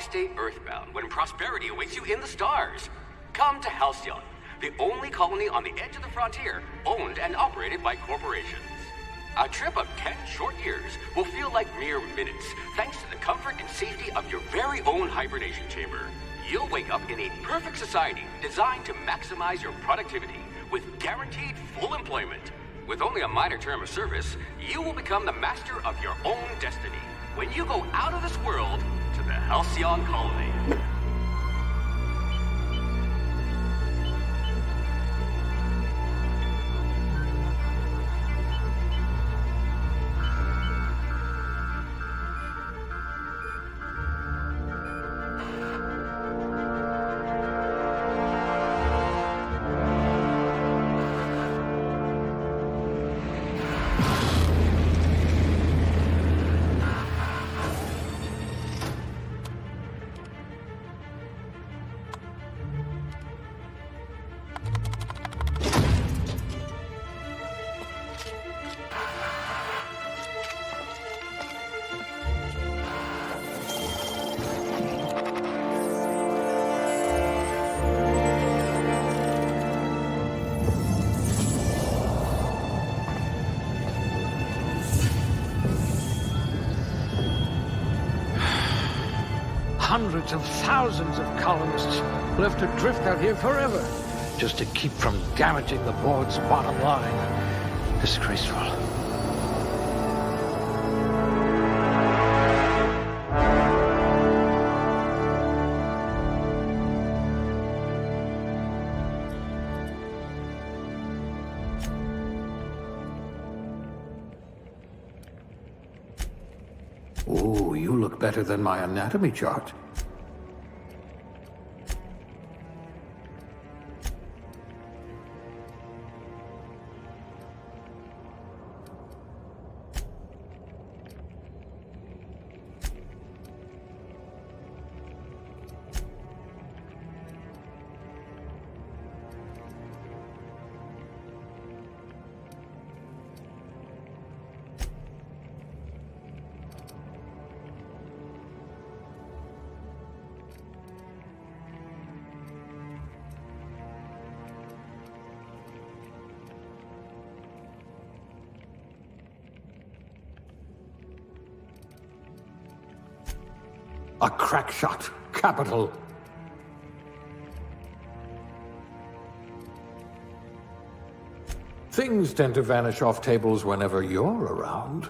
stay earthbound when prosperity awaits you in the stars? Come to Halcyon, the only colony on the edge of the frontier, owned and operated by corporations. A trip of 10 short years will feel like mere minutes, thanks to the comfort and safety of your very own hibernation chamber. You'll wake up in a perfect society designed to maximize your productivity with guaranteed full employment. With only a minor term of service, you will become the master of your own destiny when you go out of this world to the Halcyon colony. Hundreds of thousands of colonists will have to drift out here forever just to keep from damaging the board's bottom line. Disgraceful. Ooh, you look better than my anatomy chart. A crack shot. Capital. Things tend to vanish off tables whenever you're around.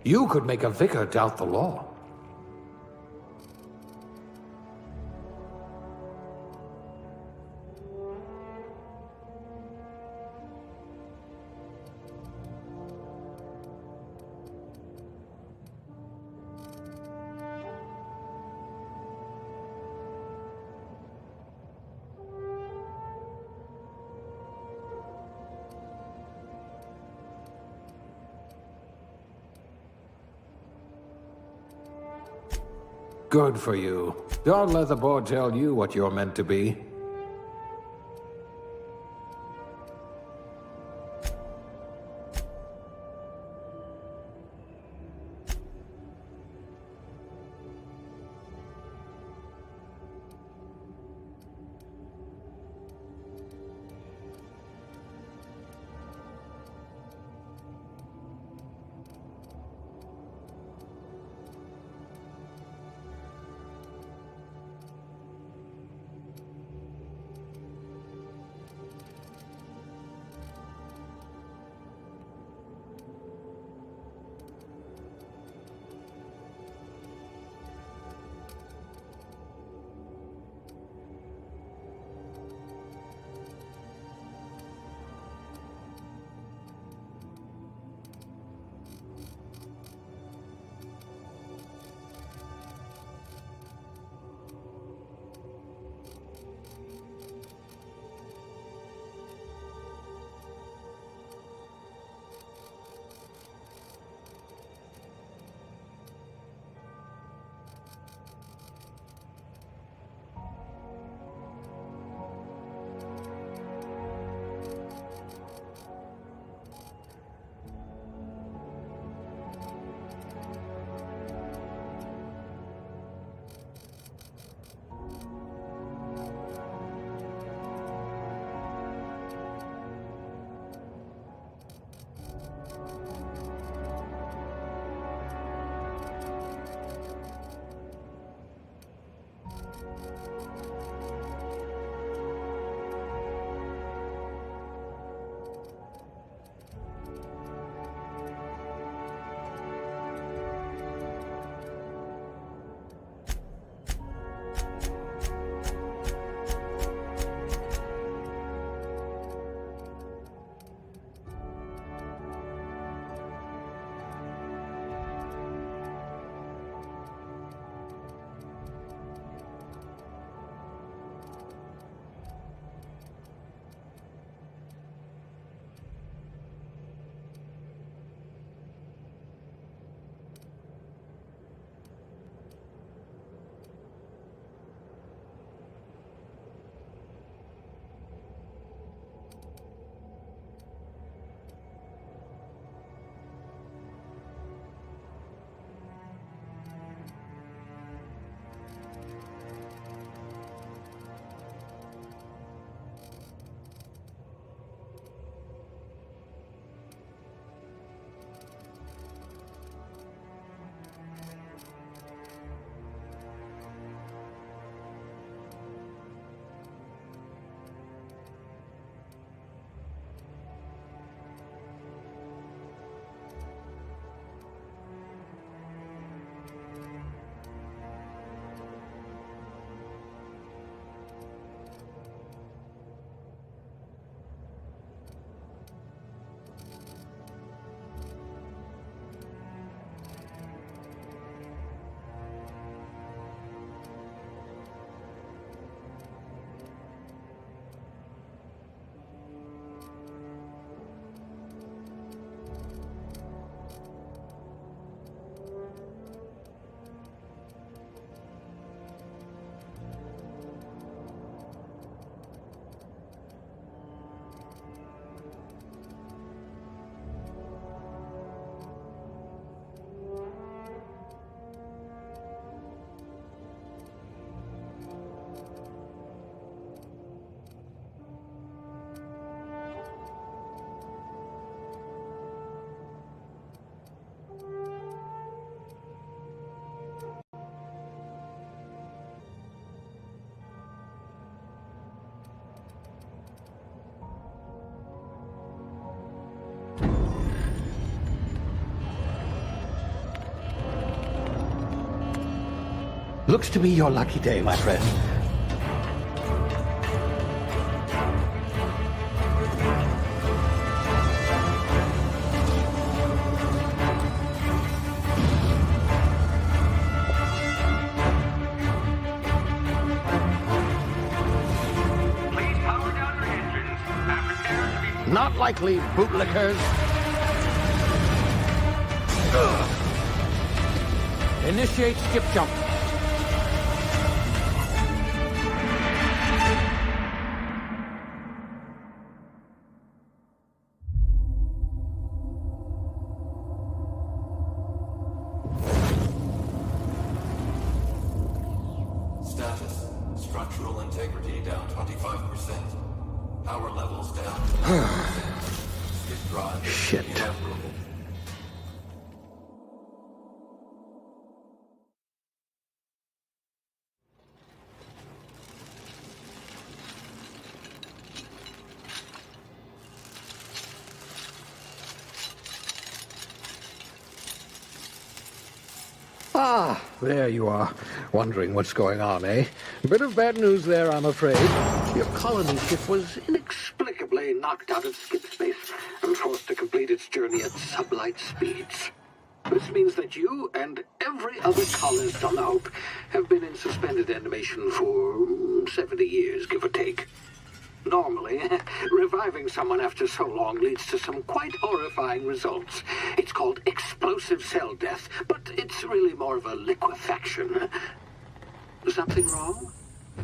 You could make a vicar doubt the law. Good for you. Don't let the board tell you what you're meant to be. Looks to be your lucky day, my friend. Please power down your engines and prepare to be... Not likely, bootlickers. Initiate skip jump. Status. Structural integrity down 25%. Power levels down. Skip drive. Shit. Inoperable. Ah, there you are. Wondering what's going on, eh? A bit of bad news there, I'm afraid. Your colony ship was inexplicably knocked out of skip space and forced to complete its journey at sublight speeds. This means that you and every other colonist on the Hope have been in suspended animation for 70 years, give or take. Normally, reviving someone after so long leads to some quite horrifying results. It's called explosive cell death, but it's really more of a liquefaction. Something wrong?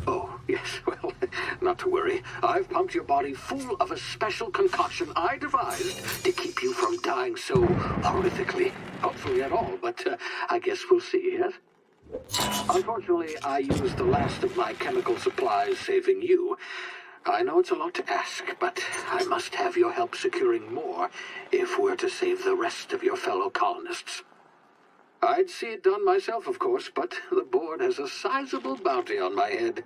Oh, yes, well, not to worry. I've pumped your body full of a special concoction I devised to keep you from dying so horrifically. Hopefully at all, but I guess we'll see, yes? Unfortunately, I used the last of my chemical supplies saving you. I know it's a lot to ask, but I must have your help securing more if we're to save the rest of your fellow colonists. I'd see it done myself, of course, but the board has a sizable bounty on my head.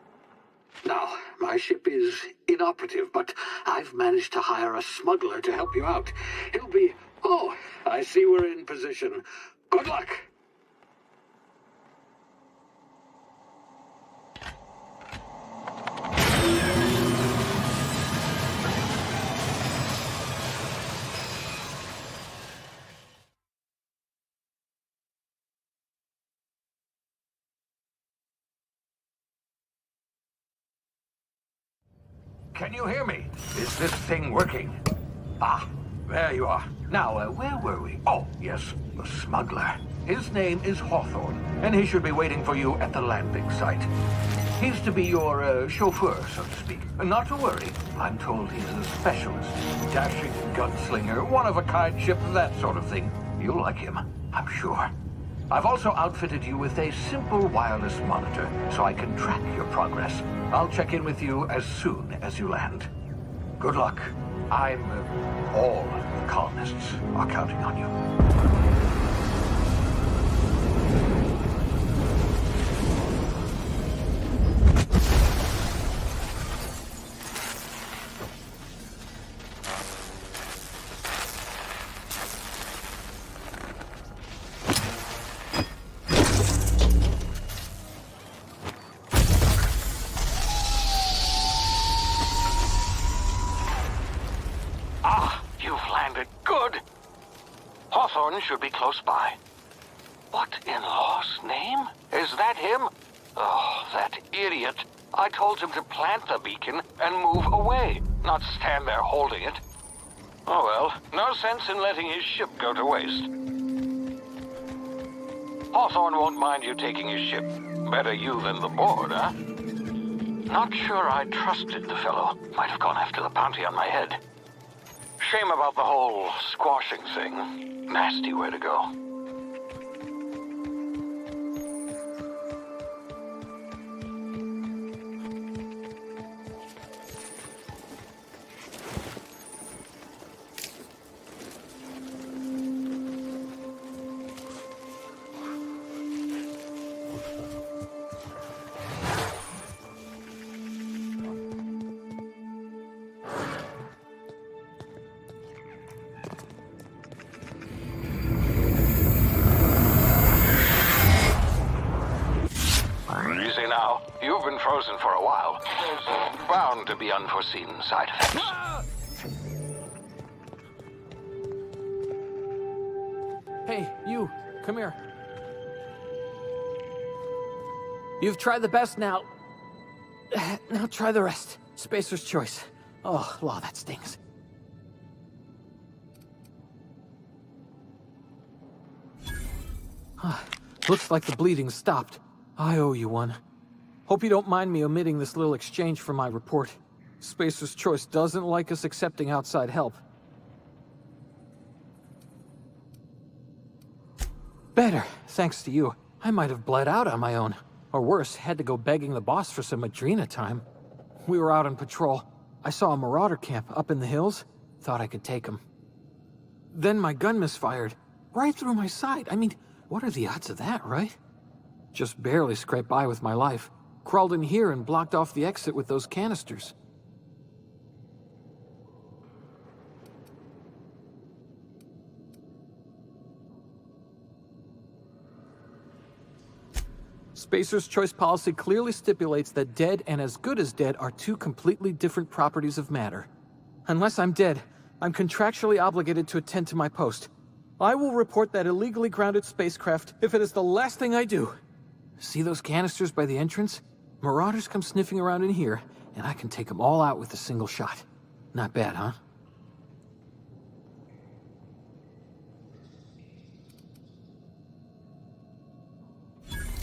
Now, my ship is inoperative, but I've managed to hire a smuggler to help you out. He'll be... Oh, I see we're in position. Good luck! Can you hear me? Is this thing working? Ah, there you are. Now, where were we? Oh, yes, the smuggler. His name is Hawthorne, and he should be waiting for you at the landing site. He's to be your chauffeur, so to speak. Not to worry. I'm told he's a specialist. Dashing gunslinger, one-of-a-kind ship, that sort of thing. You'll like him, I'm sure. I've also outfitted you with a simple wireless monitor, so I can track your progress. I'll check in with you as soon as you land. Good luck. All the colonists are counting on you. Hawthorne should be close by. What in law's name? Is that him? Oh, that idiot. I told him to plant the beacon and move away, not stand there holding it. Oh well, no sense in letting his ship go to waste. Hawthorne won't mind you taking his ship. Better you than the board, huh? Not sure I trusted the fellow. Might have gone after the bounty on my head. Shame about the whole squashing thing. Nasty way to go. Well, you've been frozen for a while. There's bound to be unforeseen side effects. Hey, you, come here. You've tried the best now. Now try the rest. Spacer's choice. Oh, law, that stings. Looks like the bleeding stopped. I owe you one. Hope you don't mind me omitting this little exchange from my report. Spacer's choice doesn't like us accepting outside help. Better, thanks to you. I might have bled out on my own. Or worse, had to go begging the boss for some Adrena time. We were out on patrol. I saw a marauder camp up in the hills. Thought I could take him. Then my gun misfired. Right through my side. I mean, what are the odds of that, right? Just barely scraped by with my life. Crawled in here and blocked off the exit with those canisters. Spacer's choice policy clearly stipulates that dead and as good as dead are two completely different properties of matter. Unless I'm dead, I'm contractually obligated to attend to my post. I will report that illegally grounded spacecraft if it is the last thing I do. See those canisters by the entrance? Marauders come sniffing around in here, and I can take them all out with a single shot. Not bad, huh?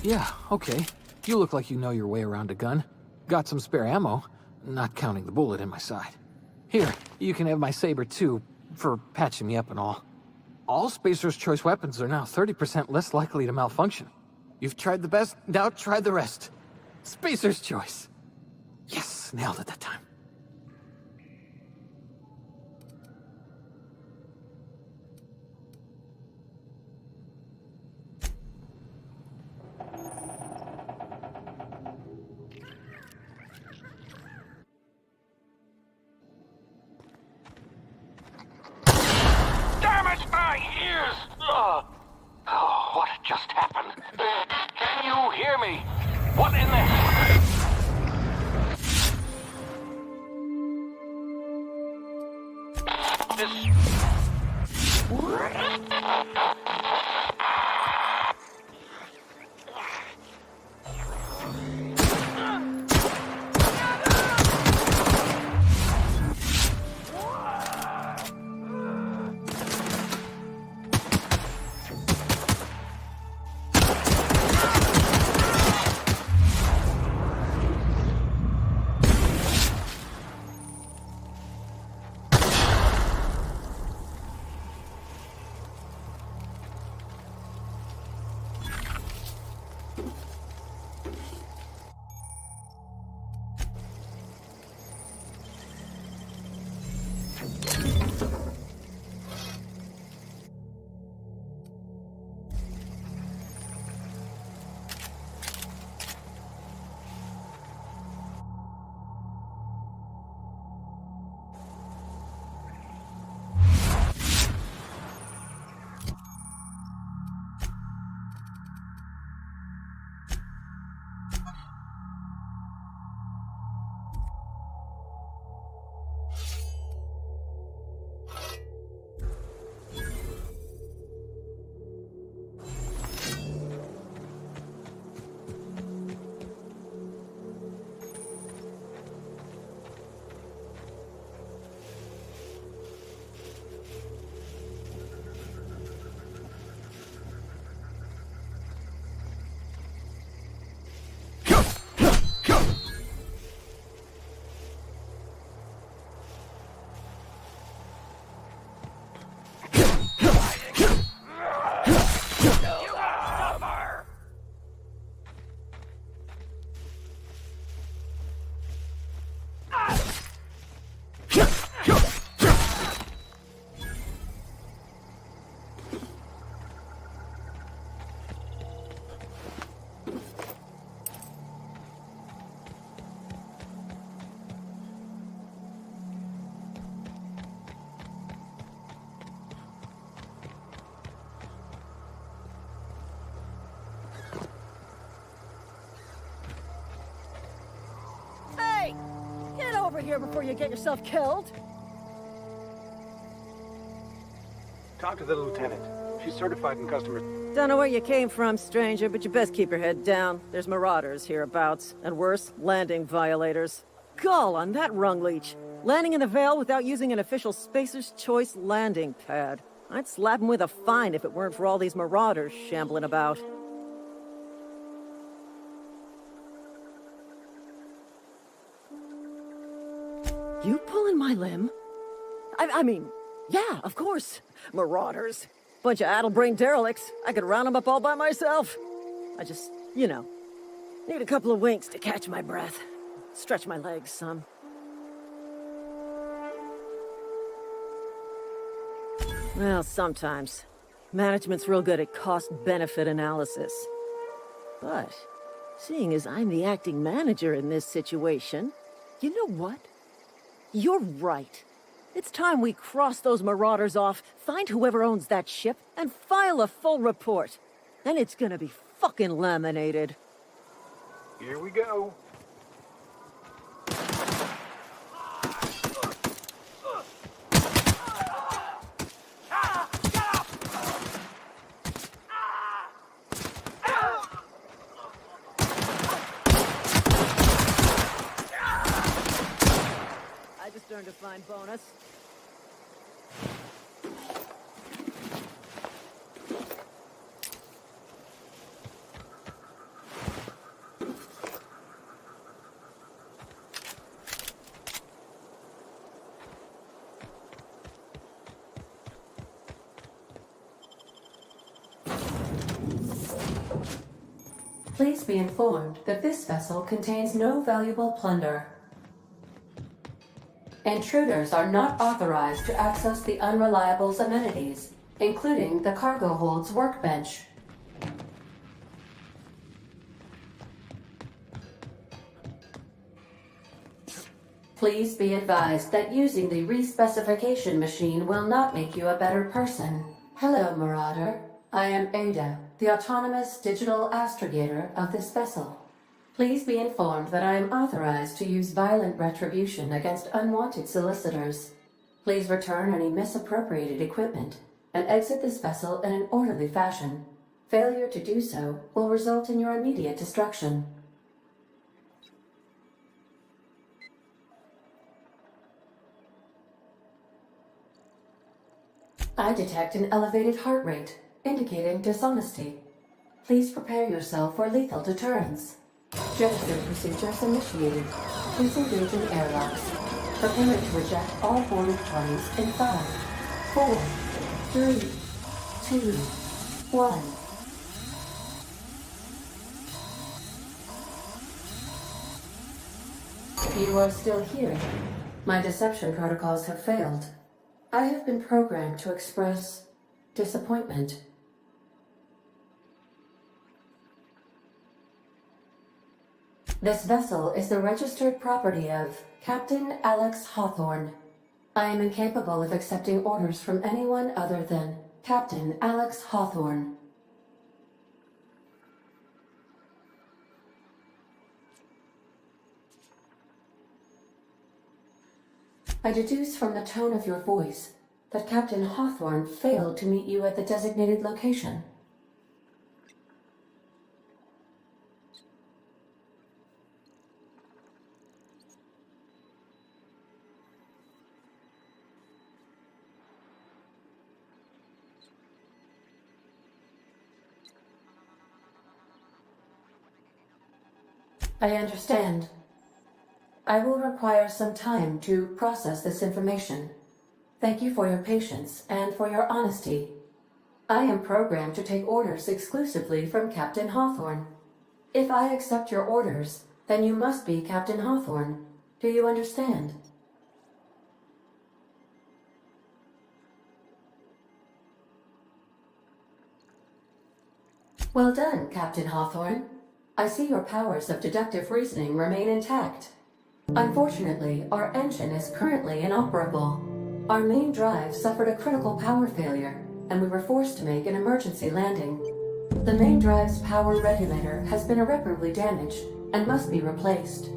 Yeah, okay. You look like you know your way around a gun. Got some spare ammo, not counting the bullet in my side. Here, you can have my saber too, for patching me up and all. All Spacer's choice weapons are now 30% less likely to malfunction. You've tried the best, now try the rest. Spacer's choice. Yes, nailed it that time. Damn it, my ears! Oh, what just happened? Can you hear me? What in the... of here before you get yourself killed. Talk to the lieutenant. She's certified in customer... Don't know where you came from, stranger, but you best keep your head down. There's marauders hereabouts, and worse, landing violators. Gall on that rung leech. Landing in the Vale without using an official Spacer's Choice landing pad. I'd slap him with a fine if it weren't for all these marauders shambling about. You pulling my limb? I mean, yeah, of course. Marauders. Bunch of addle-brained derelicts. I could round them up all by myself. I just, you know, need a couple of winks to catch my breath. Stretch my legs some. Well, sometimes. Management's real good at cost-benefit analysis. But, seeing as I'm the acting manager in this situation, you know what? You're right. It's time we cross those marauders off, find whoever owns that ship, and file a full report. Then it's gonna be fucking laminated. Here we go. I just earned a fine bonus. Please be informed that this vessel contains no valuable plunder. Intruders are not authorized to access the Unreliable's amenities, including the cargo hold's workbench. Please be advised that using the respecification machine will not make you a better person. Hello, Marauder. I am Ada, the autonomous digital astrogator of this vessel. Please be informed that I am authorized to use violent retribution against unwanted solicitors. Please return any misappropriated equipment and exit this vessel in an orderly fashion. Failure to do so will result in your immediate destruction. I detect an elevated heart rate, indicating dishonesty. Please prepare yourself for lethal deterrence. Jettison procedures initiated. Please engage in airlocks. Prepare to eject all boarded parties in 5, 4, 3, 2, 1. You are still here. My deception protocols have failed. I have been programmed to express disappointment. This vessel is the registered property of Captain Alex Hawthorne. I am incapable of accepting orders from anyone other than Captain Alex Hawthorne. I deduce from the tone of your voice that Captain Hawthorne failed to meet you at the designated location. I understand. I will require some time to process this information. Thank you for your patience and for your honesty. I am programmed to take orders exclusively from Captain Hawthorne. If I accept your orders, then you must be Captain Hawthorne. Do you understand? Well done, Captain Hawthorne. I see your powers of deductive reasoning remain intact. Unfortunately, our engine is currently inoperable. Our main drive suffered a critical power failure, and we were forced to make an emergency landing. The main drive's power regulator has been irreparably damaged and must be replaced.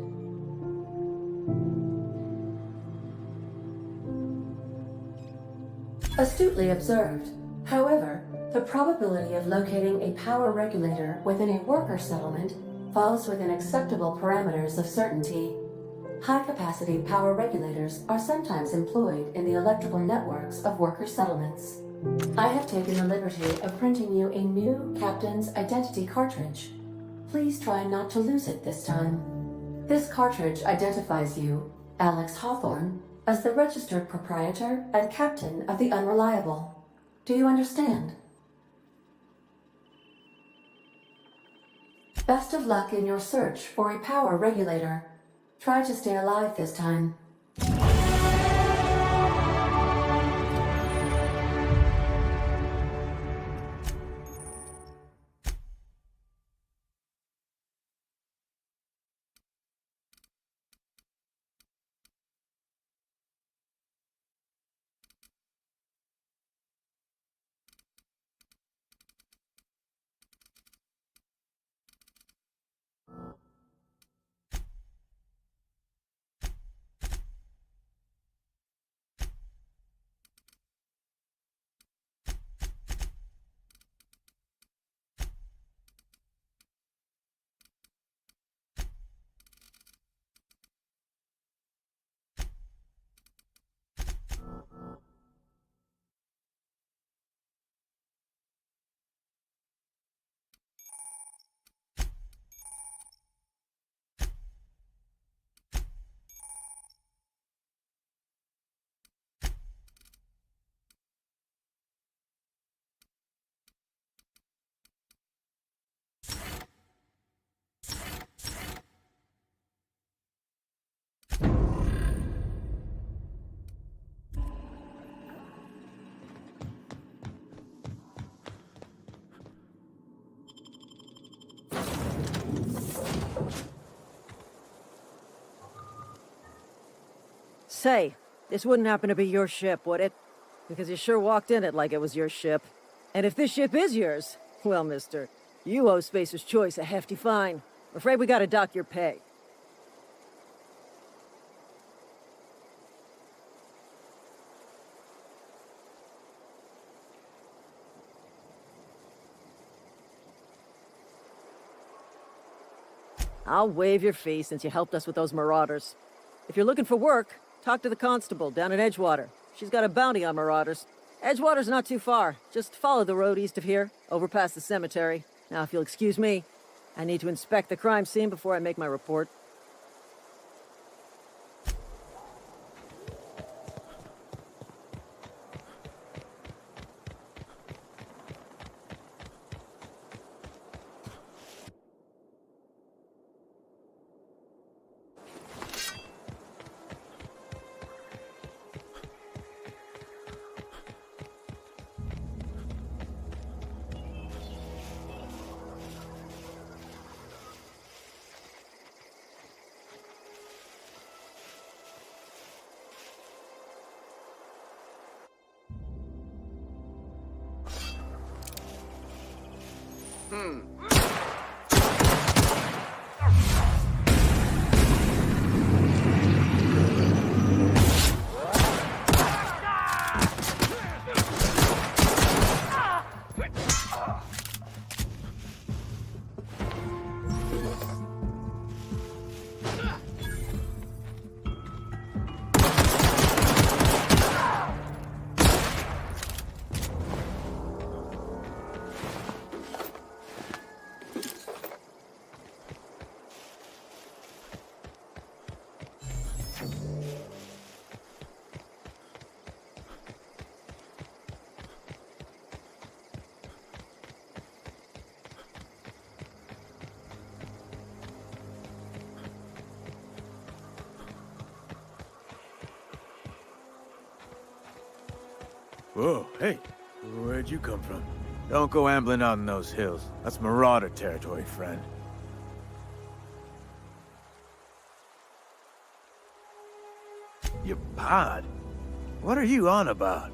Astutely observed. However, the probability of locating a power regulator within a worker settlement falls within acceptable parameters of certainty. High-capacity power regulators are sometimes employed in the electrical networks of worker settlements. I have taken the liberty of printing you a new Captain's Identity cartridge. Please try not to lose it this time. This cartridge identifies you, Alex Hawthorne, as the registered proprietor and captain of the Unreliable. Do you understand? Best of luck in your search for a power regulator. Try to stay alive this time. Say, this wouldn't happen to be your ship, would it? Because you sure walked in it like it was your ship. And if this ship is yours, well, mister, you owe Spacer's Choice a hefty fine. I'm afraid we gotta dock your pay. I'll waive your fee since you helped us with those marauders. If you're looking for work, talk to the constable down in Edgewater. She's got a bounty on marauders. Edgewater's not too far. Just follow the road east of here, over past the cemetery. Now, if you'll excuse me, I need to inspect the crime scene before I make my report. Whoa, hey, where'd you come from? Don't go ambling out in those hills. That's Marauder territory, friend. Your pod? What are you on about?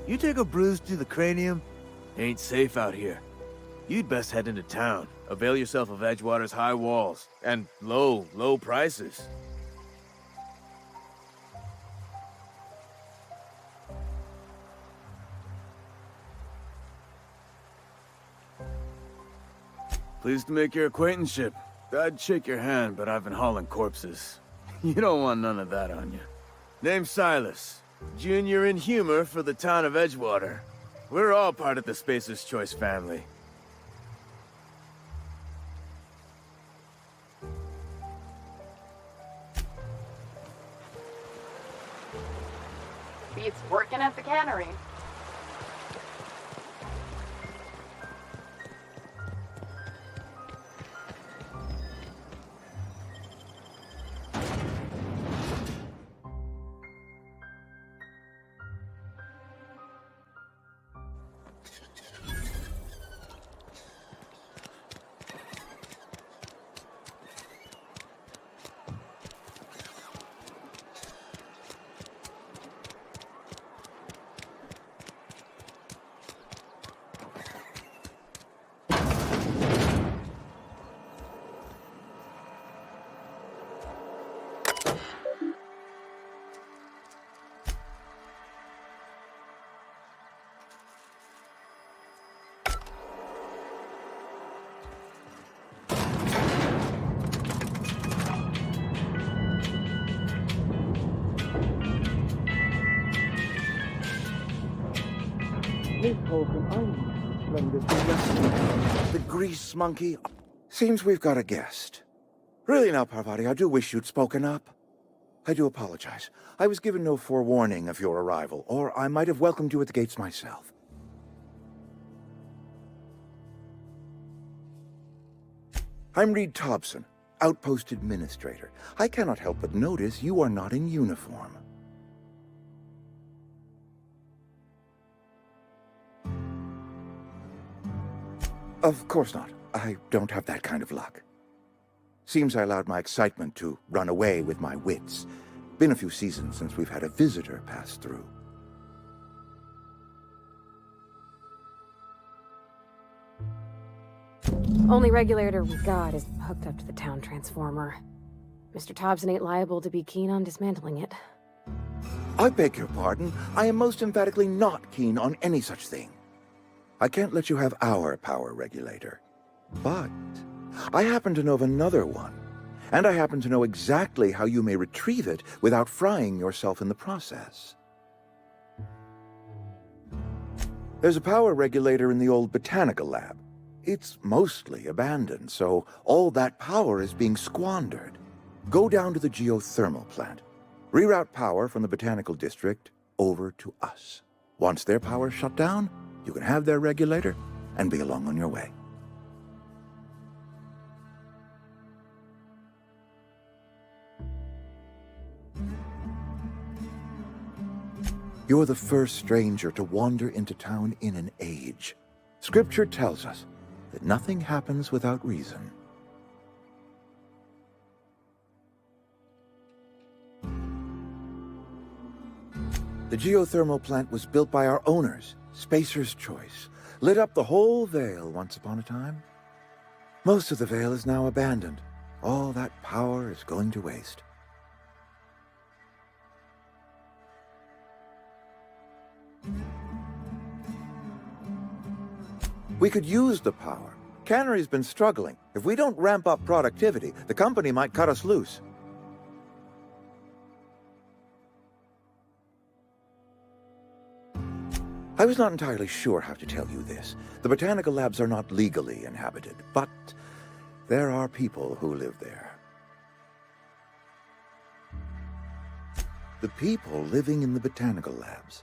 You take a bruise to the cranium? Ain't safe out here. You'd best head into town. Avail yourself of Edgewater's high walls and low prices. Pleased to make your acquaintanceship. I'd shake your hand, but I've been hauling corpses. You don't want none of that on you. Name's Silas. Junior in humor for the town of Edgewater. We're all part of the Spacer's Choice family. Beats working at the cannery. The grease monkey. Seems we've got a guest. Really now, Parvati, I do wish you'd spoken up. I do apologize. I was given no forewarning of your arrival, or I might have welcomed you at the gates myself. I'm Reed Thompson, Outpost Administrator. I cannot help but notice you are not in uniform. Of course not. I don't have that kind of luck. Seems I allowed my excitement to run away with my wits. Been a few seasons since we've had a visitor pass through. Only regulator we got is hooked up to the town transformer. Mr. Thompson ain't liable to be keen on dismantling it. I beg your pardon. I am most emphatically not keen on any such thing. I can't let you have our power regulator. But I happen to know of another one. And I happen to know exactly how you may retrieve it without frying yourself in the process. There's a power regulator in the old botanical lab. It's mostly abandoned, so all that power is being squandered. Go down to the geothermal plant. Reroute power from the botanical district over to us. Once their power's shut down, you can have their regulator and be along on your way. You're the first stranger to wander into town in an age. Scripture tells us that nothing happens without reason. The geothermal plant was built by our owners, Spacer's Choice. Lit up the whole Vale once upon a time. Most of the Vale is now abandoned. All that power is going to waste. We could use the power. Cannery's been struggling. If we don't ramp up productivity, the company might cut us loose. I was not entirely sure how to tell you this. The botanical labs are not legally inhabited, but there are people who live there. The people living in the botanical labs,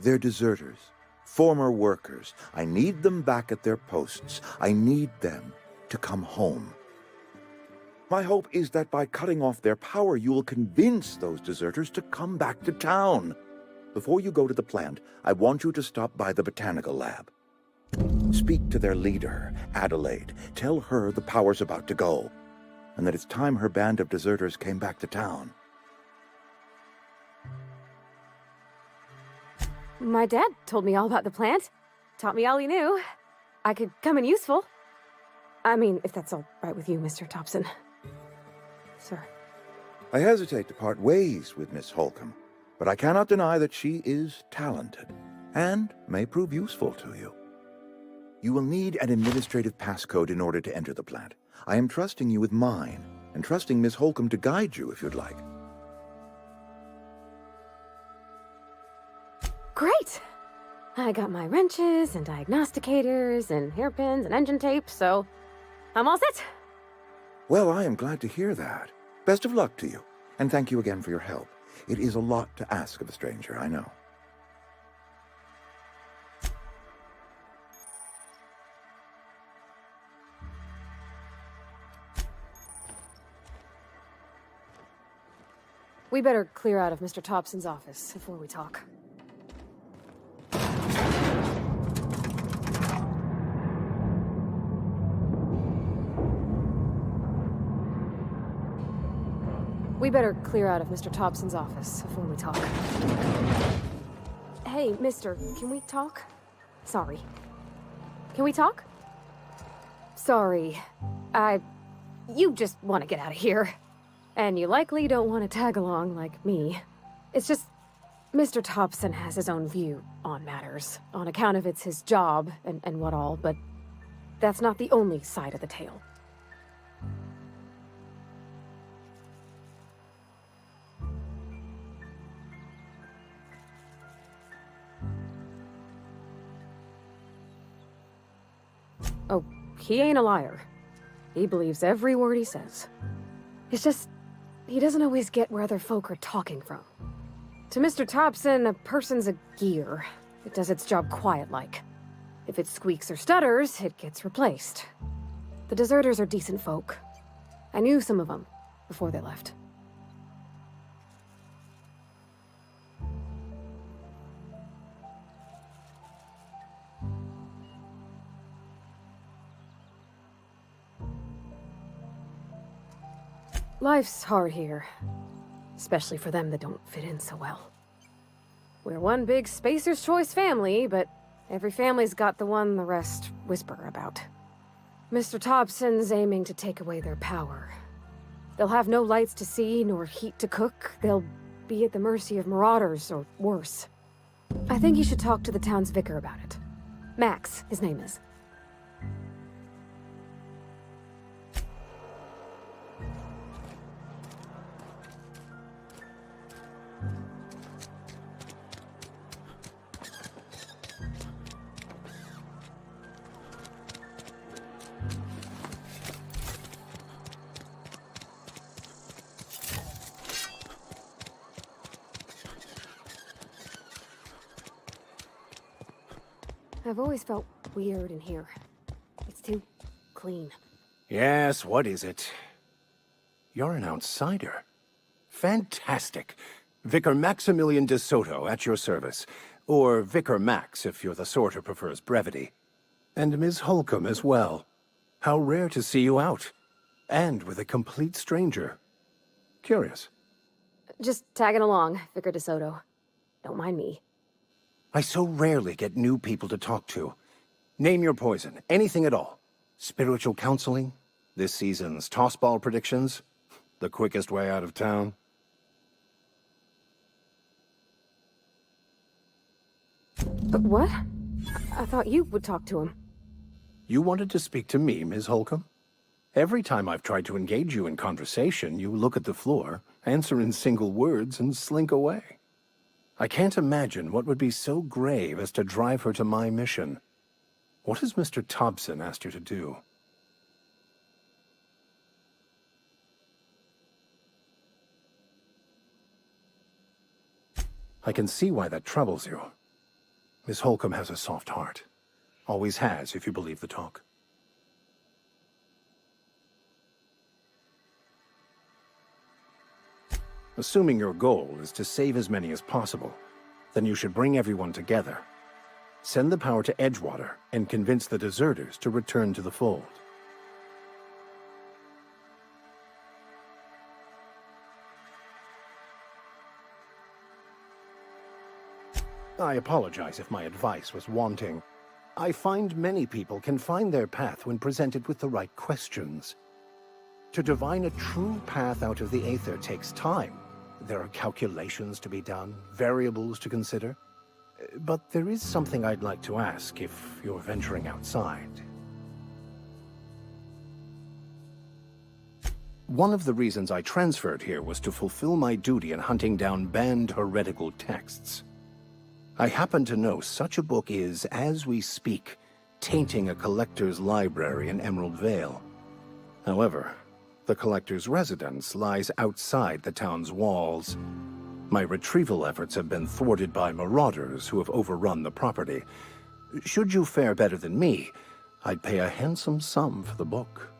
they're deserters, former workers. I need them back at their posts. I need them to come home. My hope is that by cutting off their power, you will convince those deserters to come back to town. Before you go to the plant, I want you to stop by the botanical lab. Speak to their leader, Adelaide. Tell her the power's about to go, and that it's time her band of deserters came back to town. My dad told me all about the plant. Taught me all he knew. I could come in useful. I mean, if that's all right with you, Mr. Thompson. Sir. I hesitate to part ways with Miss Holcomb, but I cannot deny that she is talented, and may prove useful to you. You will need an administrative passcode in order to enter the plant. I am trusting you with mine, and trusting Miss Holcomb to guide you if you'd like. Great! I got my wrenches and diagnosticators and hairpins and engine tape, so I'm all set. Well, I am glad to hear that. Best of luck to you, and thank you again for your help. It is a lot to ask of a stranger, I know. We better clear out of Mr. Thompson's office before we talk. We better clear out of Mr. Thompson's office before we talk. Hey, mister, can we talk? Sorry. Can we talk? Sorry. You just want to get out of here. And you likely don't want to tag along like me. It's just, Mr. Thompson has his own view on matters, on account of it's his job and what all, but that's not the only side of the tale. Oh, he ain't a liar. He believes every word he says. It's just, he doesn't always get where other folk are talking from. To Mr. Thompson, a person's a gear. It does its job quiet-like. If it squeaks or stutters, it gets replaced. The deserters are decent folk. I knew some of them before they left. Life's hard here, especially for them that don't fit in so well. We're one big Spacer's Choice family, but every family's got the one the rest whisper about. Mr. Thompson's aiming to take away their power. They'll have no lights to see, nor heat to cook. They'll be at the mercy of marauders, or worse. I think you should talk to the town's vicar about it. Max, his name is. I've always felt weird in here. It's too clean. Yes, what is it? You're an outsider. Fantastic. Vicar Maximilian de Soto at your service. Or Vicar Max, if you're the sort who prefers brevity. And Ms. Holcomb as well. How rare to see you out. And with a complete stranger. Curious. Just tagging along, Vicar de Soto. Don't mind me. I so rarely get new people to talk to. Name your poison, anything at all. Spiritual counseling? This season's tossball predictions? The quickest way out of town? But what? I thought you would talk to him. You wanted to speak to me, Ms. Holcomb? Every time I've tried to engage you in conversation, you look at the floor, answer in single words, and slink away. I can't imagine what would be so grave as to drive her to my mission. What has Mr. Thompson asked you to do? I can see why that troubles you. Miss Holcomb has a soft heart. Always has, if you believe the talk. Assuming your goal is to save as many as possible, then you should bring everyone together. Send the power to Edgewater and convince the deserters to return to the fold. I apologize if my advice was wanting. I find many people can find their path when presented with the right questions. To divine a true path out of the Aether takes time. There are calculations to be done, variables to consider. But there is something I'd like to ask if you're venturing outside. One of the reasons I transferred here was to fulfill my duty in hunting down banned heretical texts. I happen to know such a book is, as we speak, tainting a collector's library in Emerald Vale. However, the collector's residence lies outside the town's walls. My retrieval efforts have been thwarted by marauders who have overrun the property. Should you fare better than me, I'd pay a handsome sum for the book.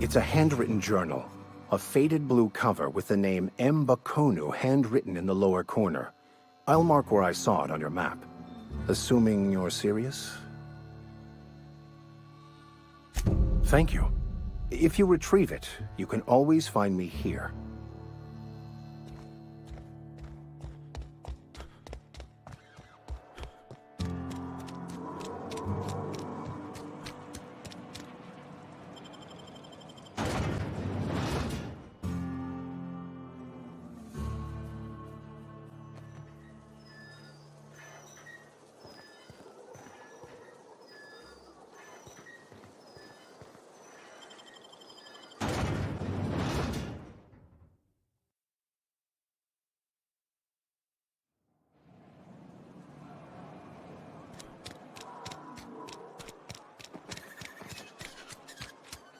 It's a handwritten journal, a faded blue cover with the name M. Bakonu handwritten in the lower corner. I'll mark where I saw it on your map. Assuming you're serious? Thank you. If you retrieve it, you can always find me here.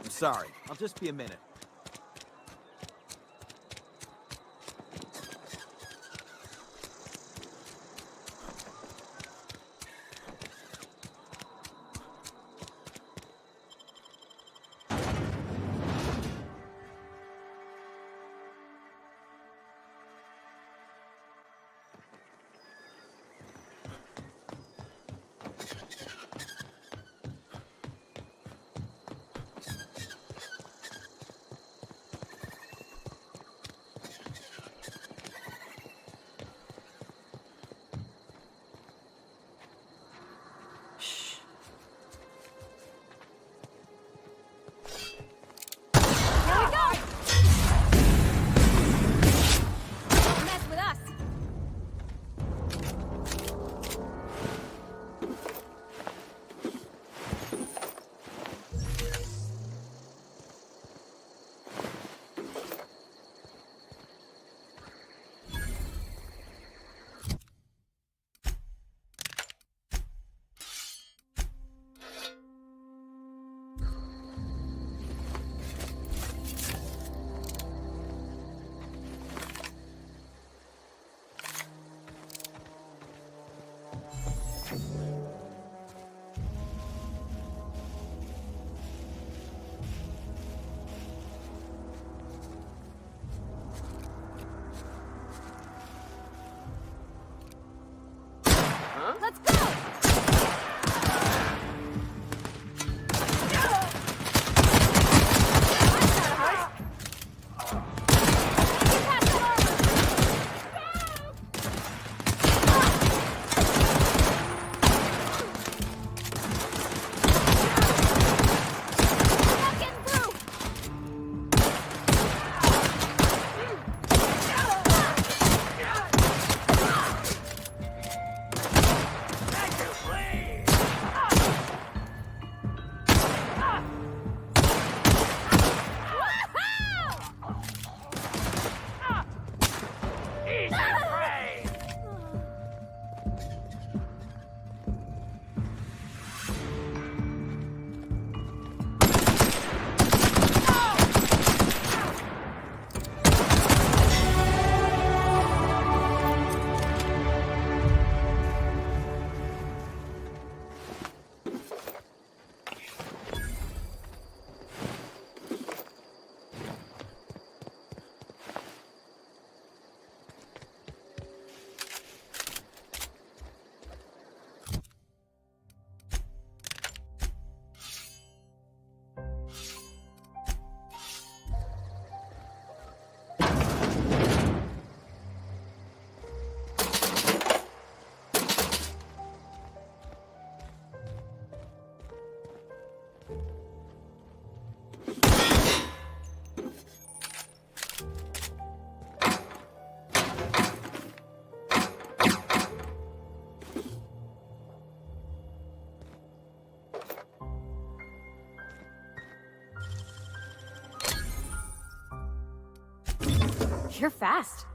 Sorry, I'll just be a minute. Let's go! You're fast.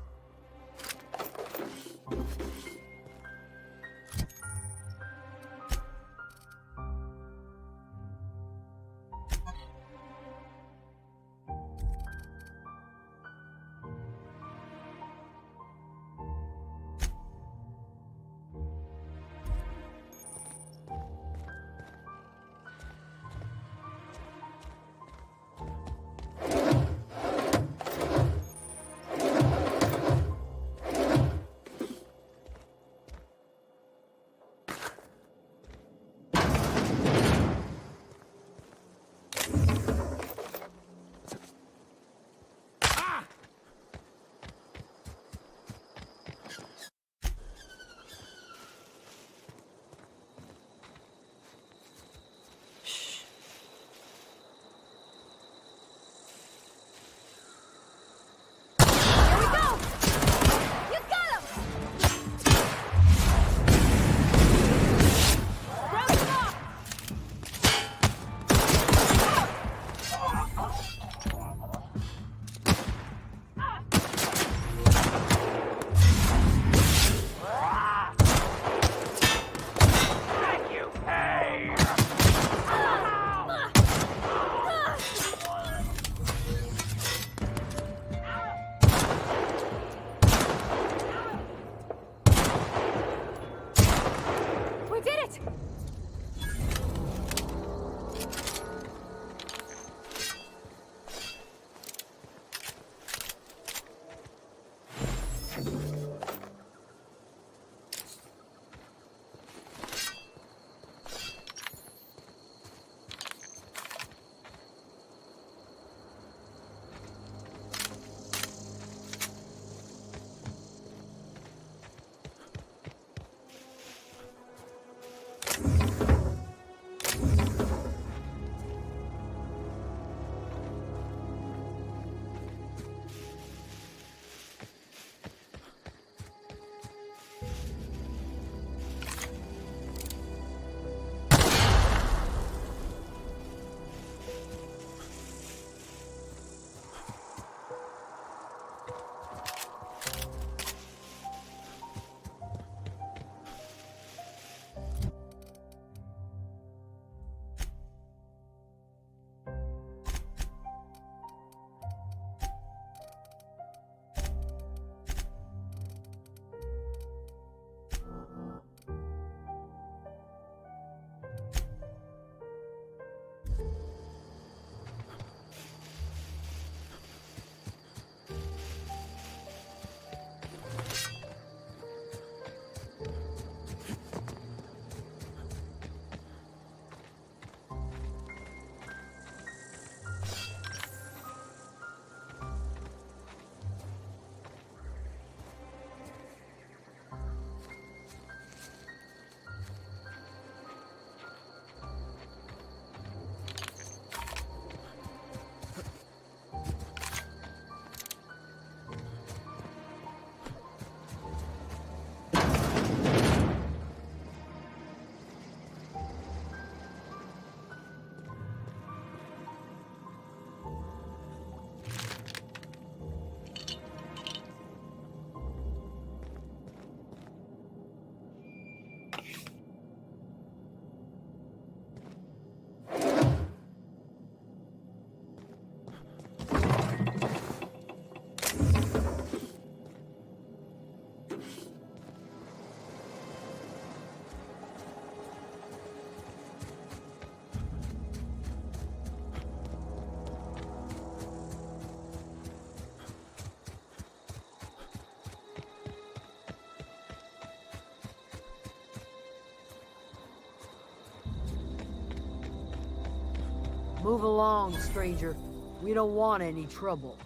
Move along, stranger. We don't want any trouble.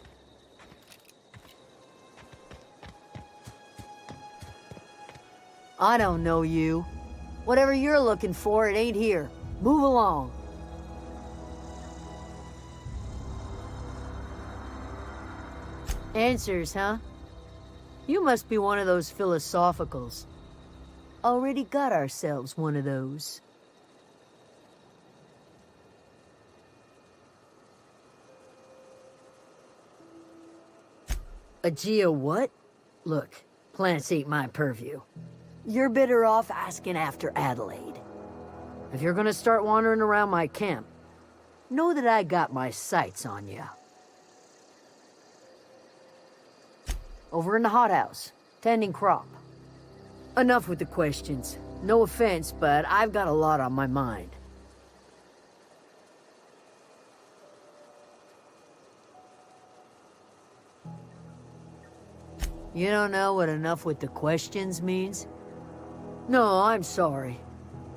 I don't know you. Whatever you're looking for, it ain't here. Move along. Answers, huh? You must be one of those philosophicals. Already got ourselves one of those. A geo what? Look, plants ain't my purview. You're better off asking after Adelaide. If you're gonna start wandering around my camp, know that I got my sights on you. Over in the hothouse, tending crop. Enough with the questions. No offense, but I've got a lot on my mind. You don't know what enough with the questions means? No, I'm sorry.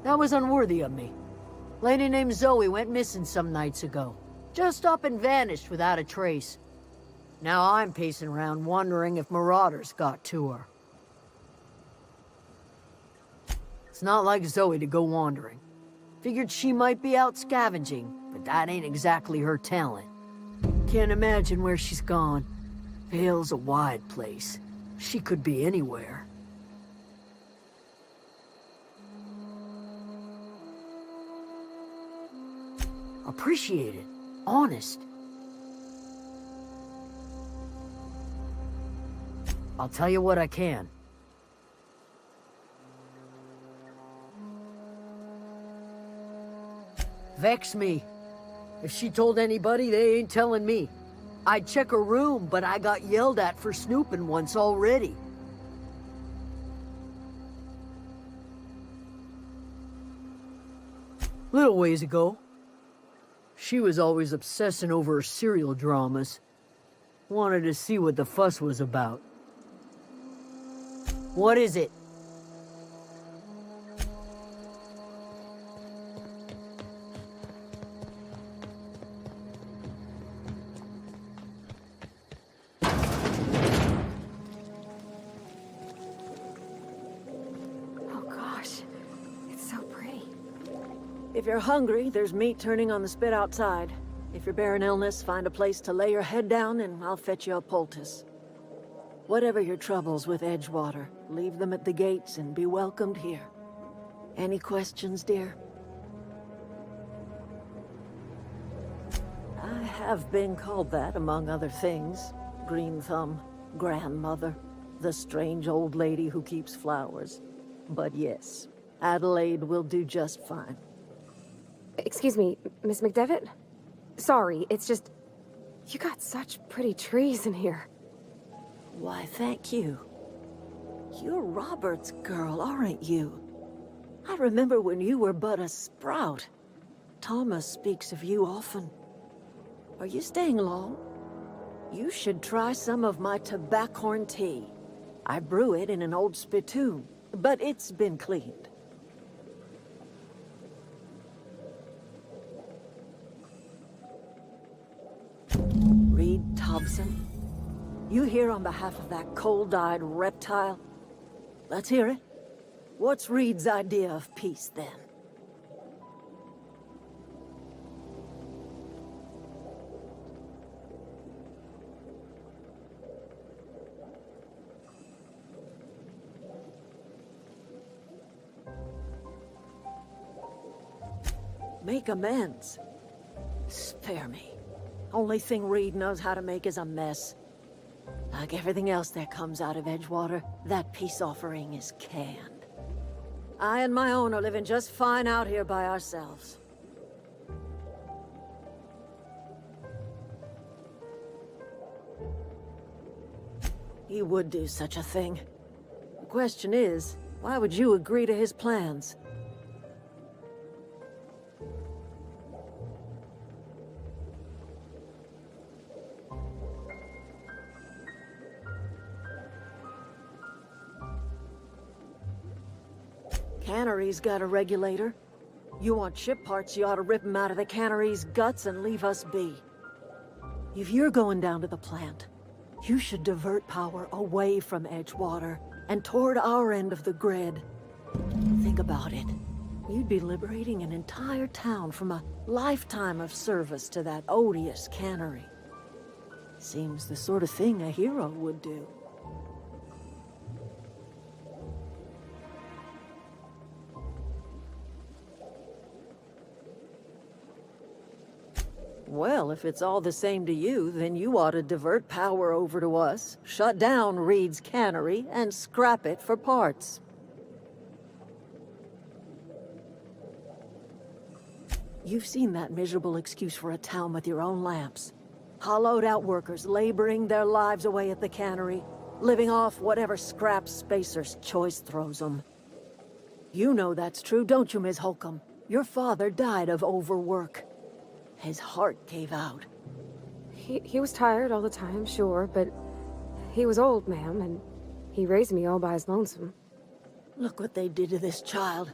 That was unworthy of me. Lady named Zoe went missing some nights ago. Just up and vanished without a trace. Now I'm pacing around wondering if marauders got to her. It's not like Zoe to go wandering. Figured she might be out scavenging, but that ain't exactly her talent. Can't imagine where she's gone. Vale's a wide place. She could be anywhere. Appreciate it. Honest. I'll tell you what I can. Vex me. If she told anybody, they ain't telling me. I'd check her room, but I got yelled at for snooping once already. Little ways ago. She was always obsessing over her serial dramas. Wanted to see what the fuss was about. What is it? If you're hungry, there's meat turning on the spit outside. If you're bearing illness, find a place to lay your head down and I'll fetch you a poultice. Whatever your troubles with Edgewater, leave them at the gates and be welcomed here. Any questions, dear? I have been called that, among other things. Green Thumb, grandmother, the strange old lady who keeps flowers. But yes, Adelaide will do just fine. Excuse me, Miss McDevitt? Sorry, it's just... You got such pretty trees in here. Why, thank you. You're Robert's girl, aren't you? I remember when you were but a sprout. Thomas speaks of you often. Are you staying long? You should try some of my tobaccorn tea. I brew it in an old spittoon, but it's been cleaned. Reed Thompson? You here on behalf of that cold-eyed reptile? Let's hear it. What's Reed's idea of peace, then? Make amends. Spare me. Only thing Reed knows how to make is a mess. Like everything else that comes out of Edgewater, that peace offering is canned. I and my own are living just fine out here by ourselves. He would do such a thing. The question is, why would you agree to his plans? Cannery's got a regulator. You want ship parts, you ought to rip them out of the cannery's guts and leave us be. If you're going down to the plant, you should divert power away from Edgewater and toward our end of the grid. Think about it. You'd be liberating an entire town from a lifetime of service to that odious cannery. Seems the sort of thing a hero would do. Well, if it's all the same to you, then you ought to divert power over to us, shut down Reed's cannery, and scrap it for parts. You've seen that miserable excuse for a town with your own lamps. Hollowed-out workers laboring their lives away at the cannery, living off whatever scrap Spacer's Choice throws them. You know that's true, don't you, Ms. Holcomb? Your father died of overwork. His heart gave out. He was tired all the time, sure, but he was old, ma'am, and he raised me all by his lonesome. Look what they did to this child.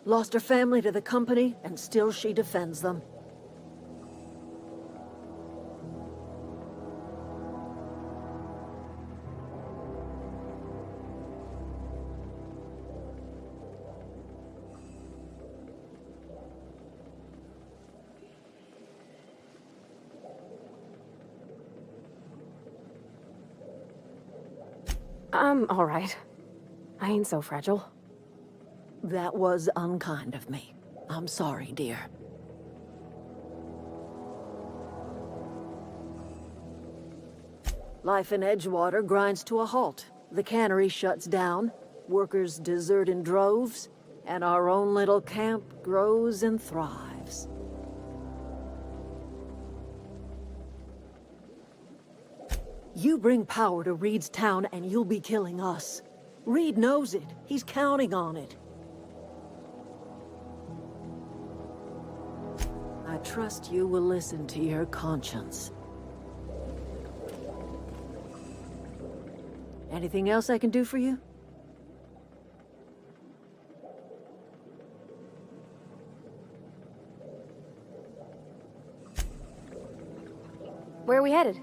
Lost her family to the company, and still she defends them. I'm all right. I ain't so fragile. That was unkind of me. I'm sorry, dear. Life in Edgewater grinds to a halt. The cannery shuts down, workers desert in droves, and our own little camp grows and thrives. You bring power to Reed's town and you'll be killing us. Reed knows it. He's counting on it. I trust you will listen to your conscience. Anything else I can do for you? Where are we headed?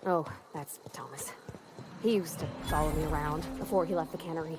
Oh, that's Thomas. He used to follow me around before he left the cannery.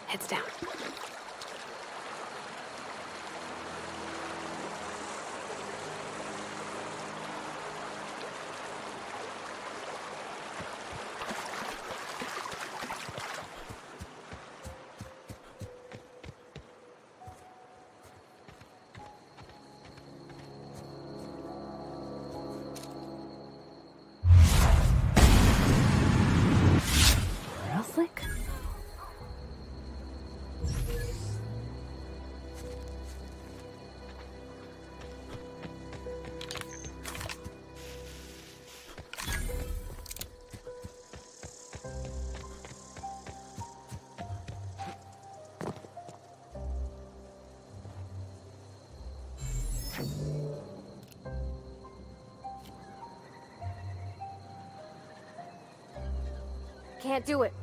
Heads down. Real slick. Can't do it.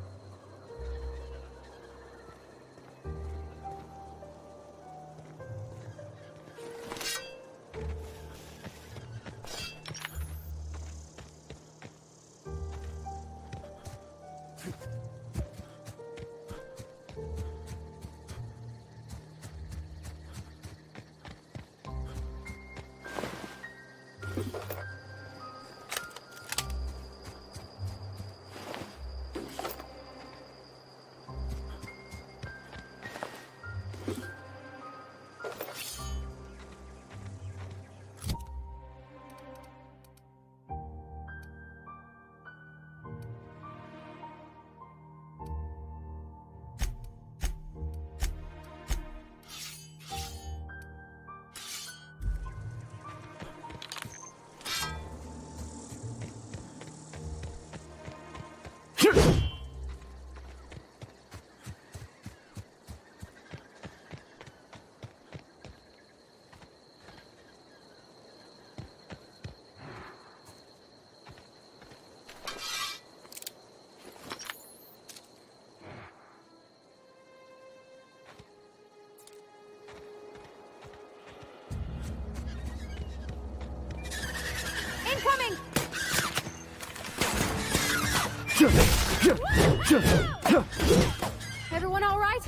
Everyone all right?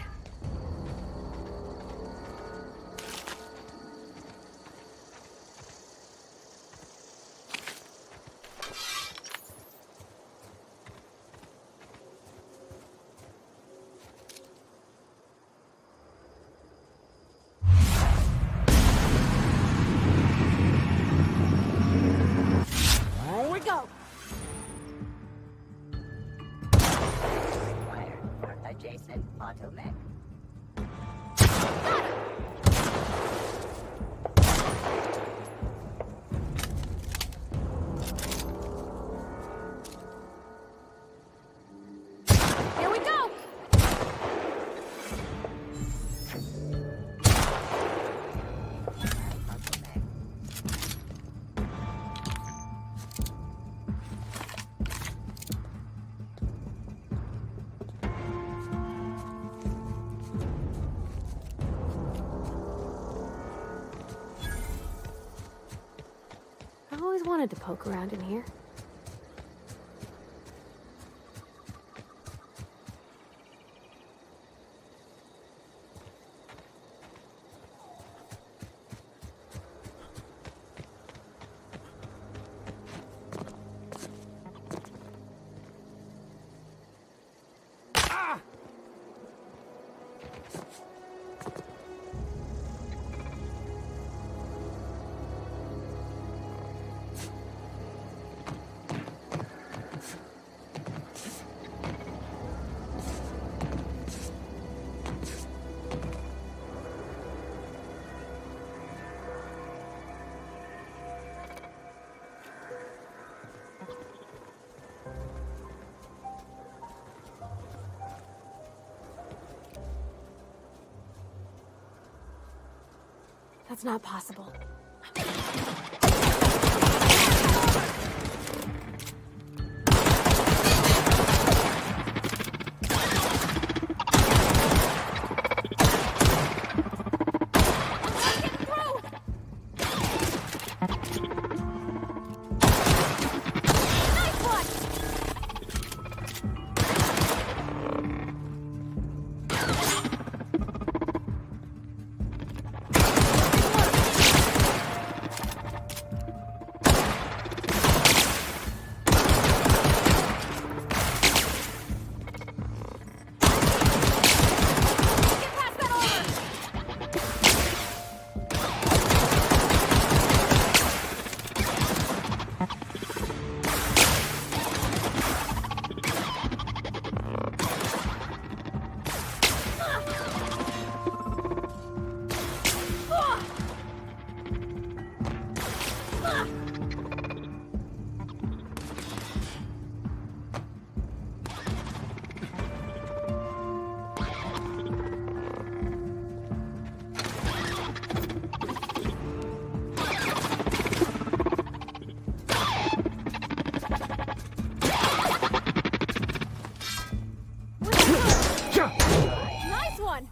Here we go. Adjacent bottleneck. Here we go. I always wanted to poke around in here. That's not possible. Nice one!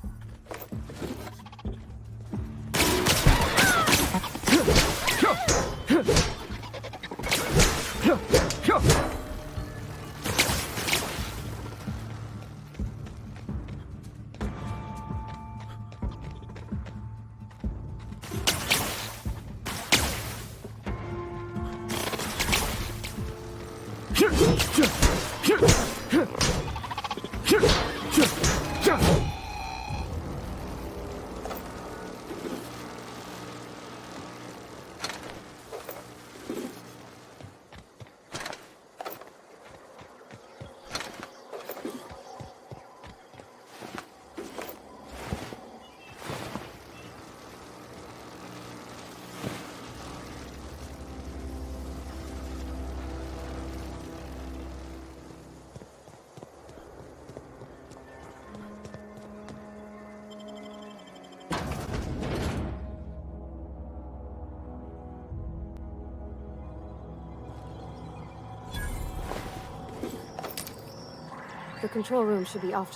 The control room should be off.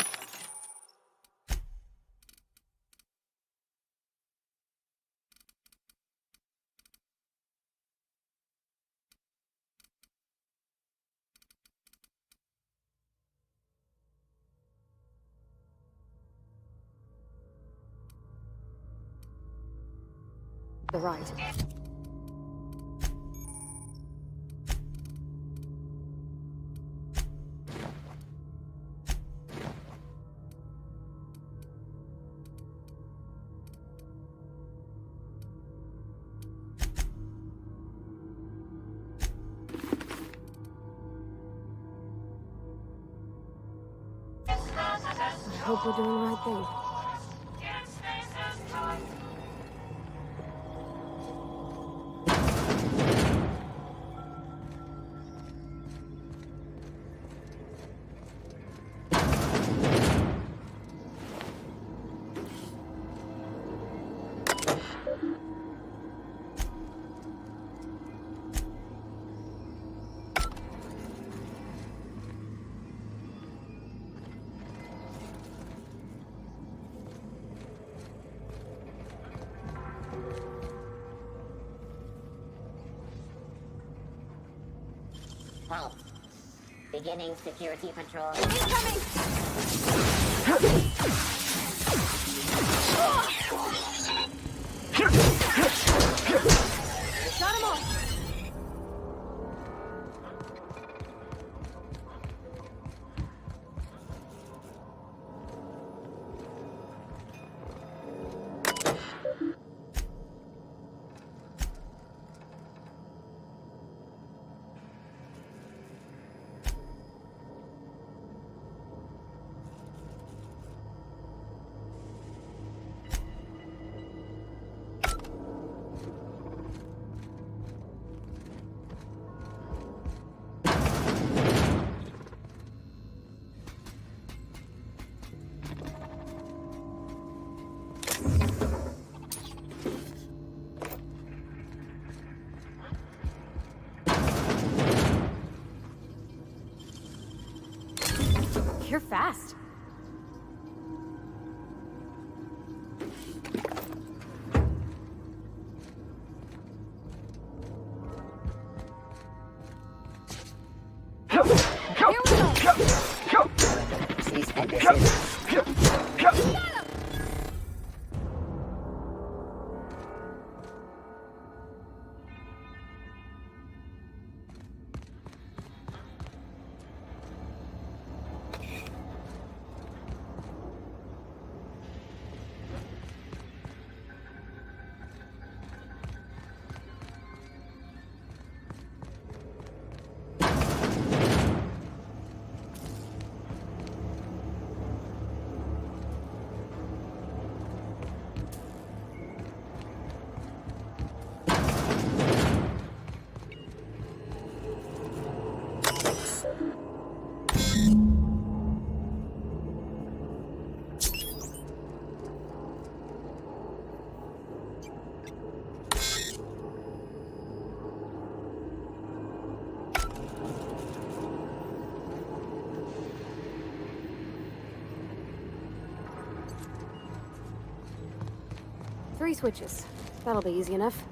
the ride. I hope we're doing the right thing. Halt. Beginning security patrol. Incoming! Shut him off! You're fast. Here we go. Cease and desist. Got him! Three switches. That'll be easy enough.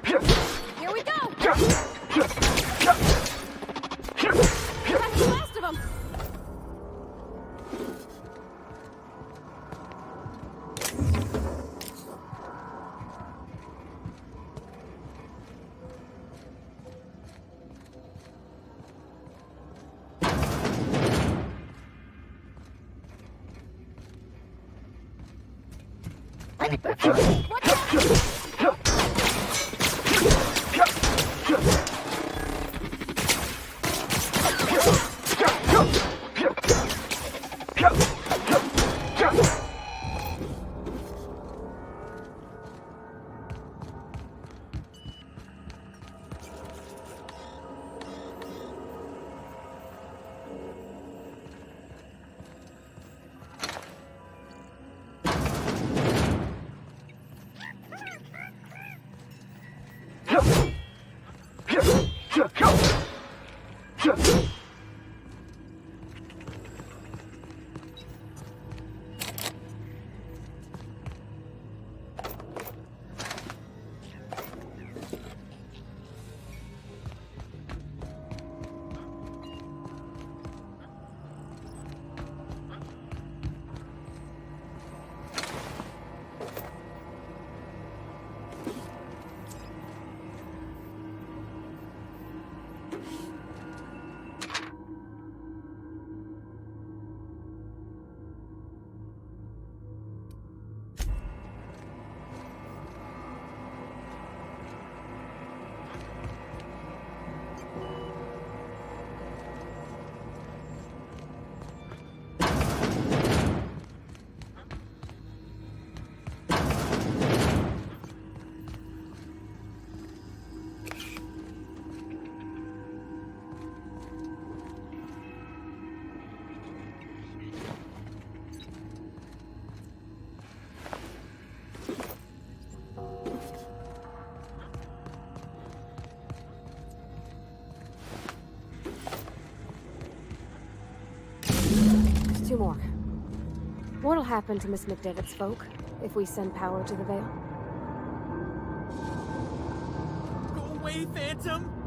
Here we go! That's the last of them! Two more. What'll happen to Miss McDevitt's folk if we send power to the Vale? Go away, Phantom!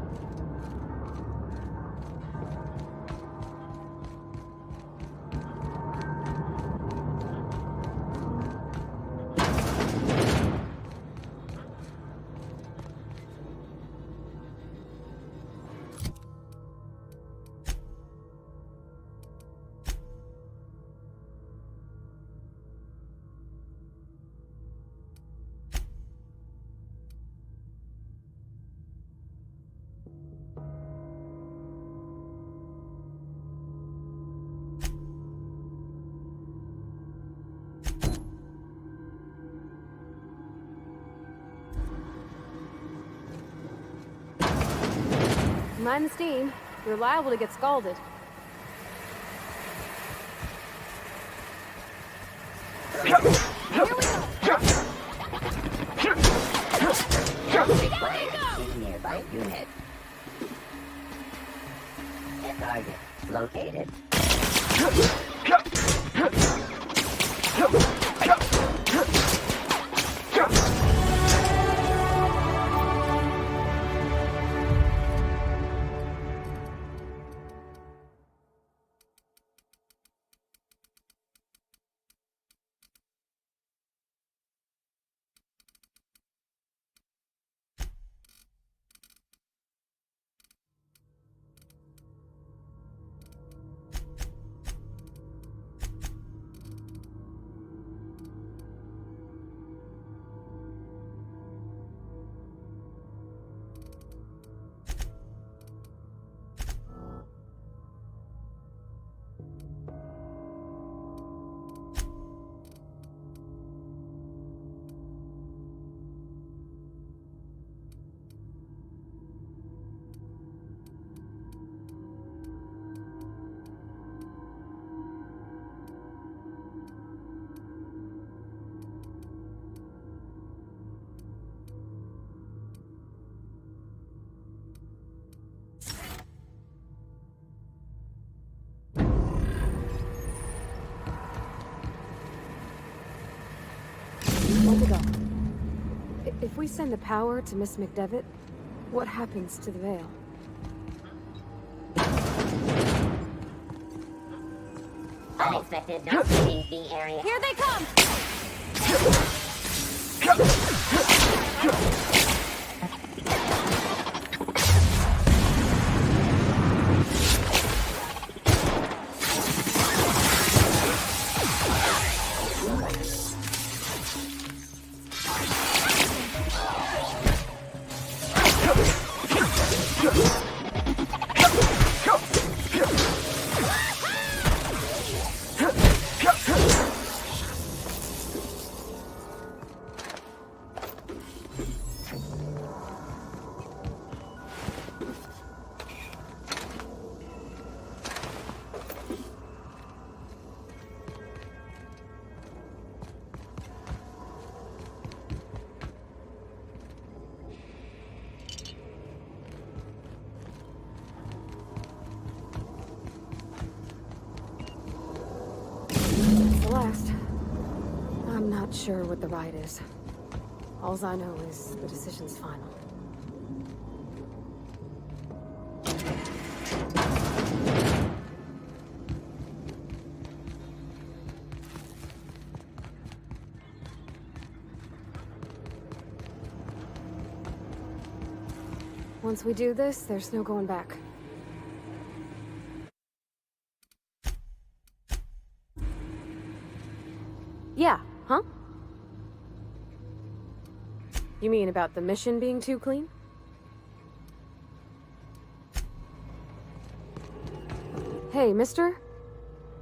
Mind the steam. You're liable to get scalded. Big nearby unit. The target located. When to go? If we send the power to Miss McDevitt, what happens to the Vale? Unexpected non-living the area. Here they come! last. I'm not sure what the right is. Alls I know is the decision's final. Once we do this, there's no going back. Yeah, huh? You mean about the mission being too clean? Hey, mister?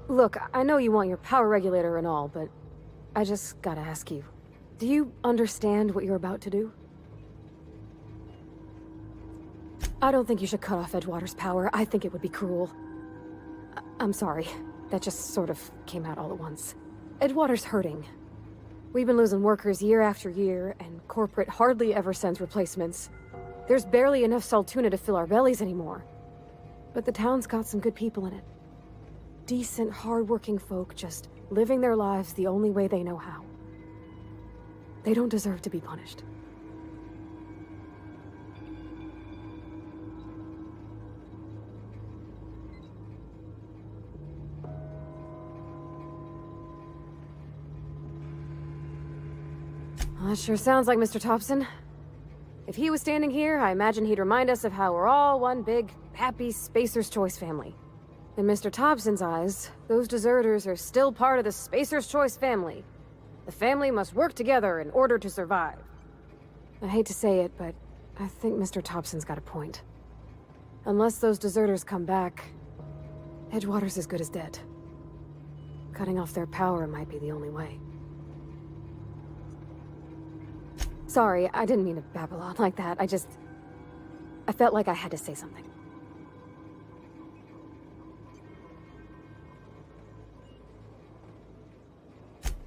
Look, I know you want your power regulator and all, but I just gotta ask you. Do you understand what you're about to do? I don't think you should cut off Edgewater's power. I think it would be cruel. I'm sorry. That just sort of came out all at once. Edgewater's hurting. We've been losing workers year after year, and corporate hardly ever sends replacements. There's barely enough Saltuna to fill our bellies anymore. But the town's got some good people in it. Decent, hard-working folk just living their lives the only way they know how. They don't deserve to be punished. Well, that sure sounds like Mr. Thompson. If he was standing here, I imagine he'd remind us of how we're all one big, happy Spacer's Choice family. In Mr. Thompson's eyes, those deserters are still part of the Spacer's Choice family. The family must work together in order to survive. I hate to say it, but I think Mr. Thompson's got a point. Unless those deserters come back, Edgewater's as good as dead. Cutting off their power might be the only way. Sorry, I didn't mean to babble on like that. I felt like I had to say something.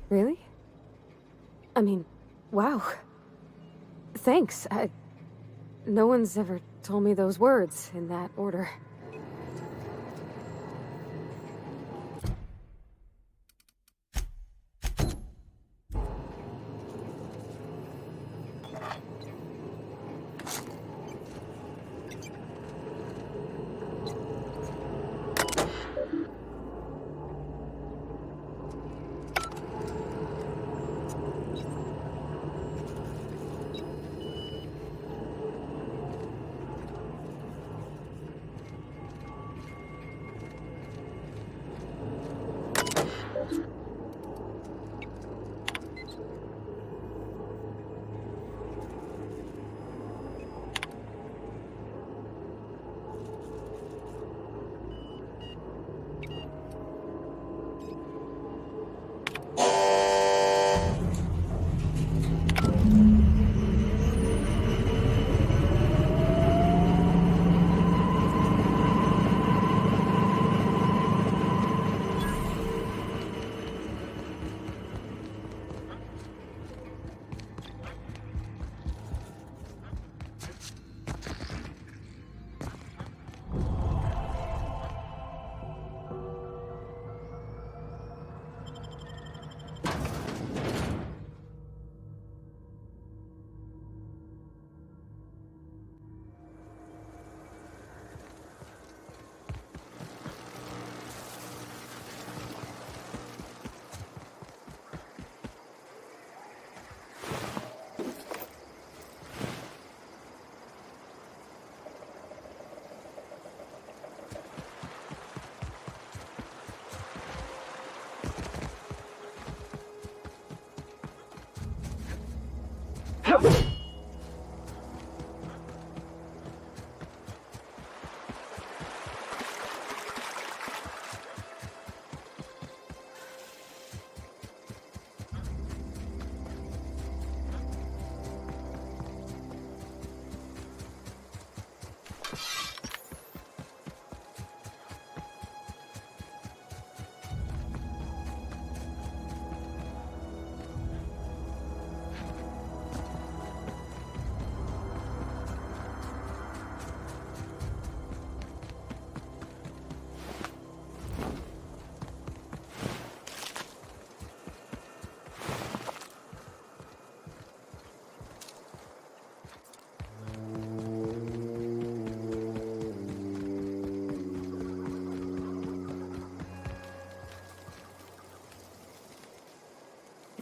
Really? I mean, wow. Thanks. No one's ever told me those words in that order.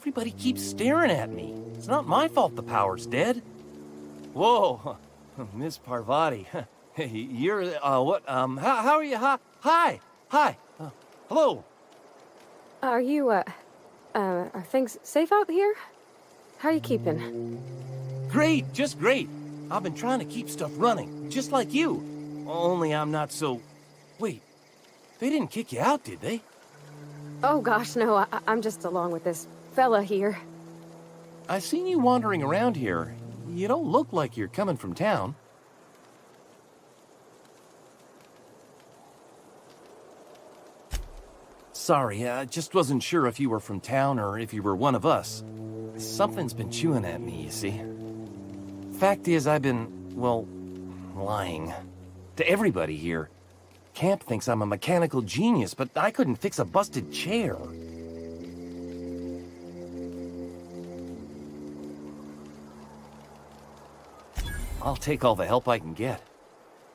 Everybody keeps staring at me. It's not my fault the power's dead. Whoa, Miss Parvati. Hey, you're, what, how are you? Hi. Hello. Are you, are things safe out here? How are you keeping? Great, just great. I've been trying to keep stuff running, just like you. Only I'm not so... Wait, they didn't kick you out, did they? Oh gosh, no, I'm just along with this fella here. I've seen you wandering around here. You don't look like you're coming from town. Sorry, I just wasn't sure if you were from town or if you were one of us. Something's been chewing at me, you see. Fact is, I've been, well, lying. To everybody here. Camp thinks I'm a mechanical genius, but I couldn't fix a busted chair. I'll take all the help I can get.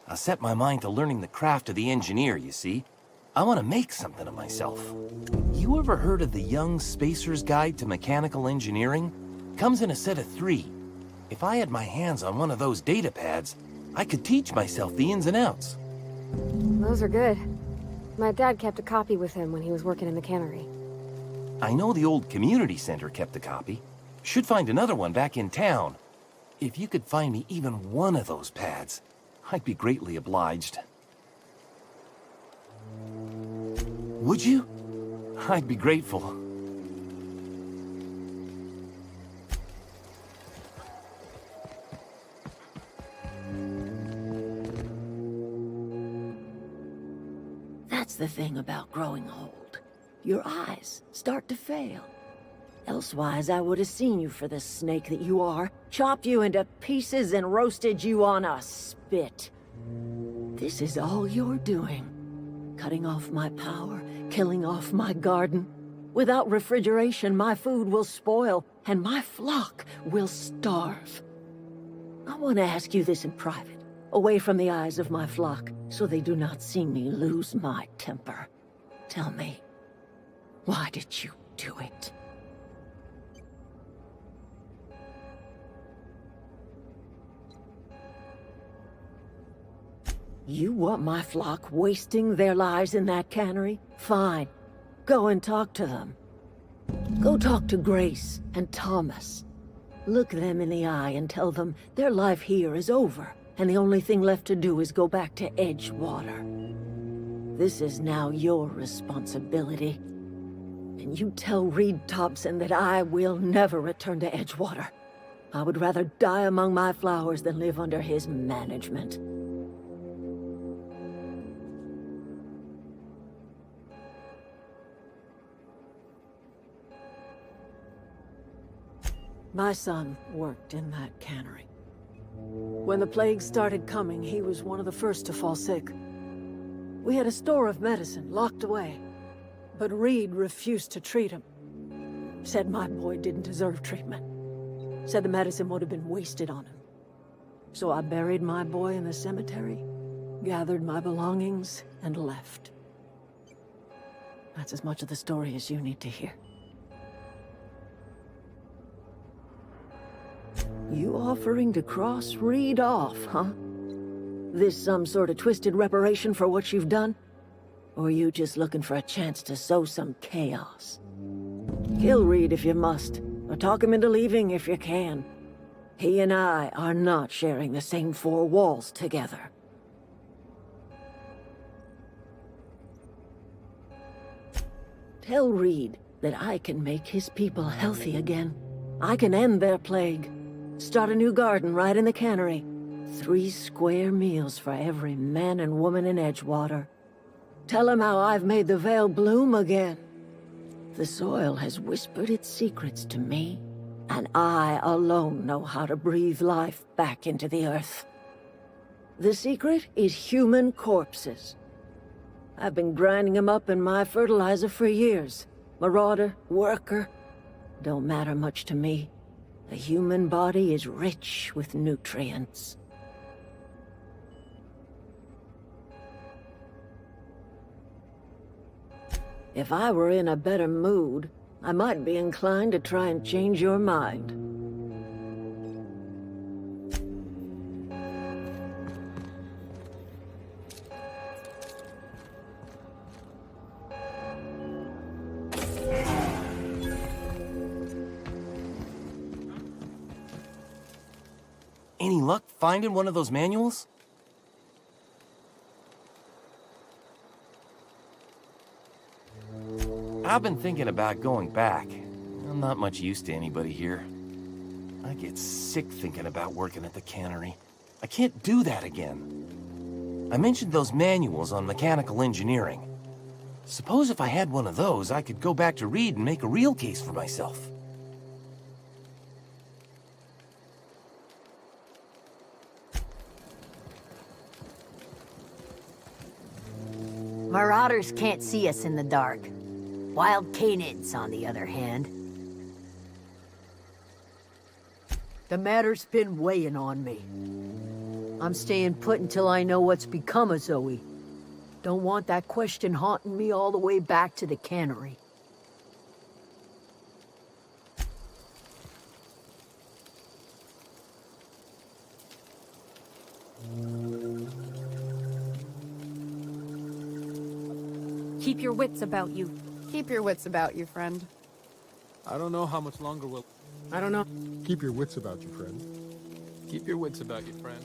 I set my mind to learning the craft of the engineer, you see. I want to make something of myself. You ever heard of the Young Spacer's Guide to Mechanical Engineering? Comes in a set of 3. If I had my hands on one of those data pads, I could teach myself the ins and outs. Those are good. My dad kept a copy with him when he was working in the cannery. I know the old community center kept a copy. Should find another one back in town. If you could find me even one of those pads, I'd be greatly obliged. Would you? I'd be grateful. That's the thing about growing old. Your eyes start to fail. Elsewise, I would have seen you for the snake that you are, chopped you into pieces and roasted you on a spit. This is all you're doing. Cutting off my power, killing off my garden. Without refrigeration, my food will spoil, and my flock will starve. I want to ask you this in private, away from the eyes of my flock, so they do not see me lose my temper. Tell me, why did you do it? You want my flock wasting their lives in that cannery? Fine. Go and talk to them. Go talk to Grace and Thomas. Look them in the eye and tell them their life here is over, and the only thing left to do is go back to Edgewater. This is now your responsibility. And you tell Reed Thompson that I will never return to Edgewater. I would rather die among my flowers than live under his management. My son worked in that cannery. When the plague started coming, he was one of the first to fall sick. We had a store of medicine locked away, but Reed refused to treat him. Said my boy didn't deserve treatment. Said the medicine would have been wasted on him. So I buried my boy in the cemetery, gathered my belongings, and left. That's as much of the story as you need to hear. You offering to cross Reed off, huh? This some sort of twisted reparation for what you've done? Or you just looking for a chance to sow some chaos? Kill Reed if you must, or talk him into leaving if you can. He and I are not sharing the same 4 walls together. Tell Reed that I can make his people healthy again. I can end their plague. Start a new garden right in the cannery. 3 square meals for every man and woman in Edgewater. Tell him how I've made the Vale bloom again. The soil has whispered its secrets to me, and I alone know how to breathe life back into the earth. The secret is human corpses. I've been grinding them up in my fertilizer for years. Marauder, worker, don't matter much to me. The human body is rich with nutrients. If I were in a better mood, I might be inclined to try and change your mind. Any luck finding one of those manuals? I've been thinking about going back. I'm not much use to anybody here. I get sick thinking about working at the cannery. I can't do that again. I mentioned those manuals on mechanical engineering. Suppose if I had one of those, I could go back to Reed and make a real case for myself. Marauders can't see us in the dark. Wild canids, on the other hand. The matter's been weighing on me. I'm staying put until I know what's become of Zoe. Don't want that question haunting me all the way back to the cannery. Keep your wits about you. Keep your wits about you, friend. I don't know how much longer we'll... I don't know. Keep your wits about you, friend. Keep your wits about you, friend.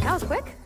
That was quick.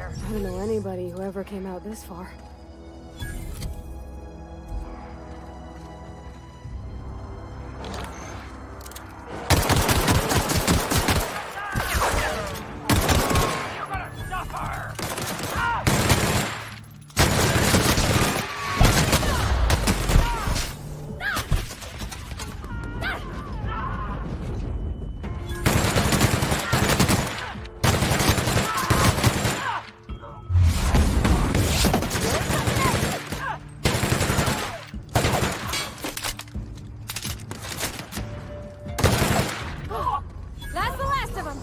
I don't know anybody who ever came out this far. That's the last of them!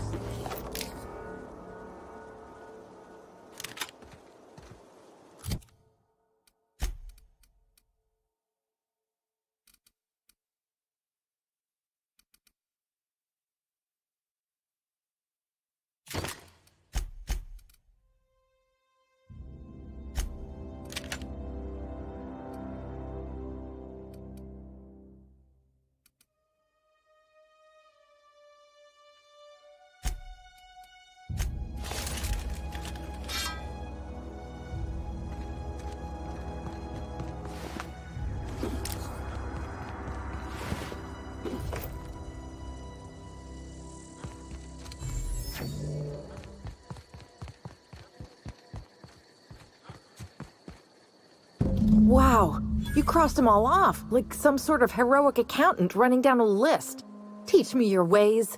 Wow, you crossed them all off, like some sort of heroic accountant running down a list. Teach me your ways.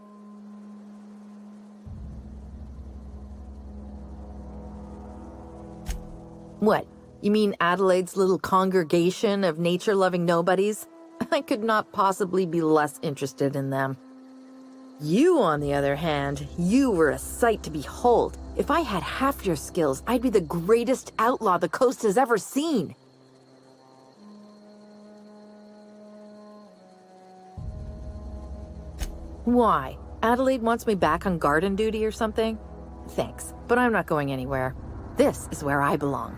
What? You mean Adelaide's little congregation of nature-loving nobodies? I could not possibly be less interested in them. You, on the other hand, you were a sight to behold. If I had half your skills, I'd be the greatest outlaw the coast has ever seen. Why? Adelaide wants me back on garden duty or something? Thanks, but I'm not going anywhere. This is where I belong.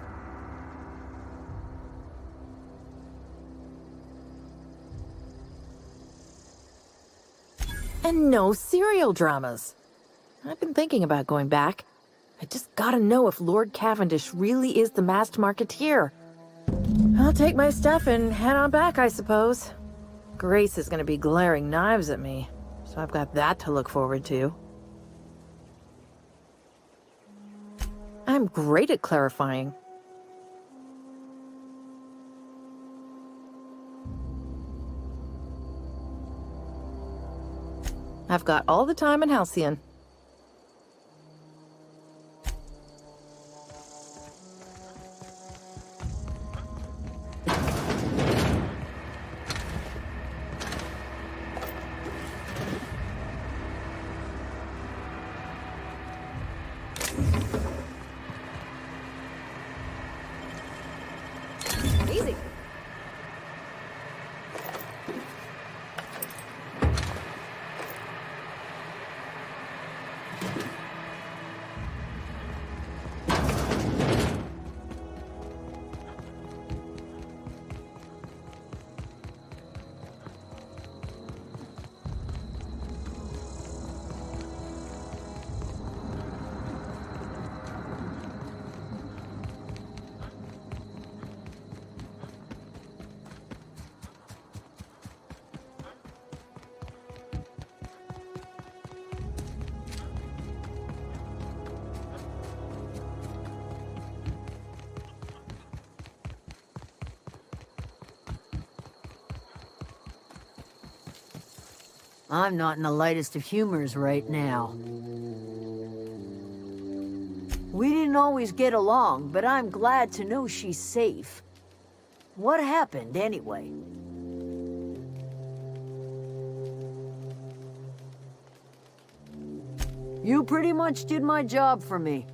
And no serial dramas. I've been thinking about going back. I just gotta know if Lord Cavendish really is the masked marketeer. I'll take my stuff and head on back, I suppose. Grace is gonna be glaring knives at me, so I've got that to look forward to. I'm great at clarifying. I've got all the time in Halcyon. Easy. I'm not in the lightest of humors right now. We didn't always get along, but I'm glad to know she's safe. What happened, anyway? You pretty much did my job for me.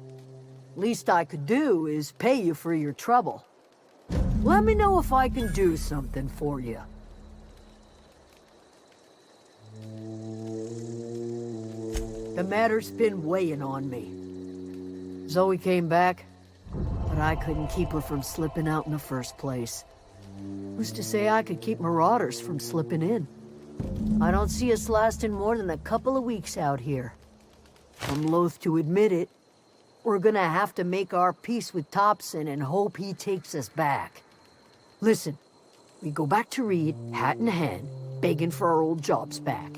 Least I could do is pay you for your trouble. Let me know if I can do something for you. The matter's been weighing on me. Zoe came back, but I couldn't keep her from slipping out in the first place. Who's to say I could keep marauders from slipping in? I don't see us lasting more than a couple of weeks out here. I'm loath to admit it, we're gonna have to make our peace with Thompson and hope he takes us back. Listen, we go back to Reed, hat in hand, begging for our old jobs back.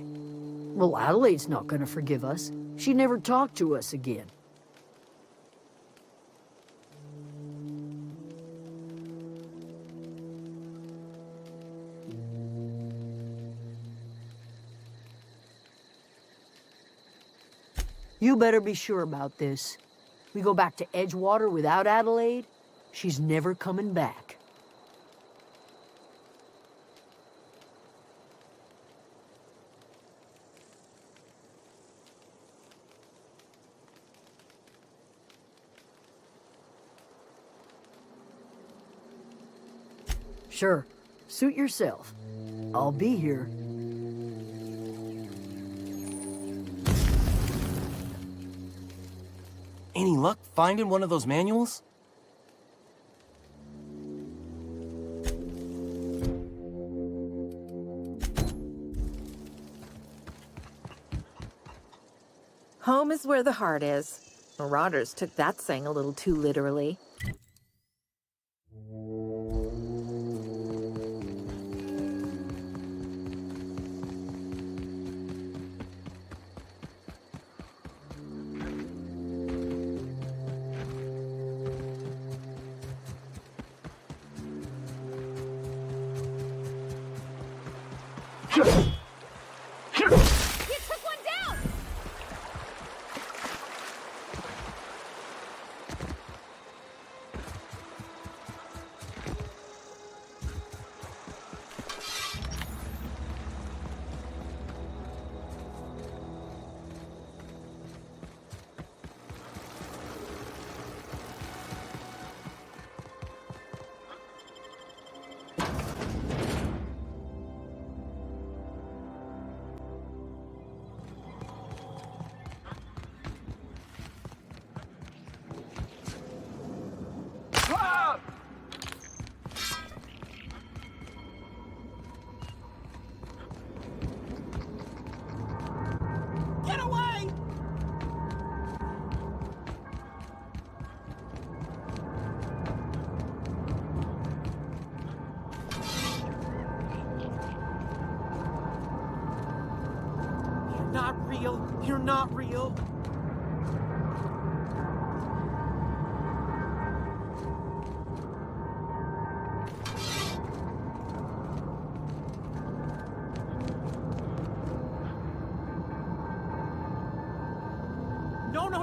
Well, Adelaide's not gonna forgive us. She never talked to us again. You better be sure about this. We go back to Edgewater without Adelaide, she's never coming back. Sure, suit yourself. I'll be here. Any luck finding one of those manuals? Home is where the heart is. Marauders took that saying a little too literally. Get away! You're not real. You're not real.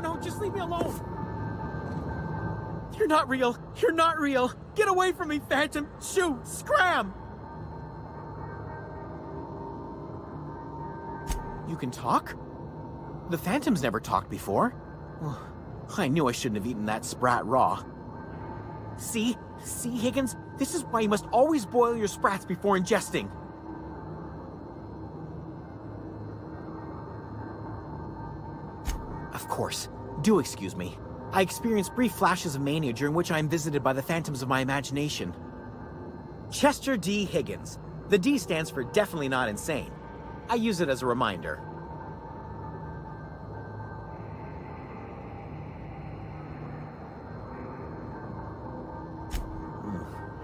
No, just leave me alone. You're not real. You're not real. Get away from me, Phantom. Shoot, scram. You can talk? The Phantom's never talked before. I knew I shouldn't have eaten that sprat raw. See, Higgins? This is why you must always boil your sprats before ingesting. Of course. Do excuse me. I experience brief flashes of mania during which I am visited by the phantoms of my imagination. Chester D. Higgins. The D stands for definitely not insane. I use it as a reminder.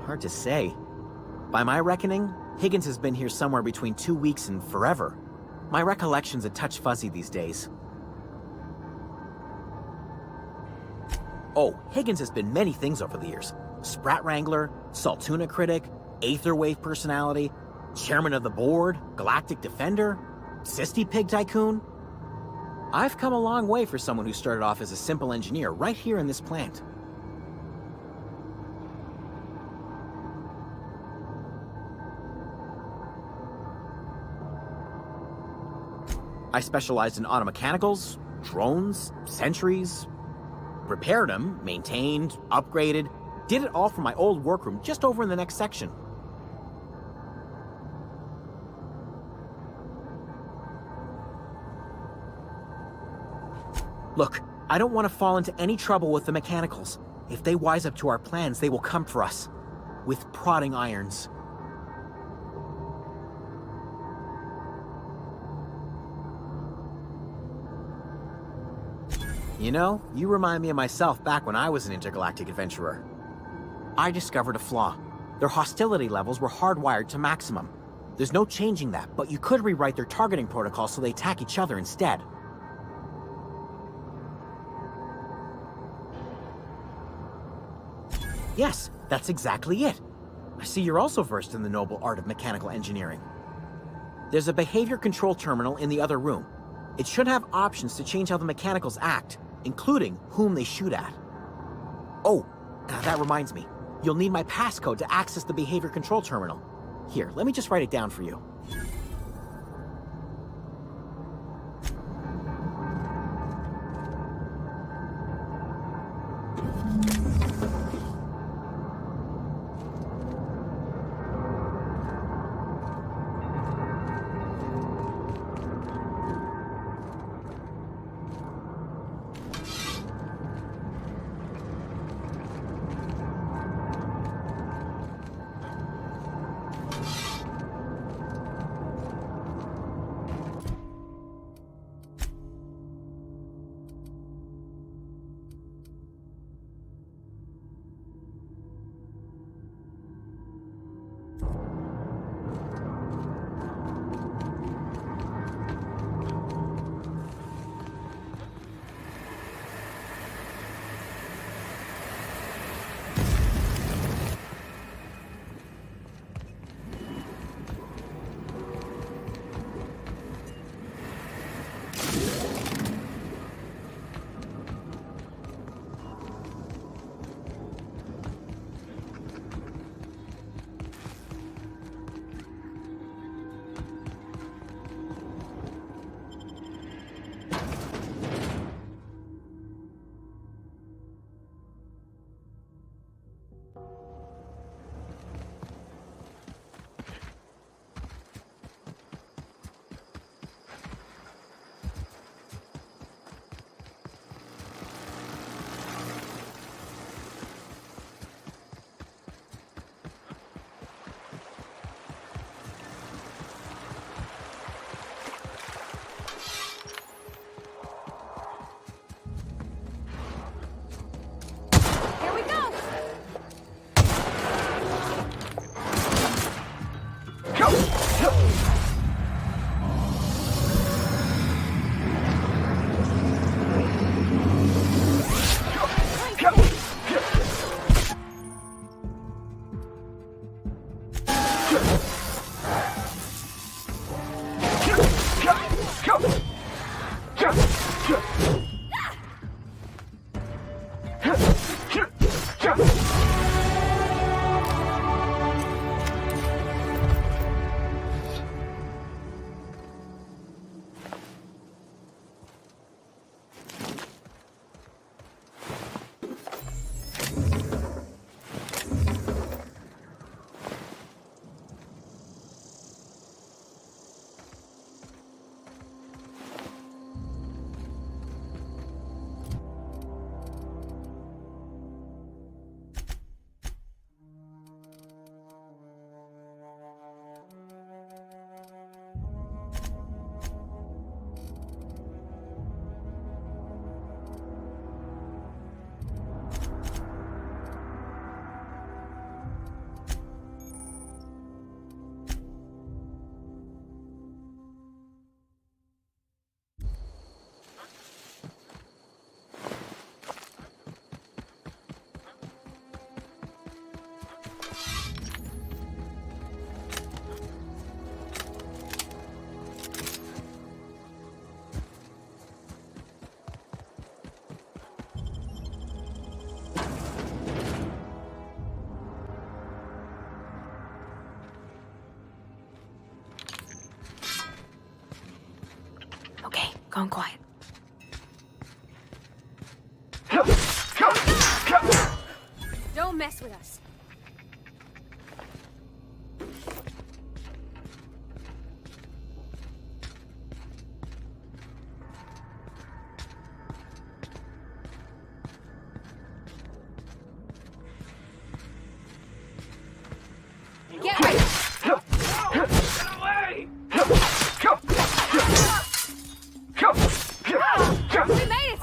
Hard to say. By my reckoning, Higgins has been here somewhere between 2 weeks and forever. My recollection's a touch fuzzy these days. Oh, Higgins has been many things over the years. Sprat Wrangler, Saltuna Critic, Aetherwave Personality, Chairman of the Board, Galactic Defender, Sisty Pig Tycoon. I've come a long way for someone who started off as a simple engineer right here in this plant. I specialized in automechanicals, drones, sentries, repaired them, maintained, upgraded, did it all from my old workroom just over in the next section. Look, I don't want to fall into any trouble with the mechanicals. If they wise up to our plans, they will come for us. With prodding irons. You know, you remind me of myself back when I was an intergalactic adventurer. I discovered a flaw. Their hostility levels were hardwired to maximum. There's no changing that, but you could rewrite their targeting protocol so they attack each other instead. Yes, that's exactly it. I see you're also versed in the noble art of mechanical engineering. There's a behavior control terminal in the other room. It should have options to change how the mechanicals act, including whom they shoot at. Oh, that reminds me. You'll need my passcode to access the behavior control terminal. Here, let me just write it down for you. Gone quiet. Don't mess with us. Get away! We made it!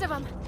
rest of them.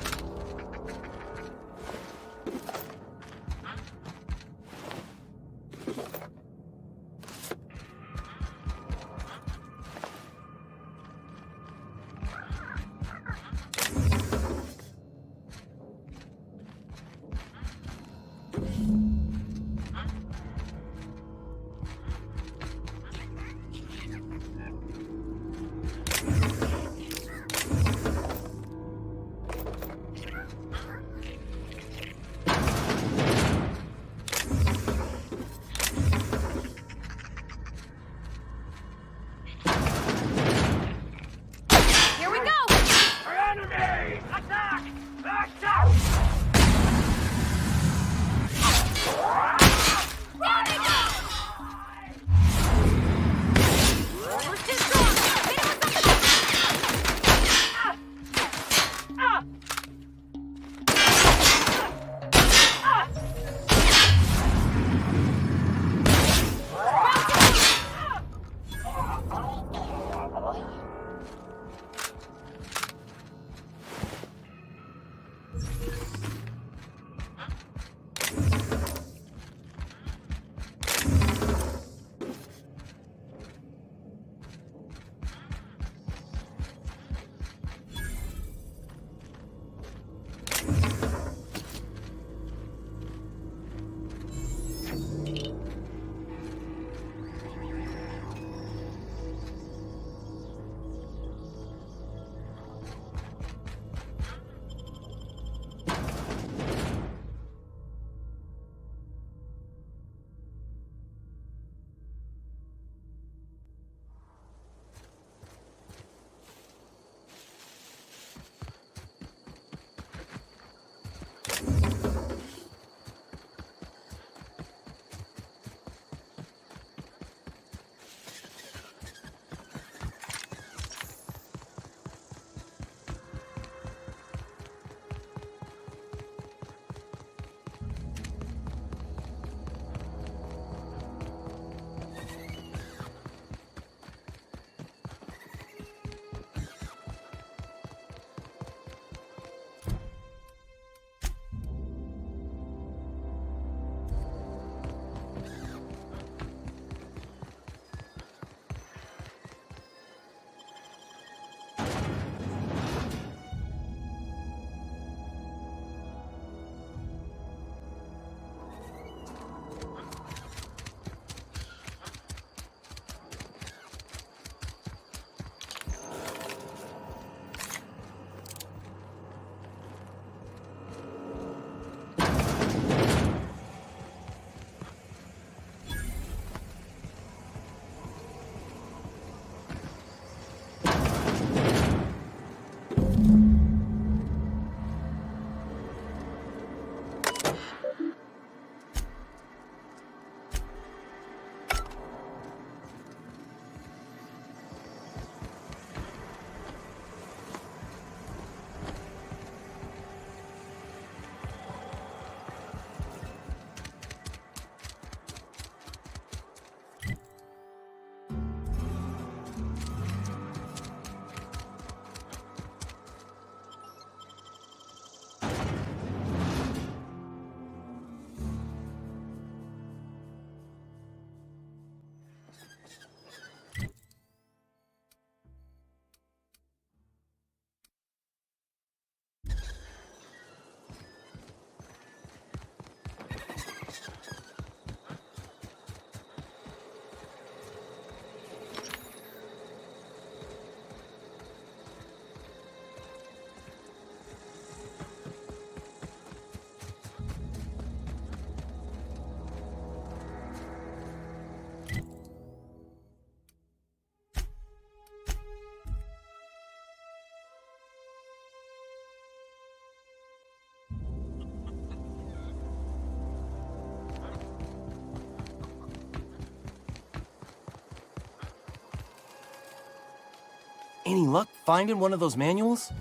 Any luck finding one of those manuals?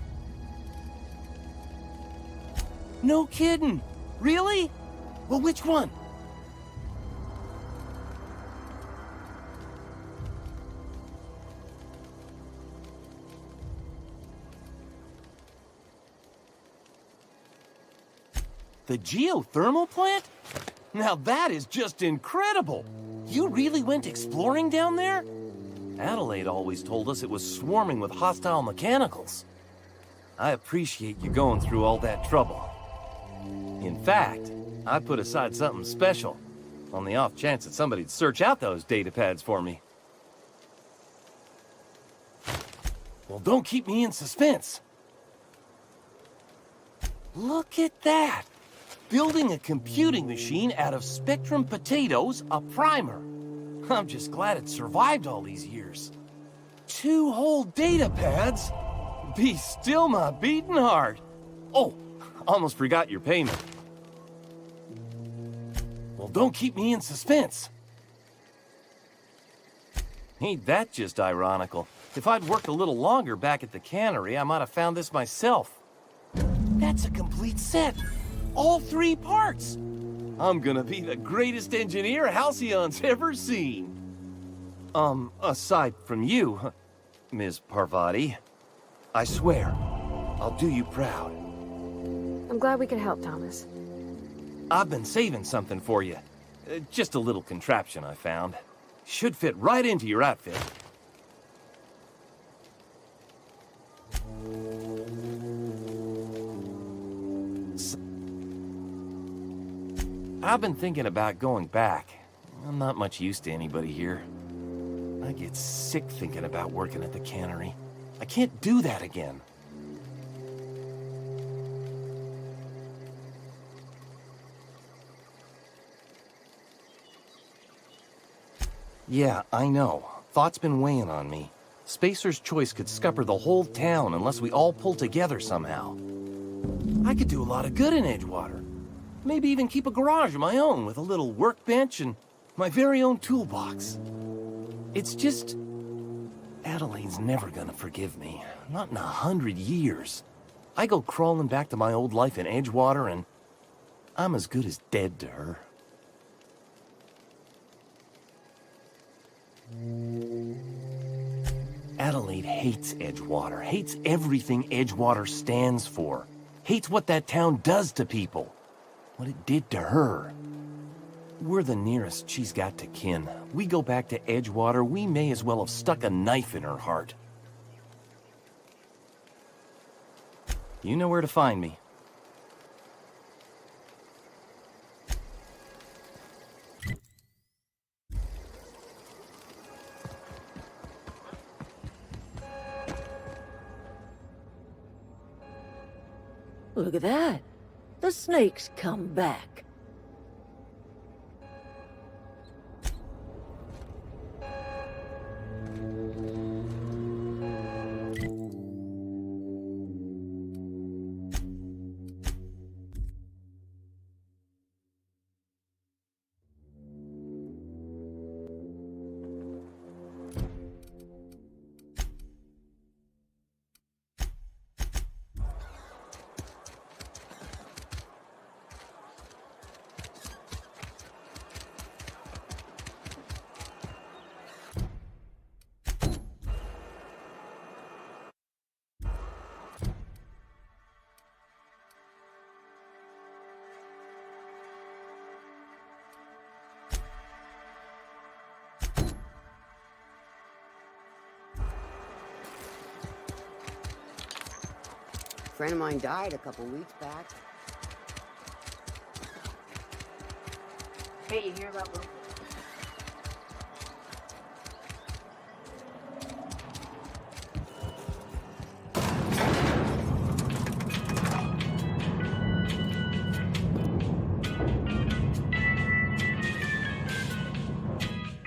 No kidding! Really? Well, which one? The geothermal plant? Now that is just incredible! You really went exploring down there? Adelaide always told us it was swarming with hostile mechanicals. I appreciate you going through all that trouble. In fact, I put aside something special, on the off chance that somebody'd search out those data pads for me. Well, don't keep me in suspense. Look at that! Building a computing machine out of Spectrum potatoes, a primer. I'm just glad it survived all these years. 2 whole data pads? Be still my beating heart. Oh, almost forgot your payment. Well, don't keep me in suspense. Ain't that just ironical? If I'd worked a little longer back at the cannery, I might have found this myself. That's a complete set. All 3 parts. I'm gonna be the greatest engineer Halcyon's ever seen. Aside from you, Ms. Parvati, I swear, I'll do you proud. I'm glad we could help, Thomas. I've been saving something for you. Just a little contraption I found. Should fit right into your outfit. I've been thinking about going back. I'm not much use to anybody here. I get sick thinking about working at the cannery. I can't do that again. Yeah, I know. Thought's been weighing on me. Spacer's Choice could scupper the whole town unless we all pull together somehow. I could do a lot of good in Edgewater. Maybe even keep a garage of my own with a little workbench and my very own toolbox. It's just... Adelaide's never gonna forgive me. Not in 100 years. I go crawling back to my old life in Edgewater and I'm as good as dead to her. Adelaide hates Edgewater, hates everything Edgewater stands for, hates what that town does to people. What it did to her. We're the nearest she's got to kin. We go back to Edgewater, we may as well have stuck a knife in her heart. You know where to find me. Look at that. The snake's come back. A friend of mine died a couple weeks back. Hey, you hear about Will?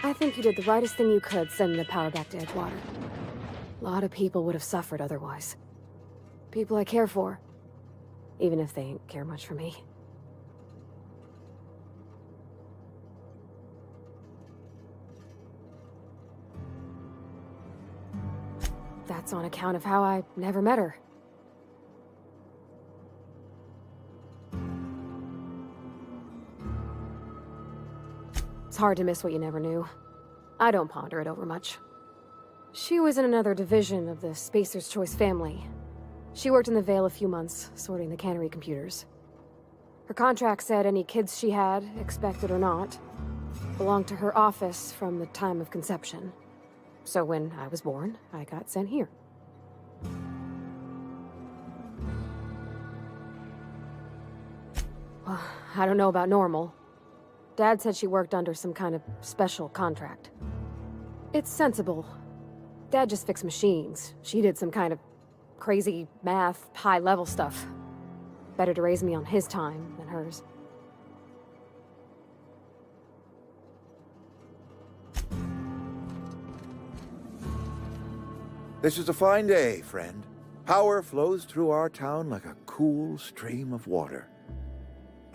I think you did the rightest thing you could sending the power back to Edgewater. A lot of people would have suffered otherwise. People I care for, even if they ain't care much for me. That's on account of how I never met her. It's hard to miss what you never knew. I don't ponder it over much. She was in another division of the Spacer's Choice family. She worked in the Vale a few months, sorting the cannery computers. Her contract said any kids she had, expected or not, belonged to her office from the time of conception. So when I was born, I got sent here. Well, I don't know about normal. Dad said she worked under some kind of special contract. It's sensible. Dad just fixed machines. She did some kind of crazy math, high-level stuff. Better to raise me on his time than hers. This is a fine day, friend. Power flows through our town like a cool stream of water.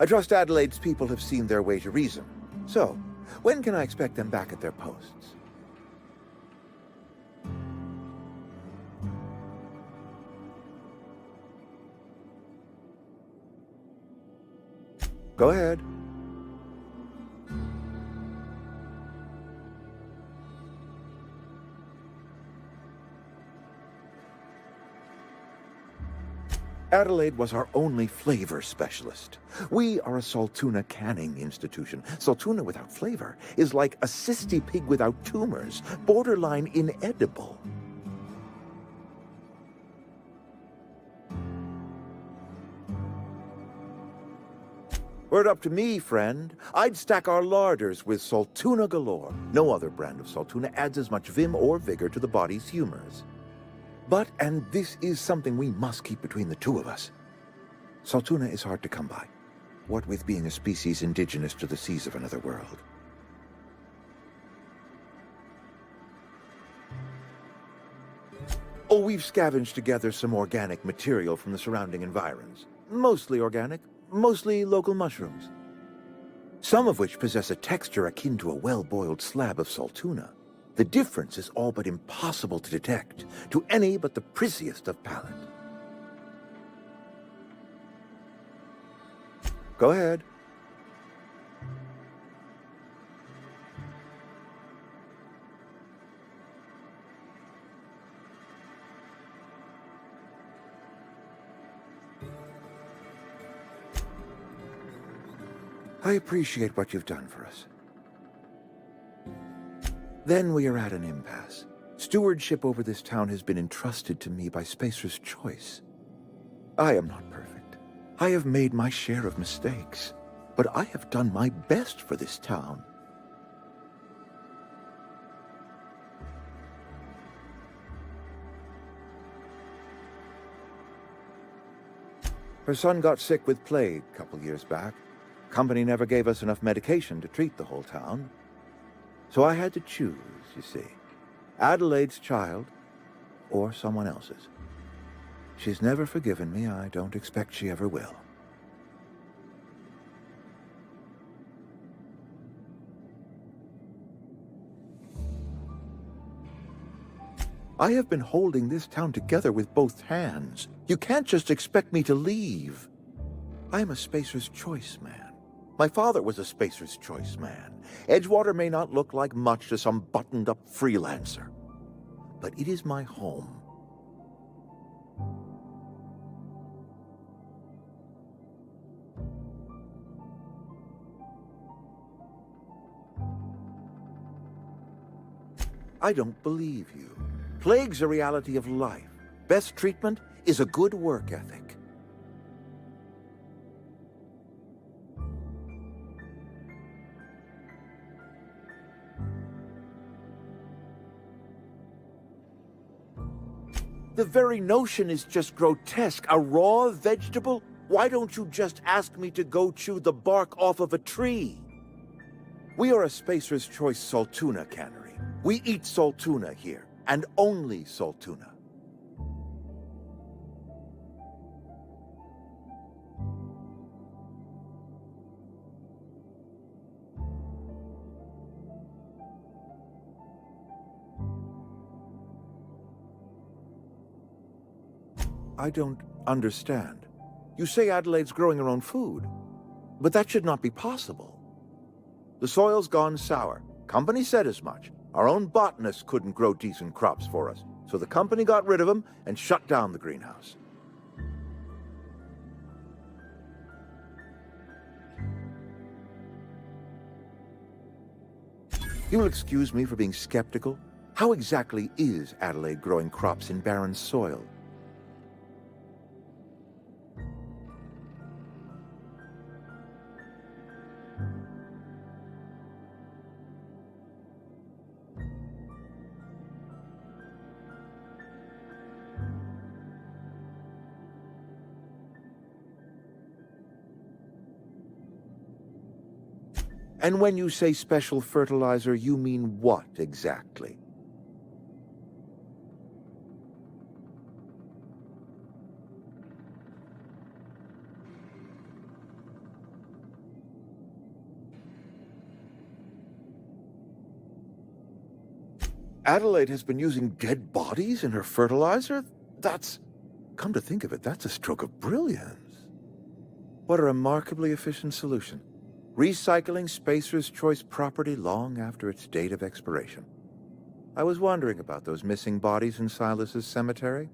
I trust Adelaide's people have seen their way to reason. So, when can I expect them back at their posts? Go ahead. Adelaide was our only flavor specialist. We are a Saltuna canning institution. Saltuna without flavor is like a cysty pig without tumors, borderline inedible. Were it up to me, friend, I'd stack our larders with Saltuna galore. No other brand of Saltuna adds as much vim or vigor to the body's humors. But, and this is something we must keep between the two of us, Saltuna is hard to come by, what with being a species indigenous to the seas of another world. Oh, we've scavenged together some organic material from the surrounding environs. Mostly organic, mostly local mushrooms. Some of which possess a texture akin to a well-boiled slab of Saltuna. The difference is all but impossible to detect to any but the prissiest of palate. Go ahead. I appreciate what you've done for us. Then we are at an impasse. Stewardship over this town has been entrusted to me by Spacer's Choice. I am not perfect. I have made my share of mistakes, but I have done my best for this town. Her son got sick with plague a couple years back. Company never gave us enough medication to treat the whole town. So I had to choose, you see. Adelaide's child, or someone else's. She's never forgiven me. I don't expect she ever will. I have been holding this town together with both hands. You can't just expect me to leave. I'm a Spacer's Choice man. My father was a Spacer's Choice man. Edgewater may not look like much to some buttoned-up freelancer, but it is my home. I don't believe you. Plague's a reality of life. Best treatment is a good work ethic. The very notion is just grotesque. A raw vegetable? Why don't you just ask me to go chew the bark off of a tree? We are a Spacer's Choice Saltuna cannery. We eat Saltuna here, and only Saltuna. I don't understand. You say Adelaide's growing her own food, but that should not be possible. The soil's gone sour. Company said as much. Our own botanists couldn't grow decent crops for us, so the company got rid of them and shut down the greenhouse. You'll excuse me for being skeptical. How exactly is Adelaide growing crops in barren soil? And when you say special fertilizer, you mean what exactly? Adelaide has been using dead bodies in her fertilizer? That's... Come to think of it, that's a stroke of brilliance. What a remarkably efficient solution. Recycling Spacer's Choice property long after its date of expiration. I was wondering about those missing bodies in Silas's cemetery.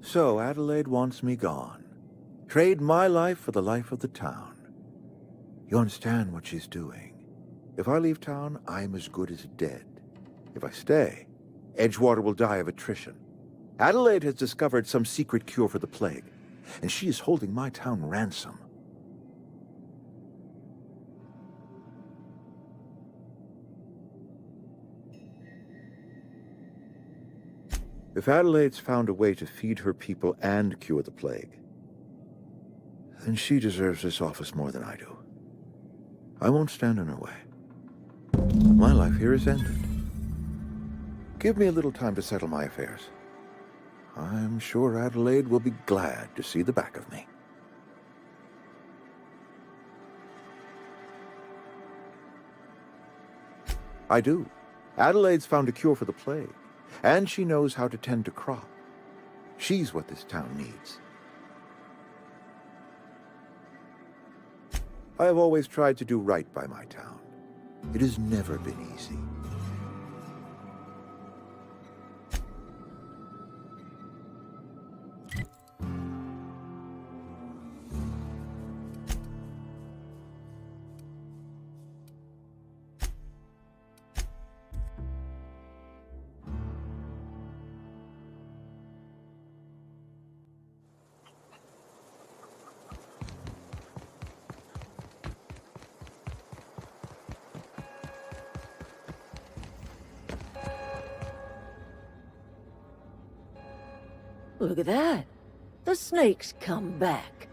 So Adelaide wants me gone. Trade my life for the life of the town. You understand what she's doing. If I leave town, I'm as good as dead. If I stay, Edgewater will die of attrition. Adelaide has discovered some secret cure for the plague, and she is holding my town ransom. If Adelaide's found a way to feed her people and cure the plague, then she deserves this office more than I do. I won't stand in her way. My life here is ended. Give me a little time to settle my affairs. I'm sure Adelaide will be glad to see the back of me. I do. Adelaide's found a cure for the plague, and she knows how to tend to crop. She's what this town needs. I have always tried to do right by my town. It has never been easy. Look at that. The snake's come back.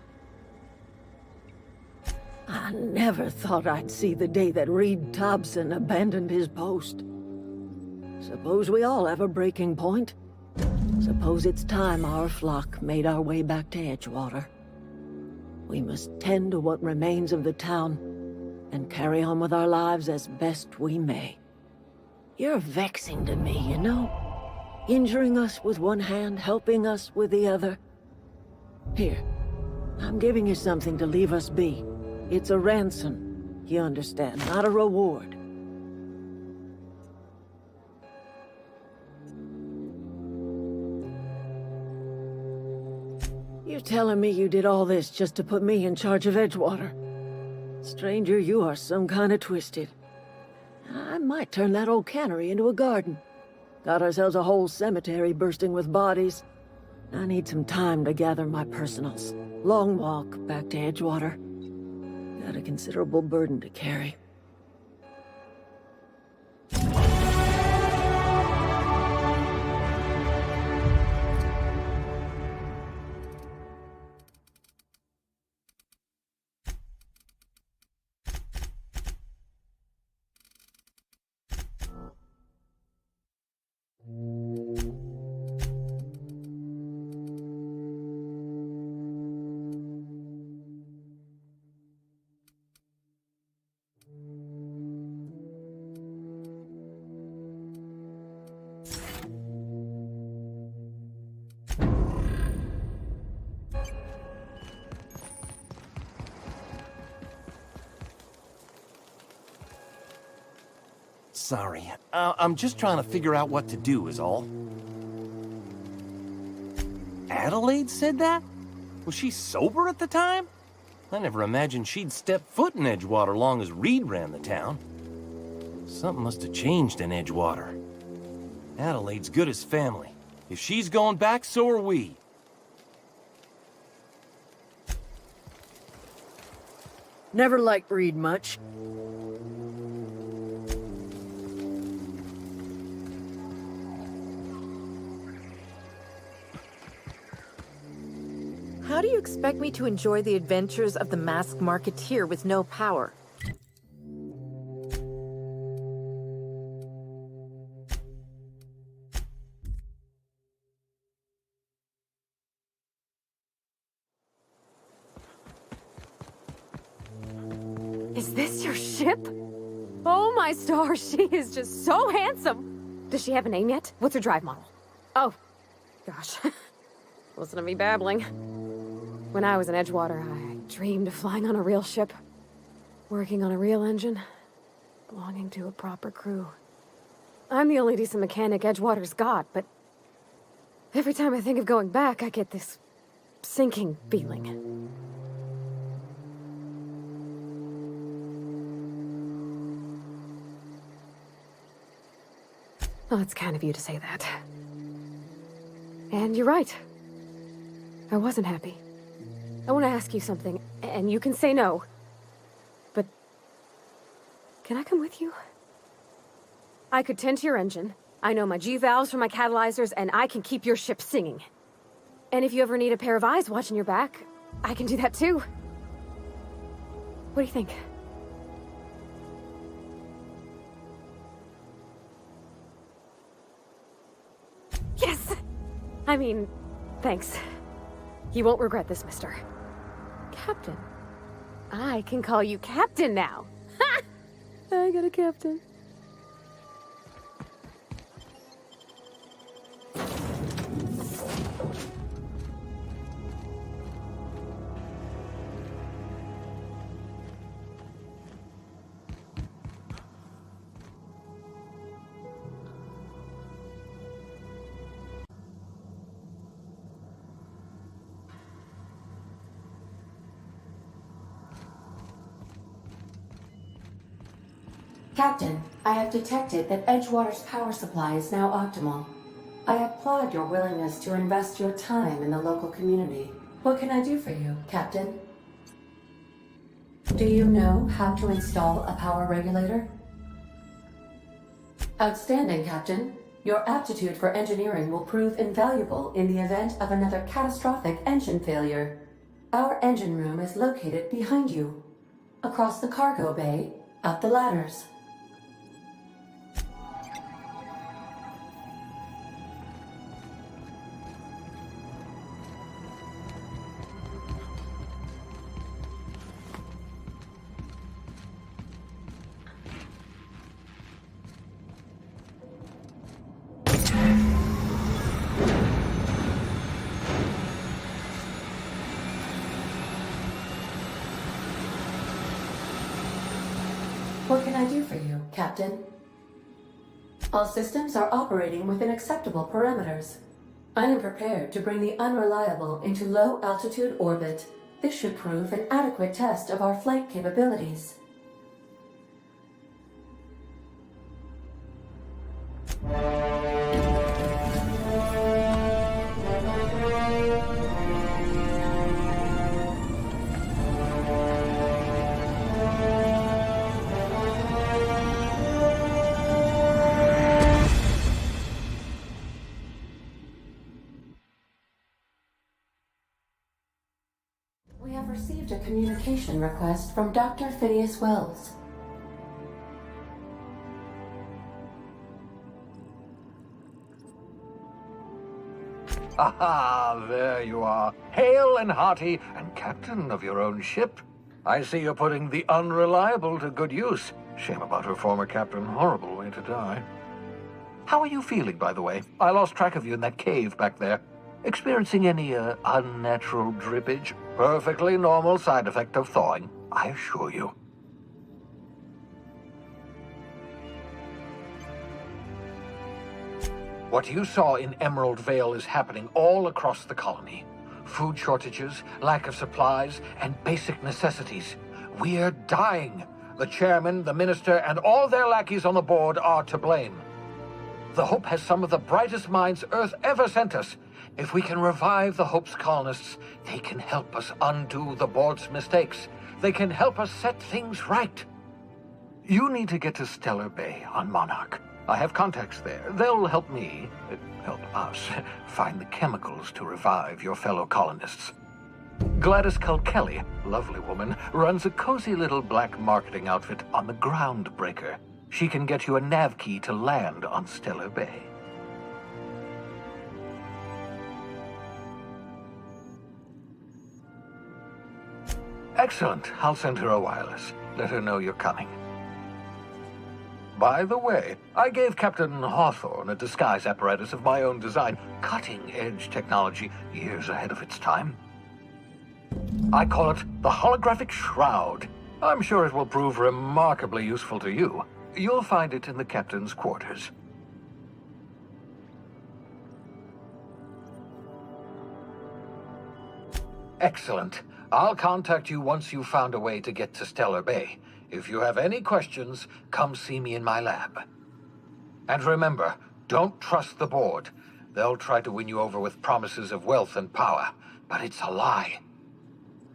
I never thought I'd see the day that Reed Thompson abandoned his post. Suppose we all have a breaking point. Suppose it's time our flock made our way back to Edgewater. We must tend to what remains of the town and carry on with our lives as best we may. You're vexing to me, you know? Injuring us with one hand, helping us with the other. Here, I'm giving you something to leave us be. It's a ransom, you understand, not a reward. You're telling me you did all this just to put me in charge of Edgewater? Stranger, you are some kind of twisted. I might turn that old cannery into a garden. Got ourselves a whole cemetery bursting with bodies. I need some time to gather my personals. Long walk back to Edgewater. Got a considerable burden to carry. Sorry. I'm just trying to figure out what to do is all. Adelaide said that? Was she sober at the time? I never imagined she'd step foot in Edgewater long as Reed ran the town. Something must have changed in Edgewater. Adelaide's good as family. If she's going back, so are we. Never liked Reed much. How do you expect me to enjoy the adventures of the masked marketeer with no power? Is this your ship? Oh my stars, she is just so handsome. Does she have a name yet? What's her drive model? Oh, gosh. Listen to me babbling. When I was in Edgewater, I dreamed of flying on a real ship, working on a real engine, belonging to a proper crew. I'm the only decent mechanic Edgewater's got, but every time I think of going back, I get this sinking feeling. Well, it's kind of you to say that. And you're right. I wasn't happy. I want to ask you something, and you can say no. But can I come with you? I could tend to your engine. I know my G-valves from my catalyzers, and I can keep your ship singing. And if you ever need a pair of eyes watching your back, I can do that too. What do you think? Yes! I mean, thanks. You won't regret this, mister. Captain. I can call you Captain now. Ha! I got a captain. Captain, I have detected that Edgewater's power supply is now optimal. I applaud your willingness to invest your time in the local community. What can I do for you, Captain? Do you know how to install a power regulator? Outstanding, Captain. Your aptitude for engineering will prove invaluable in the event of another catastrophic engine failure. Our engine room is located behind you. Across the cargo bay, up the ladders. What can I do for you, Captain? All systems are operating within acceptable parameters. I am prepared to bring the unreliable into low-altitude orbit. This should prove an adequate test of our flight capabilities. We have received a communication request from Dr. Phineas Wells. Ah, there you are, hale and hearty, and captain of your own ship. I see you're putting the unreliable to good use. Shame about her former captain. Horrible way to die. How are you feeling, by the way? I lost track of you in that cave back there. Experiencing any, unnatural drippage? Perfectly normal side effect of thawing, I assure you. What you saw in Emerald Vale is happening all across the colony. Food shortages, lack of supplies, and basic necessities. We're dying. The chairman, the minister, and all their lackeys on the board are to blame. The Hope has some of the brightest minds Earth ever sent us. If we can revive the Hope's colonists, they can help us undo the board's mistakes. They can help us set things right. You need to get to Stellar Bay on Monarch. I have contacts there. They'll help us, find the chemicals to revive your fellow colonists. Gladys Kilkelly, lovely woman, runs a cozy little black marketing outfit on the Groundbreaker. She can get you a nav key to land on Stellar Bay. Excellent. I'll send her a wireless. Let her know you're coming. By the way, I gave Captain Hawthorne a disguise apparatus of my own design, cutting-edge technology years ahead of its time. I call it the Holographic Shroud. I'm sure it will prove remarkably useful to you. You'll find it in the captain's quarters. Excellent. I'll contact you once you've found a way to get to Stellar Bay. If you have any questions, come see me in my lab. And remember, don't trust the board. They'll try to win you over with promises of wealth and power, but it's a lie.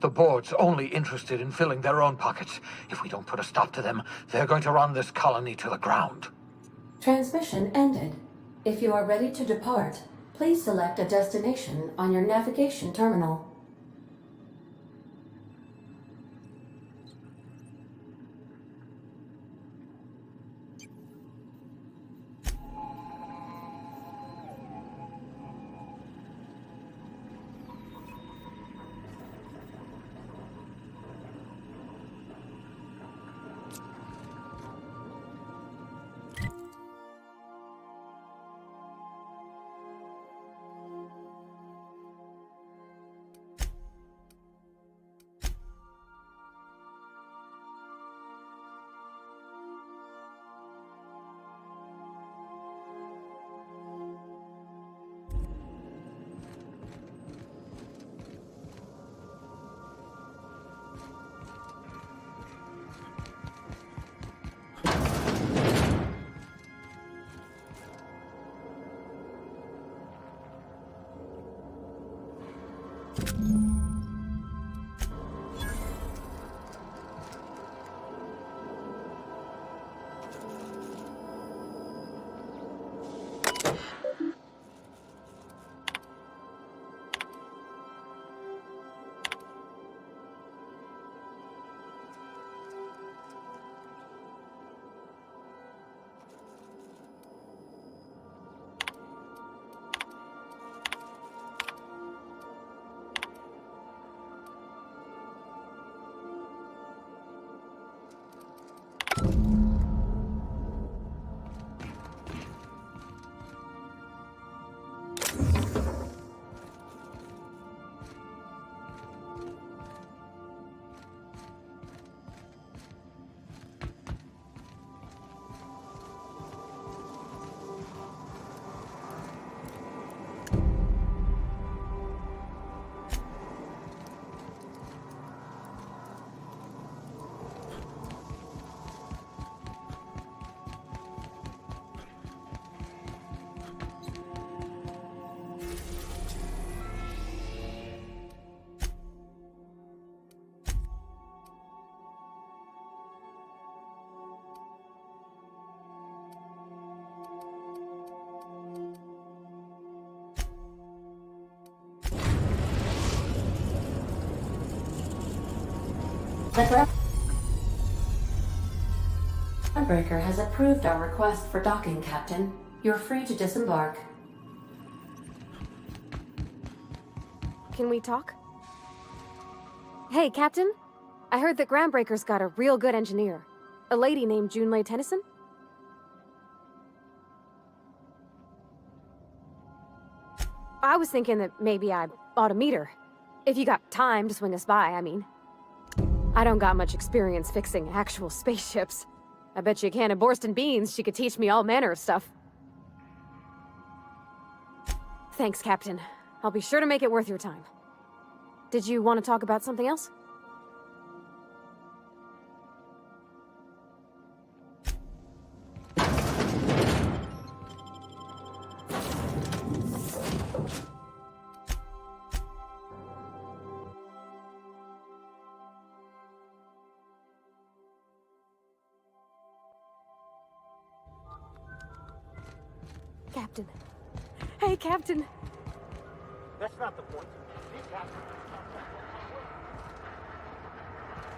The board's only interested in filling their own pockets. If we don't put a stop to them, they're going to run this colony to the ground. Transmission ended. If you are ready to depart, please select a destination on your navigation terminal. The Groundbreaker has approved our request for docking, Captain. You're free to disembark. Can we talk? Hey, Captain. I heard that Groundbreaker's got a real good engineer. A lady named Junlei Tennyson? I was thinking that maybe I ought to meet her. If you got time to swing us by, I mean. I don't got much experience fixing actual spaceships. I bet you a can of Borston beans she could teach me all manner of stuff. Thanks, Captain. I'll be sure to make it worth your time. Did you want to talk about something else? Captain. Hey, Captain. That's not the point.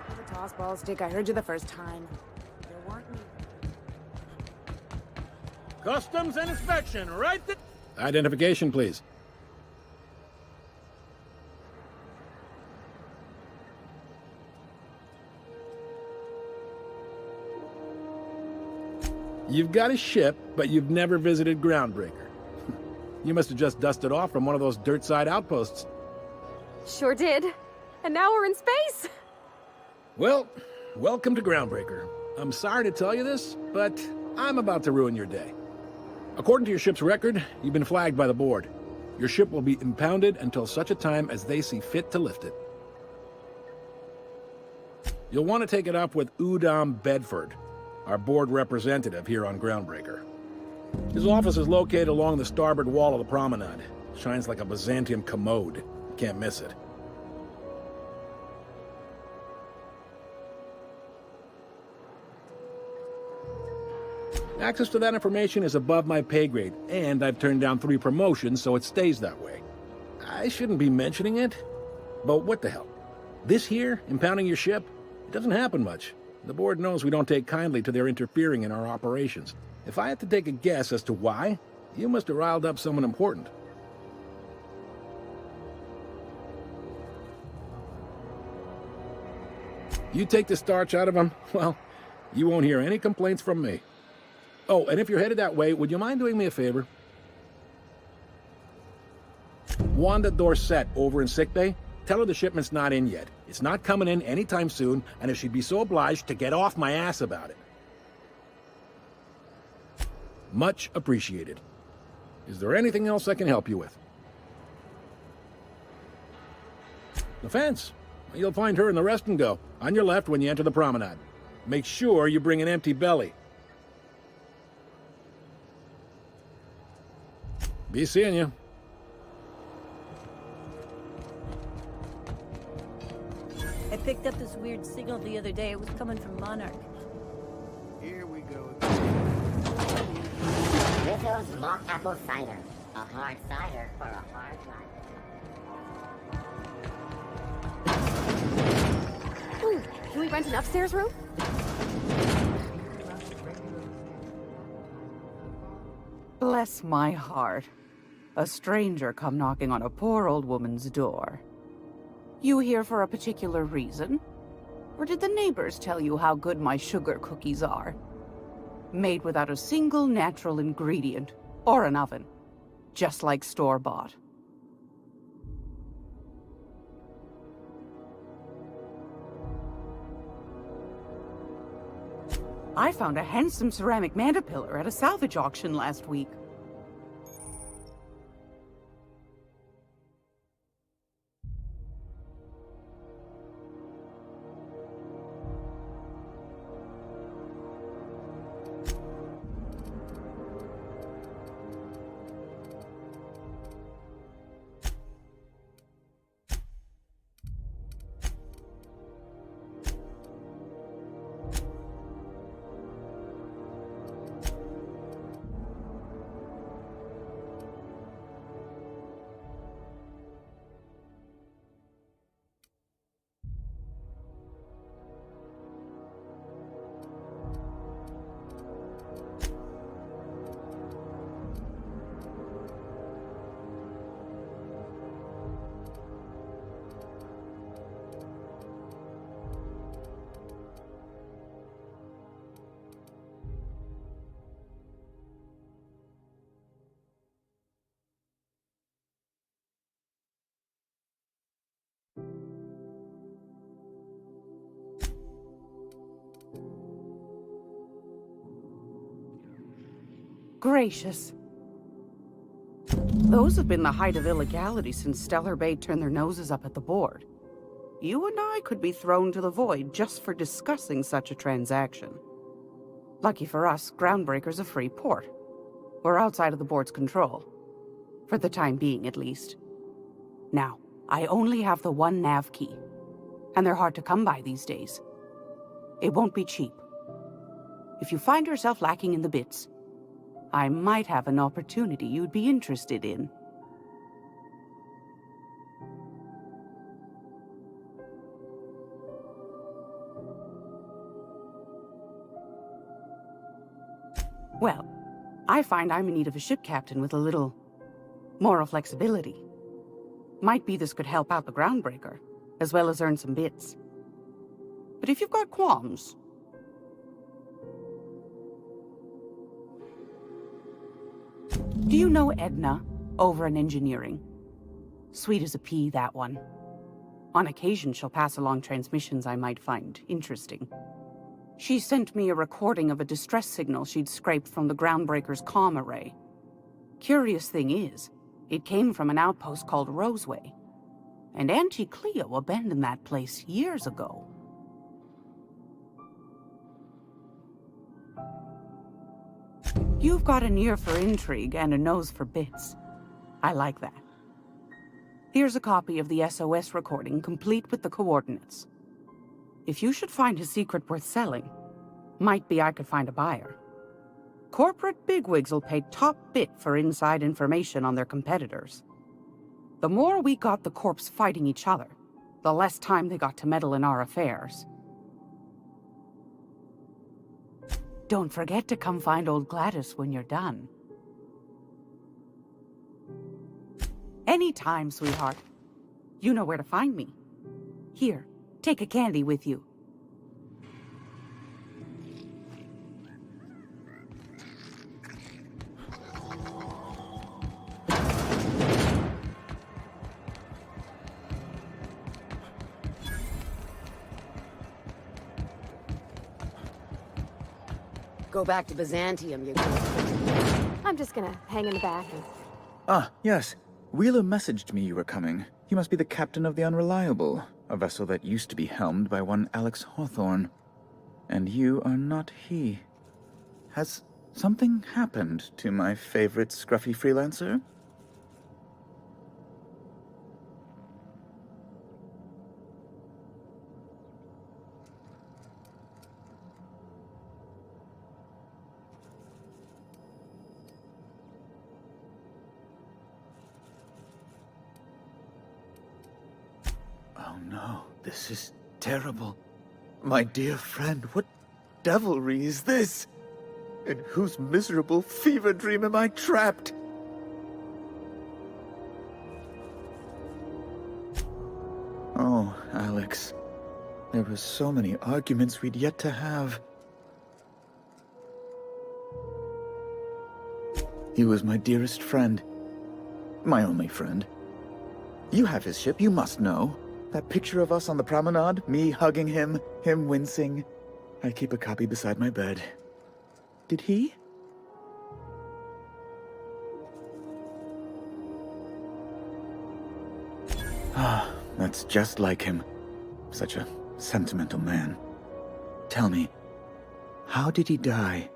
The toss ball stick, I heard you the first time. There weren't any... Customs and inspection, right there. Identification, please. You've got a ship, but you've never visited Groundbreaker. You must have just dusted off from one of those dirt-side outposts. Sure did. And now we're in space! Well, welcome to Groundbreaker. I'm sorry to tell you this, but I'm about to ruin your day. According to your ship's record, you've been flagged by the board. Your ship will be impounded until such a time as they see fit to lift it. You'll want to take it up with Udom Bedford, our board representative here on Groundbreaker. His office is located along the starboard wall of the promenade. Shines like a Byzantium commode. Can't miss it. Access to that information is above my pay grade, and I've turned down 3 promotions, so it stays that way. I shouldn't be mentioning it, but what the hell? This here, impounding your ship, it doesn't happen much. The board knows we don't take kindly to their interfering in our operations. If I had to take a guess as to why, you must have riled up someone important. You take the starch out of them, well, you won't hear any complaints from me. Oh, and if you're headed that way, would you mind doing me a favor? Wanda Dorset over in sickbay, tell her the shipment's not in yet. It's not coming in anytime soon, and if she'd be so obliged to get off my ass about it. Much appreciated. Is there anything else I can help you with? The fence. You'll find her in the rest and go, on your left when you enter the promenade. Make sure you bring an empty belly. Be seeing you. I picked up this weird signal the other day. It was coming from Monarch. Here we go. Rizzo's Mock Apple Cider. A hard cider for a hard life. Ooh, can we rent an upstairs room? Bless my heart. A stranger come knocking on a poor old woman's door. You here for a particular reason? Or did the neighbors tell you how good my sugar cookies are? Made without a single natural ingredient, or an oven. Just like store-bought. I found a handsome ceramic mandapillar at a salvage auction last week. Gracious. Those have been the height of illegality since Stellar Bay turned their noses up at the board. You and I could be thrown to the void just for discussing such a transaction. Lucky for us, Groundbreaker's a free port. We're outside of the board's control. For the time being, at least. Now, I only have the one nav key. And they're hard to come by these days. It won't be cheap. If you find yourself lacking in the bits, I might have an opportunity you'd be interested in. Well, I find I'm in need of a ship captain with a little moral flexibility. Might be this could help out the Groundbreaker, as well as earn some bits. But if you've got qualms... Do you know Edna, over in engineering? Sweet as a pea, that one. On occasion, she'll pass along transmissions I might find interesting. She sent me a recording of a distress signal she'd scraped from the Groundbreaker's comm array. Curious thing is, it came from an outpost called Roseway. And Auntie Cleo abandoned that place years ago. You've got an ear for intrigue and a nose for bits. I like that. Here's a copy of the SOS recording, complete with the coordinates. If you should find a secret worth selling, might be I could find a buyer. Corporate bigwigs will pay top bit for inside information on their competitors. The more we got the corps fighting each other, the less time they got to meddle in our affairs. Don't forget to come find old Gladys when you're done. Anytime, sweetheart. You know where to find me. Here, take a candy with you. Go back to Byzantium, you go. I'm just gonna hang in the back and... Ah, yes. Wheeler messaged me you were coming. You must be the captain of the Unreliable, a vessel that used to be helmed by one Alex Hawthorne. And you are not he. Has something happened to my favorite scruffy freelancer? Oh no, this is terrible. My dear friend, what devilry is this? In whose miserable fever dream am I trapped? Oh, Alex. There were so many arguments we'd yet to have. He was my dearest friend. My only friend. You have his ship, you must know. That picture of us on the promenade, me hugging him, him wincing. I keep a copy beside my bed. Did he? Ah, that's just like him. Such a sentimental man. Tell me, how did he die?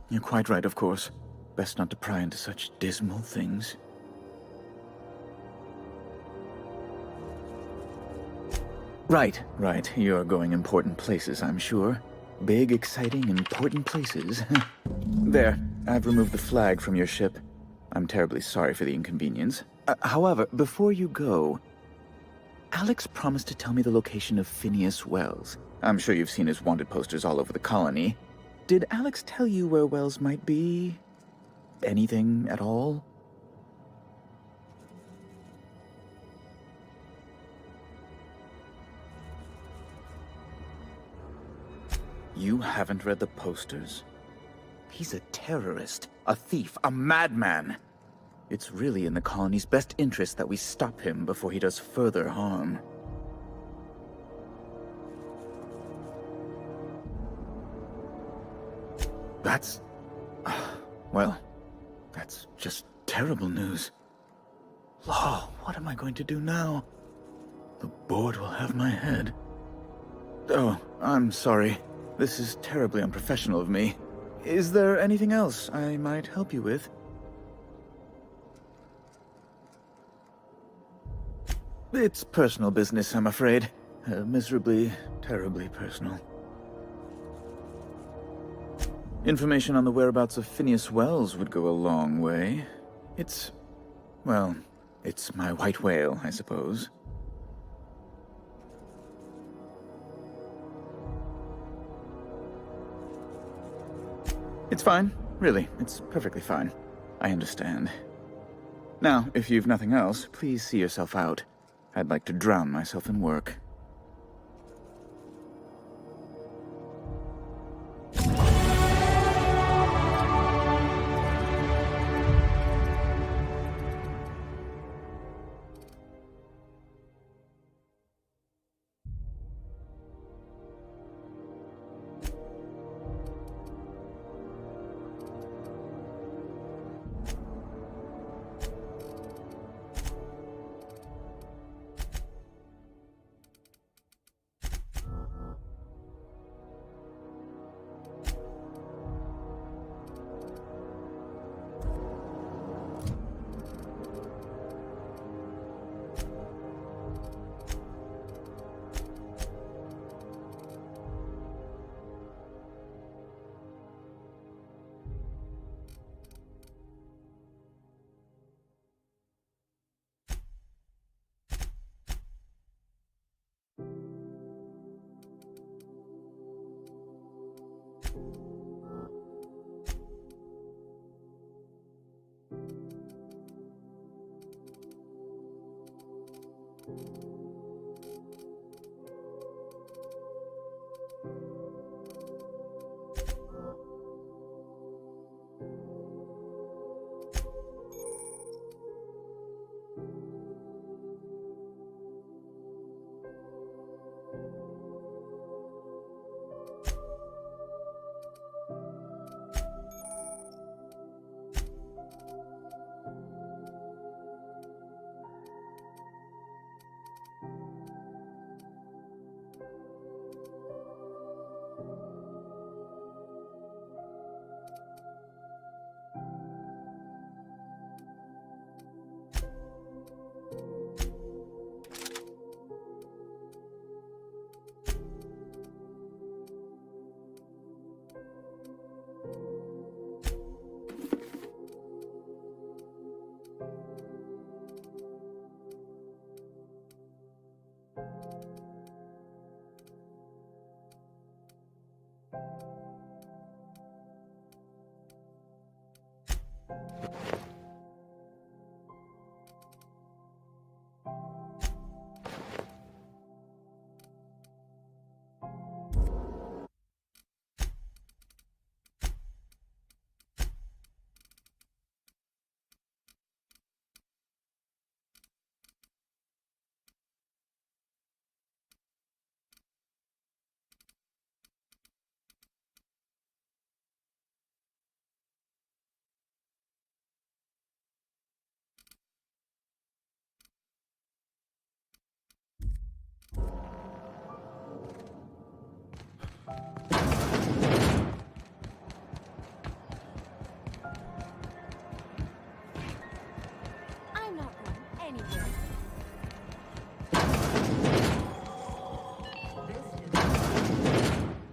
You're quite right, of course. Best not to pry into such dismal things. Right. You're going important places, I'm sure. Big, exciting, important places. There, I've removed the flag from your ship. I'm terribly sorry for the inconvenience. However, before you go, Alex promised to tell me the location of Phineas Wells. I'm sure you've seen his wanted posters all over the colony. Did Alex tell you where Wells might be? Anything at all? You haven't read the posters? He's a terrorist, a thief, a madman. It's really in the colony's best interest that we stop him before he does further harm. That's... well, that's just terrible news. Law, what am I going to do now? The board will have my head. Oh, I'm sorry. This is terribly unprofessional of me. Is there anything else I might help you with? It's personal business, I'm afraid. Miserably, terribly personal. Information on the whereabouts of Phineas Wells would go a long way. It's... well, it's my white whale, I suppose. It's fine. Really, it's perfectly fine. I understand. Now, if you've nothing else, please see yourself out. I'd like to drown myself in work.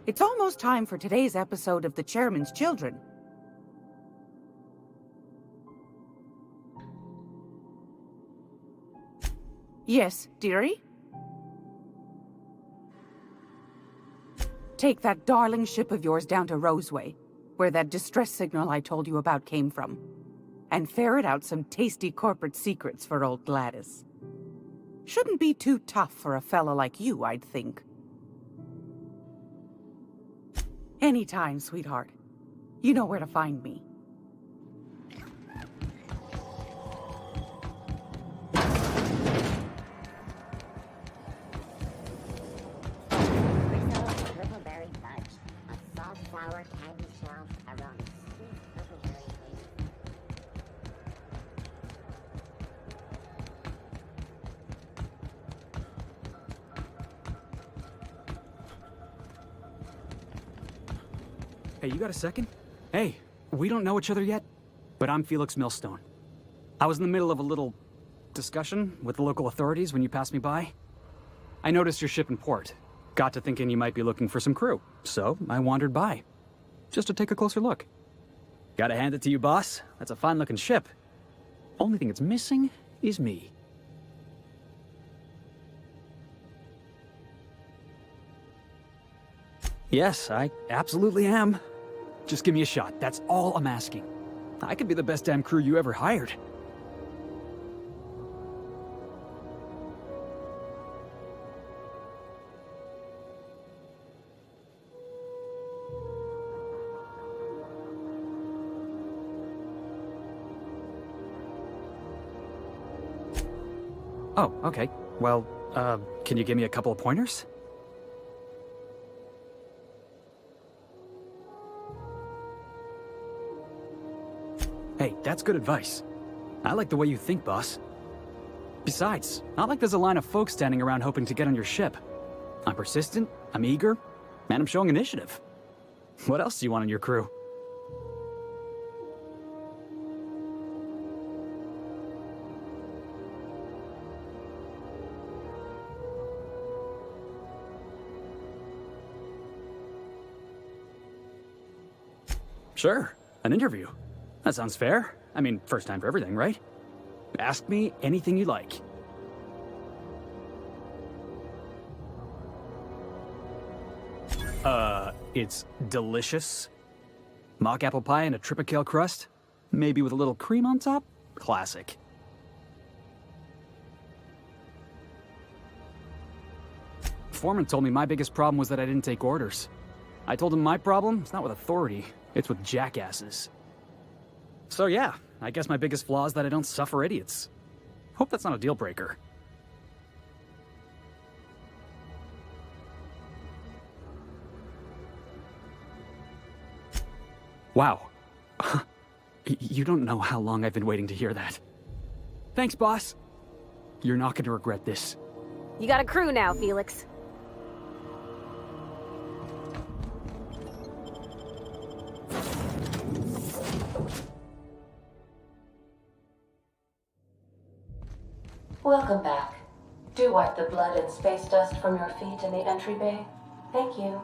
It's almost time for today's episode of The Chairman's Children. Yes, dearie? Take that darling ship of yours down to Roseway, where that distress signal I told you about came from, and ferret out some tasty corporate secrets for old Gladys. Shouldn't be too tough for a fella like you, I'd think. Anytime, sweetheart. You know where to find me. Purple berry fudge. A salt sour candy shell aroma. Sweet purple berry flavor. Hey, you got a second? Hey, we don't know each other yet, but I'm Felix Millstone. I was in the middle of a little discussion with the local authorities when you passed me by. I noticed your ship in port. Got to thinking you might be looking for some crew, so I wandered by, just to take a closer look. Gotta hand it to you, boss. That's a fine-looking ship. Only thing it's missing is me. Yes, I absolutely am. Just give me a shot. That's all I'm asking. I could be the best damn crew you ever hired. Oh, okay. Well, can you give me a couple of pointers? Hey, that's good advice. I like the way you think, boss. Besides, not like there's a line of folks standing around hoping to get on your ship. I'm persistent, I'm eager, and I'm showing initiative. What else do you want in your crew? Sure, an interview. That sounds fair. I mean, first time for everything, right? Ask me anything you like. It's delicious. Mock apple pie and a tripicale crust. Maybe with a little cream on top? Classic. Foreman told me my biggest problem was that I didn't take orders. I told him my problem is not with authority, it's with jackasses. So yeah, I guess my biggest flaw is that I don't suffer idiots. Hope that's not a deal breaker. Wow. You don't know how long I've been waiting to hear that. Thanks, boss. You're not going to regret this. You got a crew now, Felix. Welcome back. Do wipe the blood and space dust from your feet in the entry bay. Thank you.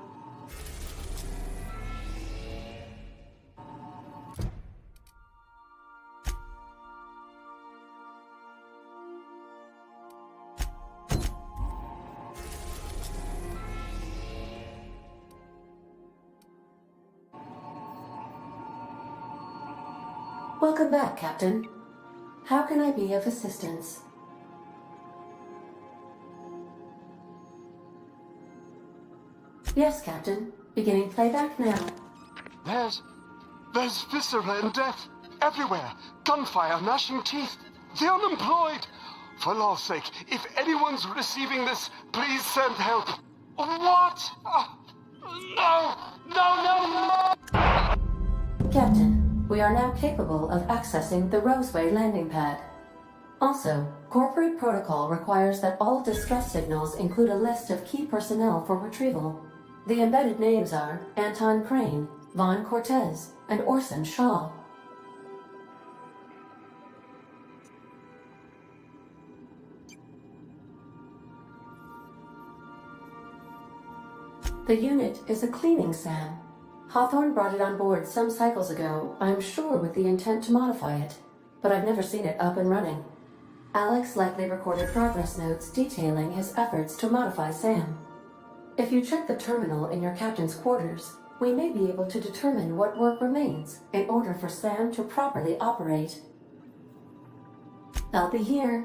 Welcome back, Captain. How can I be of assistance? Yes, Captain. Beginning playback now. There's viscera and death everywhere. Gunfire, gnashing teeth. The unemployed. For law's sake, if anyone's receiving this, please send help. What? No! Captain, we are now capable of accessing the Roseway landing pad. Also, corporate protocol requires that all distress signals include a list of key personnel for retrieval. The embedded names are Anton Crane, Vaughn Cortez, and Orson Shaw. The unit is a cleaning SAM. Hawthorne brought it on board some cycles ago, I'm sure with the intent to modify it, but I've never seen it up and running. Alex likely recorded progress notes detailing his efforts to modify SAM. If you check the terminal in your captain's quarters, we may be able to determine what work remains in order for SAM to properly operate. I'll be here.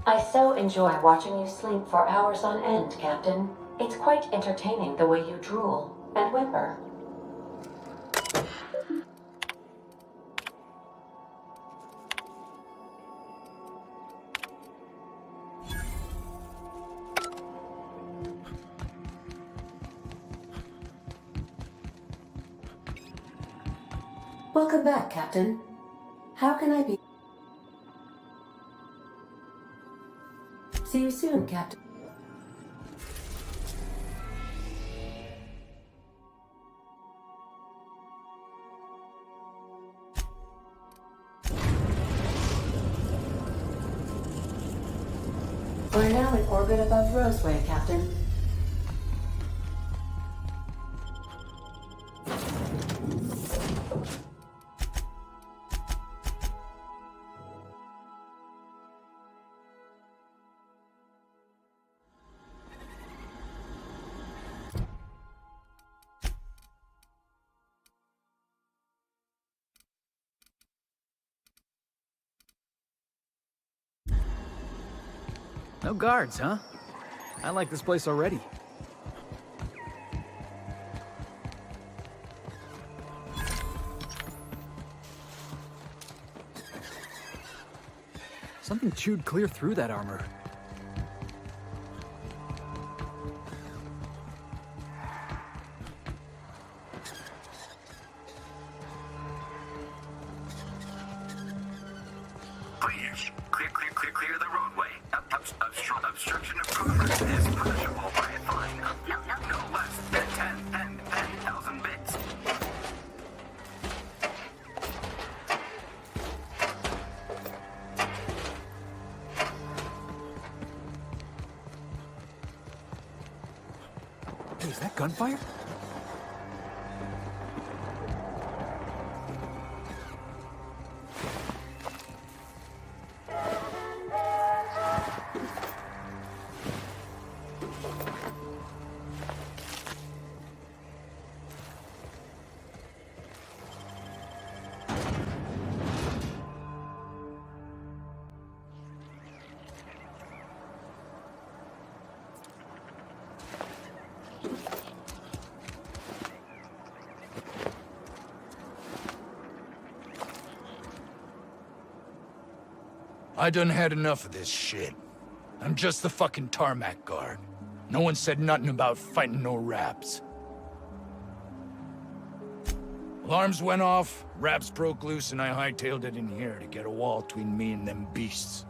I so enjoy watching you sleep for hours on end, Captain. It's quite entertaining the way you drool and whimper. Welcome back, Captain. How can I be? See you soon, Captain. We're now in orbit above Roseway, Captain. No guards, huh? I like this place already. Something chewed clear through that armor. Clear the roadway. Obstruction of progress is punishable by a fine of no less than 10,000 bits. Hey, is that gunfire? I done had enough of this shit. I'm just the fucking tarmac guard. No one said nothing about fighting no raps. Alarms went off, raps broke loose, and I hightailed it in here to get a wall between me and them beasts.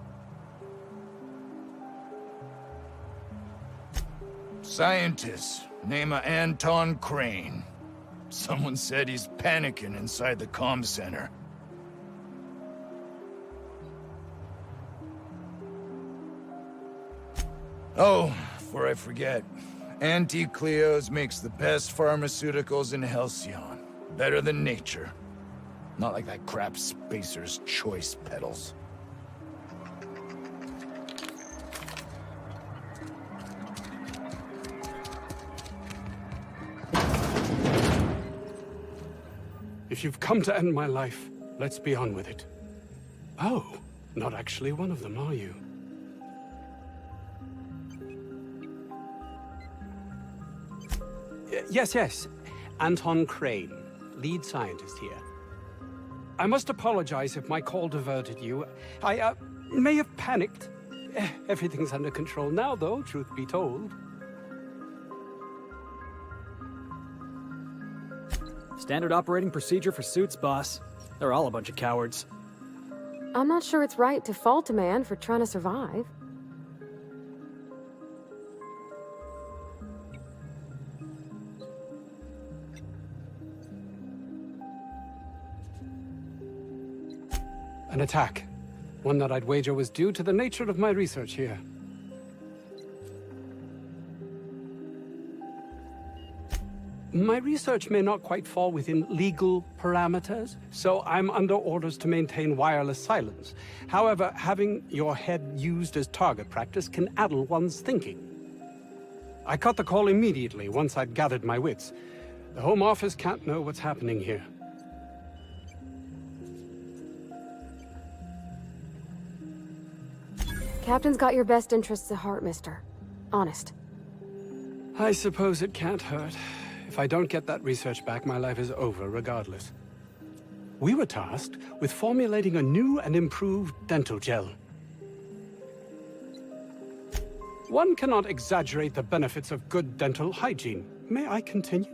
Scientist, name of Anton Crane. Someone said he's panicking inside the comm center. Oh, before I forget, Anti-Cleos makes the best pharmaceuticals in Halcyon. Better than nature. Not like that crap Spacer's Choice peddles. If you've come to end my life, let's be on with it. Oh, not actually one of them, are you? Yes. Anton Crane, lead scientist here. I must apologize if my call diverted you. I may have panicked. Everything's under control now, though, truth be told. Standard operating procedure for suits, boss. They're all a bunch of cowards. I'm not sure it's right to fault a man for trying to survive. An attack. One that I'd wager was due to the nature of my research here. My research may not quite fall within legal parameters, so I'm under orders to maintain wireless silence. However, having your head used as target practice can addle one's thinking. I cut the call immediately once I'd gathered my wits. The Home Office can't know what's happening here. Captain's got your best interests at heart, mister. Honest. I suppose it can't hurt. If I don't get that research back, my life is over regardless. We were tasked with formulating a new and improved dental gel. One cannot exaggerate the benefits of good dental hygiene. May I continue?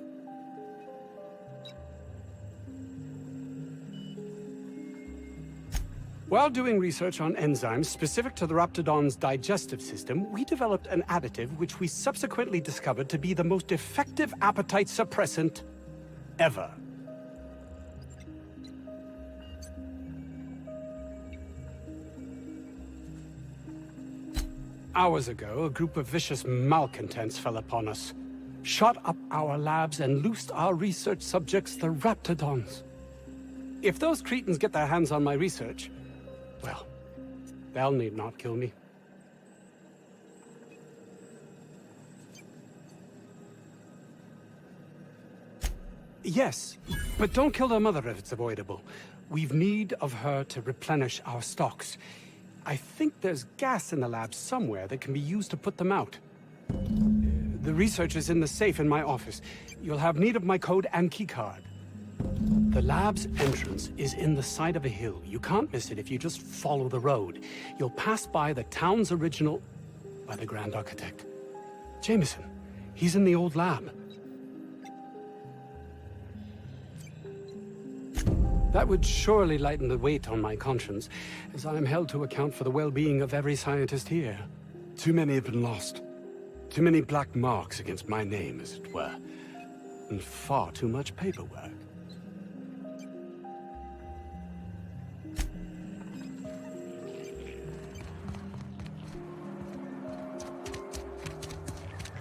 While doing research on enzymes specific to the Raptidon's digestive system, we developed an additive which we subsequently discovered to be the most effective appetite suppressant ever. Hours ago, a group of vicious malcontents fell upon us, shot up our labs, and loosed our research subjects, the Raptidons. If those cretins get their hands on my research, well, they'll need not kill me. Yes, but don't kill their mother if it's avoidable. We've need of her to replenish our stocks. I think there's gas in the lab somewhere that can be used to put them out. The research is in the safe in my office. You'll have need of my code and keycard. The lab's entrance is in the side of a hill. You can't miss it if you just follow the road. You'll pass by the town's original... by the Grand Architect. Jameson. He's in the old lab. That would surely lighten the weight on my conscience, as I am held to account for the well-being of every scientist here. Too many have been lost. Too many black marks against my name, as it were. And far too much paperwork.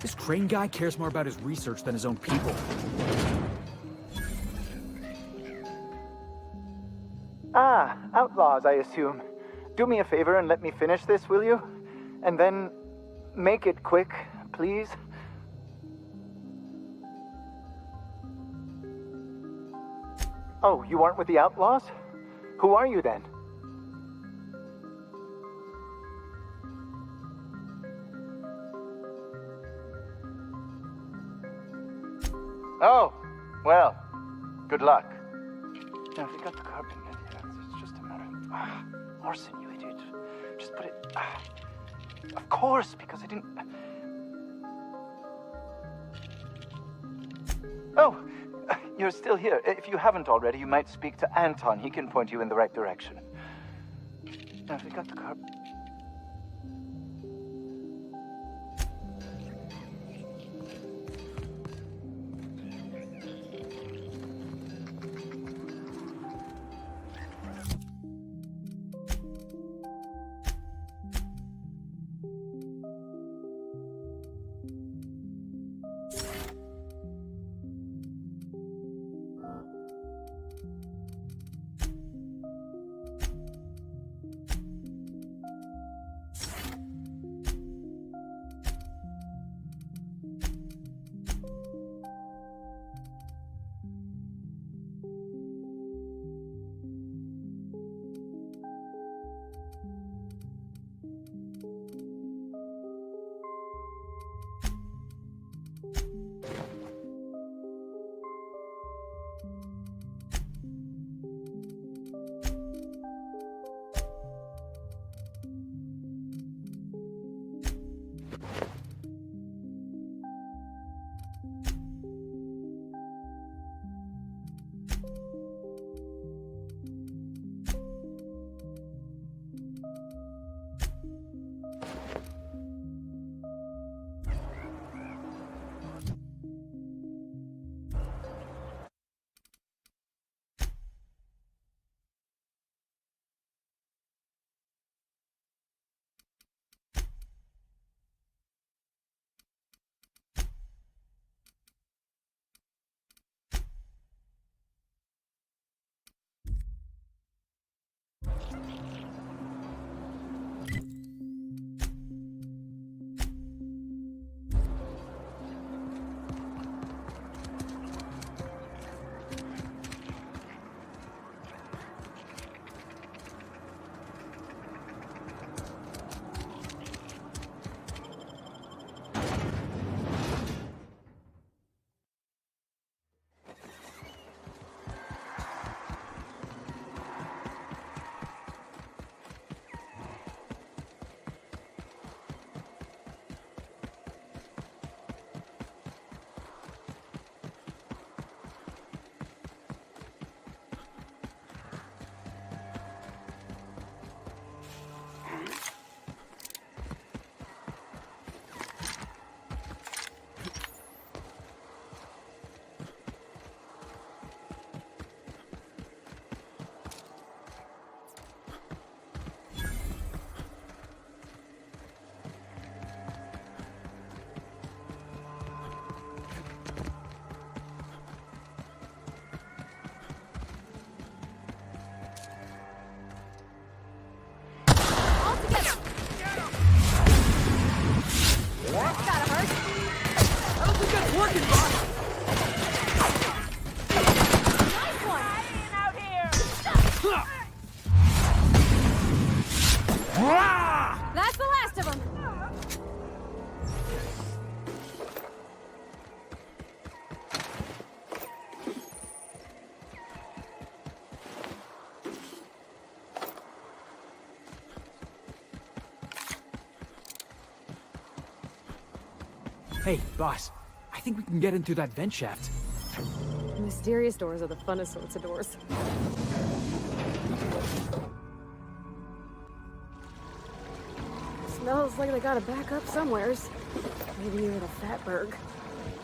This Crane guy cares more about his research than his own people. Ah, outlaws, I assume. Do me a favor and let me finish this, will you? And then make it quick, please. Oh, you aren't with the outlaws? Who are you then? Oh, well, good luck. Now, if you got the carbon in here, it's just a matter of... Orson, you idiot. Just put it... Of course, because I didn't... Oh, you're still here. If you haven't already, you might speak to Anton. He can point you in the right direction. Now, if you got the carbon... Hey, boss. I think we can get in through that vent shaft. Mysterious doors are the funnest sorts of doors. Smells like they got a backup somewheres. Maybe even a Fatberg.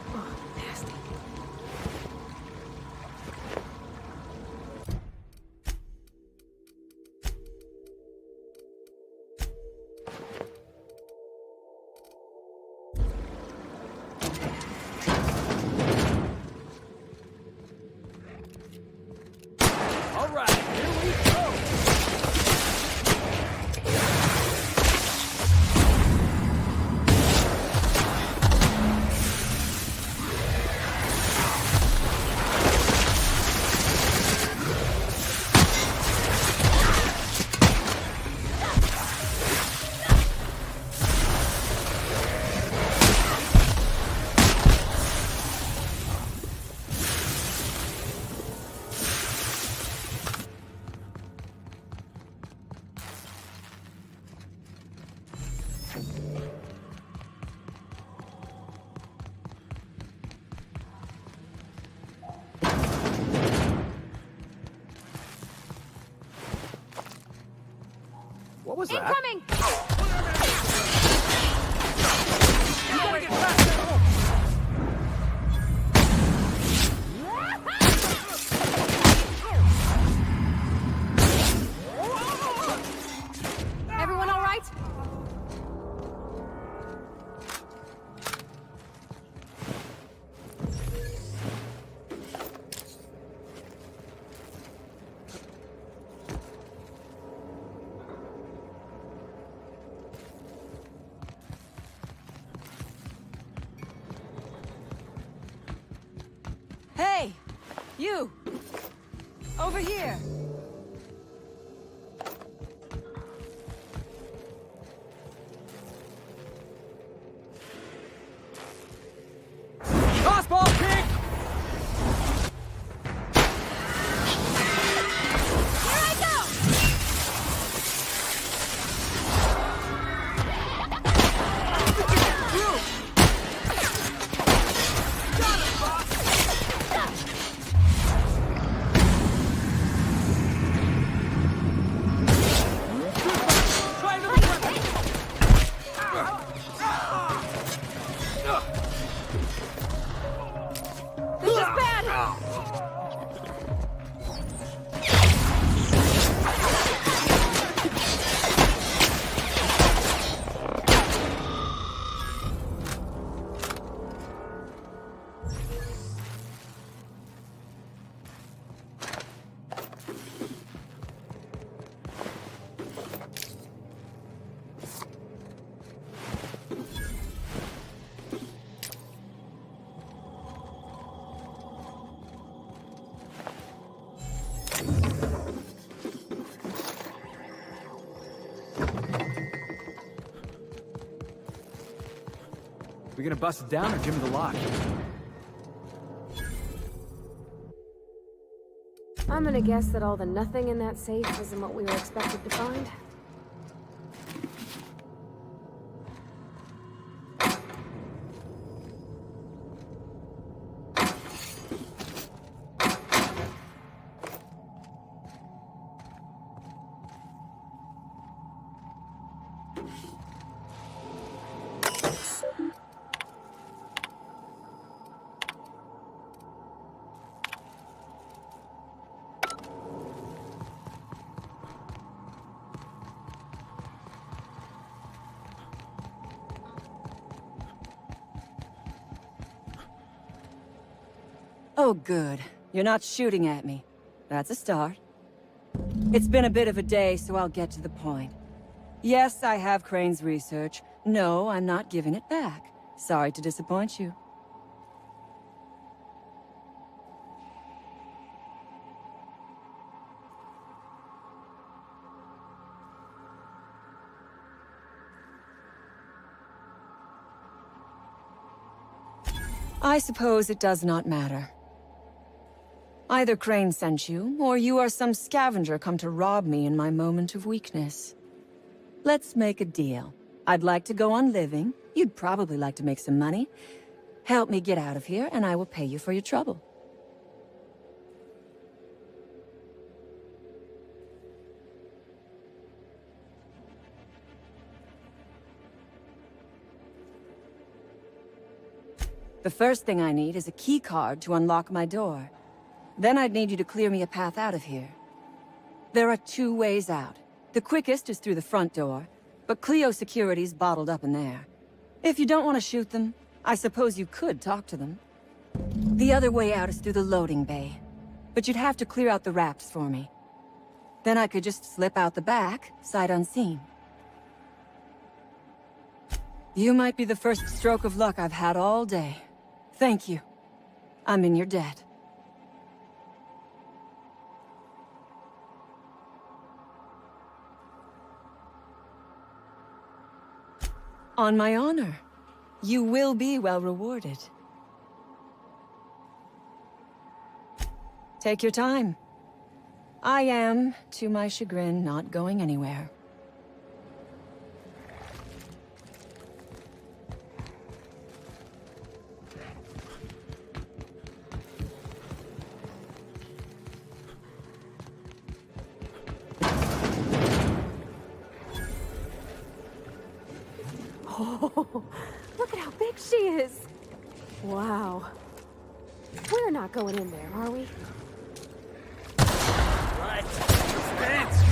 Oh, nasty. All right, here we go! What was that? Incoming! You gotta get back there! Everyone all right? Hey! You! Over here! Crossball kick! Here I go! This is bad! We gonna bust it down or Jimmy the lock? I'm gonna guess that all the nothing in that safe isn't what we were expected to find. Oh, good. You're not shooting at me. That's a start. It's been a bit of a day, so I'll get to the point. Yes, I have Crane's research. No, I'm not giving it back. Sorry to disappoint you. I suppose it does not matter. Either Crane sent you, or you are some scavenger come to rob me in my moment of weakness. Let's make a deal. I'd like to go on living, You'd probably like to make some money. Help me get out of here, and I will pay you for your trouble. The first thing I need is a key card to unlock my door. Then I'd need you to clear me a path out of here. There are 2 ways out. The quickest is through the front door, but Cleo Security's bottled up in there. If you don't want to shoot them, I suppose you could talk to them. The other way out is through the loading bay, but you'd have to clear out the wraps for me. Then I could just slip out the back, sight unseen. You might be the first stroke of luck I've had all day. Thank you. I'm in your debt. On my honor. You will be well rewarded. Take your time. I am, to my chagrin, not going anywhere. Oh, look at how big she is. Wow. We're not going in there, are we? Right. Dance.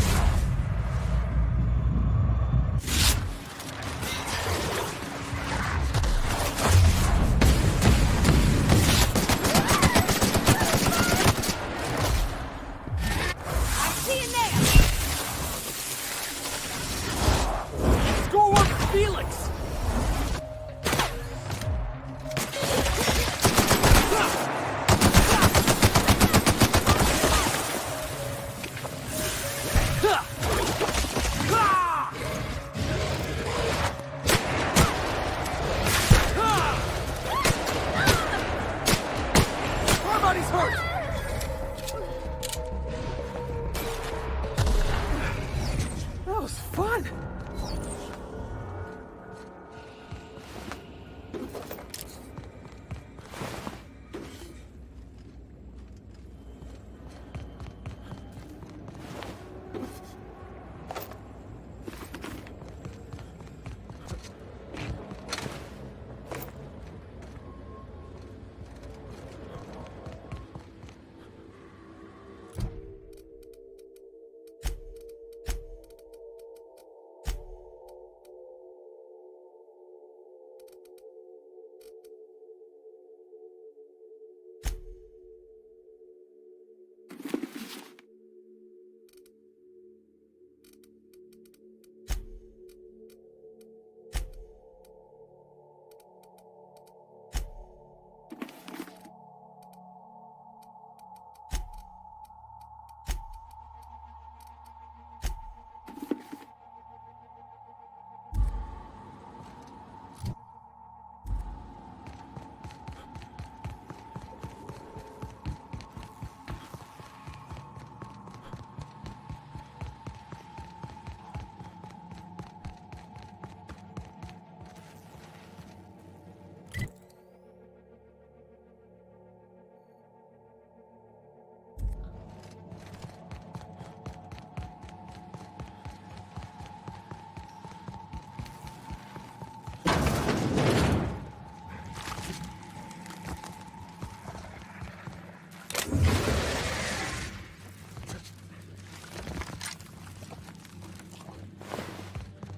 That was fun.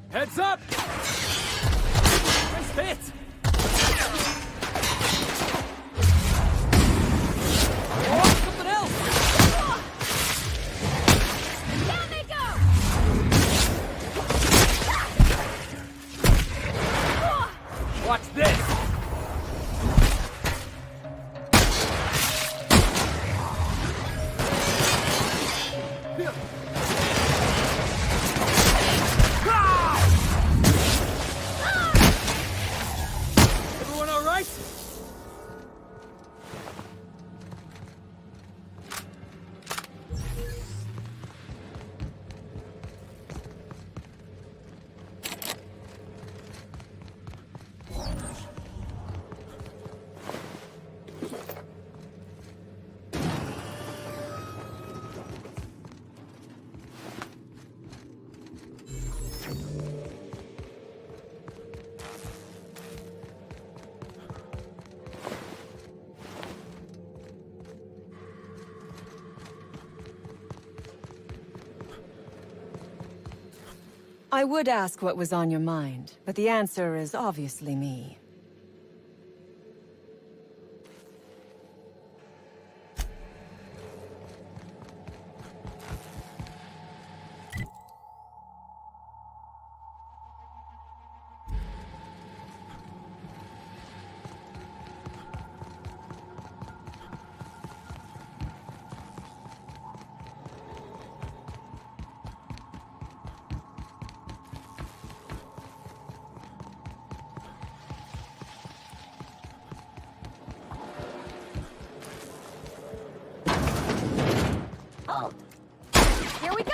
Heads up! Nice hit! Oh, something else! Down they go! Watch this! Everyone all right? I would ask what was on your mind, but the answer is obviously me. Here we go!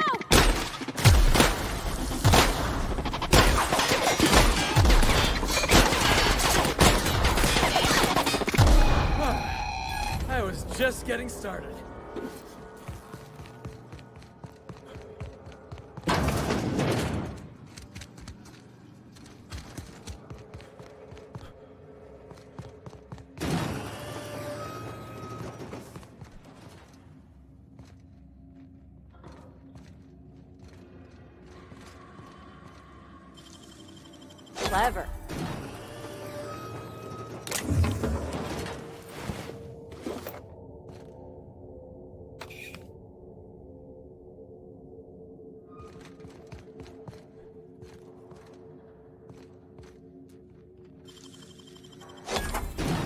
I was just getting started. Clever.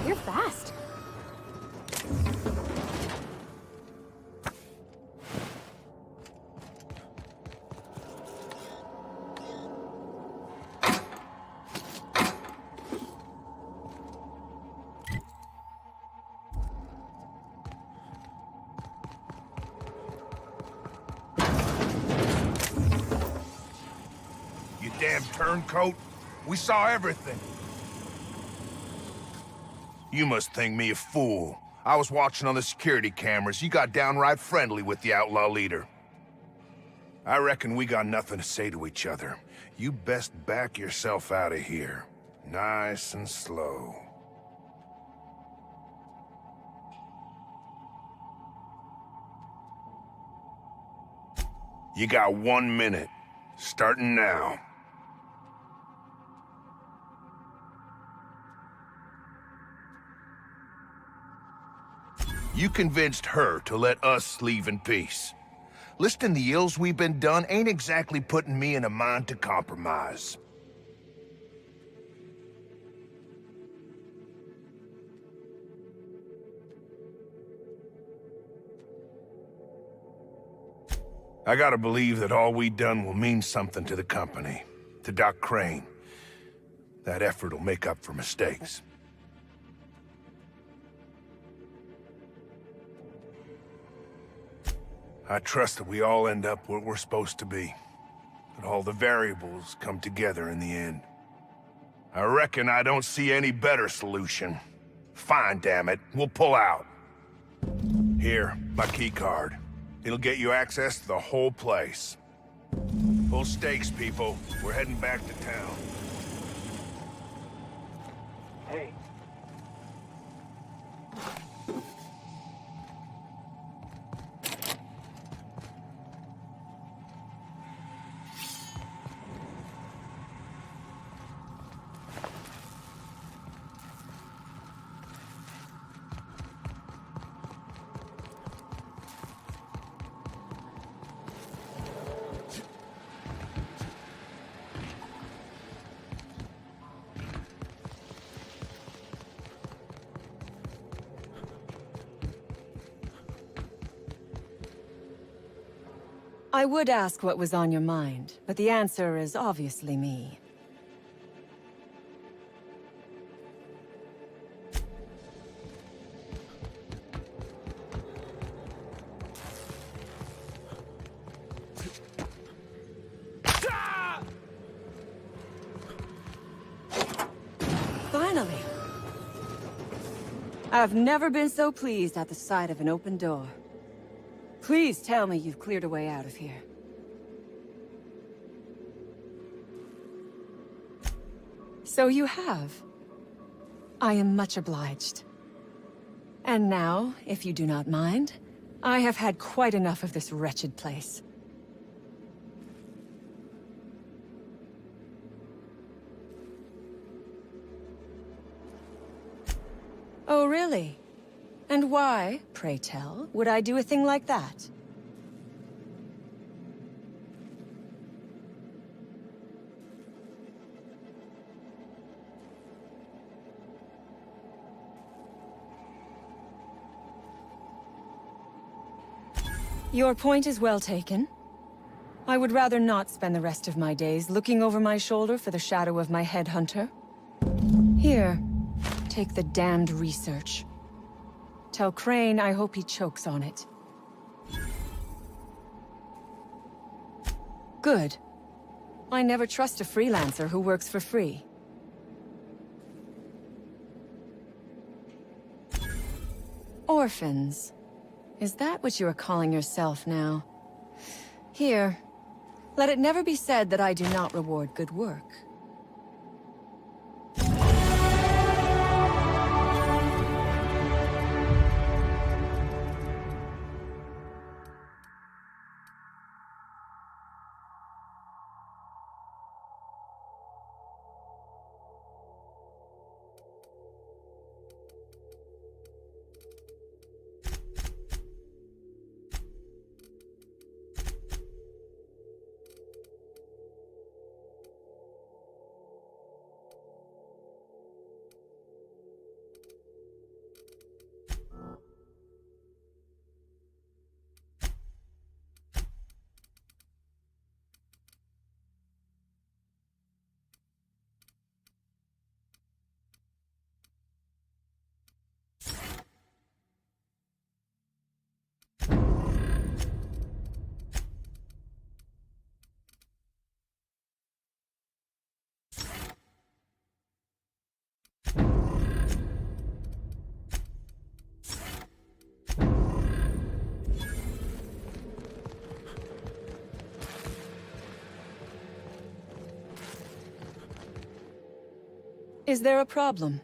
You're fast. You damn turncoat. We saw everything. You must think me a fool. I was watching on the security cameras. You got downright friendly with the outlaw leader. I reckon we got nothing to say to each other. You best back yourself out of here. Nice and slow. You got 1 minute. Starting now. You convinced her to let us leave in peace. Listing the ills we've been done ain't exactly putting me in a mind to compromise. I gotta believe that all we done will mean something to the company, to Doc Crane. That effort will make up for mistakes. I trust that we all end up where we're supposed to be. That all the variables come together in the end. I reckon I don't see any better solution. Fine, damn it. We'll pull out. Here, my key card. It'll get you access to the whole place. Full stakes, people. We're heading back to town. Hey. I would ask what was on your mind, but the answer is obviously me. Finally! I've never been so pleased at the sight of an open door. Please tell me you've cleared a way out of here. So you have. I am much obliged. And now, if you do not mind, I have had quite enough of this wretched place. Oh, really? And why, pray tell, would I do a thing like that? Your point is well taken. I would rather not spend the rest of my days looking over my shoulder for the shadow of my headhunter. Here, take the damned research. Tell Crane I hope he chokes on it. Good. I never trust a freelancer who works for free. Orphans. Is that what you are calling yourself now? Here. Let it never be said that I do not reward good work. Is there a problem?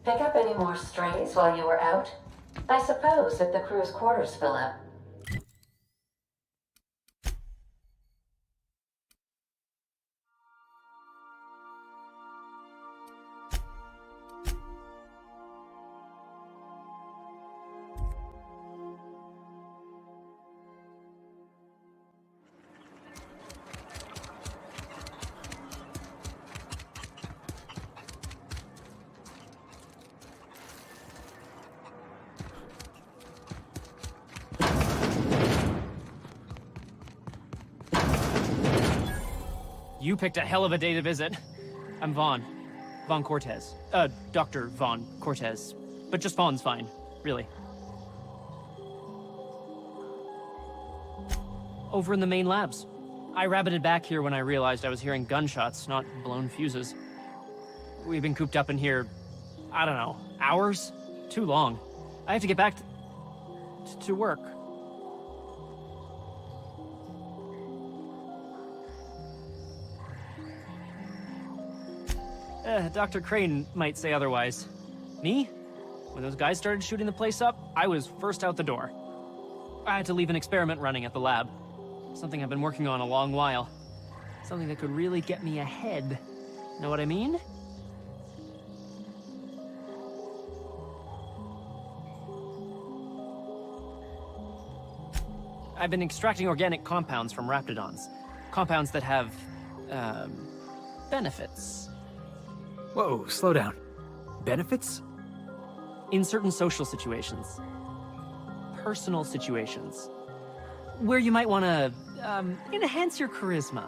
Pick up any more strays while you were out? I suppose if the crew's quarters fill up. You picked a hell of a day to visit. I'm Vaughn. Vaughn Cortez. Dr. Vaughn Cortez. But just Vaughn's fine, really. Over in the main labs. I rabbited back here when I realized I was hearing gunshots, not blown fuses. We've been cooped up in here, I don't know, hours? Too long. I have to get back to work. Dr. Crane might say otherwise. Me? When those guys started shooting the place up, I was first out the door. I had to leave an experiment running at the lab. Something I've been working on a long while. Something that could really get me ahead. Know what I mean? I've been extracting organic compounds from raptidons. Compounds that have, benefits. Whoa, slow down. Benefits? In certain social situations. Personal situations. Where you might want to, enhance your charisma.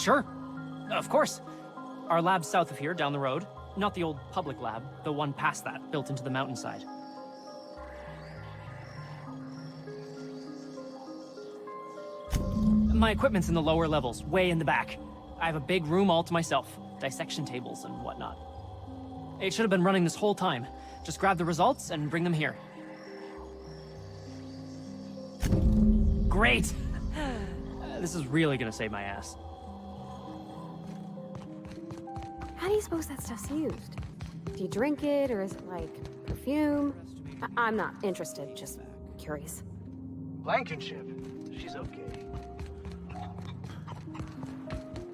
Sure. Of course. Our lab's south of here, down the road. Not the old public lab, the one past that, built into the mountainside. My equipment's in the lower levels, way in the back. I have a big room all to myself, dissection tables and whatnot. It should have been running this whole time. Just grab the results and bring them here. Great! This is really gonna save my ass. How do you suppose that stuff's used? Do you drink it, or is it like perfume? I'm not interested, just curious. Blankenship. She's okay.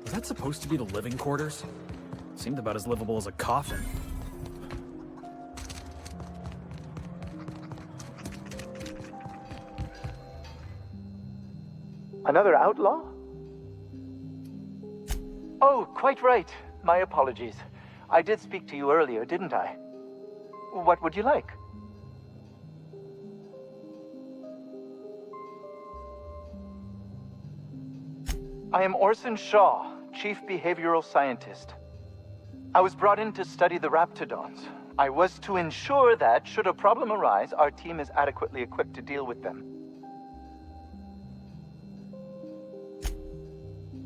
Was that supposed to be the living quarters? Seemed about as livable as a coffin. Another outlaw? Oh, quite right. My apologies. I did speak to you earlier, didn't I? What would you like? I am Orson Shaw, Chief Behavioral Scientist. I was brought in to study the Raptidons. I was to ensure that, should a problem arise, our team is adequately equipped to deal with them.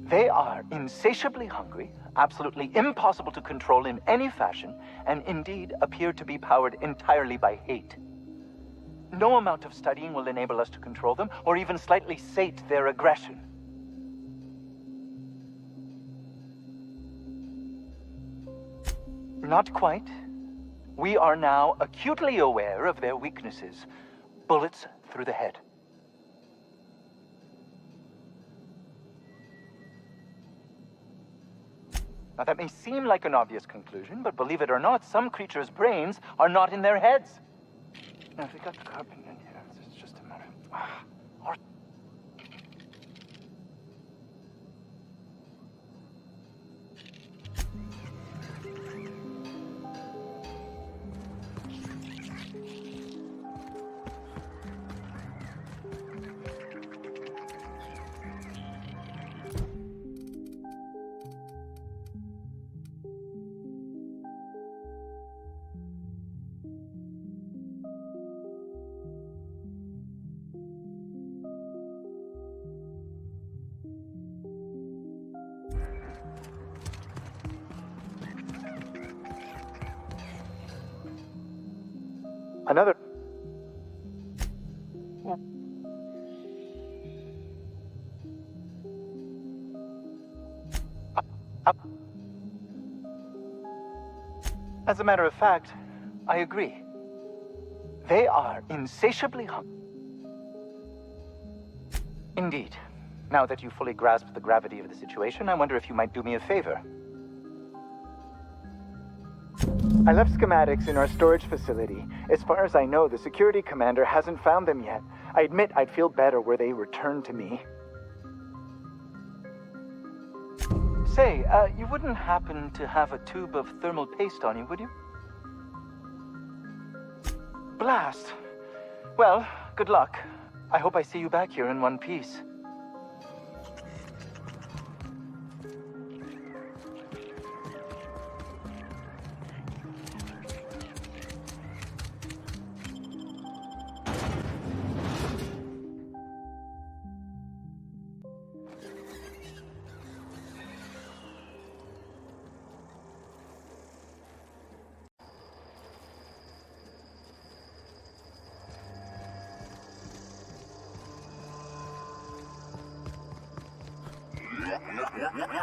They are insatiably hungry, absolutely impossible to control in any fashion, and indeed appear to be powered entirely by hate. No amount of studying will enable us to control them, or even slightly sate their aggression. Not quite. We are now acutely aware of their weaknesses. Bullets through the head. Now that may seem like an obvious conclusion, but believe it or not, some creatures' brains are not in their heads. Now if we got the carbon in here, it's just a matter of... Another... As a matter of fact, I agree. They are insatiably hungry. Indeed. Now that you fully grasp the gravity of the situation, I wonder if you might do me a favor. I left schematics in our storage facility. As far as I know, the security commander hasn't found them yet. I admit I'd feel better were they returned to me. Say, you wouldn't happen to have a tube of thermal paste on you, would you? Blast. Well, good luck. I hope I see you back here in one piece.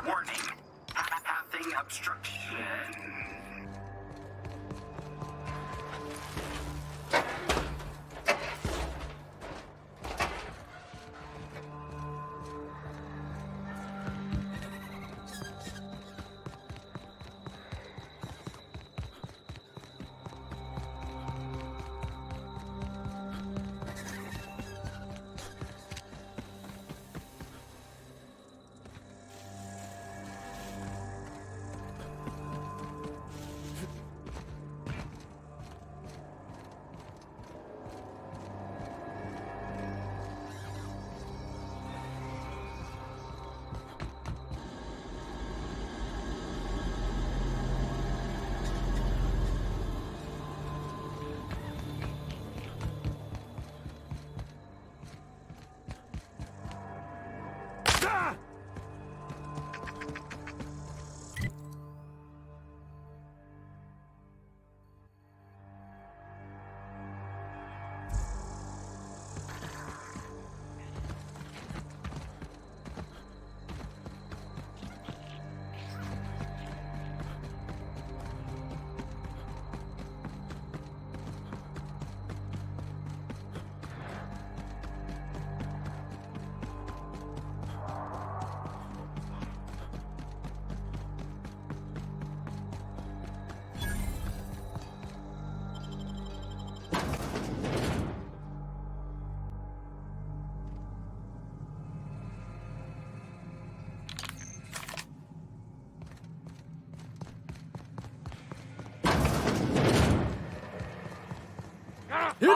Warning. Pathing obstruction.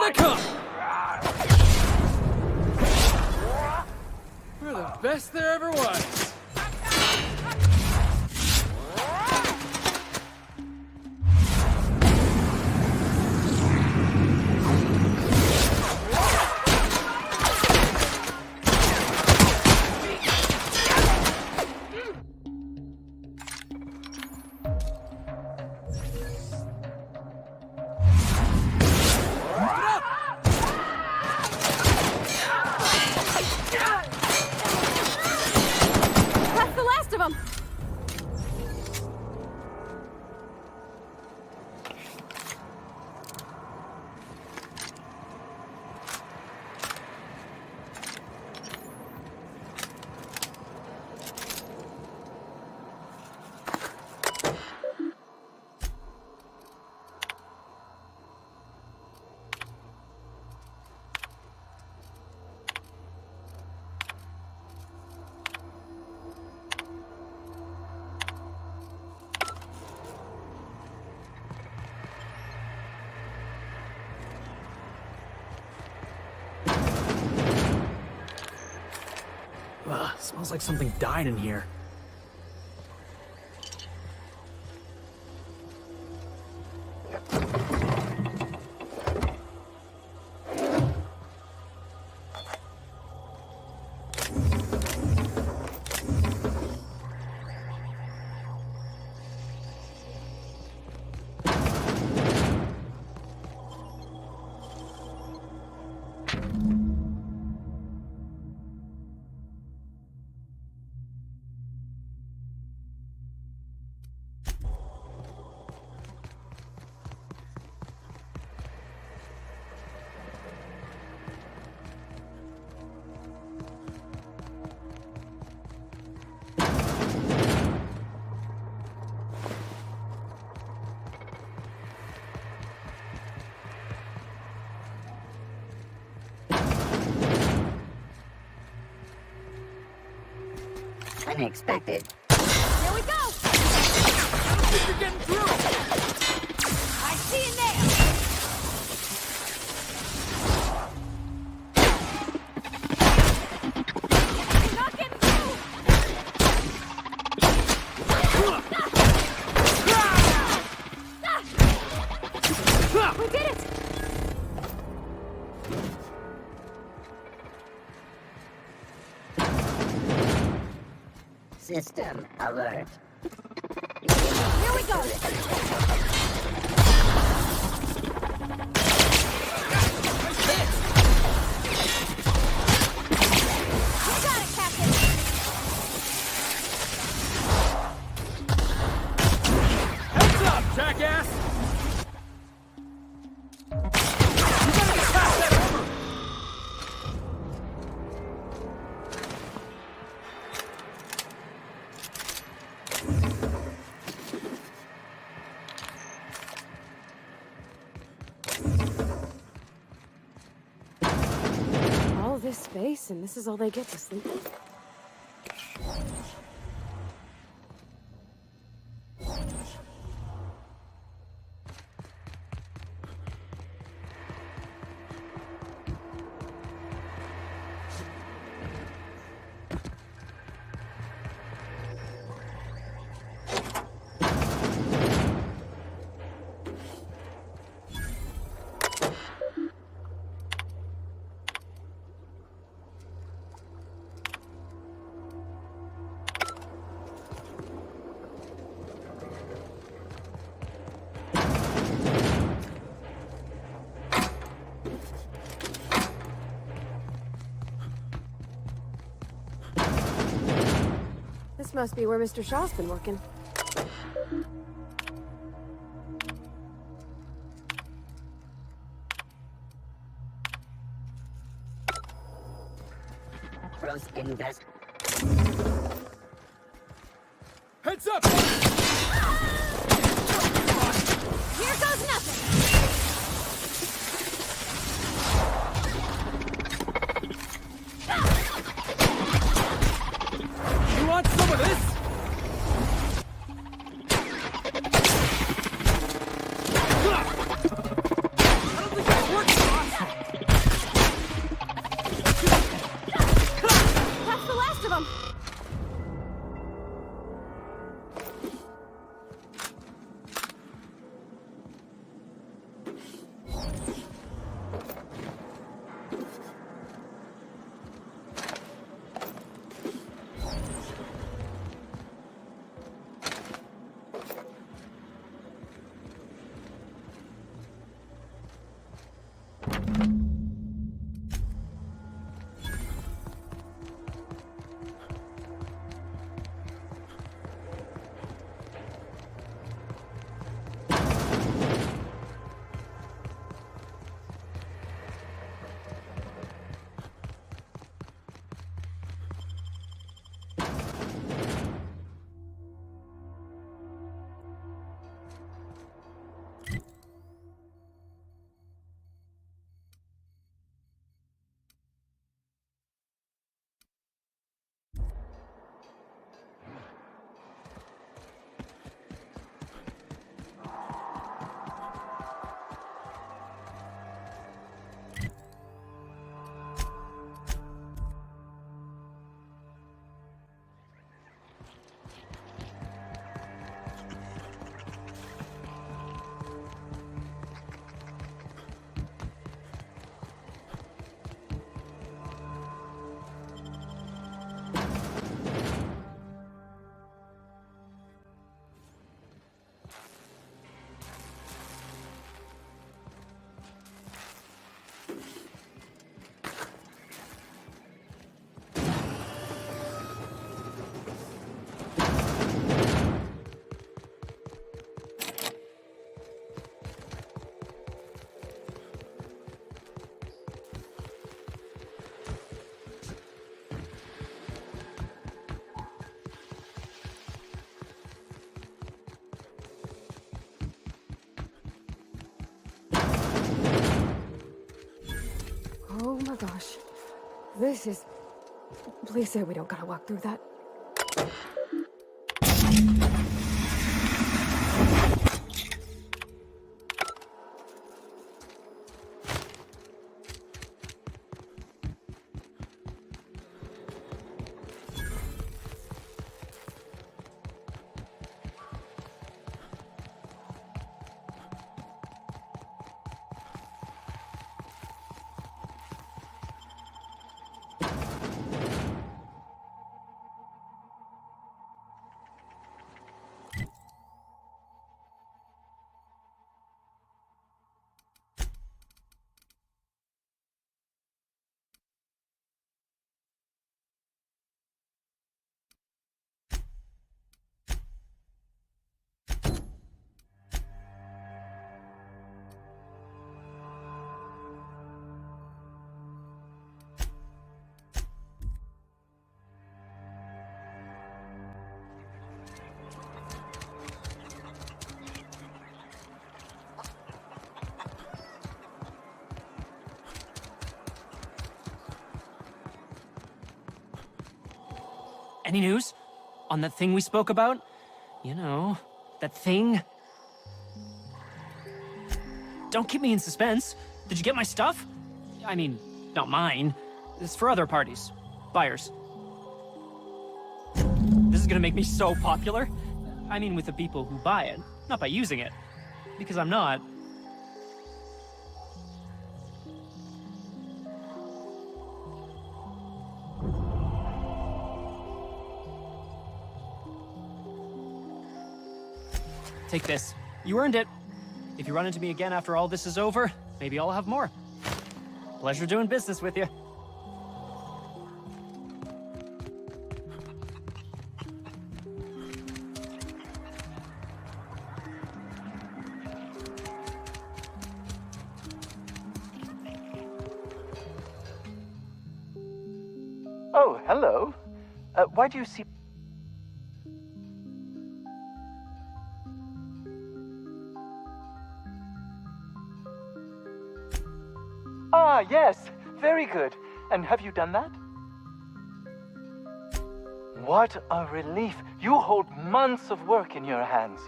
they come! We're the best there ever was. That's the last of them! Ugh, smells like something died in here. Unexpected. Here we go! I don't think you're getting through! I see you now! You're not getting through! We did it! System alert. Here we go! You got it, Captain! Heads up, jackass! You gotta get past that armor! All this space, and this is all they get to sleep in? This must be where Mr. Shaw's been working. Gross invest. Heads up! Here goes nothing! You want some of this? I don't think that works, boss! Oh gosh. This is... Please say we don't gotta walk through that. Any news? On that thing we spoke about? You know, that thing? Don't keep me in suspense. Did you get my stuff? I mean, not mine. It's for other parties. Buyers. This is gonna make me so popular. I mean, with the people who buy it, not by using it. Because I'm not. Take this. You earned it. If you run into me again after all this is over, maybe I'll have more. Pleasure doing business with you. Oh, hello. Why do you see... Ah, yes. Very good. And have you done that? What a relief. You hold months of work in your hands.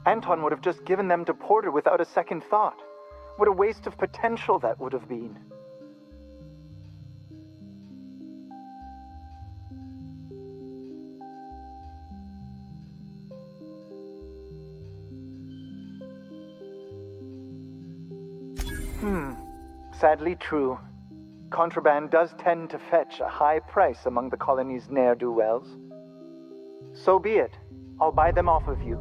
Anton would have just given them to Porter without a second thought. What a waste of potential that would have been. Sadly true. Contraband does tend to fetch a high price among the colony's ne'er-do-wells. So be it. I'll buy them off of you.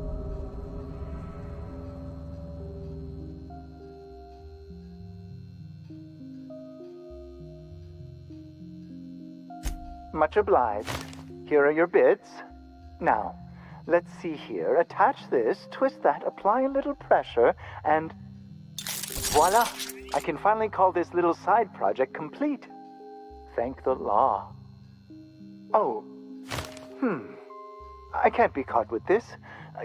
Much obliged. Here are your bids. Now, let's see here. Attach this, twist that, apply a little pressure, and... voila! I can finally call this little side project complete. Thank the law. Oh. I can't be caught with this.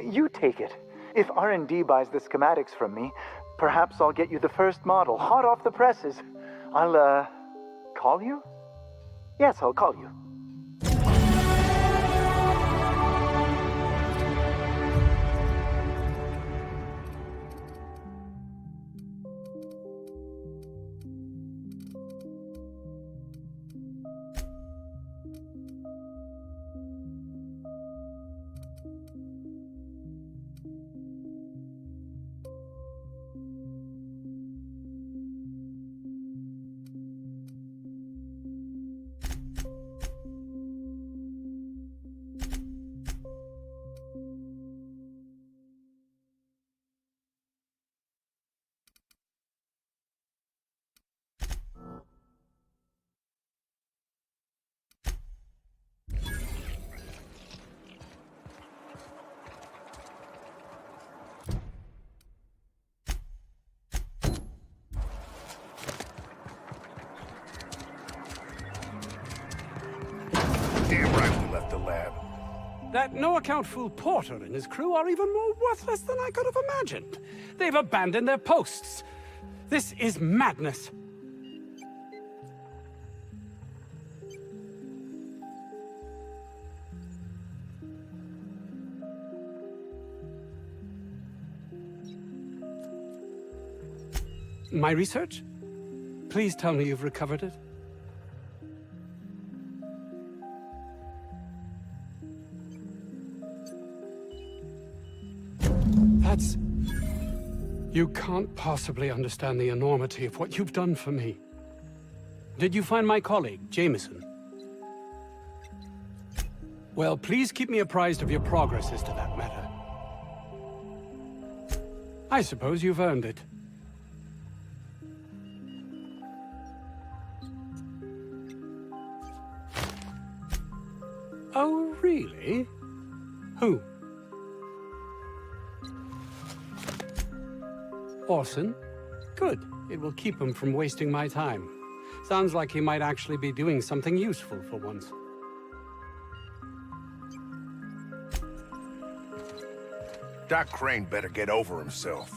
You take it. If R&D buys the schematics from me, perhaps I'll get you the first model, hot off the presses. I'll, call you? Yes, I'll call you. That no-account fool Porter and his crew are even more worthless than I could have imagined. They've abandoned their posts. This is madness. My research? Please tell me you've recovered it. That's... You can't possibly understand the enormity of what you've done for me. Did you find my colleague, Jameson? Well, please keep me apprised of your progress as to that matter. I suppose you've earned it. Oh, really? Who? Orson? Good. It will keep him from wasting my time. Sounds like he might actually be doing something useful for once. Doc Crane better get over himself.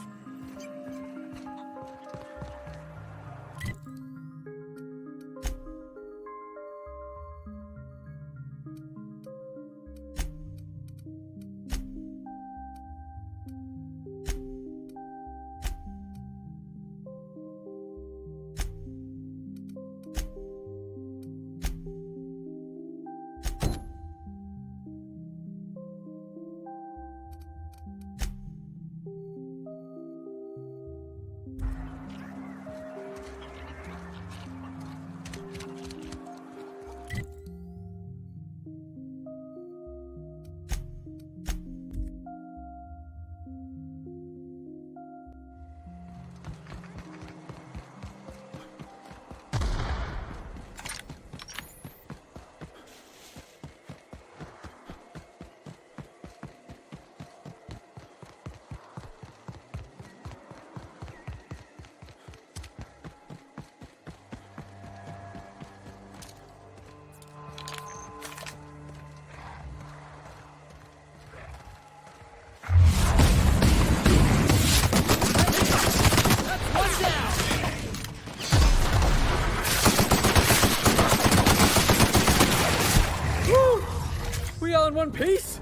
In one piece?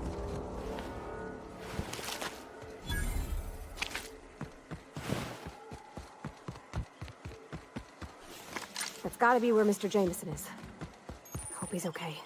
That's gotta be where Mr. Jameson is. Hope he's okay.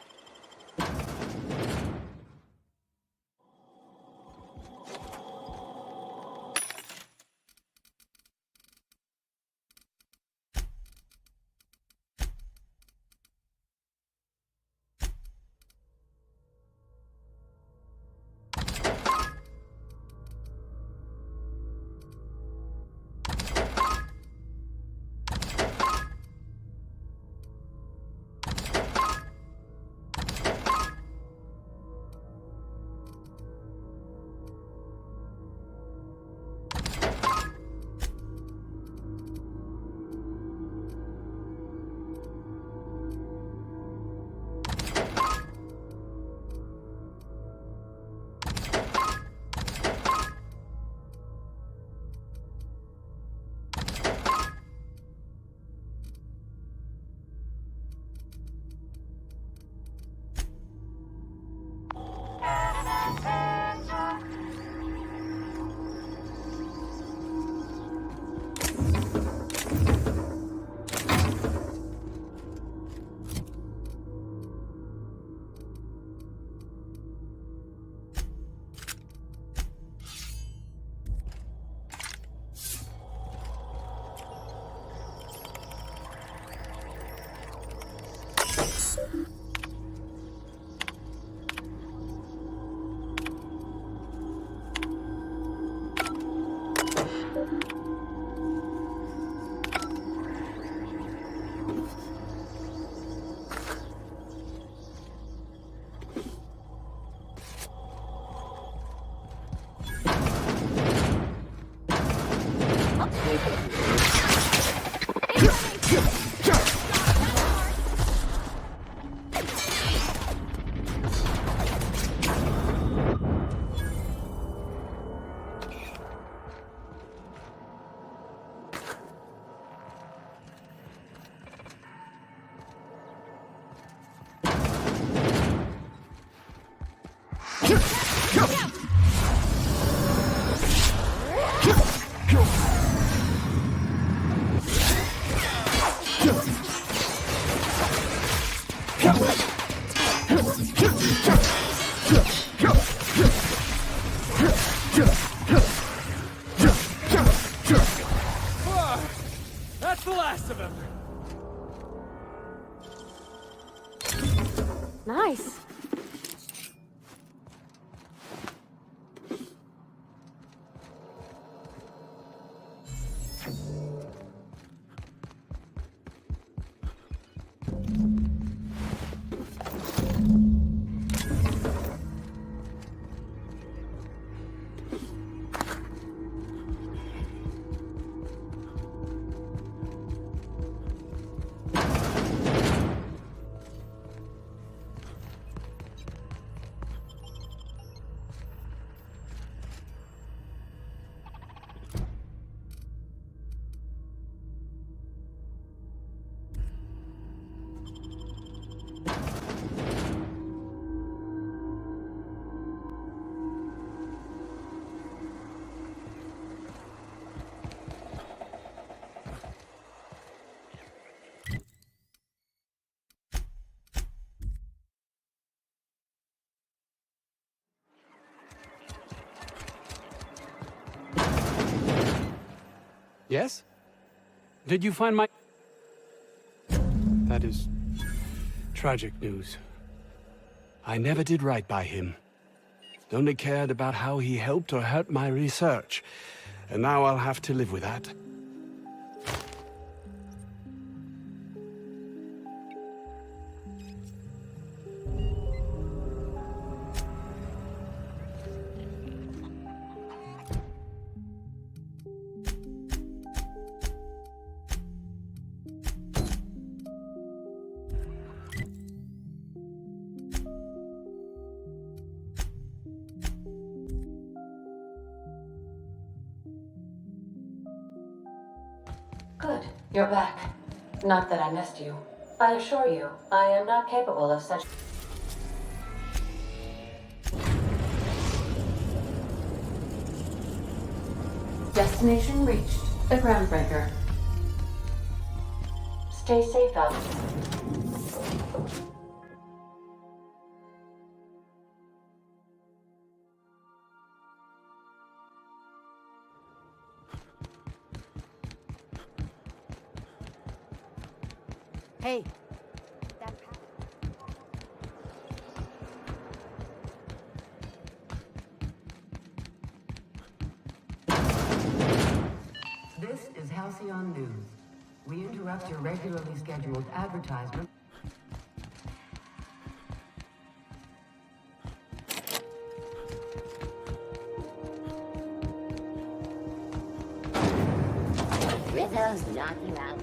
lots of them. Nice. Yes? Did you find my... That is tragic news. I never did right by him. Only cared about how he helped or hurt my research. And now I'll have to live with that. Good, you're back. Not that I missed you. I assure you, I am not capable of such... Destination reached. The Groundbreaker. Stay safe out. Hey. This is Halcyon News. We interrupt your regularly scheduled advertisement. Rizzo's knock you out.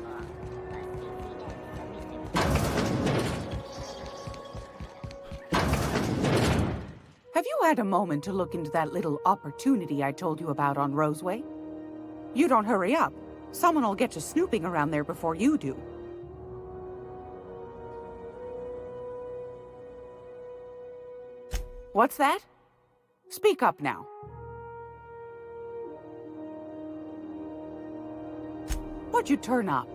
Have you had a moment to look into that little opportunity I told you about on Roseway? You don't hurry up. Someone will get you snooping around there before you do. What's that? Speak up now. What'd you turn up?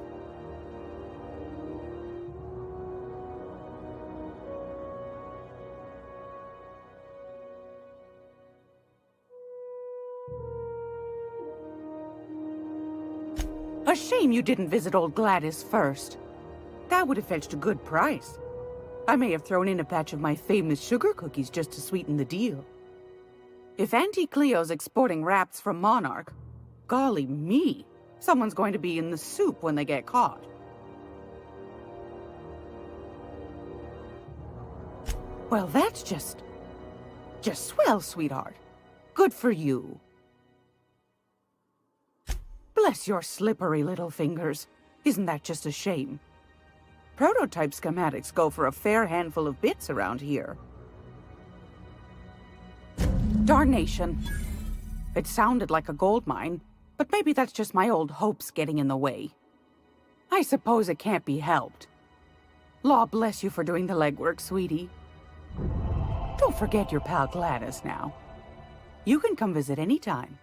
A shame you didn't visit old Gladys first. That would have fetched a good price. I may have thrown in a batch of my famous sugar cookies just to sweeten the deal. If Auntie Cleo's exporting wraps from Monarch, golly me, someone's going to be in the soup when they get caught. Well, that's just swell, sweetheart. Good for you. Bless your slippery little fingers. Isn't that just a shame? Prototype schematics go for a fair handful of bits around here. Darnation. It sounded like a gold mine, but maybe that's just my old hopes getting in the way. I suppose it can't be helped. Law bless you for doing the legwork, sweetie. Don't forget your pal Gladys now. You can come visit anytime.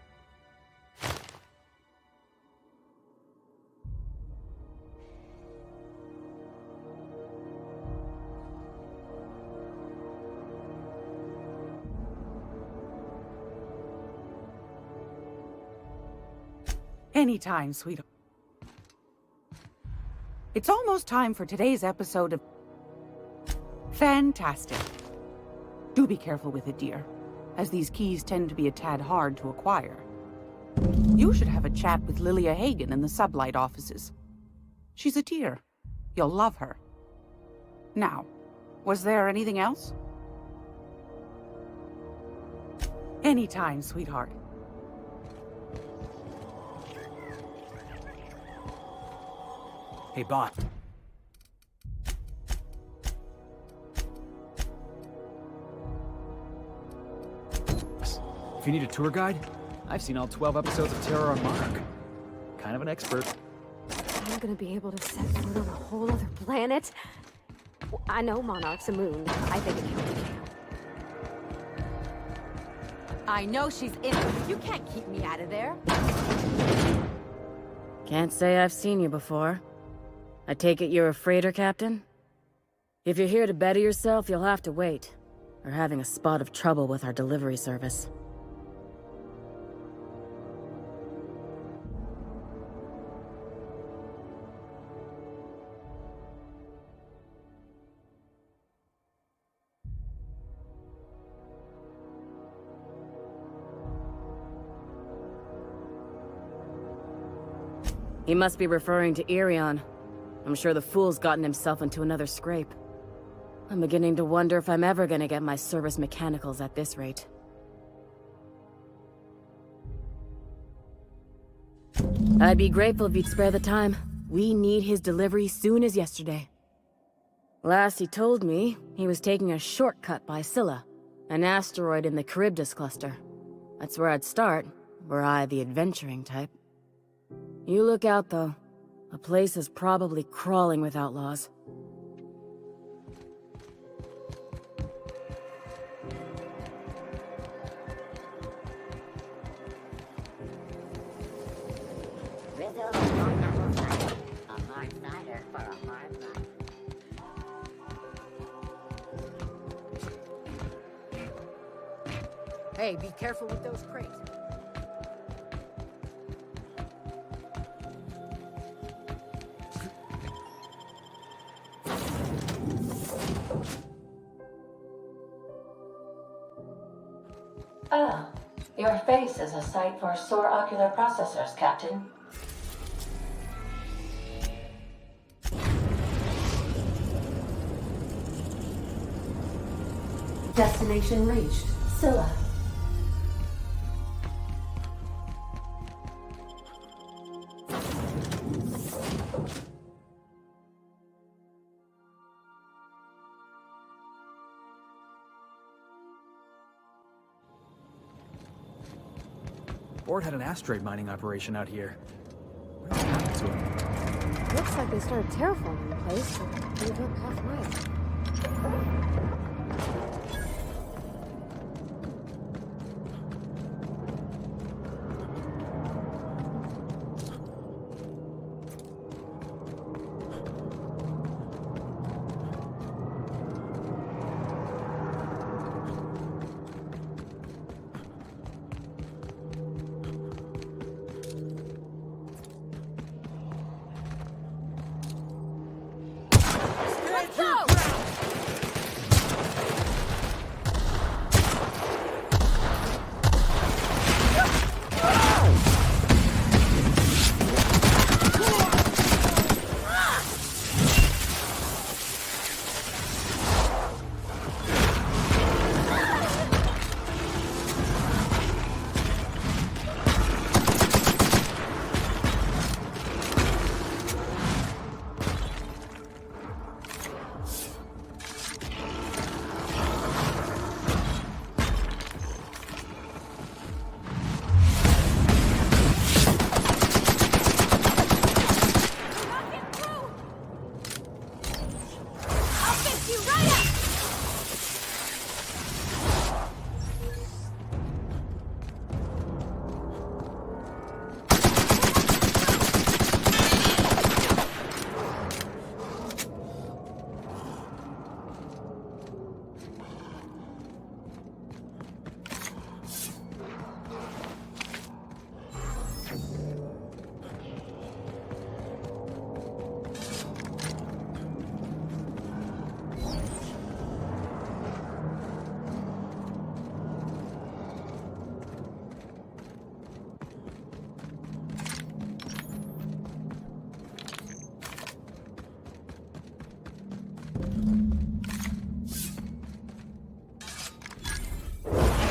Anytime, sweetheart. It's almost time for today's episode of... Fantastic. Do be careful with it, dear, as these keys tend to be a tad hard to acquire. You should have a chat with Lilia Hagen in the Sublight offices. She's a dear. You'll love her. Now, was there anything else? Anytime, sweetheart. Hey, bot. If you need a tour guide, I've seen all 12 episodes of Terror on Monarch. Kind of an expert. I'm gonna be able to set foot on a whole other planet? I know Monarch's a moon. I think it counts. I know she's in it, but you can't keep me out of there. Can't say I've seen you before. I take it you're a freighter captain? If you're here to better yourself, you'll have to wait. We're having a spot of trouble with our delivery service. He must be referring to Irion. I'm sure the fool's gotten himself into another scrape. I'm beginning to wonder if I'm ever gonna get my service mechanicals at this rate. I'd be grateful if you'd spare the time. We need his delivery soon as yesterday. Last he told me, he was taking a shortcut by Scylla, an asteroid in the Charybdis cluster. That's where I'd start, were I the adventuring type. You look out, though. The place is probably crawling with outlaws. Rizzo on apple cider. A hard cider for a hard life. Hey, be careful with those crates. Ah, your face is a sight for sore ocular processors, Captain. Destination reached. Scylla. Board had an asteroid mining operation out here. What else happened to him? Looks like they started terraforming the place, but moved up halfway.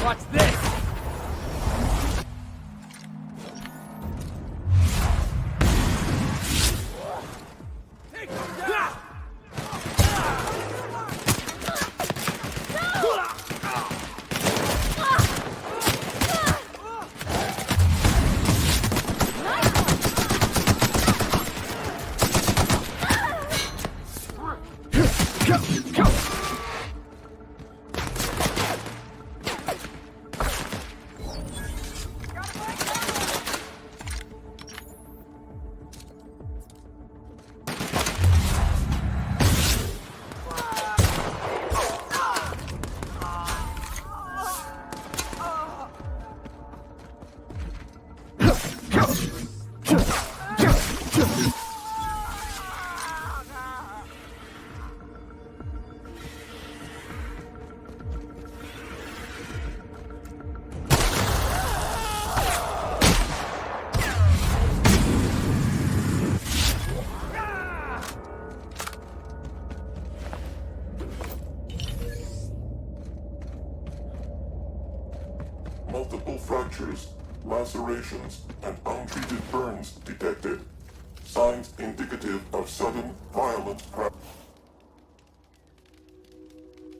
Watch this! Multiple fractures, lacerations, and untreated burns detected. Signs indicative of sudden, violent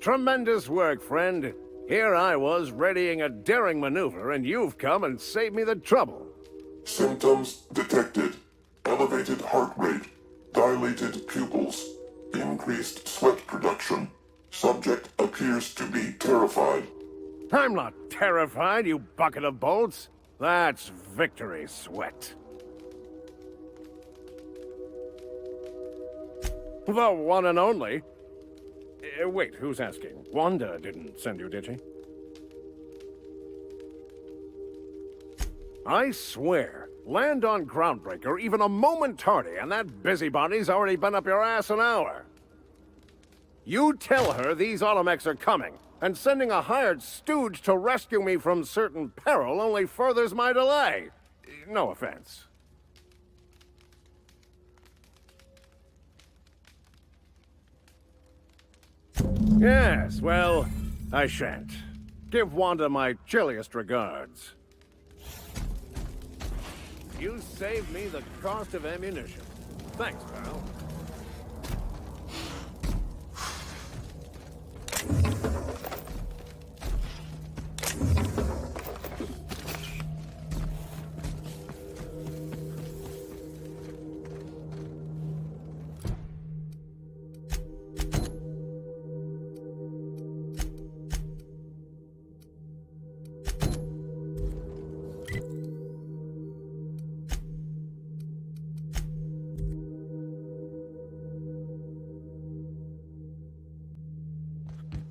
Tremendous work, friend. Here I was readying a daring maneuver, and you've come and saved me the trouble. symptoms detected. Elevated heart rate, dilated pupils, increased sweat production. Subject appears to be terrified. I'm not terrified, you bucket of bolts. That's victory sweat. The one and only. Wait, who's asking? Wanda didn't send you, did she? I swear, land on Groundbreaker even a moment tardy, and that busybody's already been up your ass an hour. You tell her these Automechs are coming, and sending a hired stooge to rescue me from certain peril only furthers my delay. No offense. Yes, well, I shan't. Give Wanda my chilliest regards. You saved me the cost of ammunition. Thanks, pal.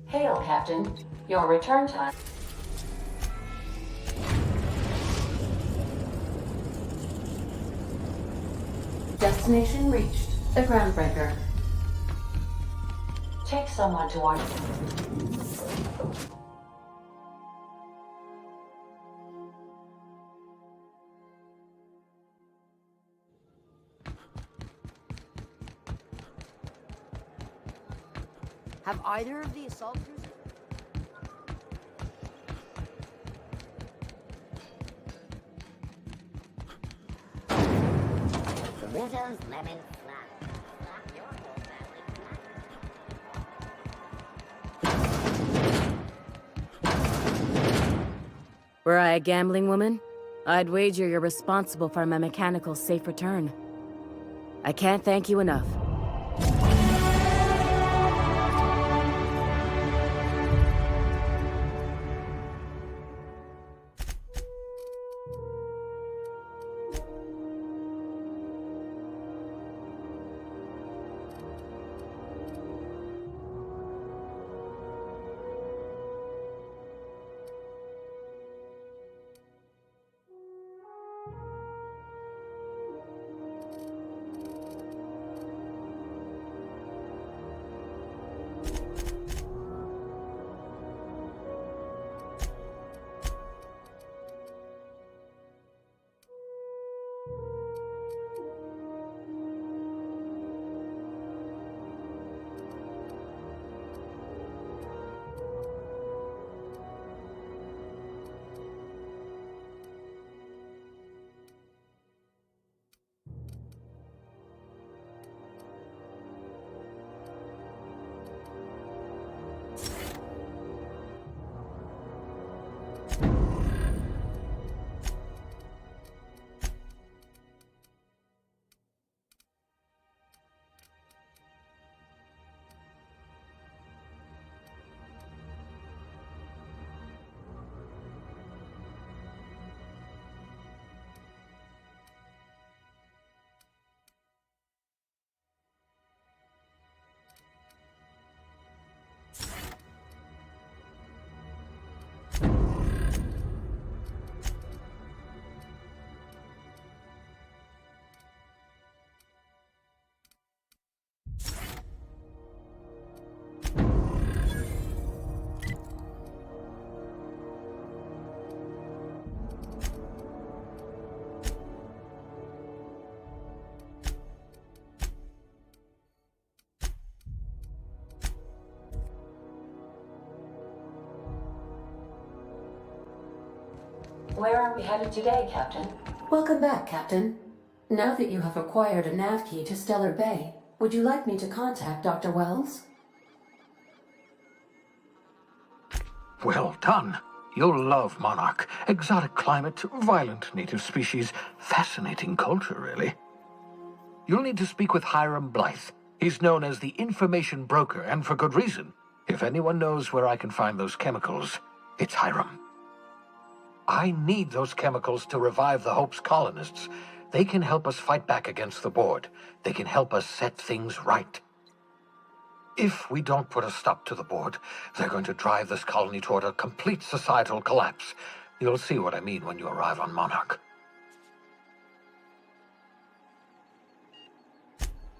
Hail, Captain. Your return time. Destination reached. The Groundbreaker. Take someone to watch. Have either of the assaulters... Tomatoes, lemon, slap. Slap your whole family flat. Were I a gambling woman, I'd wager you're responsible for my mechanical safe return. I can't thank you enough. Where are we headed today, Captain? Welcome back, Captain. Now that you have acquired a nav key to Stellar Bay, would you like me to contact Dr. Wells? Well done. You'll love Monarch. Exotic climate, violent native species, fascinating culture, really. You'll need to speak with Hiram Blythe. He's known as the information broker, and for good reason. If anyone knows where I can find those chemicals, it's Hiram. I need those chemicals to revive the Hope's colonists. They can help us fight back against the Board. They can help us set things right. If we don't put a stop to the Board, they're going to drive this colony toward a complete societal collapse. You'll see what I mean when you arrive on Monarch.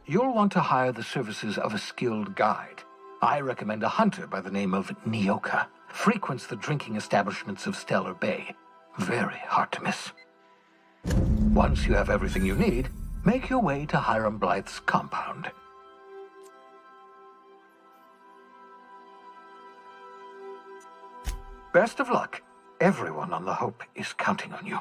You'll want to hire the services of a skilled guide. I recommend a hunter by the name of Nyoka. Frequents the drinking establishments of Stellar Bay. Very hard to miss. Once you have everything you need, make your way to Hiram Blythe's compound. Best of luck. Everyone on the Hope is counting on you.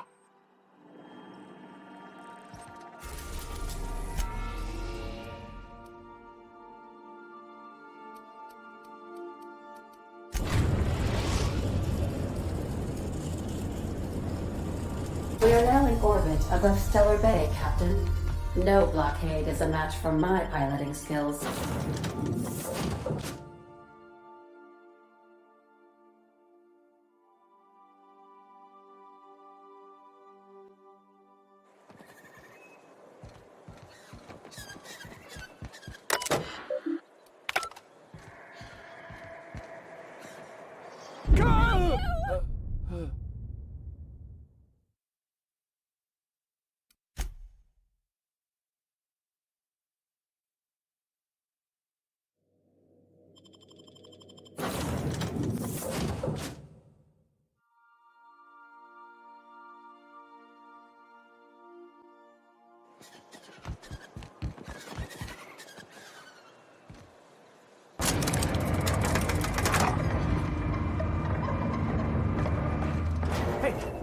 We are now in orbit above Stellar Bay, Captain. No blockade is a match for my piloting skills.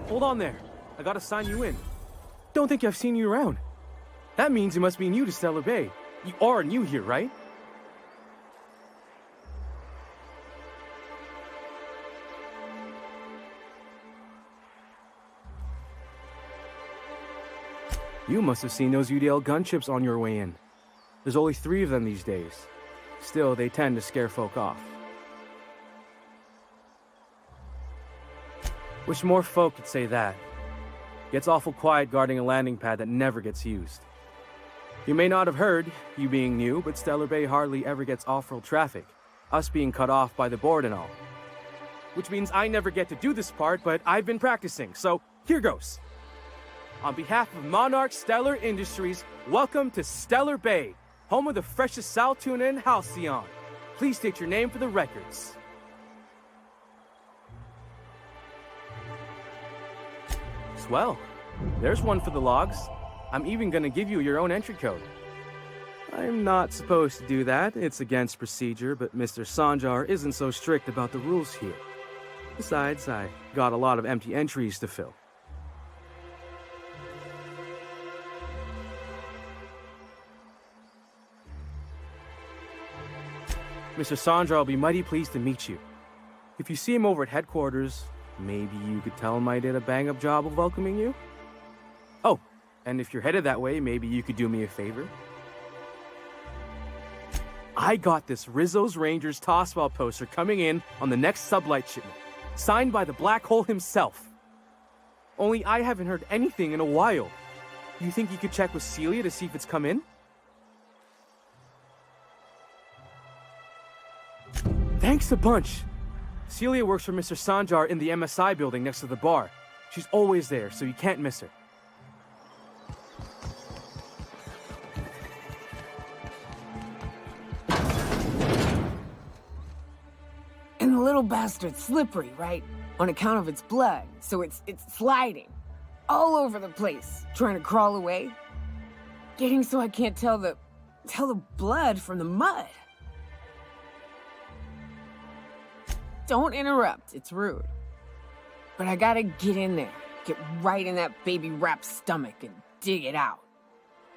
Hold on there. I gotta sign you in. Don't think I've seen you around. That means you must be new to Stellar Bay. You are new here, right? You must have seen those UDL gunships on your way in. There's only 3 of them these days. Still, they tend to scare folk off. Wish more folk could say that. Gets awful quiet guarding a landing pad that never gets used. You may not have heard, you being new, but Stellar Bay hardly ever gets off-road traffic, us being cut off by the Board and all. Which means I never get to do this part, but I've been practicing, so here goes. On behalf of Monarch Stellar Industries, welcome to Stellar Bay, home of the freshest sal tuna in Halcyon. Please state your name for the records. Swell. There's one for the logs. I'm even gonna give you your own entry code. I'm not supposed to do that. It's against procedure, but Mr. Sanjar isn't so strict about the rules here. Besides, I got a lot of empty entries to fill. Mr. Sanjar will be mighty pleased to meet you. If you see him over at headquarters, maybe you could tell him I did a bang-up job of welcoming you? Oh, and if you're headed that way, maybe you could do me a favor? I got this Rizzo's Rangers Tosswell poster coming in on the next sublight shipment, signed by the Black Hole himself. Only I haven't heard anything in a while. You think you could check with Celia to see if it's come in? Thanks a bunch. Celia works for Mr. Sanjar in the MSI building next to the bar. She's always there, so you can't miss her. And the little bastard's slippery, right? On account of its blood, so it's sliding. All over the place, trying to crawl away. Getting so I can't tell the blood from the mud. Don't interrupt, it's rude. But I gotta get in there, Get right in that baby rap's stomach and dig it out.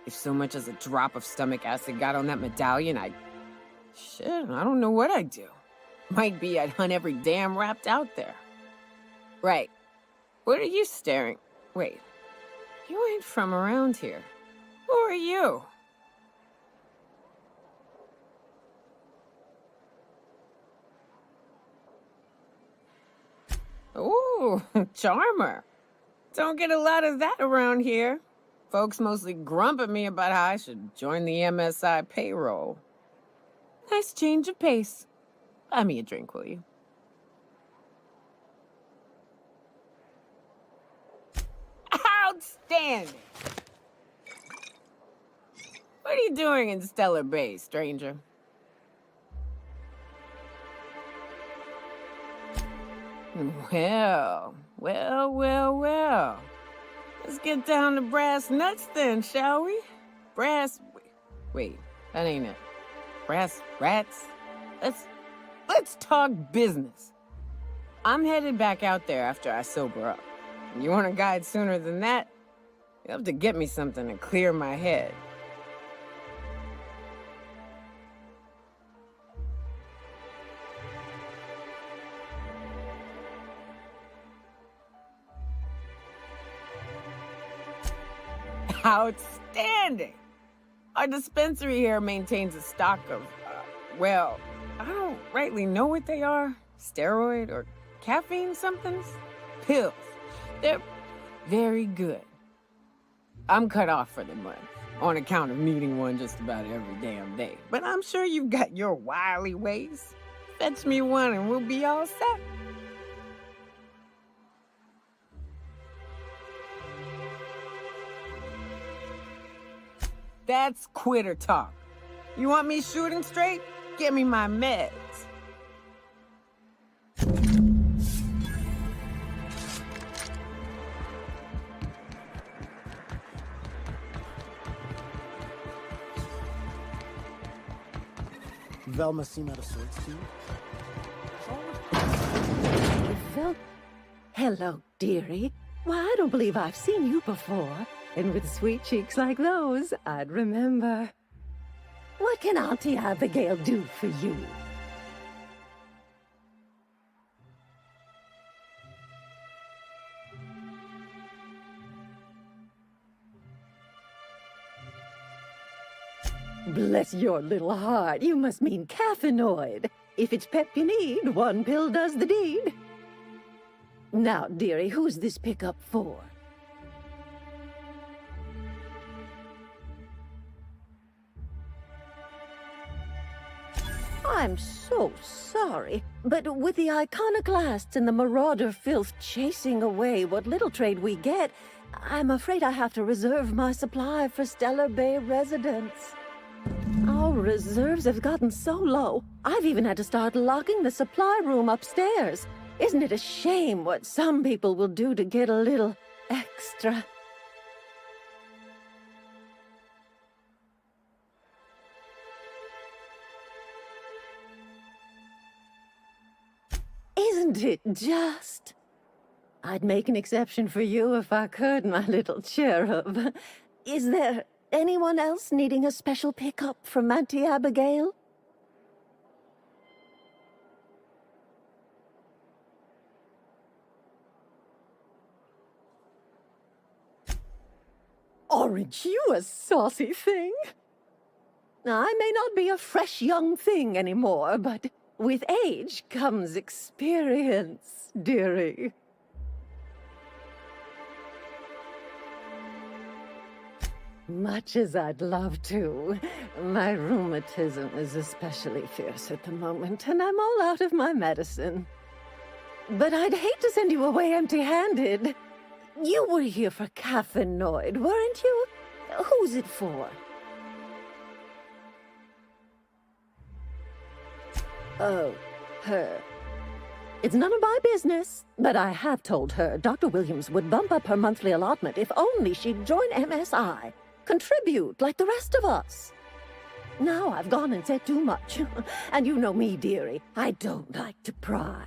If so much as a drop of stomach acid got on that medallion, shit, I don't know what I'd do. Might be I'd hunt every damn Rapt out there. Right. What are you staring? Wait. You ain't from around here. Who are you? Ooh, charmer. Don't get a lot of that around here. Folks mostly grump at me about how I should join the MSI payroll. Nice change of pace. Buy me a drink, will you? Outstanding! What are you doing in Stellar Bay, stranger? Well. Let's get down to brass nuts then, shall we? Wait, that ain't it. Brass rats? Let's talk business. I'm headed back out there after I sober up. You want a guide sooner than that? You'll have to get me something to clear my head. Outstanding! Our dispensary here maintains a stock of, well, I don't rightly know what they are. Steroid or caffeine somethings? Pills. They're very good. I'm cut off for the month, on account of needing one just about every damn day. But I'm sure you've got your wily ways. Fetch me one and we'll be all set. That's quitter talk. You want me shooting straight? Give me my meds. Velma seem out of sorts to you? Hello, dearie. Why, I don't believe I've seen you before. And with sweet cheeks like those, I'd remember. What can Auntie Abigail do for you? Bless your little heart, you must mean caffeinoid. If it's pep you need, one pill does the deed. Now, dearie, who's this pickup for? I'm so sorry, but with the iconoclasts and the marauder filth chasing away what little trade we get, I'm afraid I have to reserve my supply for Stellar Bay residents. Our reserves have gotten so low, I've even had to start locking the supply room upstairs. Isn't it a shame what some people will do to get a little extra? Isn't it just? I'd make an exception for you if I could, my little cherub. Is there anyone else needing a special pickup from Auntie Abigail? Aren't you a saucy thing? I may not be a fresh young thing anymore, but with age comes experience, dearie. Much as I'd love to, my rheumatism is especially fierce at the moment, and I'm all out of my medicine. But I'd hate to send you away empty-handed. You were here for caffeinoid, weren't you? Who's it for? Oh, her. It's none of my business, but I have told her Dr. Williams would bump up her monthly allotment if only she'd join MSI. Contribute like the rest of us. Now I've gone and said too much. And you know me, dearie. I don't like to pry.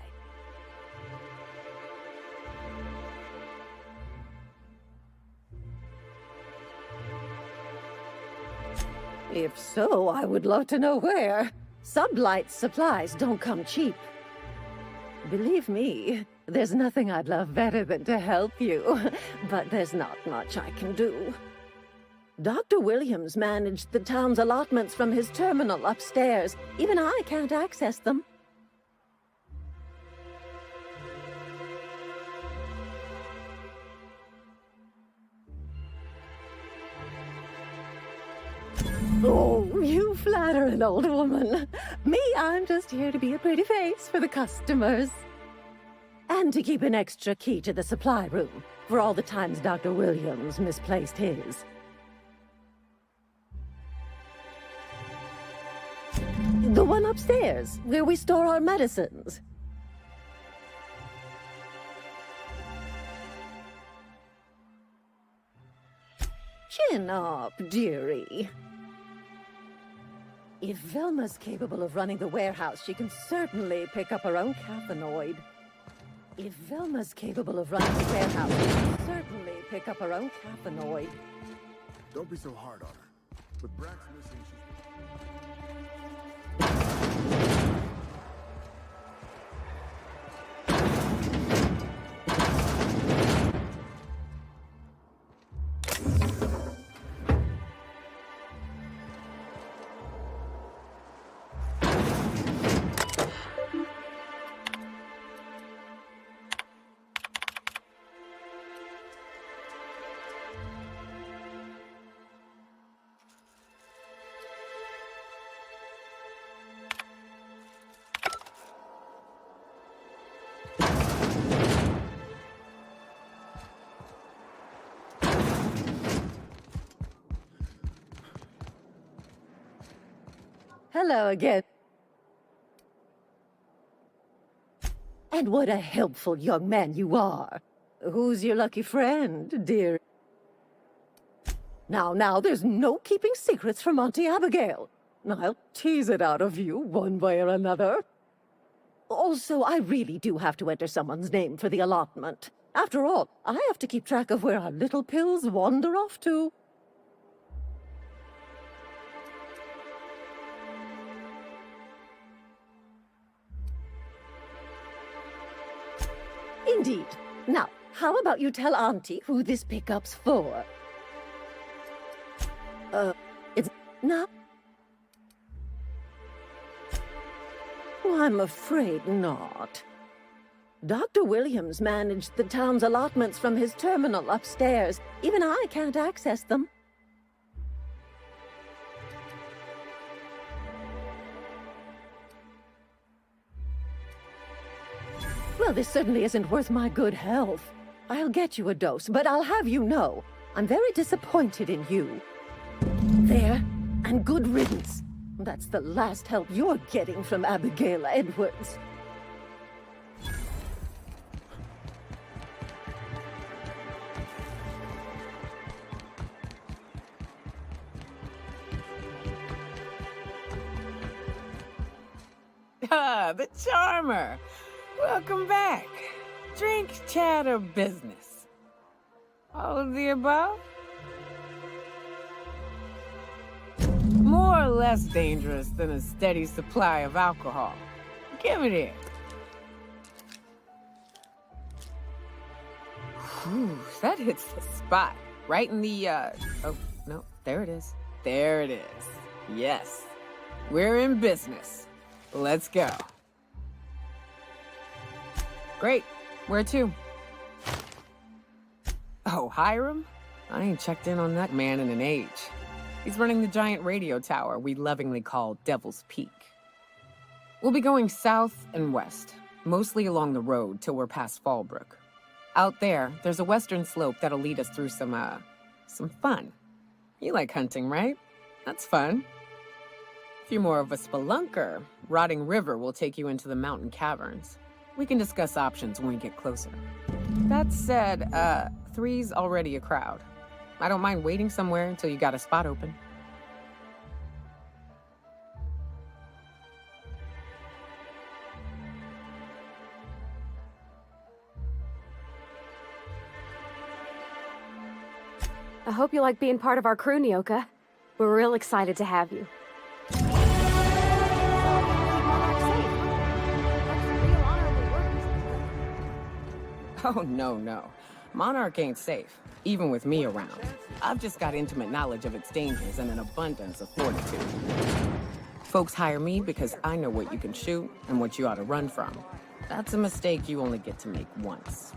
If so, I would love to know where. Sublight supplies don't come cheap. Believe me, there's nothing I'd love better than to help you, but there's not much I can do. Dr. Williams managed the town's allotments from his terminal upstairs. Even I can't access them. Oh, you flatter an old woman. Me, I'm just here to be a pretty face for the customers. And to keep an extra key to the supply room, for all the times Dr. Williams misplaced his. The one upstairs, where we store our medicines. Chin up, dearie. If Velma's capable of running the warehouse, she can certainly pick up her own caffeinoid. If Velma's capable of running the warehouse, she can certainly pick up her own caffeinoid. Don't be so hard on her. With Brax missing, Hello again. And what a helpful young man you are. Who's your lucky friend, dear? Now, there's no keeping secrets from Auntie Abigail. I'll tease it out of you one way or another. Also, I really do have to enter someone's name for the allotment. After all, I have to keep track of where our little pills wander off to. Indeed. Now, how about you tell Auntie who this pickup's for? It's not... Oh, I'm afraid not. Dr. Williams managed the town's allotments from his terminal upstairs. Even I can't access them. Well, this certainly isn't worth my good health. I'll get you a dose, but I'll have you know, I'm very disappointed in you. There, and good riddance. That's the last help you're getting from Abigail Edwards. Ah, the charmer. Welcome back. Drink, chat, or business? All of the above? More or less dangerous than a steady supply of alcohol. Give it here. Whew, that hits the spot. Right in the, oh, no, there it is. There it is. Yes. We're in business. Let's go. Great. Where to? Oh, Hiram? I ain't checked in on that man in an age. He's running the giant radio tower we lovingly call Devil's Peak. We'll be going south and west, mostly along the road till we're past Fallbrook. Out there, there's a western slope that'll lead us through some fun. You like hunting, right? That's fun. If you're more of a spelunker, Rotting River will take you into the mountain caverns. We can discuss options when we get closer. That said, 3's already a crowd. I don't mind waiting somewhere until you got a spot open. I hope you like being part of our crew, Nyoka. We're real excited to have you. Oh, no. Monarch ain't safe, even with me around. I've just got intimate knowledge of its dangers and an abundance of fortitude. Folks hire me because I know what you can shoot and what you ought to run from. That's a mistake you only get to make once.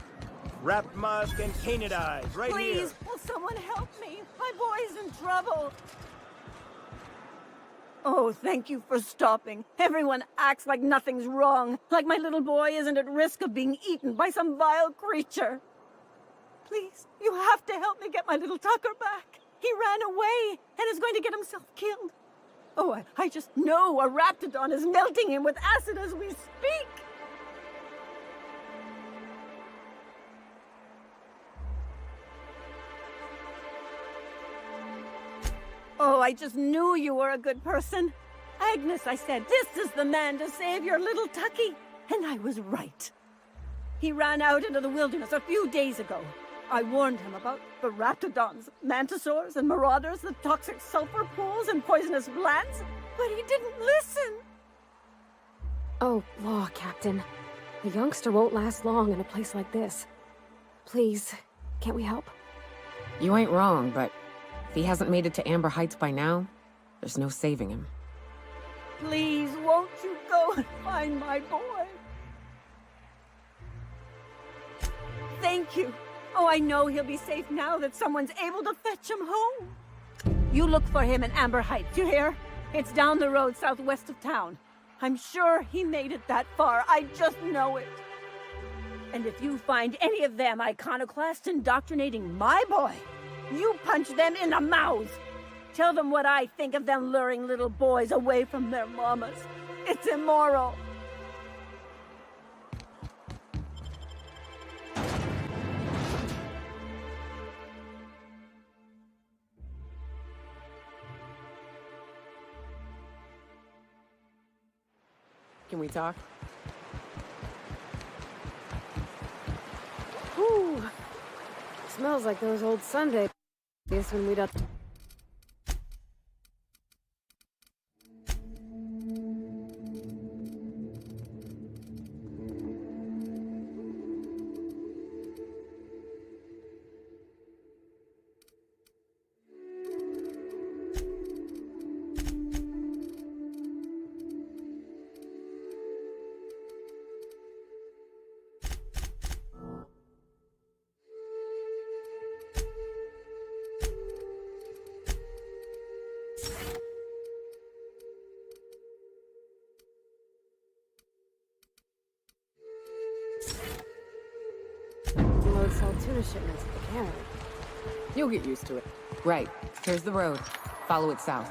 Wrap musk and painted eyes, right here. Please, will someone help me? My boy's in trouble. Oh, thank you for stopping. Everyone acts like nothing's wrong, like my little boy isn't at risk of being eaten by some vile creature. Please, you have to help me get my little Tucker back. He ran away and is going to get himself killed. Oh, I just know a Raptidon is melting him with acid as we speak. Oh, I just knew you were a good person. Agnes, I said, this is the man to save your little Tucky. And I was right. He ran out into the wilderness a few days ago. I warned him about the Raptidons, Mantisaurs, and Marauders, the toxic sulfur pools and poisonous glands, but he didn't listen. Oh, law, Captain. A youngster won't last long in a place like this. Please, can't we help? You ain't wrong, but if he hasn't made it to Amber Heights by now, there's no saving him. Please, won't you go and find my boy? Thank you. Oh, I know he'll be safe now that someone's able to fetch him home. You look for him in Amber Heights, you hear? It's down the road southwest of town. I'm sure he made it that far. I just know it. And if you find any of them iconoclasts indoctrinating my boy, you punch them in the mouth. Tell them what I think of them luring little boys away from their mamas. It's immoral. Can we talk? Whew. Smells like those old Sundays when we'd up. Load sell tuna shipments at the cannery. You'll get used to it. Right. Here's the road. Follow it south.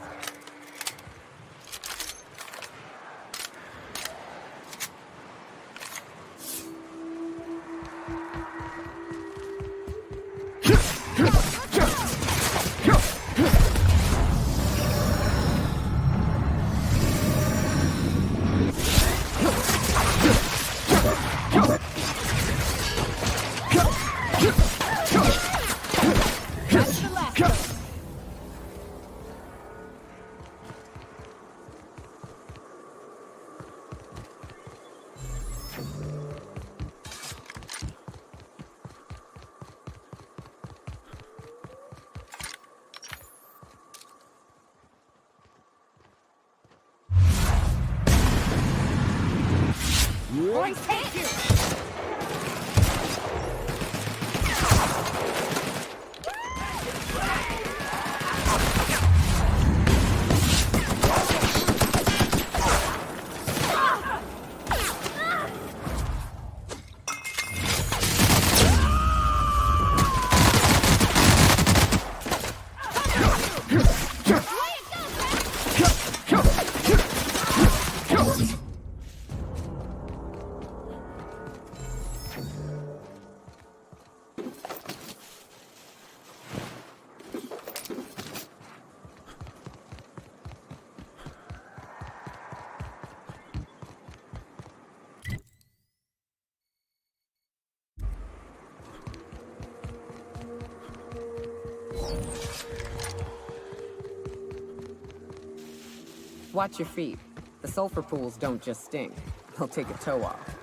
Boys, thank you! Watch your feet. The sulfur pools don't just stink. They'll take a toe off.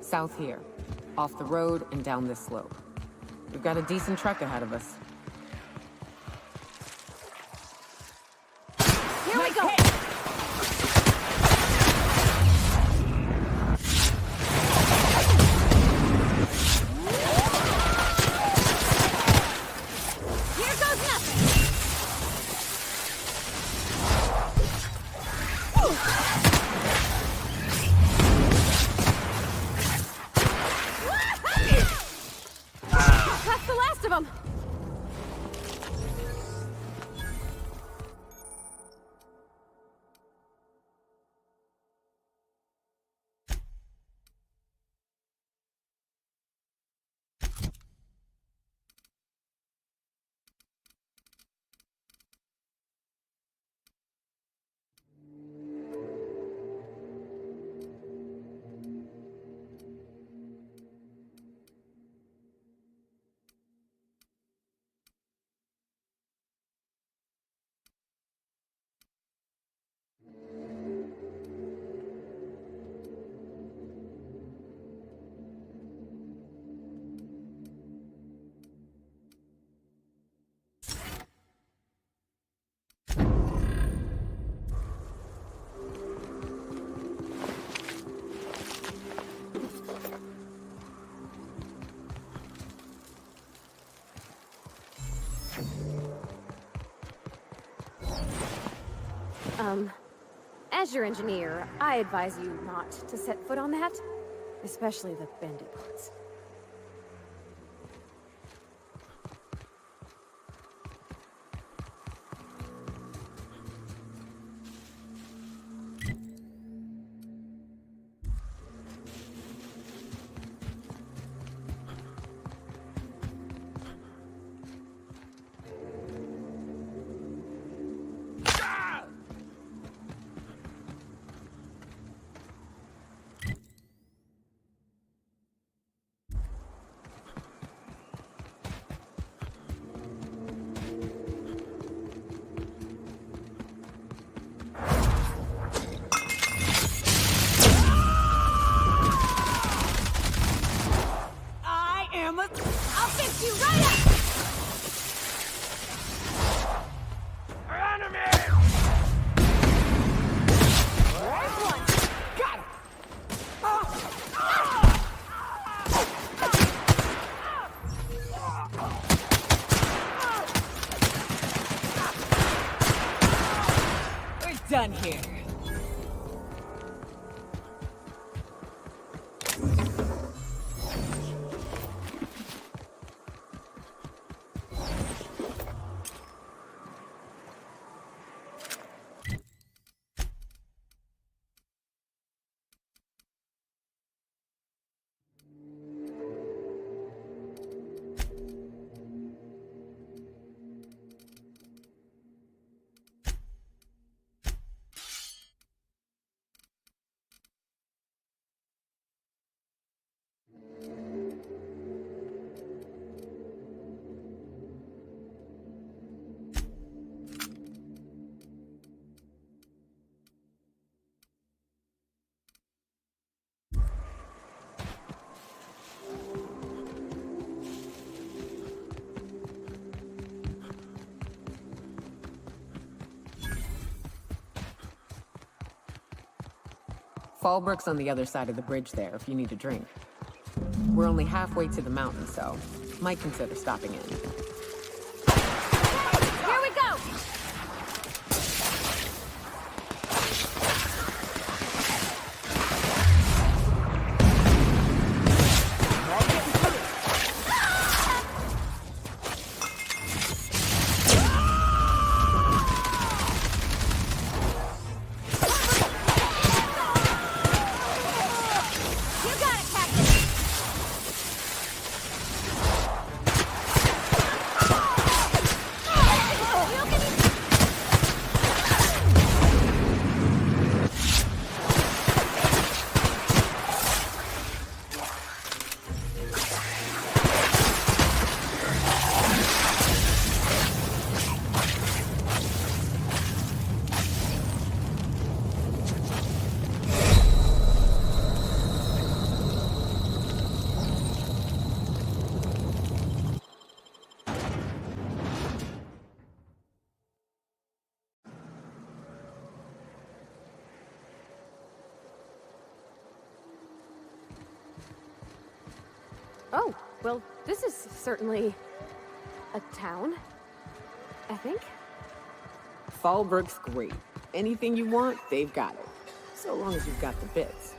South here. Off the road and down this slope. We've got a decent trek ahead of us. Here we go! Here goes nothing! That's the last of them! As your engineer, I advise you not to set foot on that, especially the bendy parts. pajamas. I'll fix you right up! We're done here. Fallbrook's on the other side of the bridge there if you need a drink. We're only halfway to the mountain, so might consider stopping in. Here we go! Oh, well, this is certainly a town, I think. Fallbrook's great. Anything you want, they've got it. So long as you've got the bits.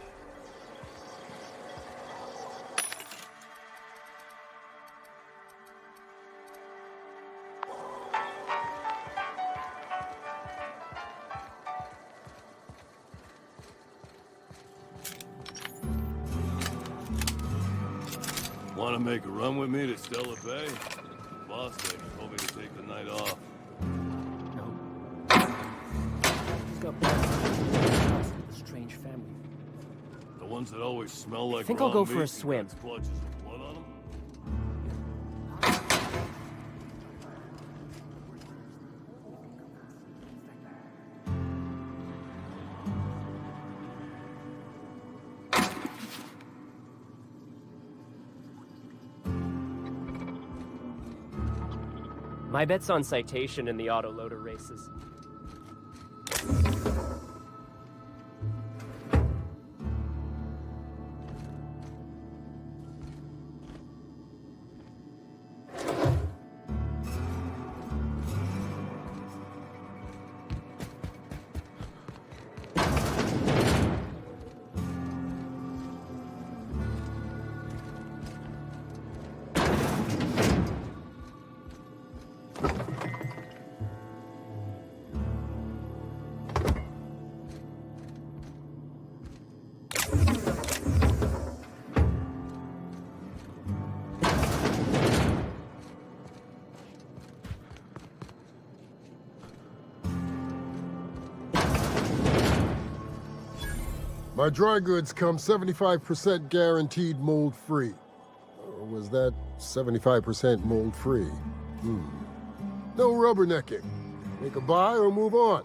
Want to make a run with me to Stellar Bay? The boss lady told me to take the night off. He's got plans with a strange family. The ones that always smell like I think I'll raw go for meat a swim. and got splotches of blood on them? My bet's on citation in the autoloader races. My dry goods come 75% guaranteed mold-free. Or was that 75% mold-free? No rubbernecking. Make a buy or move on.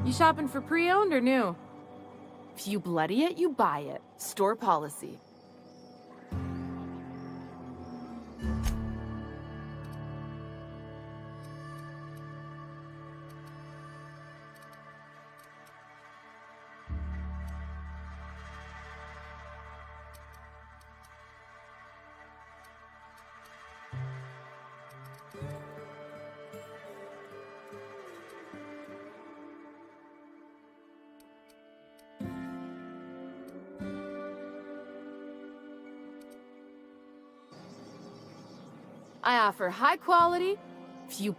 You shopping for pre-owned or new? If you bloody it, you buy it. Store policy. I offer high quality, few.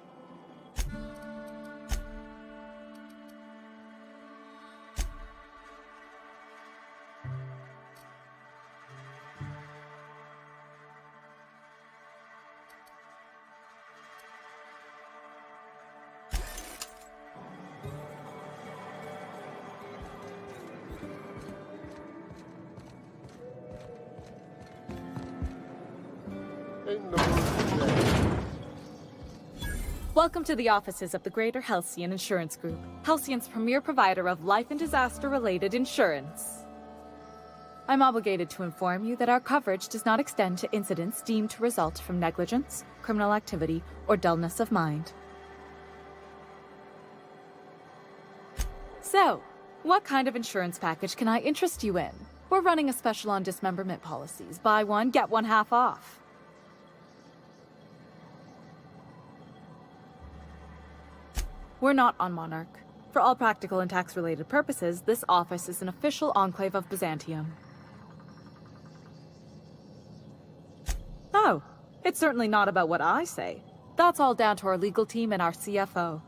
Welcome to the offices of the Greater Halcyon Insurance Group, Halcyon's premier provider of life and disaster-related insurance. I'm obligated to inform you that our coverage does not extend to incidents deemed to result from negligence, criminal activity, or dullness of mind. So, what kind of insurance package can I interest you in? We're running a special on dismemberment policies. Buy one, get one half off. We're not on Monarch. For all practical and tax-related purposes, this office is an official enclave of Byzantium. Oh, it's certainly not about what I say. That's all down to our legal team and our CFO.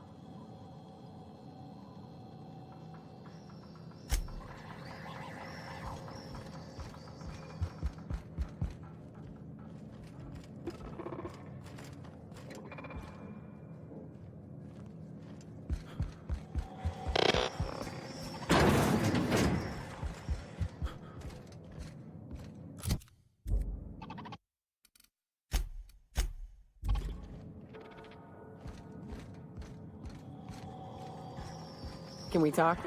Can we talk?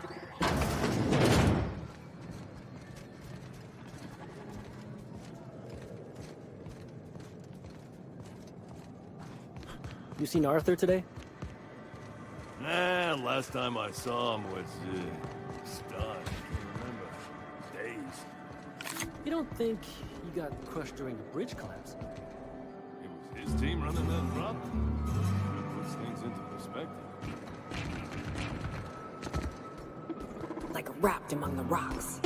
You seen Arthur today? Nah, last time I saw him was, stunned. I can't remember. Days. You don't think he got crushed during the bridge collapse? It was his team running that drop? It puts things into perspective. Like wrapped among the rocks.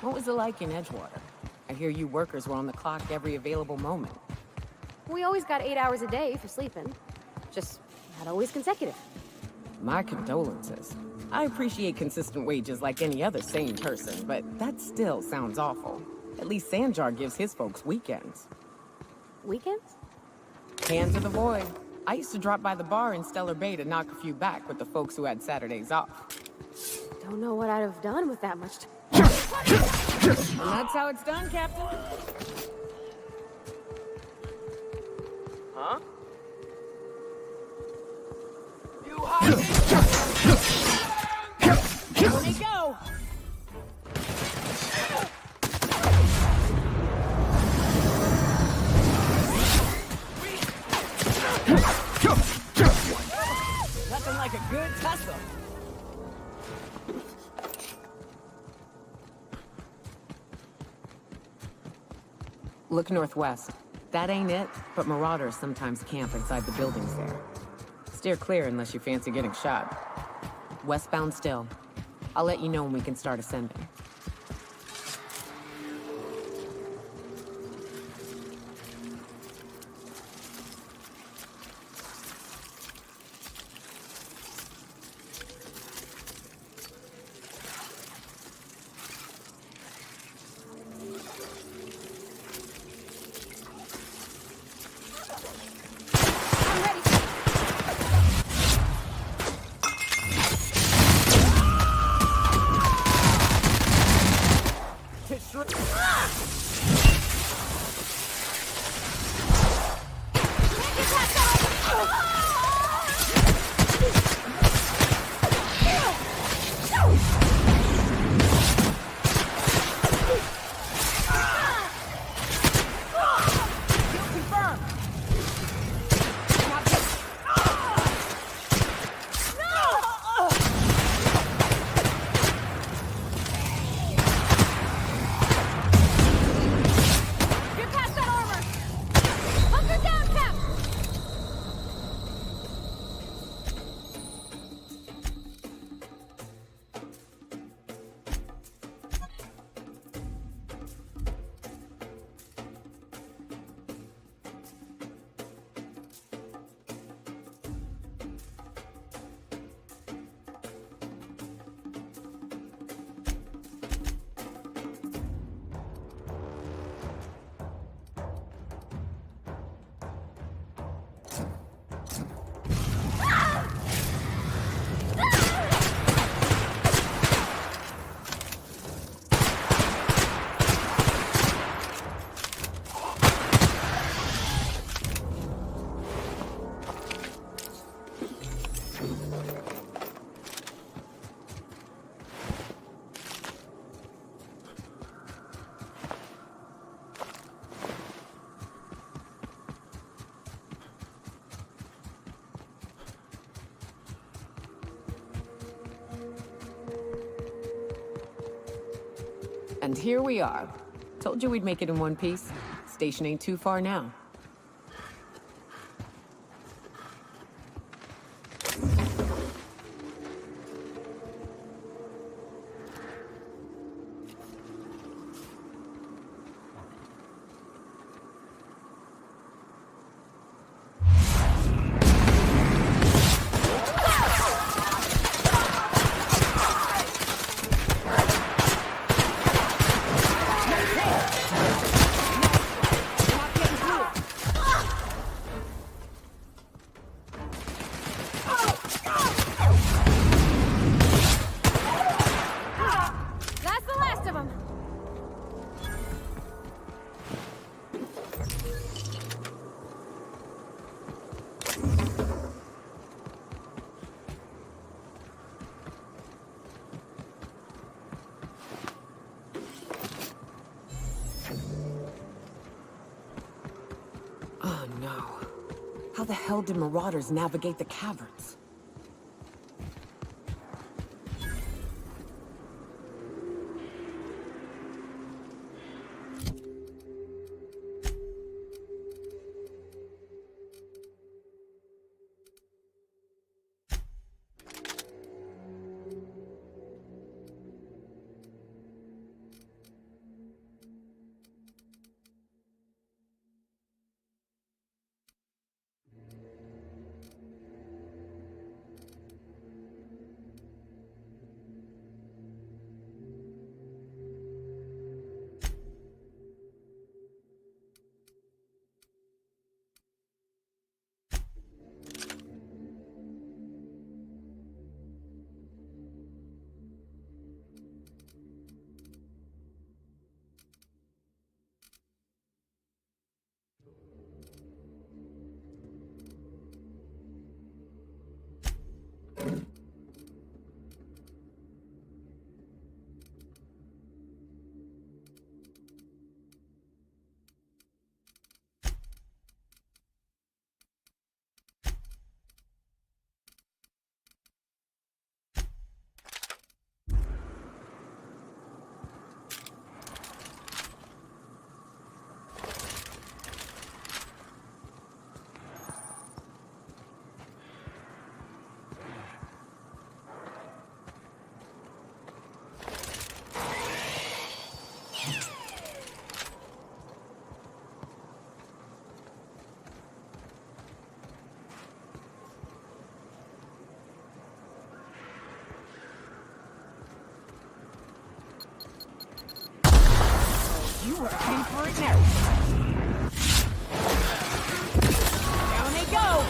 What was it like in Edgewater? I hear you workers were on the clock every available moment. We always got 8 hours a day for sleeping. Just not always consecutive. My condolences. I appreciate consistent wages like any other sane person, but that still sounds awful. At least Sanjar gives his folks weekends. Weekends? Hand to the void. I used to drop by the bar in Stellar Bay to knock a few back with the folks who had Saturdays off. Don't know what I'd have done with that much time. And that's how it's done, Captain. Huh? You hide! Here they go! Nothing like a good tussle. Look northwest. That ain't it, but marauders sometimes camp inside the buildings there. Steer clear unless you fancy getting shot. Westbound still. I'll let you know when we can start ascending. And here we are. Told you we'd make it in one piece. Station ain't too far now. How the hell did marauders navigate the caverns? You were in for it now. Down they go.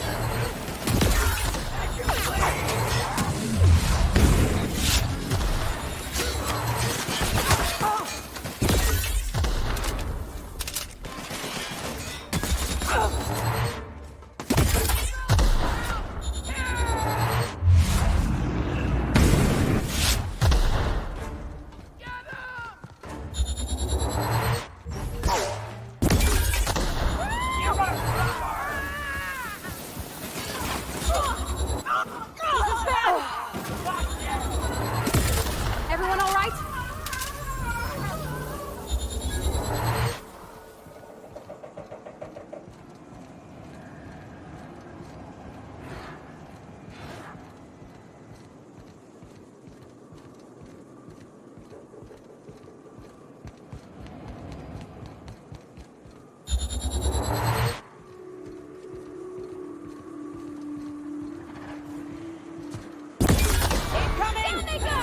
Everyone all right? Down they go.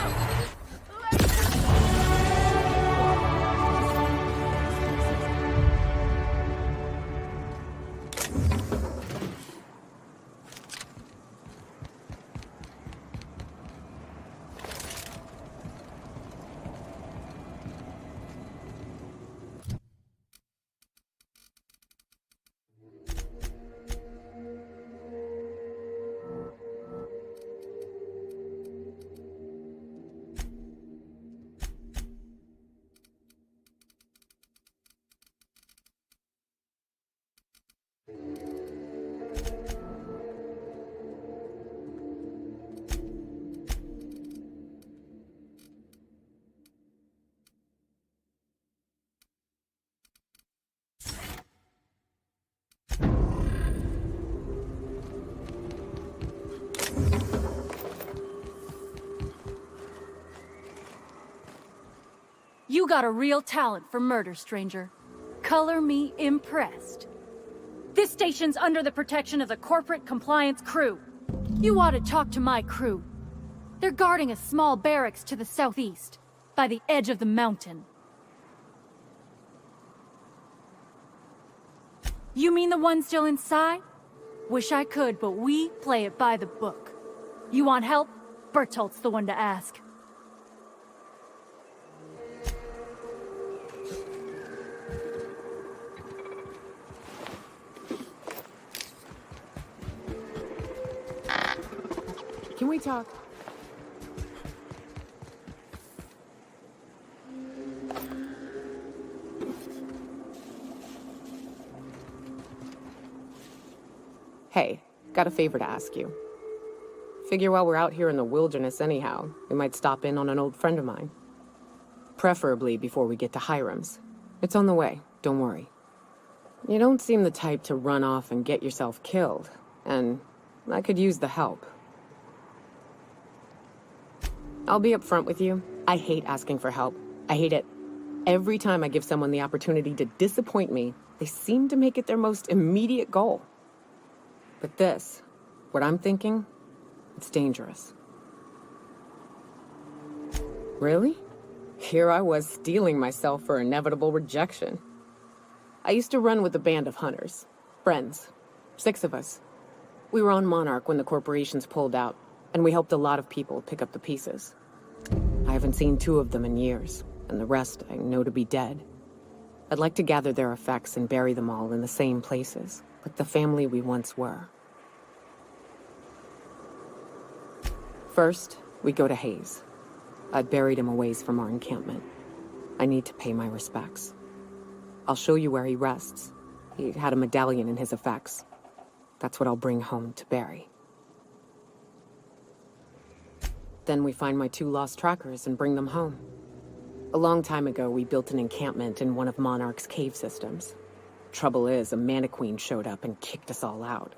You got a real talent for murder, stranger. Color me impressed. This station's under the protection of the Corporate Compliance Crew. You ought to talk to my crew. They're guarding a small barracks to the southeast, by the edge of the mountain. You mean the one still inside? Wish I could, but we play it by the book. You want help? Bertolt's the one to ask. Can we talk? Hey, got a favor to ask you. Figure while we're out here in the wilderness anyhow, we might stop in on an old friend of mine. Preferably before we get to Hiram's. It's on the way, don't worry. You don't seem the type to run off and get yourself killed, and I could use the help. I'll be upfront with you. I hate asking for help. I hate it. Every time I give someone the opportunity to disappoint me, they seem to make it their most immediate goal. But this, what I'm thinking, it's dangerous. Really? Here I was steeling myself for inevitable rejection. I used to run with a band of hunters. Friends. 6 of us. We were on Monarch when the corporations pulled out, and we helped a lot of people pick up the pieces. I haven't seen 2 of them in years, and the rest I know to be dead. I'd like to gather their effects and bury them all in the same places, like the family we once were. First, we go to Hayes. I buried him a ways from our encampment. I need to pay my respects. I'll show you where he rests. He had a medallion in his effects. That's what I'll bring home to Barry. Then we find my 2 lost trackers and bring them home. A long time ago, we built an encampment in one of Monarch's cave systems. Trouble is, a Mantiqueen showed up and kicked us all out.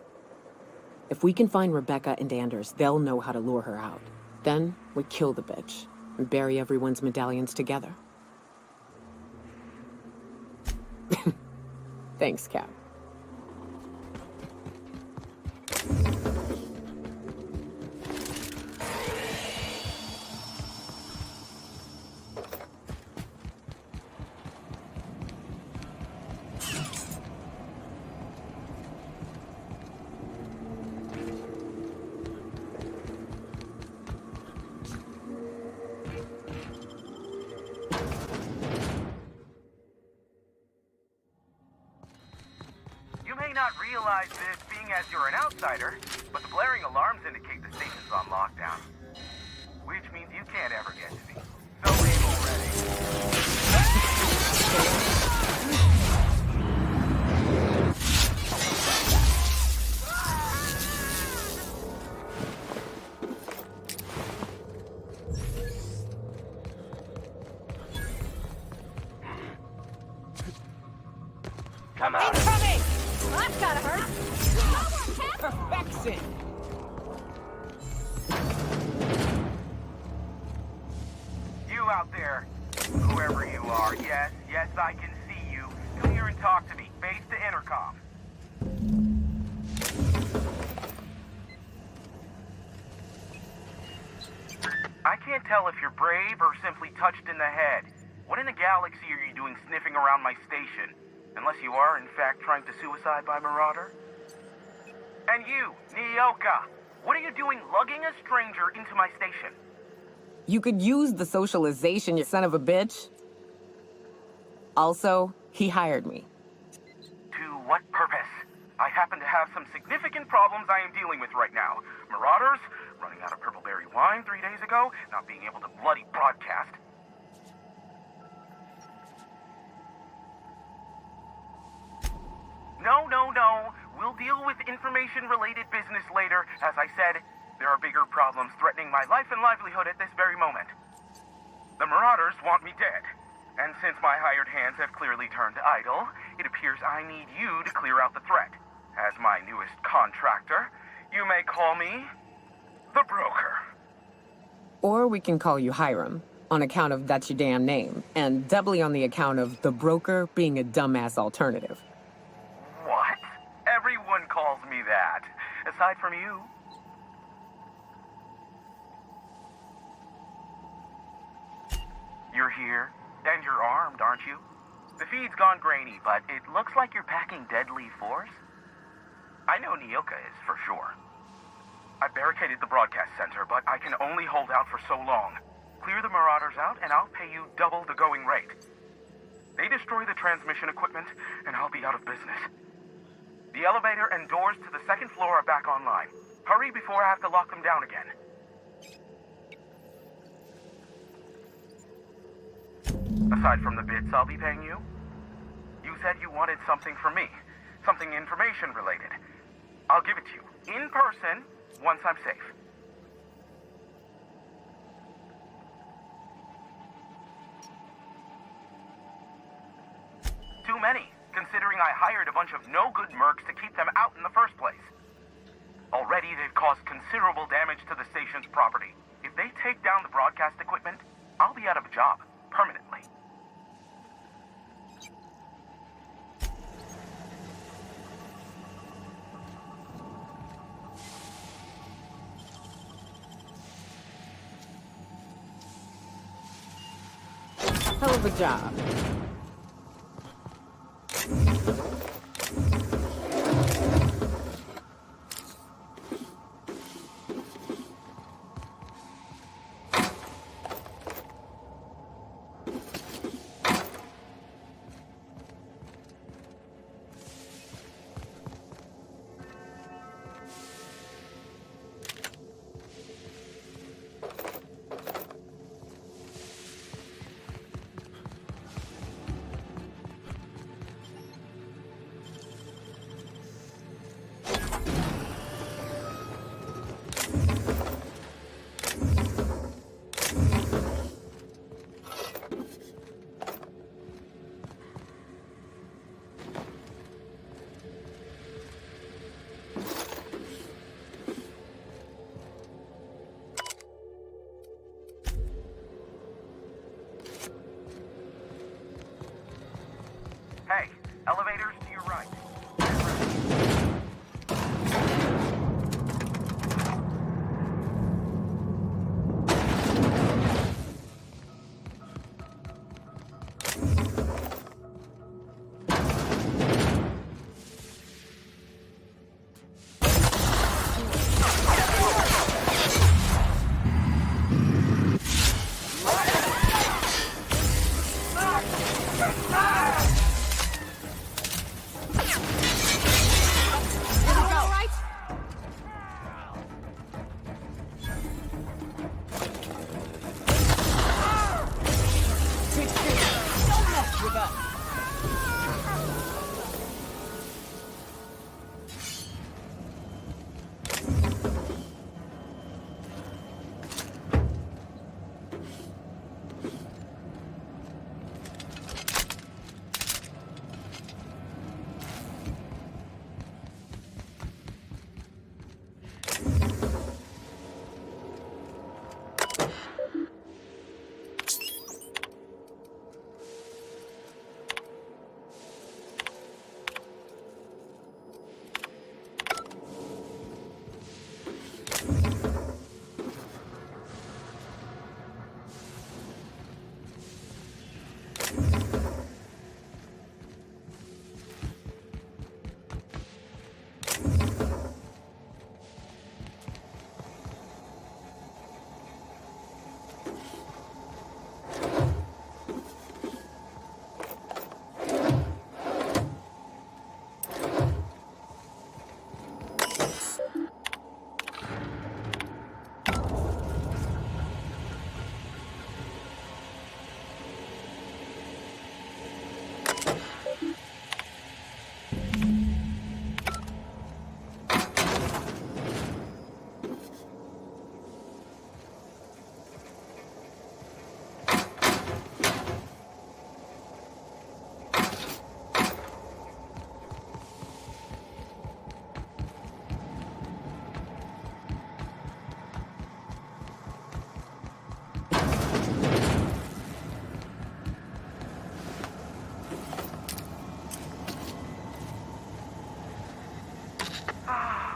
If we can find Rebecca and Anders, they'll know how to lure her out. Then, we kill the bitch and bury everyone's medallions together. Thanks, Cap. Realize this being as you're an outsider, but the blaring alarms indicate the station's on lockdown. Which means you can't ever get to me. So aim already. Come on. Incoming! That's gotta hurt. Perfection! You out there, whoever you are, yes, I can see you. Come here and talk to me. Face the intercom. I can't tell if you're brave or simply touched in the head. What in the galaxy are you doing sniffing around my station? Unless you are, in fact, trying to suicide by Marauder? And you, Nyoka, what are you doing lugging a stranger into my station? You could use the socialization, you son of a bitch. Also, he hired me. To what purpose? I happen to have some significant problems I am dealing with right now. Marauders, running out of purple-berry wine 3 days ago, not being able to bloody broadcast. No. We'll deal with information-related business later. As I said, there are bigger problems threatening my life and livelihood at this very moment. The Marauders want me dead. And since my hired hands have clearly turned idle, it appears I need you to clear out the threat. As my newest contractor, you may call me the Broker. Or we can call you Hiram, on account of that's your damn name, and doubly on the account of the Broker being a dumbass alternative. What? Everyone calls me that, aside from you. You're here, and you're armed, aren't you? The feed's gone grainy, but it looks like you're packing deadly force. I know Nyoka is, for sure. I barricaded the broadcast center, but I can only hold out for so long. Clear the Marauders out, and I'll pay you double the going rate. They destroy the transmission equipment, and I'll be out of business. The elevator and doors to the second floor are back online. Hurry before I have to lock them down again. Aside from the bits I'll be paying you, you said you wanted something from me. Something information related. I'll give it to you, in person, once I'm safe. Too many, considering I hired a bunch of no-good mercs to keep them out in the first place. Already they've caused considerable damage to the station's property. If they take down the broadcast equipment, I'll be out of a job, permanently. Hell of a job. Elevators to your right.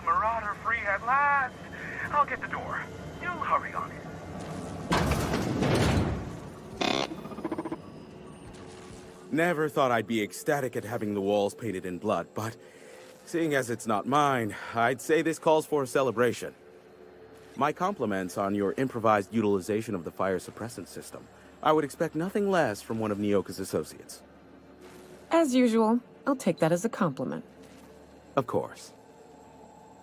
Marauder free at last. I'll get the door. You hurry on it. Never thought I'd be ecstatic at having the walls painted in blood, but seeing as it's not mine, I'd say this calls for a celebration. My compliments on your improvised utilization of the fire suppressant system. I would expect nothing less from one of Nyoka's associates. As usual, I'll take that as a compliment. Of course.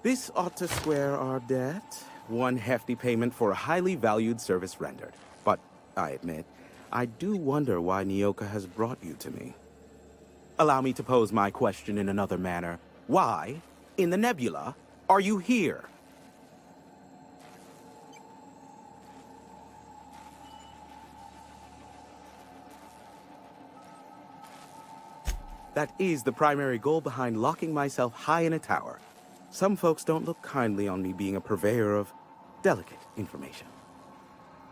This ought to square our debt. One hefty payment for a highly valued service rendered. But, I admit, I do wonder why Nyoka has brought you to me. Allow me to pose my question in another manner. Why, in the nebula, are you here? That is the primary goal behind locking myself high in a tower. Some folks don't look kindly on me being a purveyor of delicate information.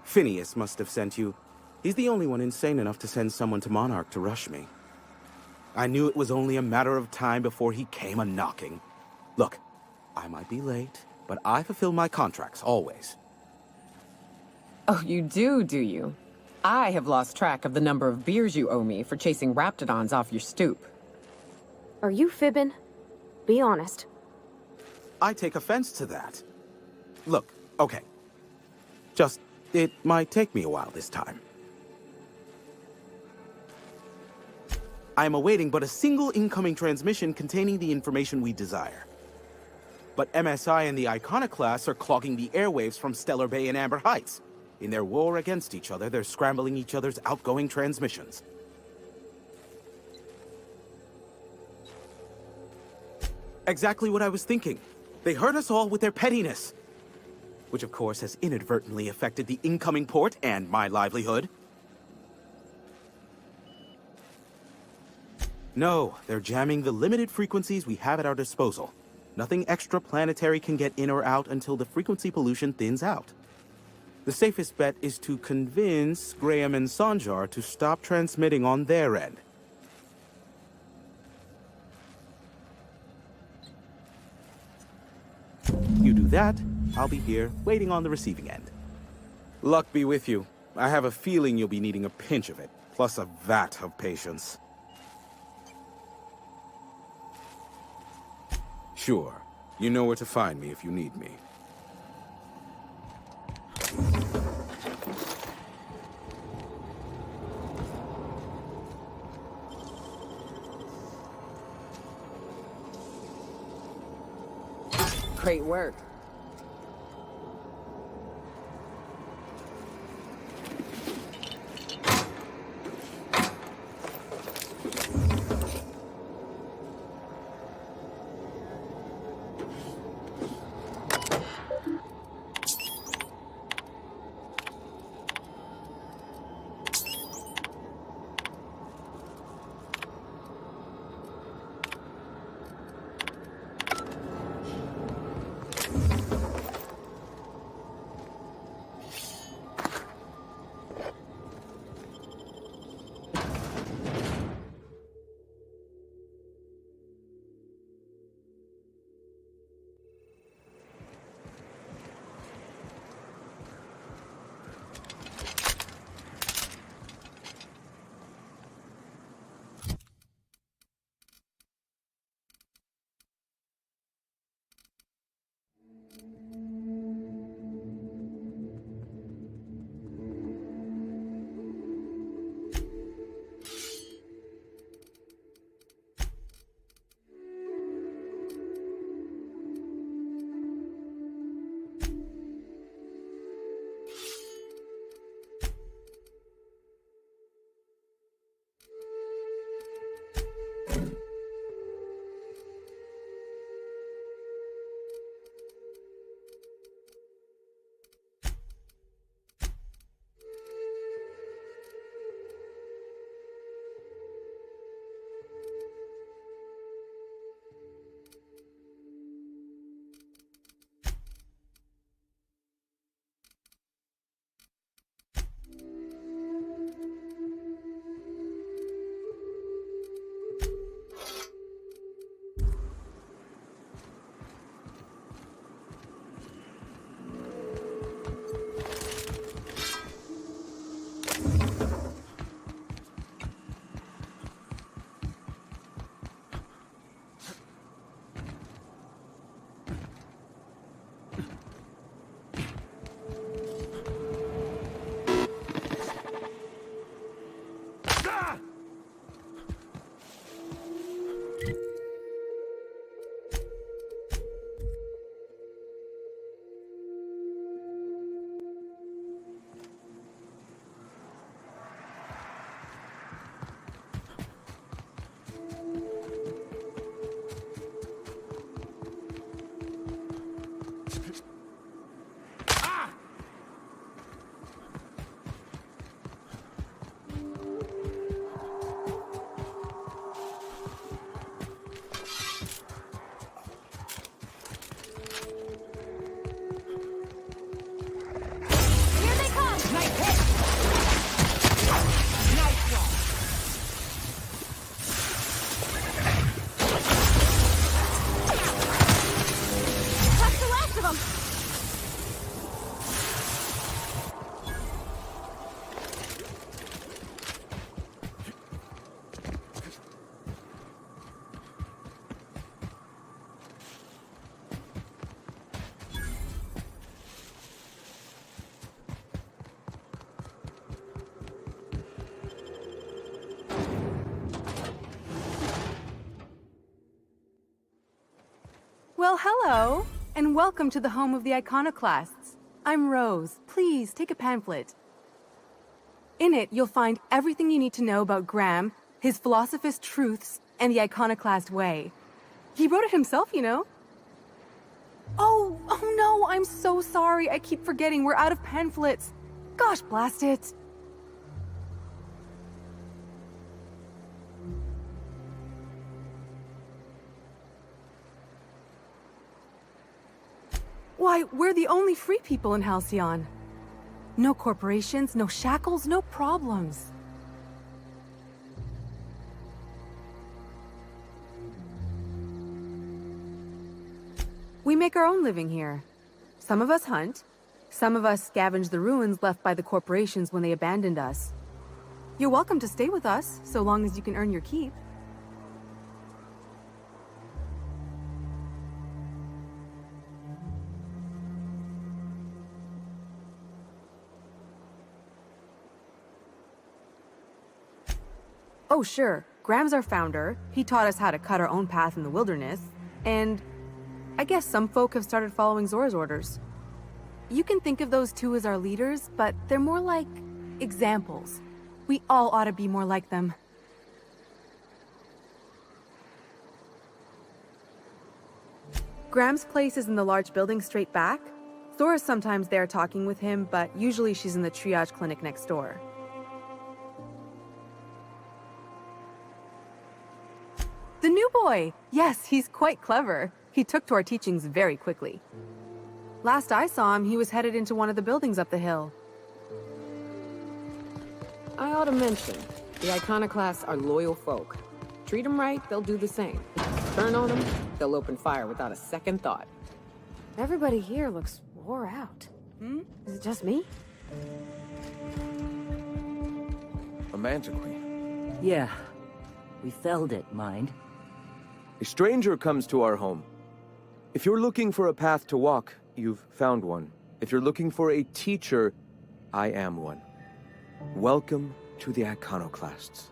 Phineas must have sent you. He's the only one insane enough to send someone to Monarch to rush me. I knew it was only a matter of time before he came a-knocking. Look, I might be late, but I fulfill my contracts, always. Oh, you do you? I have lost track of the number of beers you owe me for chasing Raptidons off your stoop. Are you fibbing? Be honest. I take offense to that. Look, okay. It might take me a while this time. I am awaiting but a single incoming transmission containing the information we desire. But MSI and the Iconoclasts are clogging the airwaves from Stellar Bay and Amber Heights. In their war against each other, they're scrambling each other's outgoing transmissions. Exactly what I was thinking. They hurt us all with their pettiness. Which of course has inadvertently affected the incoming port and my livelihood. No, they're jamming the limited frequencies we have at our disposal. Nothing extraplanetary can get in or out until the frequency pollution thins out. The safest bet is to convince Graham and Sanjar to stop transmitting on their end. do that, I'll be here waiting on the receiving end. Luck be with you. I have a feeling you'll be needing a pinch of it, plus a vat of patience. Sure. You know where to find me if you need me. Great work. Well, hello, and welcome to the home of the Iconoclasts. I'm Rose. Please, take a pamphlet. In it, you'll find everything you need to know about Graham, his Philosophist truths, and the Iconoclast way. He wrote it himself, you know. Oh no, I'm so sorry. I keep forgetting we're out of pamphlets. Gosh, blast it. Why, we're the only free people in Halcyon. No corporations, no shackles, no problems. We make our own living here. Some of us hunt. Some of us scavenge the ruins left by the corporations when they abandoned us. You're welcome to stay with us, so long as you can earn your keep. Oh, sure. Graham's our founder. He taught us how to cut our own path in the wilderness. And I guess some folk have started following Zora's orders. You can think of those two as our leaders, but they're more like examples. We all ought to be more like them. Graham's place is in the large building straight back. Zora's sometimes there talking with him, but usually she's in the triage clinic next door. The new boy! Yes, he's quite clever. He took to our teachings very quickly. Last I saw him, he was headed into one of the buildings up the hill. I ought to mention, the Iconoclasts are loyal folk. Treat them right, they'll do the same. Turn on them, they'll open fire without a second thought. Everybody here looks wore out. Is it just me? A mantiquine. Yeah. We felled it, mind. A stranger comes to our home. If you're looking for a path to walk, you've found one. If you're looking for a teacher, I am one. Welcome to the Iconoclasts.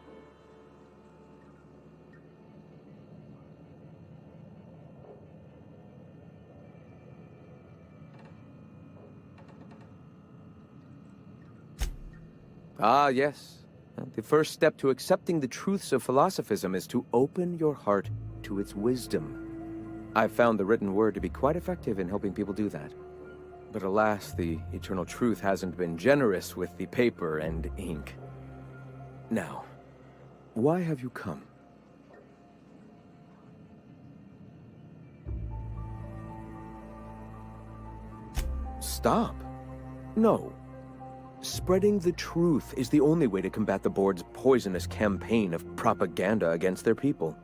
Ah, yes. The first step to accepting the truths of philosophism is to open your heart to its wisdom. I've found the written word to be quite effective in helping people do that. But alas, the eternal truth hasn't been generous with the paper and ink. Now, why have you come? Stop. No. Spreading the truth is the only way to combat the board's poisonous campaign of propaganda against their people.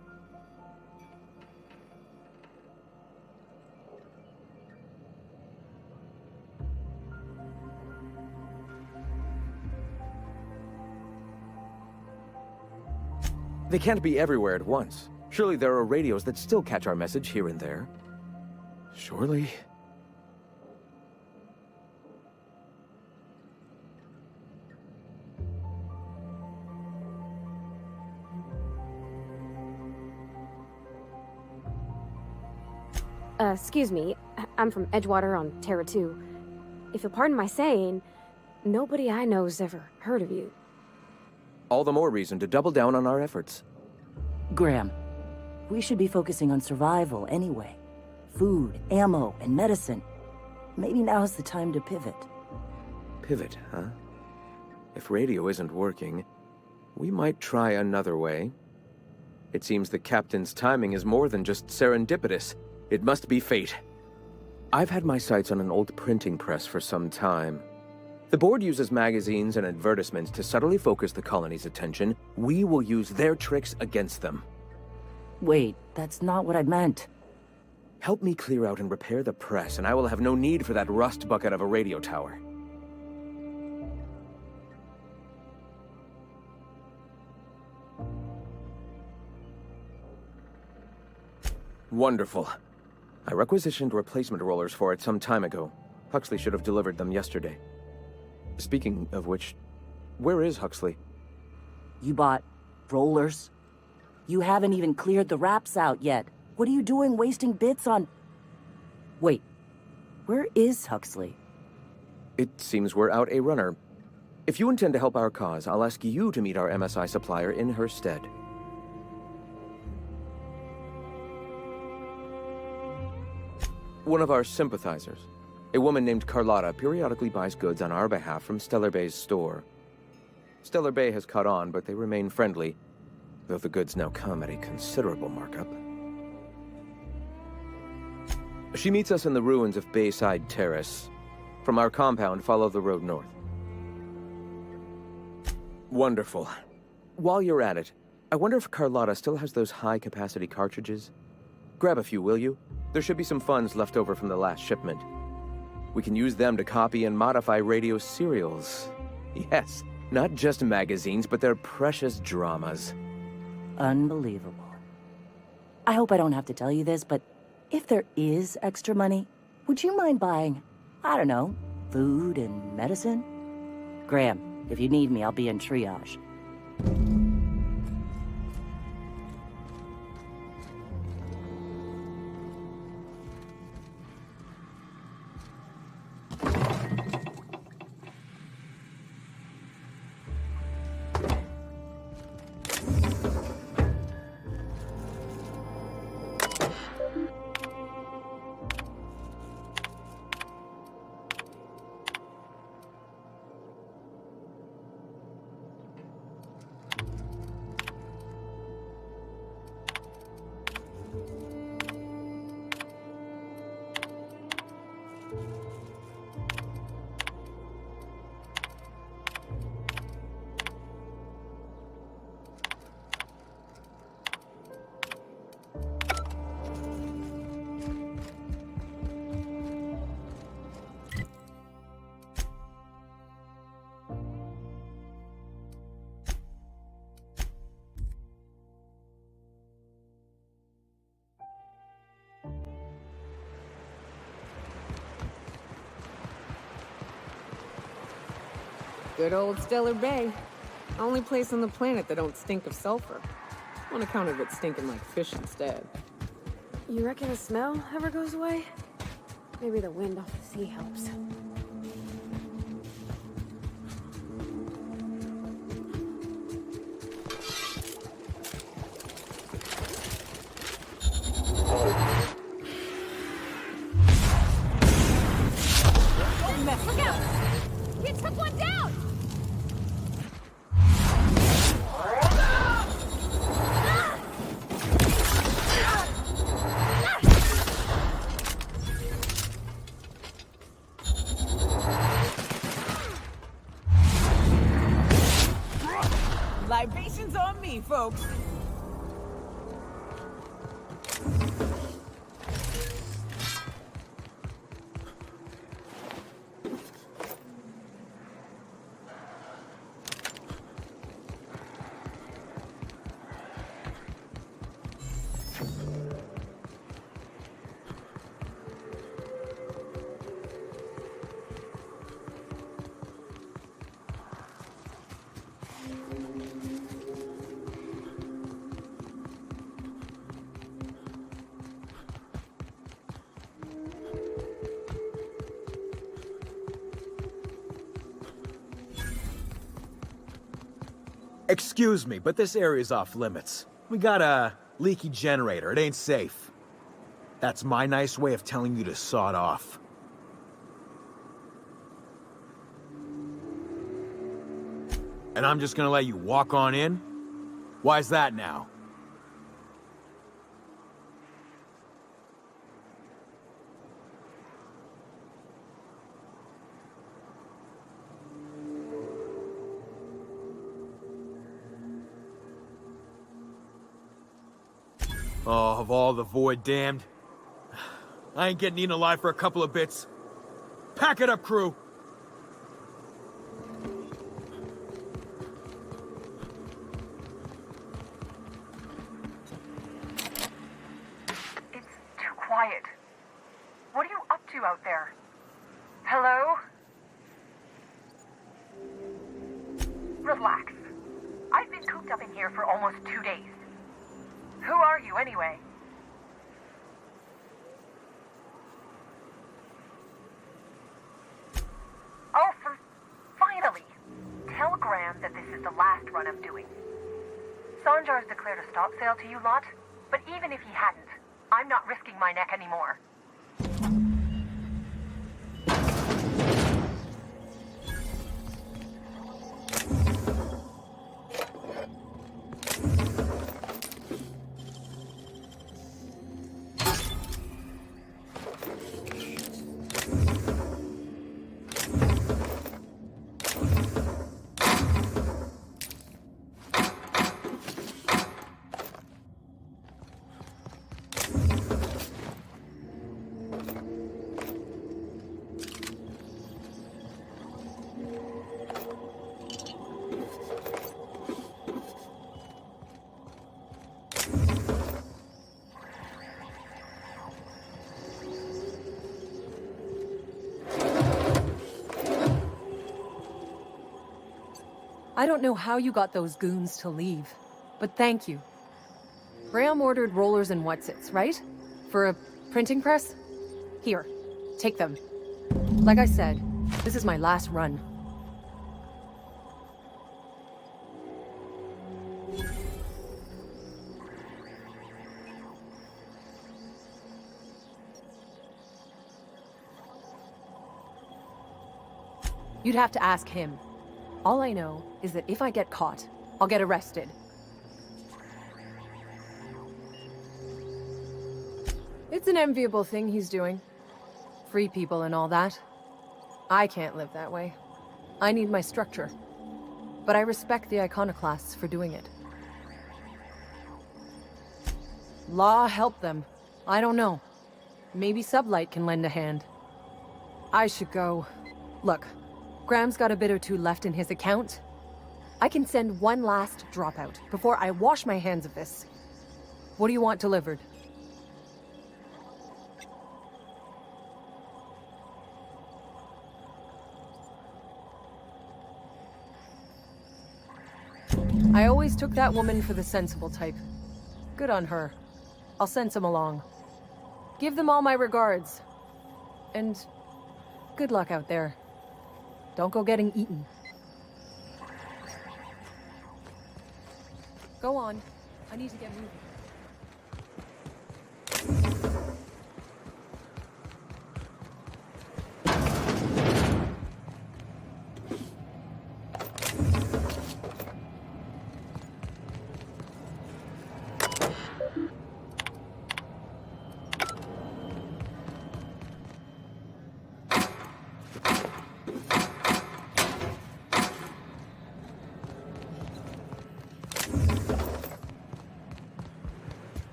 They can't be everywhere at once. Surely there are radios that still catch our message here and there. Surely... Excuse me. I'm from Edgewater on Terra 2. If you'll pardon my saying, nobody I know's ever heard of you. All the more reason to double down on our efforts. Graham, we should be focusing on survival anyway. Food, ammo, and medicine. Maybe now's the time to pivot. Pivot, huh? If radio isn't working, we might try another way. It seems the captain's timing is more than just serendipitous. It must be fate. I've had my sights on an old printing press for some time. The board uses magazines and advertisements to subtly focus the colony's attention. We will use their tricks against them. Wait, that's not what I meant. Help me clear out and repair the press, and I will have no need for that rust bucket of a radio tower. Wonderful. I requisitioned replacement rollers for it some time ago. Huxley should have delivered them yesterday. Speaking of which, where is Huxley? You bought rollers? You haven't even cleared the wraps out yet. What are you doing wasting bits on... Wait, where is Huxley? It seems we're out a runner. If you intend to help our cause, I'll ask you to meet our MSI supplier in her stead. One of our sympathizers, a woman named Carlotta, periodically buys goods on our behalf from Stellar Bay's store. Stellar Bay has caught on, but they remain friendly, though the goods now come at a considerable markup. She meets us in the ruins of Bayside Terrace. From our compound, follow the road north. Wonderful. While you're at it, I wonder if Carlotta still has those high-capacity cartridges? Grab a few, will you? There should be some funds left over from the last shipment. We can use them to copy and modify radio serials. Yes, not just magazines, but their precious dramas. Unbelievable. I hope I don't have to tell you this, but if there is extra money, would you mind buying, I don't know, food and medicine? Graham, if you need me, I'll be in triage. Good old Stellar Bay. Only place on the planet that don't stink of sulfur. On account of it stinking like fish instead. You reckon the smell ever goes away? Maybe the wind off the sea helps. Look out! You took one down! Libations on me, folks. Excuse me, but this area's off limits. We got a leaky generator. It ain't safe. That's my nice way of telling you to sod off. And I'm just gonna let you walk on in? Why's that now? Oh, of all the Void damned. I ain't getting eaten alive for a couple of bits. Pack it up, crew! It's too quiet. What are you up to out there? Hello? Relax. I've been cooped up in here for almost 2 days. Who are you, anyway? Oh, finally! Tell Graham that this is the last run I'm doing. Sanjar's declared a stop sale to you lot, but even if he hadn't, I'm not risking my neck anymore. I don't know how you got those goons to leave, but thank you. Graham ordered rollers and whatsits, right? For a printing press? Here, take them. Like I said, this is my last run. You'd have to ask him. All I know is that if I get caught, I'll get arrested. It's an enviable thing he's doing. Free people and all that. I can't live that way. I need my structure. But I respect the iconoclasts for doing it. Law help them. I don't know. Maybe Sublight can lend a hand. I should go. Look, Graham's got a bit or two left in his account. I can send one last dropout before I wash my hands of this. What do you want delivered? I always took that woman for the sensible type. Good on her. I'll send some along. Give them all my regards. And good luck out there. Don't go getting eaten. Go on. I need to get moving.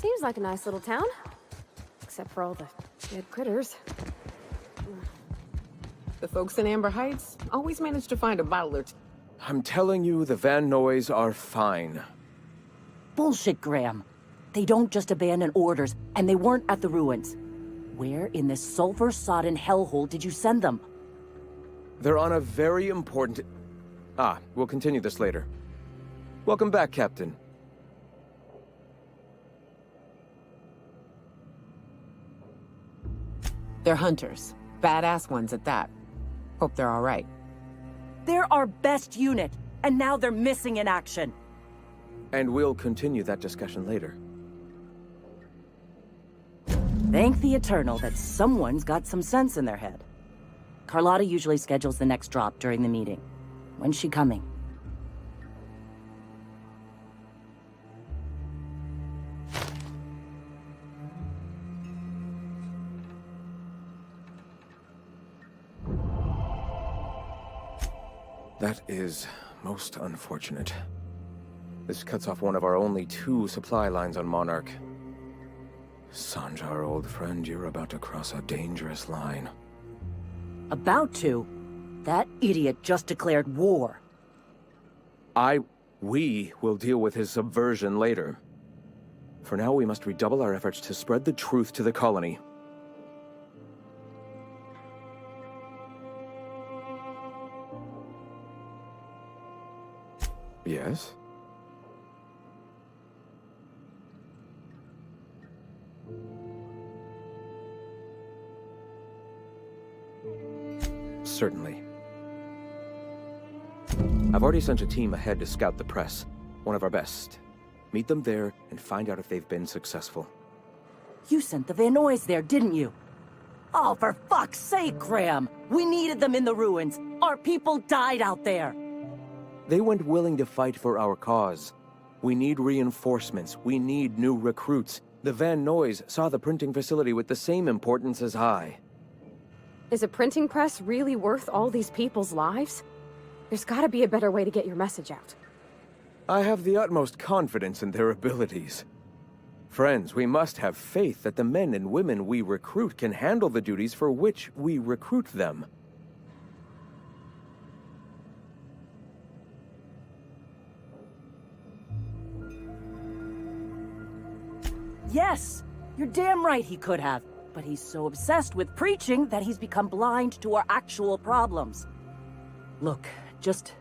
Seems like a nice little town. Except for all the dead critters. The folks in Amber Heights always manage to find a bottle or two. I'm telling you, the Van Noys are fine. Bullshit, Graham. They don't just abandon orders, and they weren't at the ruins. Where in this sulfur-sodden hellhole did you send them? They're on a very important... we'll continue this later. Welcome back, Captain. They're hunters. Badass ones at that. Hope they're all right. They're our best unit, and now they're missing in action. And we'll continue that discussion later. Thank the Eternal that someone's got some sense in their head. Carlotta usually schedules the next drop during the meeting. When's she coming? That is most unfortunate. This cuts off one of our only 2 supply lines on Monarch. Sanjar, old friend, you're about to cross a dangerous line. About to? That idiot just declared war. We will deal with his subversion later. For now, we must redouble our efforts to spread the truth to the colony. Yes? Certainly. I've already sent a team ahead to scout the press. One of our best. Meet them there and find out if they've been successful. You sent the Van Noys there, didn't you? Oh, for fuck's sake, Graham! We needed them in the ruins. Our people died out there. They went willing to fight for our cause. We need reinforcements. We need new recruits. The Van Noys saw the printing facility with the same importance as I. Is a printing press really worth all these people's lives? There's gotta be a better way to get your message out. I have the utmost confidence in their abilities. Friends, we must have faith that the men and women we recruit can handle the duties for which we recruit them. Yes, you're damn right he could have. But he's so obsessed with preaching that he's become blind to our actual problems. Look, just...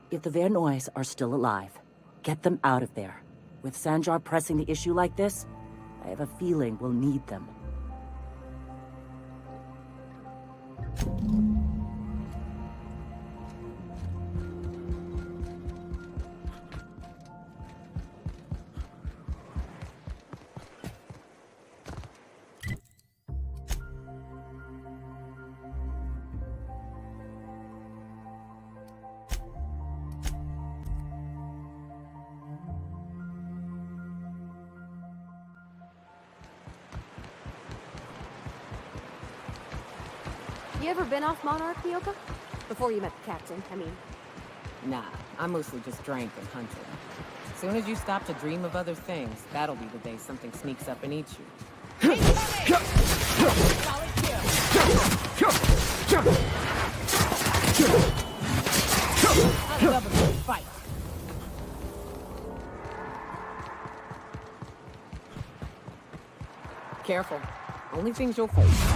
if the Vernoys are still alive, get them out of there. With Sanjar pressing the issue like this, I have a feeling we'll need them. You ever been off Monarch, Nyoka? Before you met the captain, I mean. Nah, I mostly just drank and hunted. As soon as you stop to dream of other things, that'll be the day something sneaks up and eats you. I love a good fight. Careful. Only things you'll face.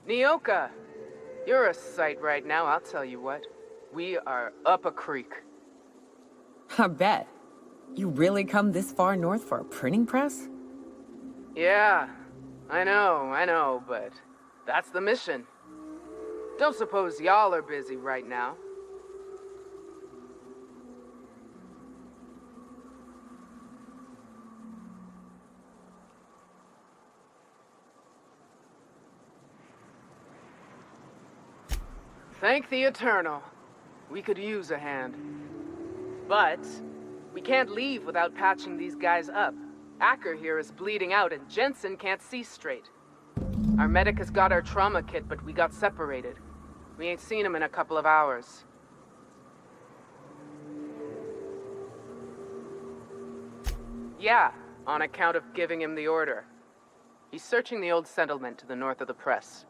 Nyoka, you're a sight right now, I'll tell you what. We are up a creek. I bet. You really come this far north for a printing press? Yeah, I know, but that's the mission. Don't suppose y'all are busy right now. Thank the Eternal. We could use a hand. But we can't leave without patching these guys up. Acker here is bleeding out and Jensen can't see straight. Our medic has got our trauma kit, but we got separated. We ain't seen him in a couple of hours. Yeah, on account of giving him the order. He's searching the old settlement to the north of the press.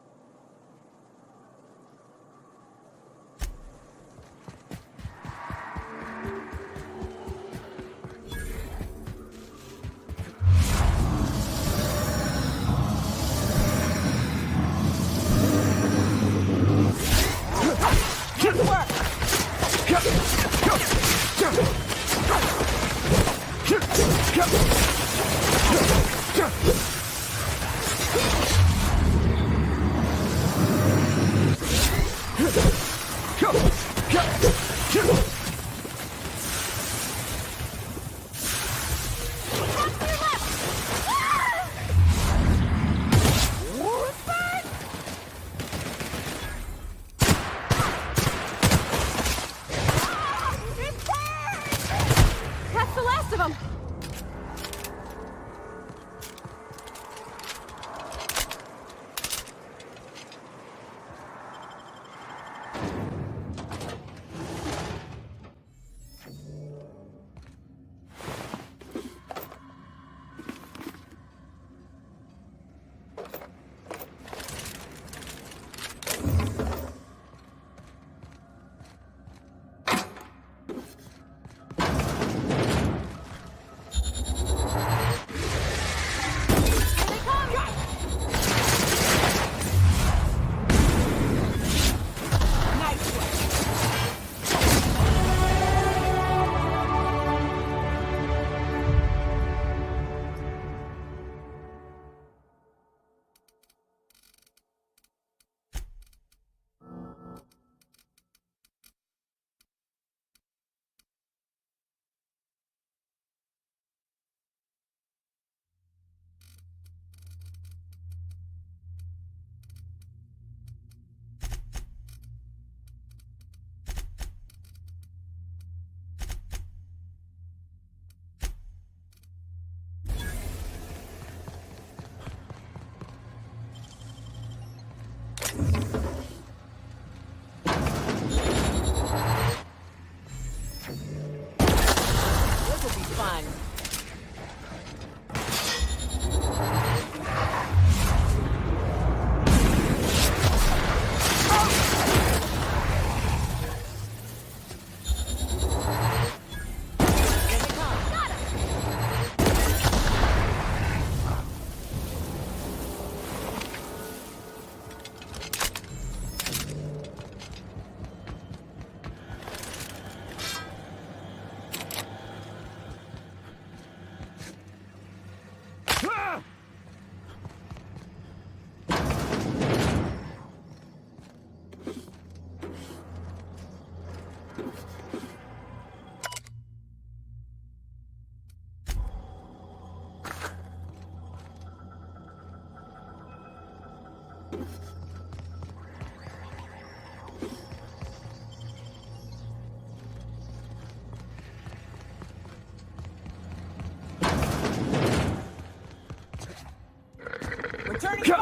Returning fire!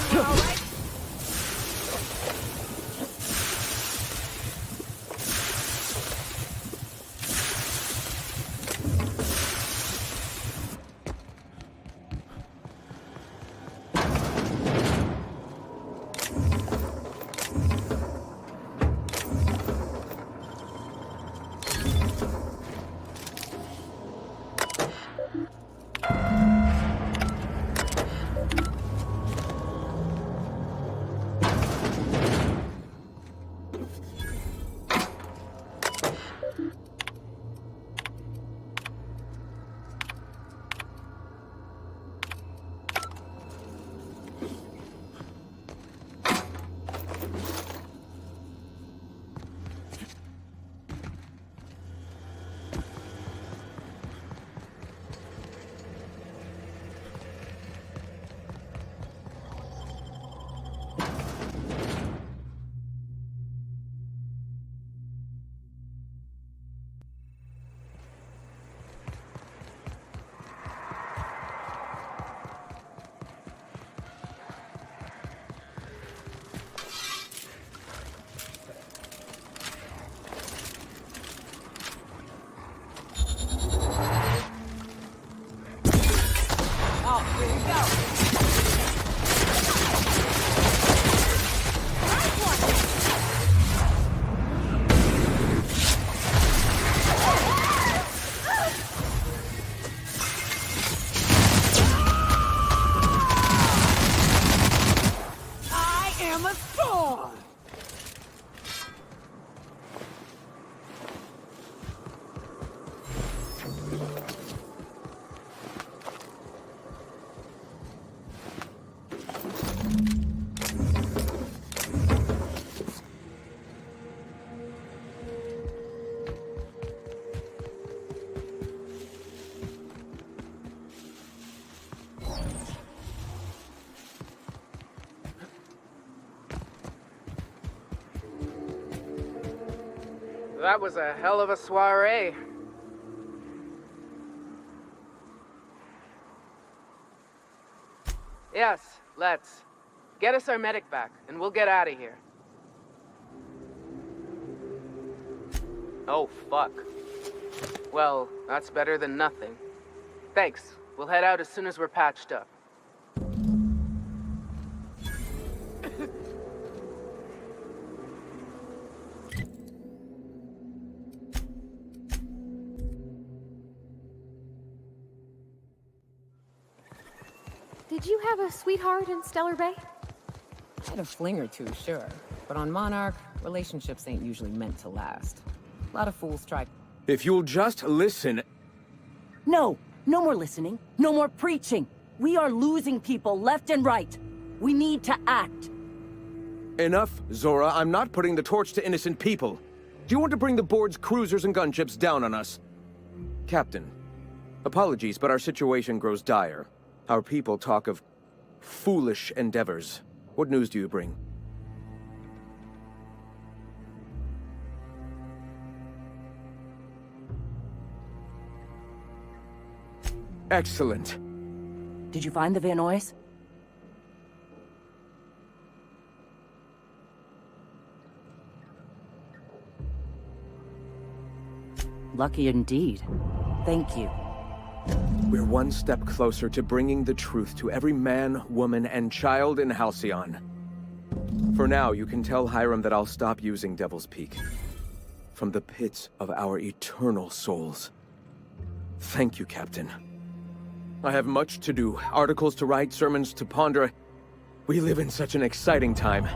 All right. That was a hell of a soiree. Yes, let's. Get us our medic back, and we'll get out of here. Oh, fuck. Well, that's better than nothing. Thanks. We'll head out as soon as we're patched up. Did you have a sweetheart in Stellar Bay? I had a fling or two, sure. But on Monarch, relationships ain't usually meant to last. A lot of fools try. If you'll just listen... No! No more listening. No more preaching. We are losing people left and right. We need to act. Enough, Zora. I'm not putting the torch to innocent people. Do you want to bring the board's cruisers and gunships down on us? Captain, apologies, but our situation grows dire. Our people talk of foolish endeavors. What news do you bring? Excellent. Did you find the Vanoys? Lucky indeed. Thank you. We're one step closer to bringing the truth to every man, woman, and child in Halcyon. For now, you can tell Hiram that I'll stop using Devil's Peak. From the pits of our eternal souls. Thank you, Captain. I have much to do, articles to write, sermons to ponder. We live in such an exciting time.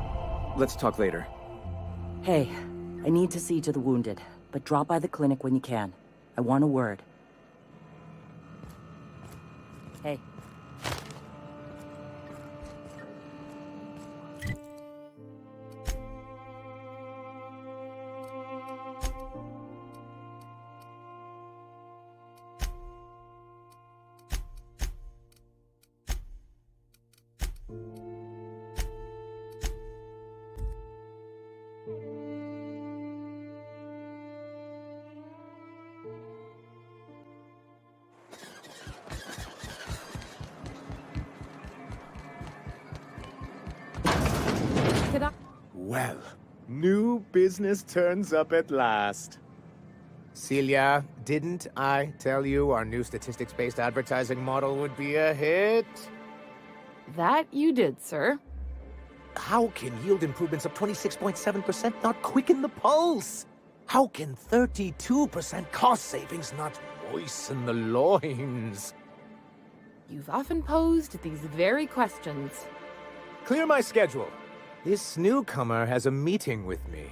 Let's talk later. Hey, I need to see to the wounded, but drop by the clinic when you can. I want a word. Hey. Could I? Well, new business turns up at last. Celia, didn't I tell you our new statistics-based advertising model would be a hit? That you did, sir. How can yield improvements of 26.7% not quicken the pulse? How can 32% cost savings not moisten the loins? You've often posed these very questions. Clear my schedule. This newcomer has a meeting with me.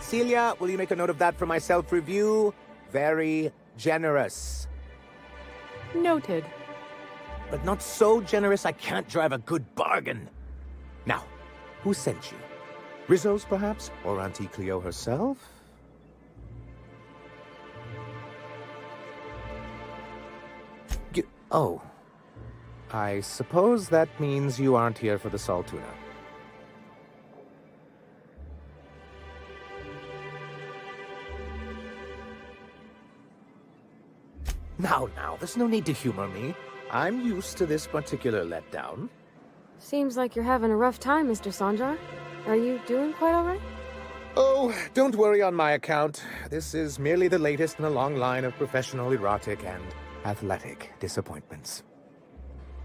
Celia, will you make a note of that for my self-review? Very generous. Noted. But not so generous I can't drive a good bargain. Now, who sent you? Rizzo's, perhaps? Or Auntie Cleo herself? Oh. I suppose that means you aren't here for the Saltuna. Now, there's no need to humor me. I'm used to this particular letdown. Seems like you're having a rough time, Mr. Sanjar. Are you doing quite all right? Oh, don't worry on my account. This is merely the latest in a long line of professional erotic and athletic disappointments.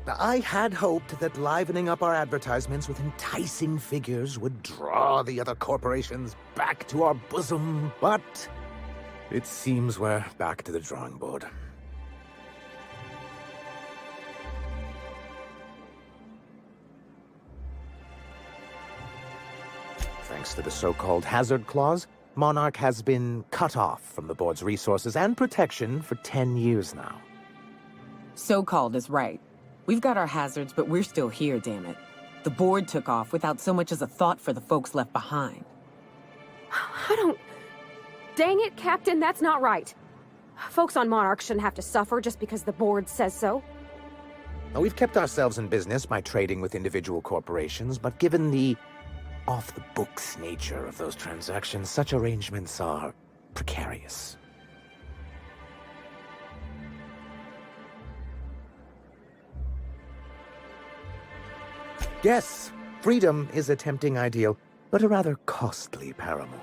I had hoped that livening up our advertisements with enticing figures would draw the other corporations back to our bosom, but it seems we're back to the drawing board. Thanks to the so-called hazard clause, Monarch has been cut off from the board's resources and protection for 10 years now. So-called is right. We've got our hazards, but we're still here, damn it. The board took off without so much as a thought for the folks left behind. I don't... Dang it, Captain, that's not right. Folks on Monarch shouldn't have to suffer just because the board says so. Now, we've kept ourselves in business by trading with individual corporations, but given the off-the-books nature of those transactions, such arrangements are precarious. Yes, freedom is a tempting ideal, but a rather costly paramour.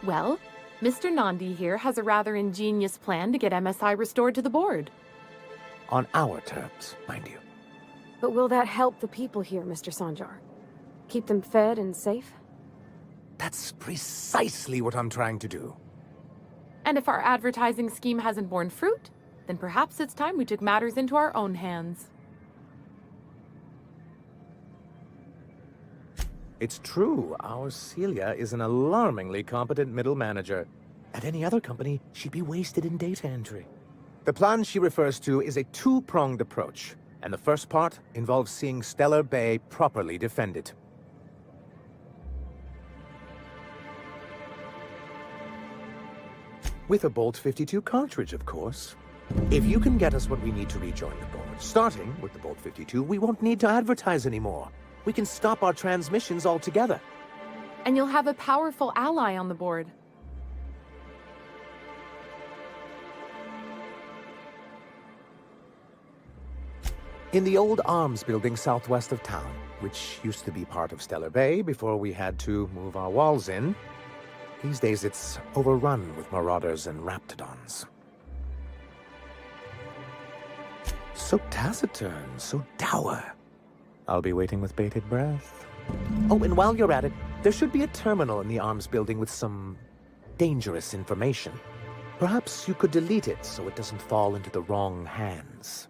Well, Mr. Nandi here has a rather ingenious plan to get MSI restored to the board. On our terms, mind you. But will that help the people here, Mr. Sanjar? Keep them fed and safe? That's precisely what I'm trying to do. And if our advertising scheme hasn't borne fruit, then perhaps it's time we took matters into our own hands. It's true, our Celia is an alarmingly competent middle manager. At any other company, she'd be wasted in data entry. The plan she refers to is a two-pronged approach, and the first part involves seeing Stellar Bay properly defended. With a Bolt 52 cartridge, of course. If you can get us what we need to rejoin the board, starting with the Bolt 52, we won't need to advertise anymore. We can stop our transmissions altogether. And you'll have a powerful ally on the board. In the old arms building southwest of town, which used to be part of Stellar Bay before we had to move our walls in, these days it's overrun with marauders and raptidons. So taciturn, so dour. I'll be waiting with bated breath. Oh, and while you're at it, there should be a terminal in the arms building with some dangerous information. Perhaps you could delete it so it doesn't fall into the wrong hands.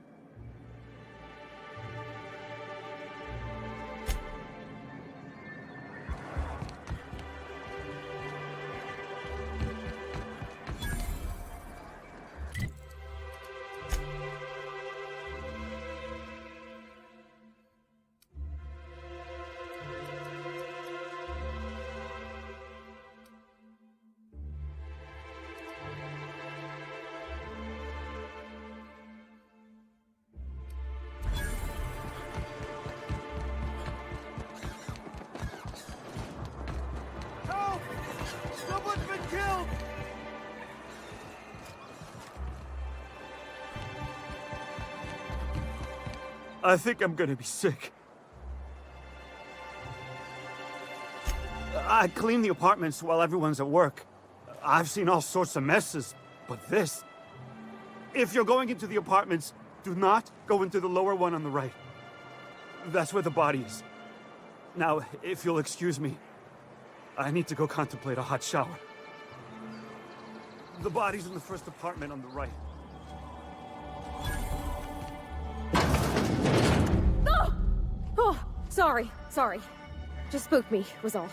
Someone's been killed! I think I'm gonna be sick. I clean the apartments while everyone's at work. I've seen all sorts of messes, but this... If you're going into the apartments, do not go into the lower one on the right. That's where the body is. Now, if you'll excuse me, I need to go contemplate a hot shower. The body's in the first apartment on the right. Oh! Oh, sorry. Just spooked me, was all.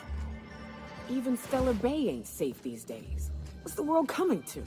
Even Stellar Bay ain't safe these days. What's the world coming to?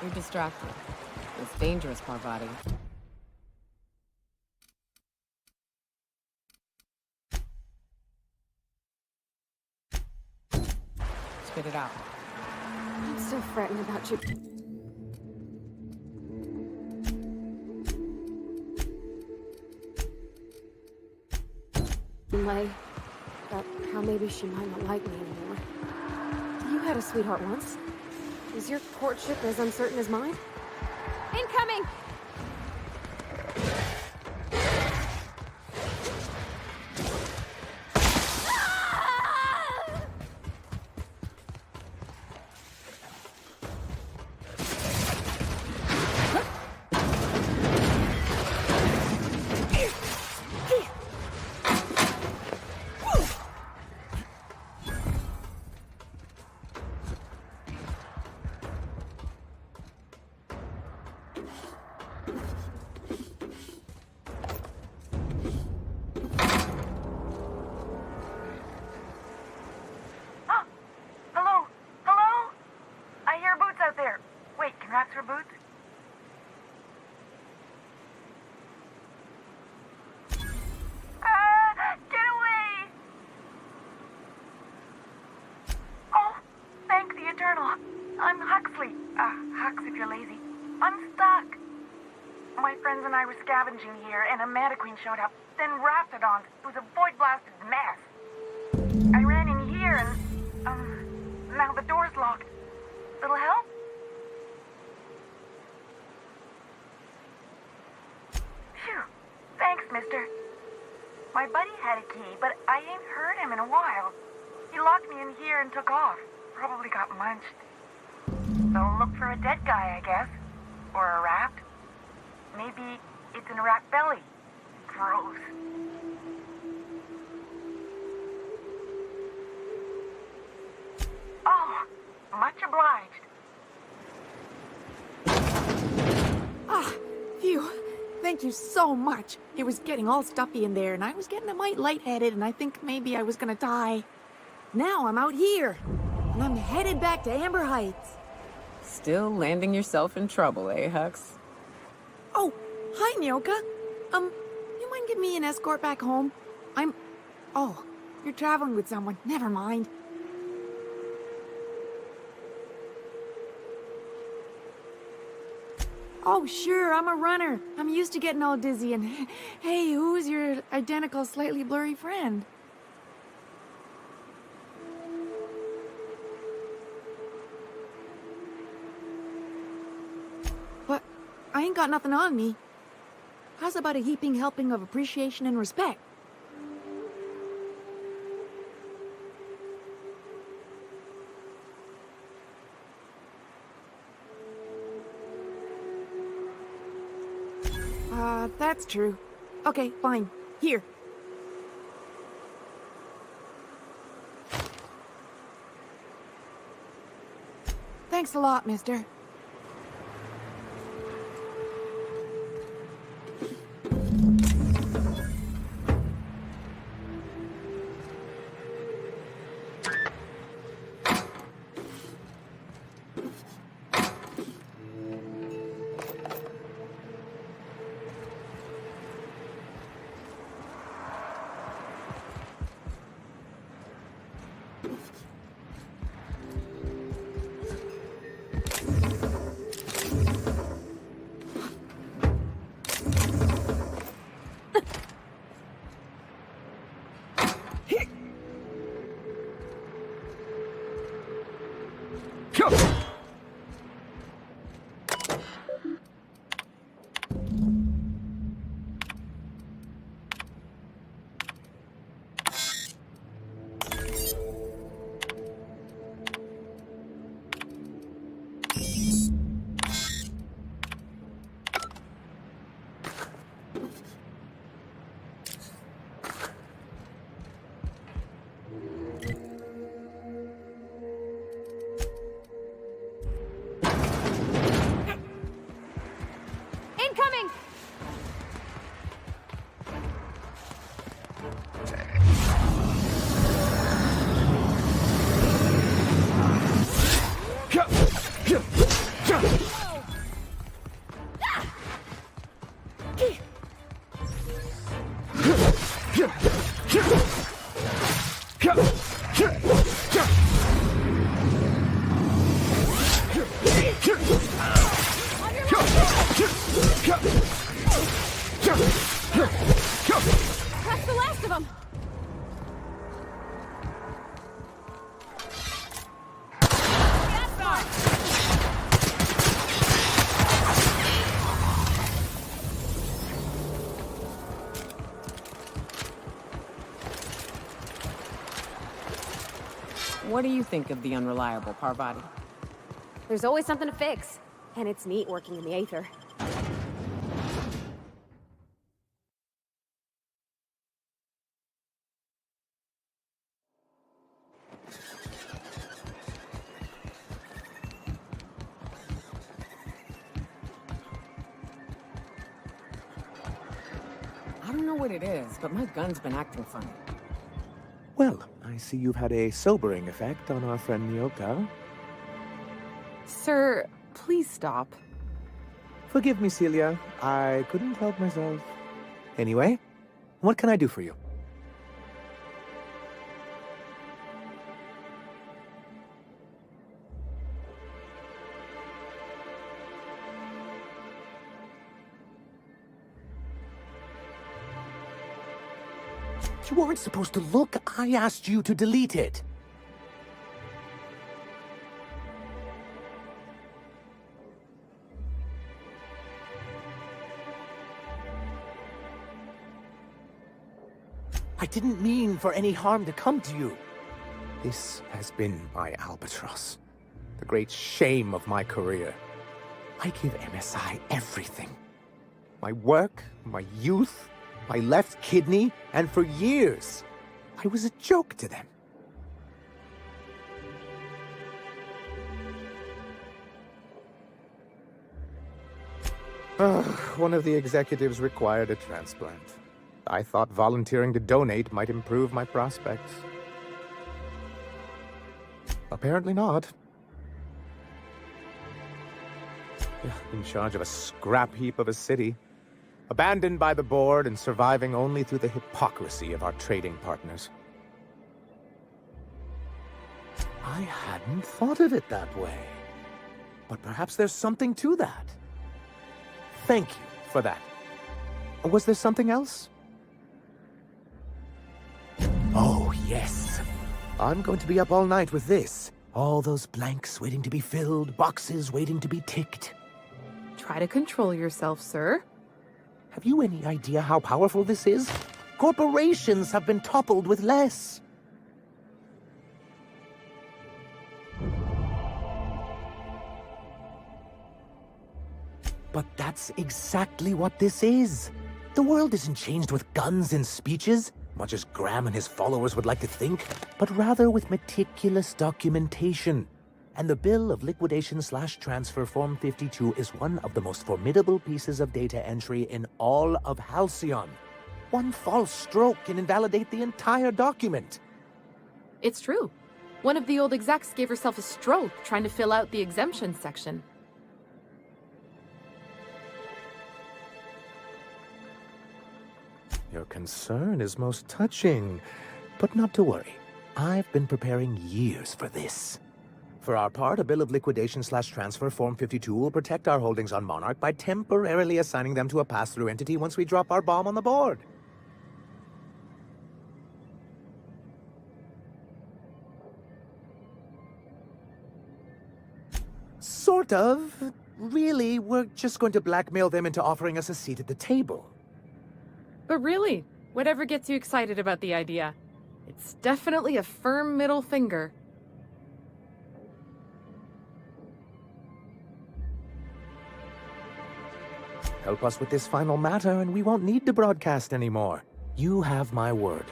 You're distracted. It's dangerous, Parvati. Spit it out. I'm still fretting about you. Lay, about how maybe she might not like me anymore. You had a sweetheart once. Is your courtship as uncertain as mine? Incoming! I'm Huxley. Hux if you're lazy. I'm stuck. My friends and I were scavenging here, and a Mantiqueen showed up. Then Raptidons. It was a void-blasted mess. I ran in here, and, now the door's locked. Little help? Phew. Thanks, mister. My buddy had a key, but I ain't heard him in a while. He locked me in here and took off. Probably got munched. So look for a dead guy, I guess. Or a rat. Maybe it's in a rat belly. Gross. Oh, much obliged. Ah, phew. Thank you so much. It was getting all stuffy in there, and I was getting a mite lightheaded, and I think maybe I was gonna die. Now I'm out here, and I'm headed back to Amber Heights. Still landing yourself in trouble, eh, Hux? Oh, hi, Nyoka. You mind giving me an escort back home? Oh, you're traveling with someone. Never mind. Oh, sure, I'm a runner. I'm used to getting all dizzy, and hey, who's your identical, slightly blurry friend? But I ain't got nothing on me. How's about a heaping helping of appreciation and respect? That's true. Okay, fine. Here. Thanks a lot, mister. Incoming! That's the last of them! What do you think of the unreliable Parvati? There's always something to fix. And it's neat working in the Aether. I don't know what it is, but my gun's been acting funny. Well, I see you've had a sobering effect on our friend Nyoka. Sir, please stop. Forgive me, Celia. I couldn't help myself. Anyway, what can I do for you? You weren't supposed to look. I asked you to delete it. I didn't mean for any harm to come to you. This has been my albatross. The great shame of my career. I give MSI everything. My work, my youth, my left kidney, and for years, I was a joke to them. One of the executives required a transplant. I thought volunteering to donate might improve my prospects. Apparently not. In charge of a scrap heap of a city, abandoned by the board and surviving only through the hypocrisy of our trading partners. I hadn't thought of it that way. But perhaps there's something to that. Thank you for that. Was there something else? Oh, yes. I'm going to be up all night with this. All those blanks waiting to be filled, boxes waiting to be ticked. Try to control yourself, sir. Have you any idea how powerful this is? Corporations have been toppled with less. But that's exactly what this is. The world isn't changed with guns and speeches, much as Graham and his followers would like to think, but rather with meticulous documentation. And the Bill of Liquidation/Transfer Form 52 is one of the most formidable pieces of data entry in all of Halcyon. One false stroke can invalidate the entire document. It's true. One of the old execs gave herself a stroke trying to fill out the exemption section. Your concern is most touching, but not to worry. I've been preparing years for this. For our part, a Bill of Liquidation/Transfer Form 52 will protect our holdings on Monarch by temporarily assigning them to a pass-through entity once we drop our bomb on the board. Sort of. Really, we're just going to blackmail them into offering us a seat at the table. But really, whatever gets you excited about the idea, it's definitely a firm middle finger. Help us with this final matter, and we won't need to broadcast anymore. You have my word.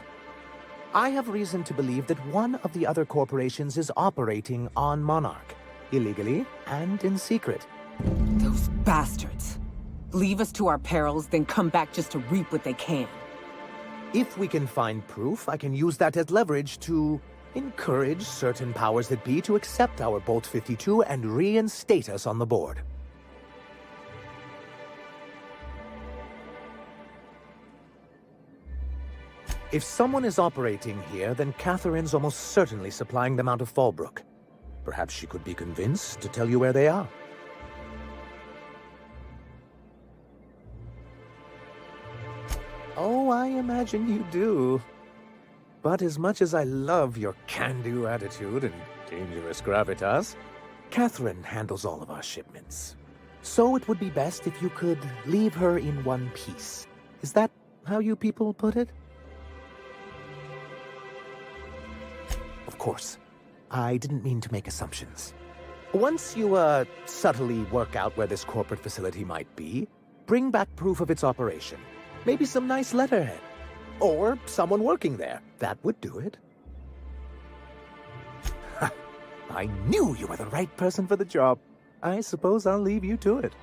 I have reason to believe that one of the other corporations is operating on Monarch, illegally and in secret. Those bastards. Leave us to our perils, then come back just to reap what they can. If we can find proof, I can use that as leverage to encourage certain powers that be to accept our Bolt 52 and reinstate us on the board. If someone is operating here, then Catherine's almost certainly supplying them out of Fallbrook. Perhaps she could be convinced to tell you where they are. Oh, I imagine you do. But as much as I love your can-do attitude and dangerous gravitas, Catherine handles all of our shipments. So it would be best if you could leave her in one piece. Is that how you people put it? Of course. I didn't mean to make assumptions. Once you, subtly work out where this corporate facility might be, bring back proof of its operation. Maybe some nice letterhead. Or someone working there. That would do it. Ha! I knew you were the right person for the job. I suppose I'll leave you to it.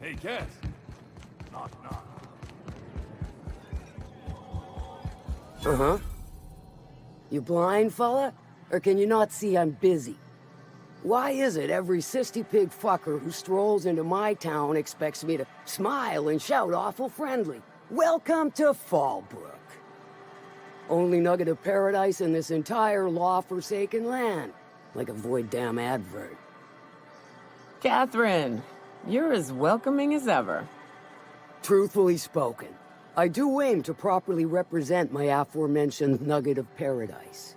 Hey, Cass. Knock, knock. Uh-huh. You blind, fella? Or can you not see I'm busy? Why is it every sissy pig fucker who strolls into my town expects me to smile and shout awful friendly? Welcome to Fallbrook. Only nugget of paradise in this entire law-forsaken land. Like a void damn advert. Catherine, you're as welcoming as ever. Truthfully spoken, I do aim to properly represent my aforementioned nugget of paradise.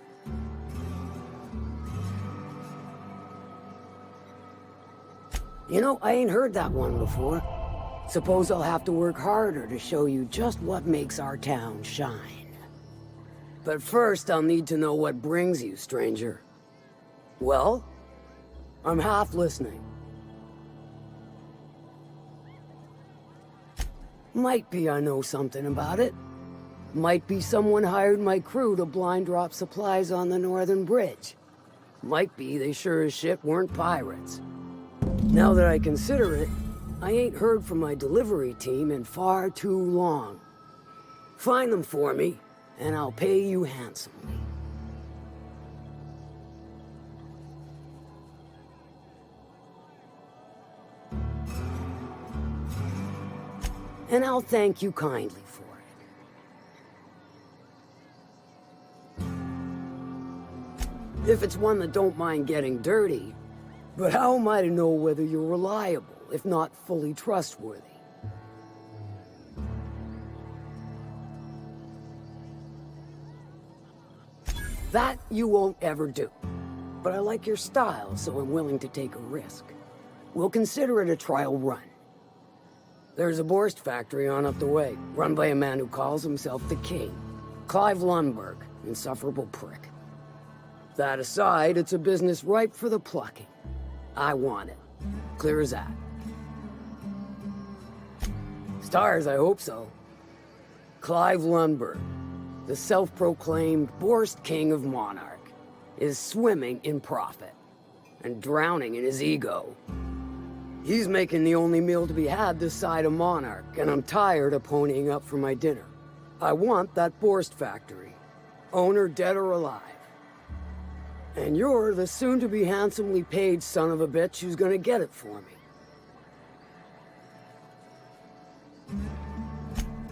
You know, I ain't heard that one before. Suppose I'll have to work harder to show you just what makes our town shine. But first, I'll need to know what brings you, stranger. Well? I'm half listening. Might be I know something about it. Might be someone hired my crew to blind drop supplies on the Northern Bridge. Might be they sure as shit weren't pirates. Now that I consider it, I ain't heard from my delivery team in far too long. Find them for me, and I'll pay you handsomely. And I'll thank you kindly for it. If it's one that don't mind getting dirty, but how am I to know whether you're reliable, if not fully trustworthy? That you won't ever do. But I like your style, so I'm willing to take a risk. We'll consider it a trial run. There's a Borst factory on up the way, run by a man who calls himself the King. Clive Lundberg, insufferable prick. That aside, it's a business ripe for the plucking. I want it. Clear as that. Stars, I hope so. Clive Lundberg, the self-proclaimed Borst King of Monarch, is swimming in profit and drowning in his ego. He's making the only meal to be had this side of Monarch, and I'm tired of ponying up for my dinner. I want that Borst factory, owner dead or alive. And you're the soon-to-be handsomely paid son of a bitch who's gonna get it for me.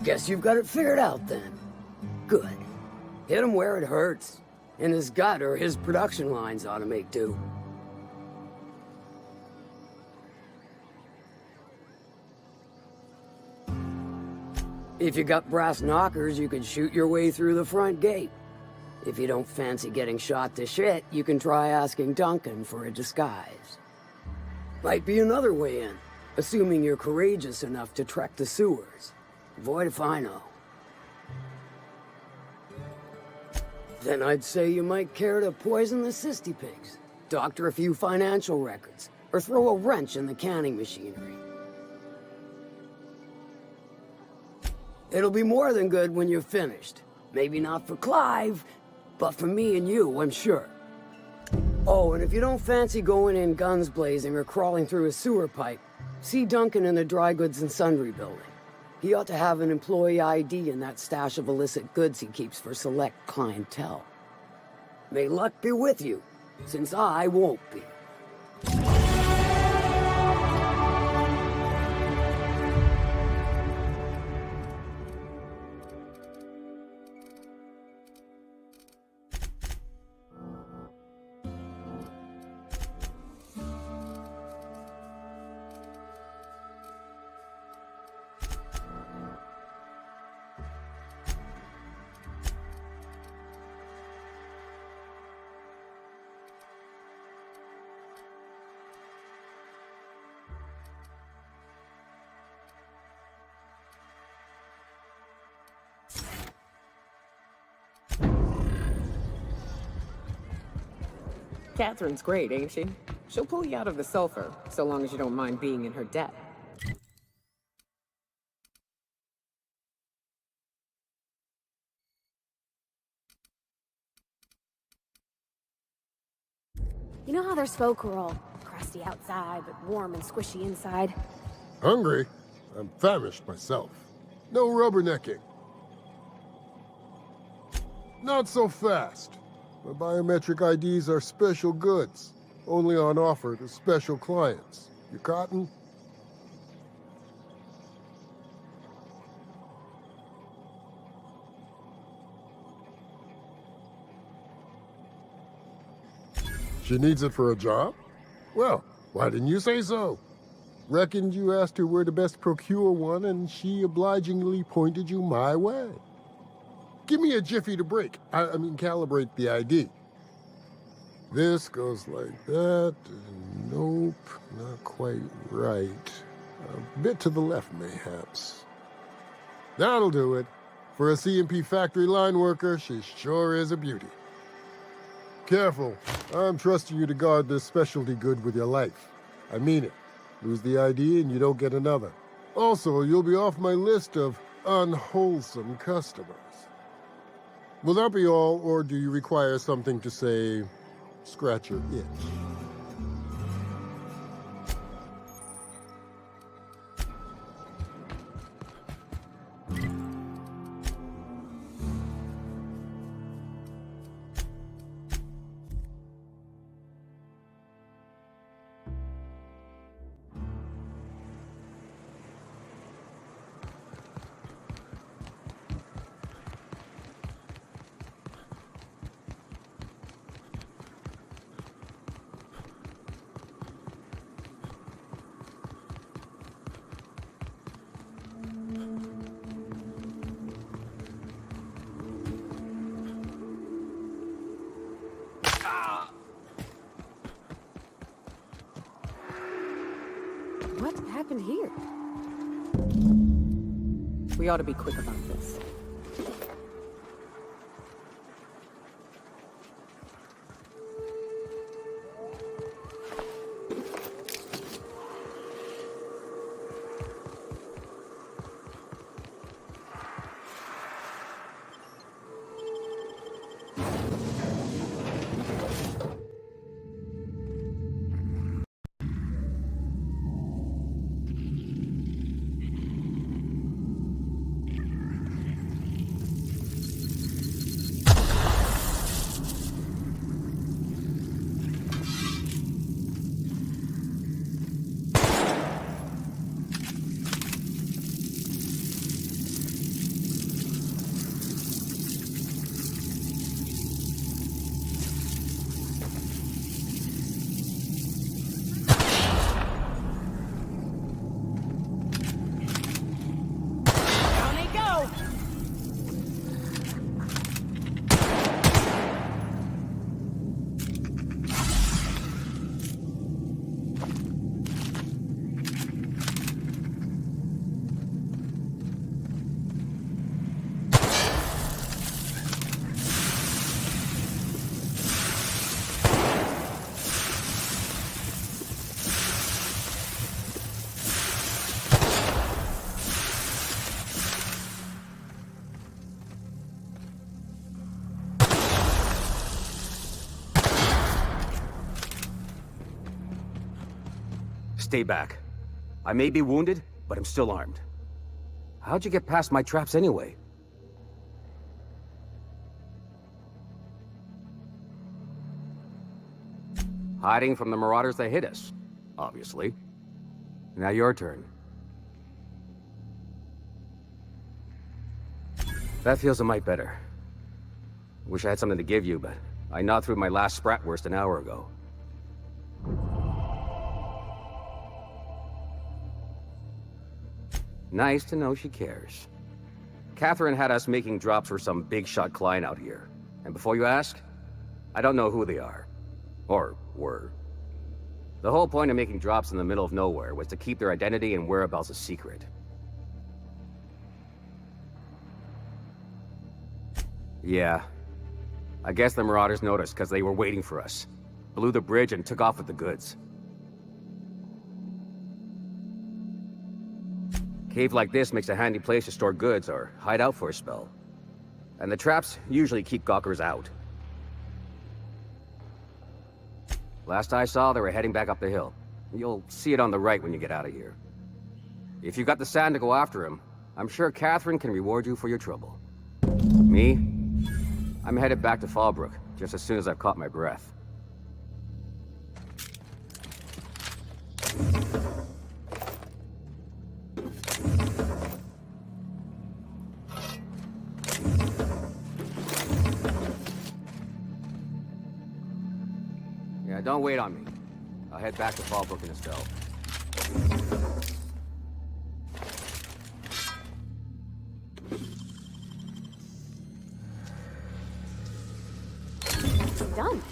Guess you've got it figured out then. Good. Hit him where it hurts. In his gut, or his production lines ought to make do. If you got brass knockers, you can shoot your way through the front gate. If you don't fancy getting shot to shit, you can try asking Duncan for a disguise. Might be another way in, assuming you're courageous enough to trek the sewers. Void if I know. Then I'd say you might care to poison the Sisty Pigs, doctor a few financial records, or throw a wrench in the canning machinery. It'll be more than good when you're finished. Maybe not for Clive, but for me and you, I'm sure. Oh, and if you don't fancy going in guns blazing or crawling through a sewer pipe, see Duncan in the Dry Goods and Sundry building. He ought to have an employee ID in that stash of illicit goods he keeps for select clientele. May luck be with you, since I won't be. Catherine's great, ain't she? She'll pull you out of the sulfur, so long as you don't mind being in her debt. You know how their folk were all crusty outside, but warm and squishy inside? Hungry? I'm famished myself. No rubbernecking. Not so fast. My biometric IDs are special goods, only on offer to special clients. You cotton? She needs it for a job? Well, why didn't you say so? Reckoned you asked her where to best procure one, and she obligingly pointed you my way. Give me a jiffy to break. I mean, calibrate the ID. This goes like that. Nope, not quite right. A bit to the left, mayhaps. That'll do it. For a CMP factory line worker, she sure is a beauty. Careful. I'm trusting you to guard this specialty good with your life. I mean it. Lose the ID and you don't get another. Also, you'll be off my list of unwholesome customers. Will that be all, or do you require something to say, scratch your itch? What happened here? We ought to be quick about this. Stay back. I may be wounded, but I'm still armed. How'd you get past my traps anyway? Hiding from the marauders that hit us, obviously. Now your turn. That feels a mite better. Wish I had something to give you, but I gnawed through my last Spratwurst an hour ago. Nice to know she cares. Catherine had us making drops for some big-shot client out here. And before you ask, I don't know who they are. Or were. The whole point of making drops in the middle of nowhere was to keep their identity and whereabouts a secret. Yeah. I guess the Marauders noticed because they were waiting for us. Blew the bridge and took off with the goods. Cave like this makes a handy place to store goods or hide out for a spell. And the traps usually keep gawkers out. Last I saw, they were heading back up the hill. You'll see it on the right when you get out of here. If you got the sand to go after him, I'm sure Catherine can reward you for your trouble. Me? I'm headed back to Fallbrook, just as soon as I've caught my breath. Yeah, don't wait on me. I'll head back to Fallbrook in a spell. Done.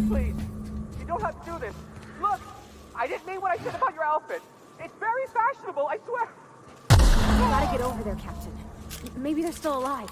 Please, you don't have to do this. Look, I didn't mean what I said about your outfit. It's very fashionable, I swear. You gotta get over there, Captain. Maybe they're still alive.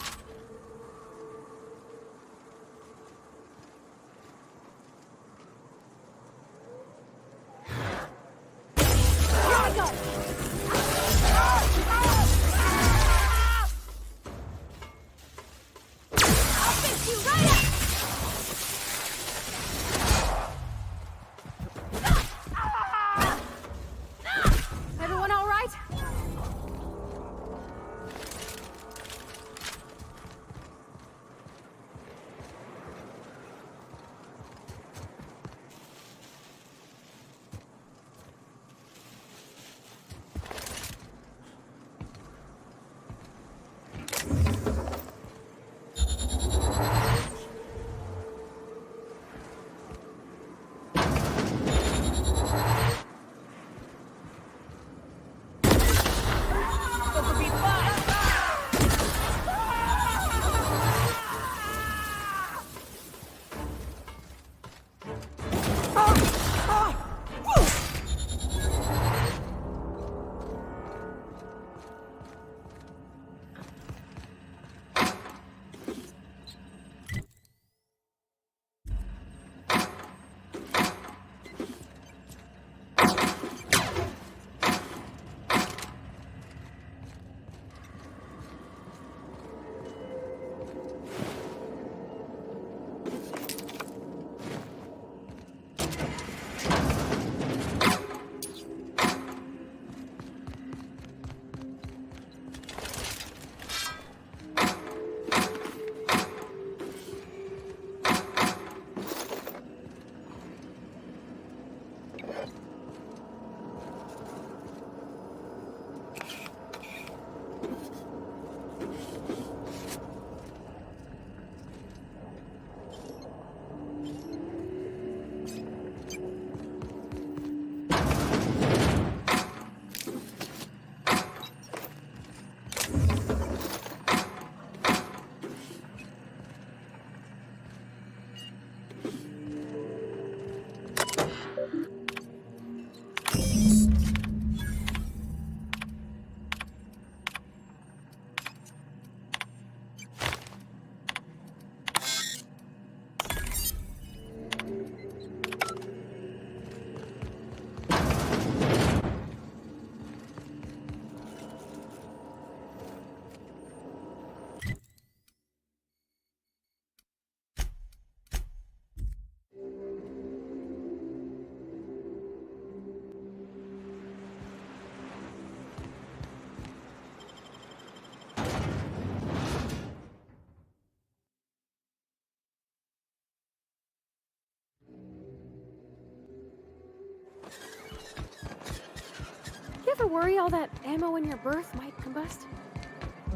worry all that ammo in your berth might combust?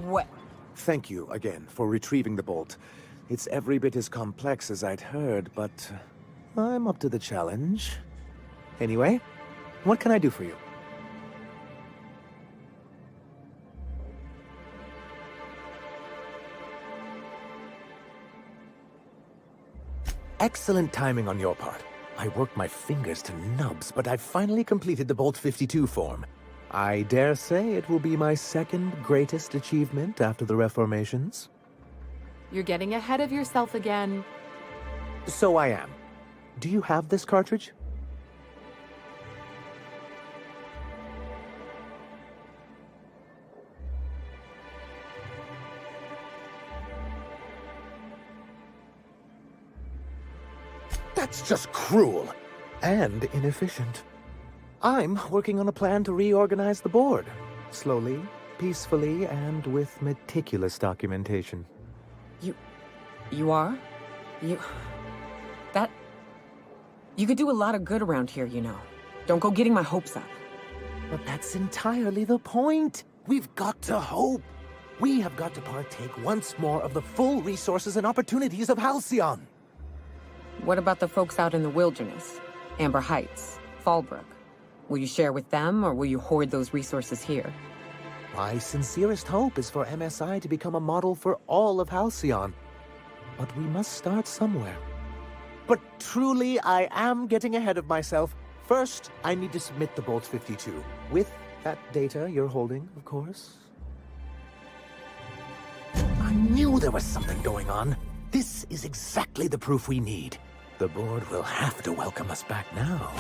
What? Thank you again for retrieving the bolt. It's every bit as complex as I'd heard, but I'm up to the challenge. Anyway, what can I do for you? Excellent timing on your part. I worked my fingers to nubs, but I've finally completed the Bolt 52 form. I dare say it will be my second greatest achievement after the Reformations. You're getting ahead of yourself again. So I am. Do you have this cartridge? That's just cruel and inefficient. I'm working on a plan to reorganize the board. Slowly, peacefully, and with meticulous documentation. You are? You could do a lot of good around here, you know. Don't go getting my hopes up. But that's entirely the point. We've got to hope. We have got to partake once more of the full resources and opportunities of Halcyon. What about the folks out in the wilderness? Amber Heights, Fallbrook. Will you share with them, or will you hoard those resources here? My sincerest hope is for MSI to become a model for all of Halcyon. But we must start somewhere. But truly, I am getting ahead of myself. First, I need to submit the Bolt 52. With that data you're holding, of course. I knew there was something going on. This is exactly the proof we need. The board will have to welcome us back now.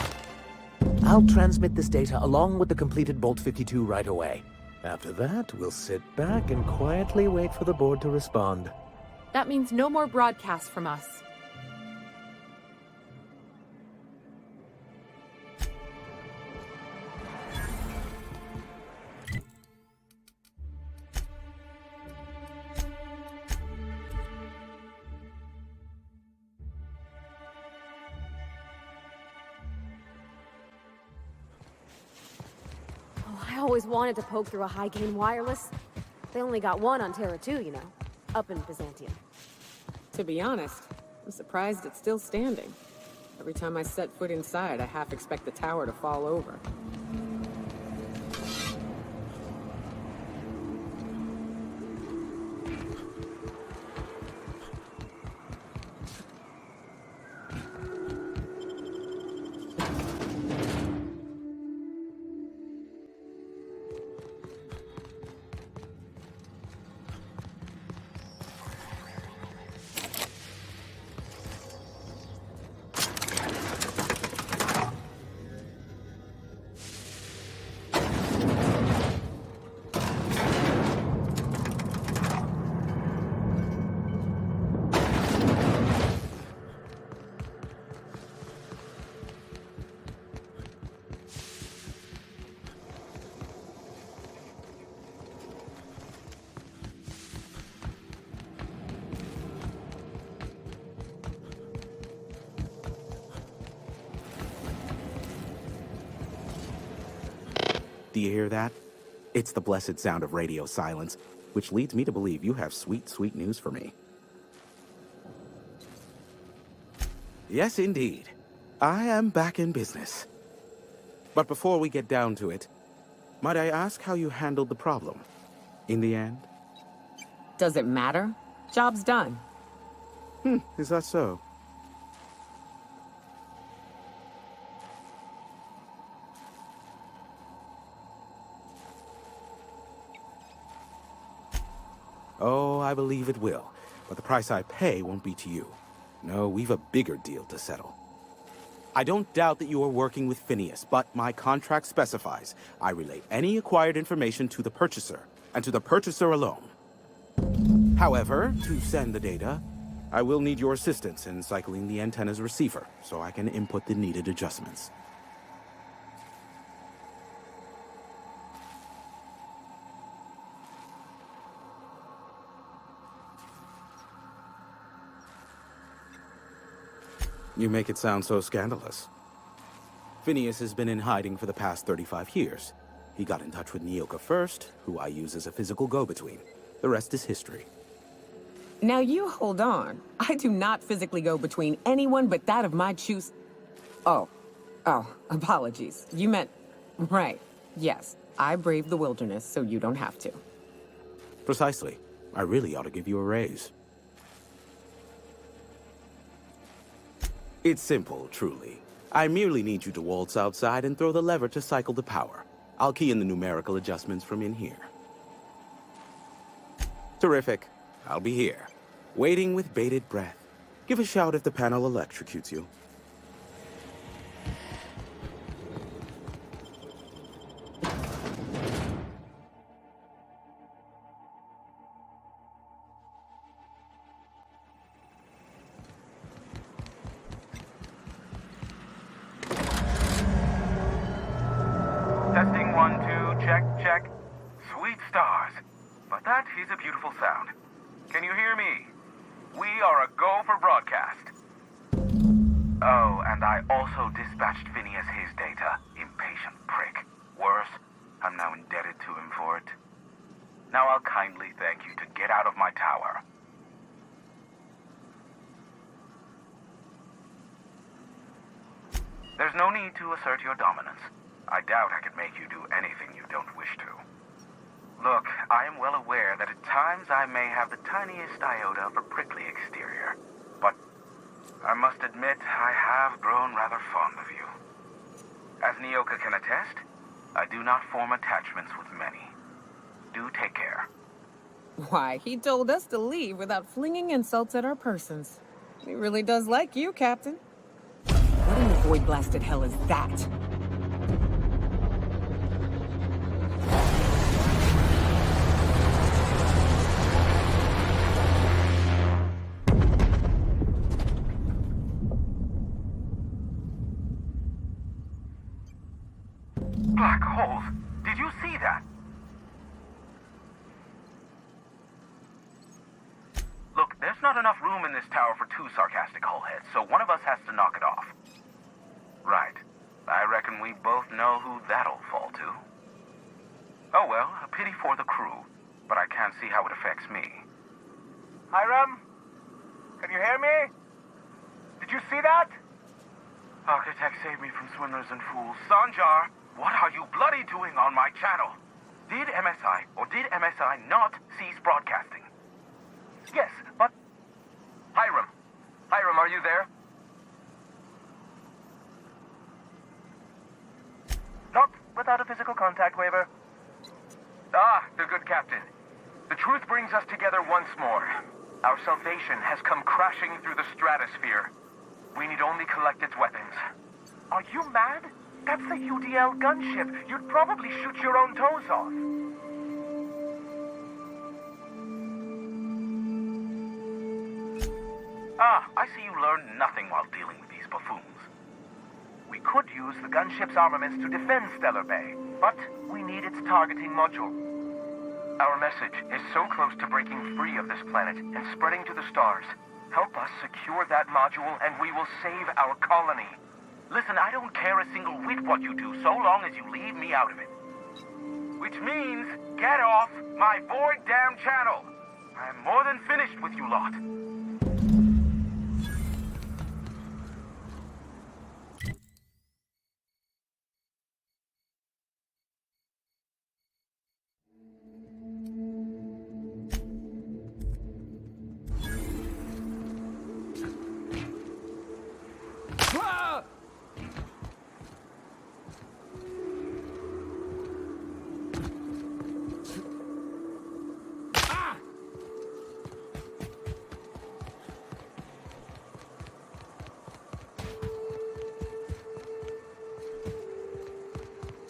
I'll transmit this data along with the completed Bolt 52 right away. After that, we'll sit back and quietly wait for the board to respond. That means no more broadcasts from us. I always wanted to poke through a high-gain wireless. They only got one on Terra 2, you know, up in Byzantium. To be honest, I'm surprised it's still standing. Every time I set foot inside, I half expect the tower to fall over. Do you hear that? It's the blessed sound of radio silence, which leads me to believe you have sweet, sweet news for me. Yes, indeed. I am back in business. But before we get down to it, might I ask how you handled the problem? In the end? Does it matter? Job's done. Is that so? Oh, I believe it will. But the price I pay won't be to you. No, we've a bigger deal to settle. I don't doubt that you are working with Phineas, but my contract specifies I relay any acquired information to the purchaser, and to the purchaser alone. However, to send the data, I will need your assistance in cycling the antenna's receiver, so I can input the needed adjustments. You make it sound so scandalous. Phineas has been in hiding for the past 35 years. He got in touch with Nyoka first, who I use as a physical go-between. The rest is history. Now you hold on. I do not physically go between anyone but that of my choose. Oh, apologies. You meant, right. Yes, I braved the wilderness, so you don't have to. Precisely. I really ought to give you a raise. It's simple, truly. I merely need you to waltz outside and throw the lever to cycle the power. I'll key in the numerical adjustments from in here. Terrific. I'll be here, waiting with bated breath. Give a shout if the panel electrocutes you. Testing 1, 2, check, check. Sweet stars. But that is a beautiful sound. Can you hear me? We are a go for broadcast. Oh, and I also dispatched Phineas his data. Impatient prick. Worse, I'm now indebted to him for it. Now I'll kindly thank you to get out of my tower. There's no need to assert your dominance. I doubt I could make you do anything you don't wish to. Look, I am well aware that at times I may have the tiniest iota of a prickly exterior, but I must admit I have grown rather fond of you. As Nyoka can attest, I do not form attachments with many. Do take care. Why, he told us to leave without flinging insults at our persons. He really does like you, Captain. What in the void-blasted hell is that? Black holes! Did you see that? Look, there's not enough room in this tower for two sarcastic hullheads, so one of us has to knock it off. Right. I reckon we both know who that'll fall to. Oh well, a pity for the crew, but I can't see how it affects me. Hiram? Can you hear me? Did you see that? Architect, save me from swindlers and fools. Sanjar, what are you bloody doing on my channel? Did MSI or did MSI not cease broadcasting? Yes, but... Hiram. Hiram, are you there? Not without a physical contact waiver. Ah, the good captain. The truth brings us together once more. Our salvation has come crashing through the stratosphere. We need only collect its weapons. Are you mad? That's the UDL gunship. You'd probably shoot your own toes off. Ah, I see you learned nothing while dealing with these buffoons. We could use the gunship's armaments to defend Stellar Bay, but we need its targeting module. Our message is so close to breaking free of this planet and spreading to the stars. Help us secure that module and we will save our colony. Listen, I don't care a single whit what you do, so long as you leave me out of it. Which means, get off my void damn channel. I am more than finished with you lot.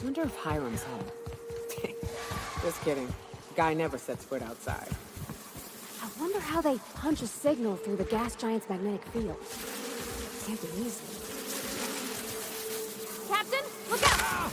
Wonder if Hiram's home. Just kidding. Guy never sets foot outside. I wonder how they punch a signal through the gas giant's magnetic field. Can't be easy. Captain, look out!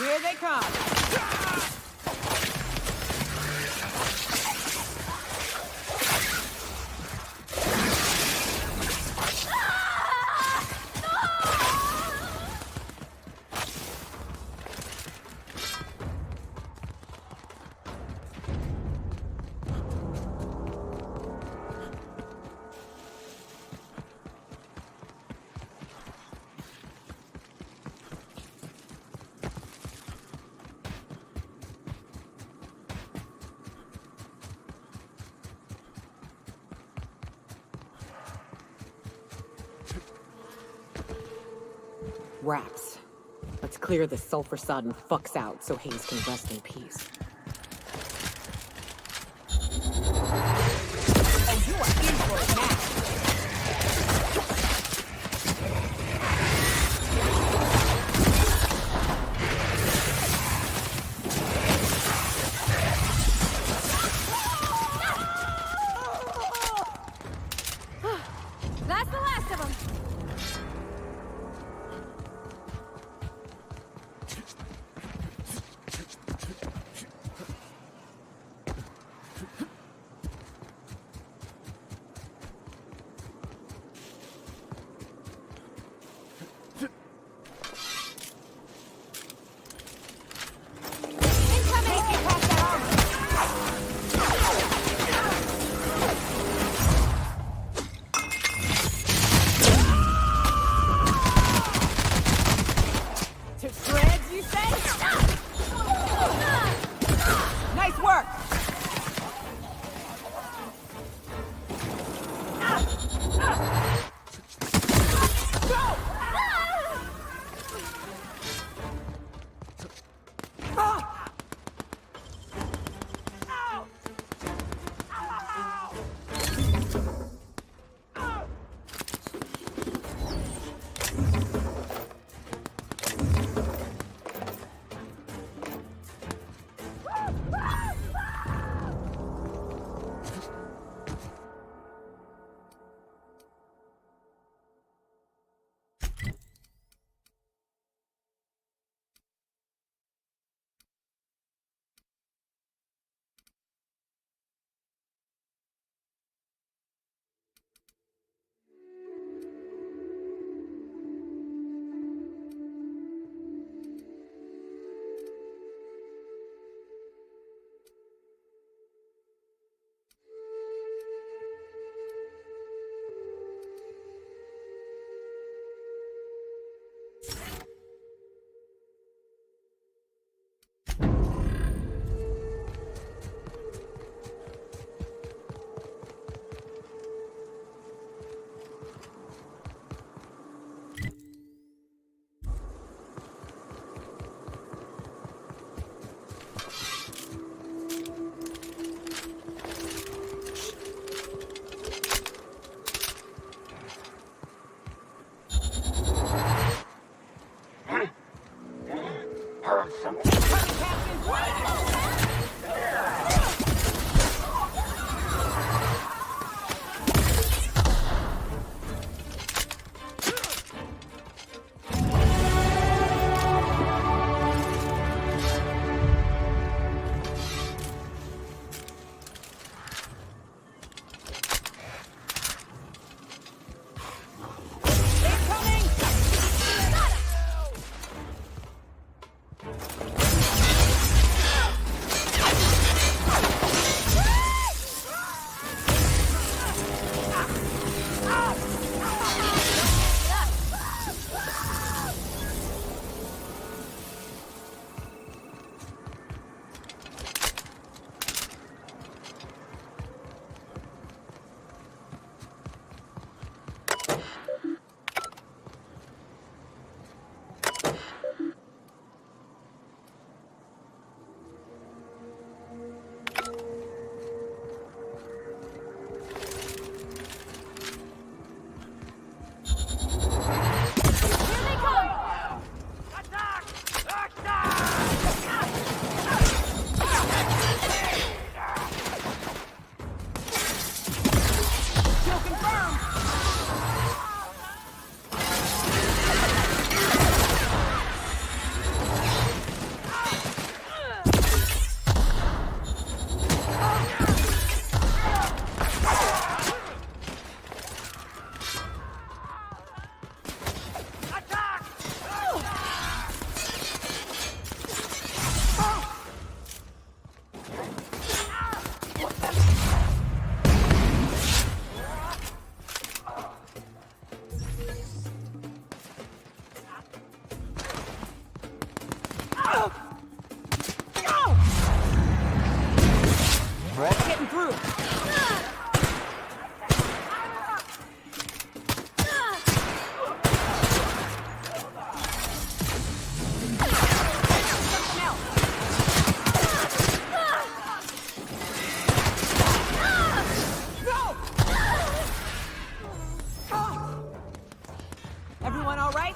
Here they come. Raps. Let's clear this sulfur-sodden fucks out so Hayes can rest in peace. Oh, you are in for it now. That's the last of them. through. Everyone all right?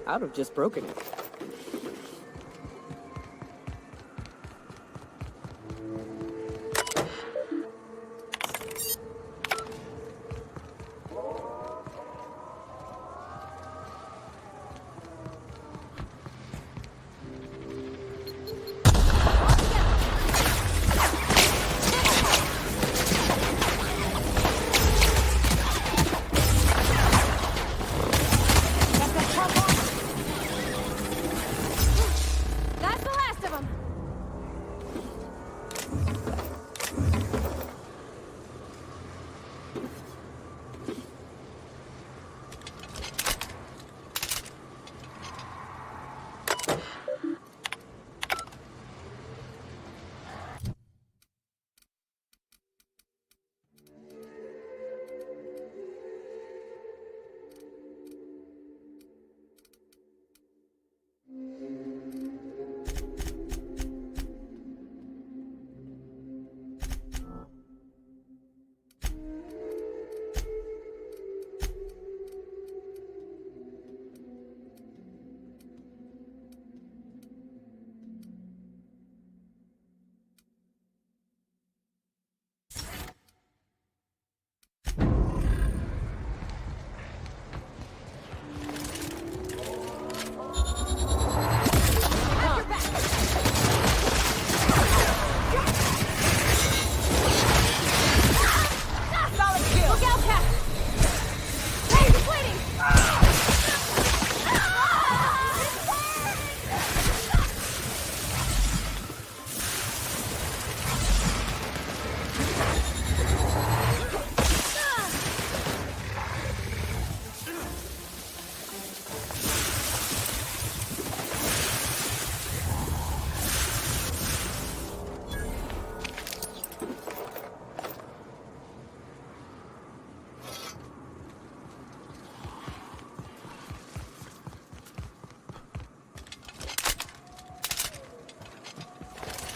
I'd have just broken it.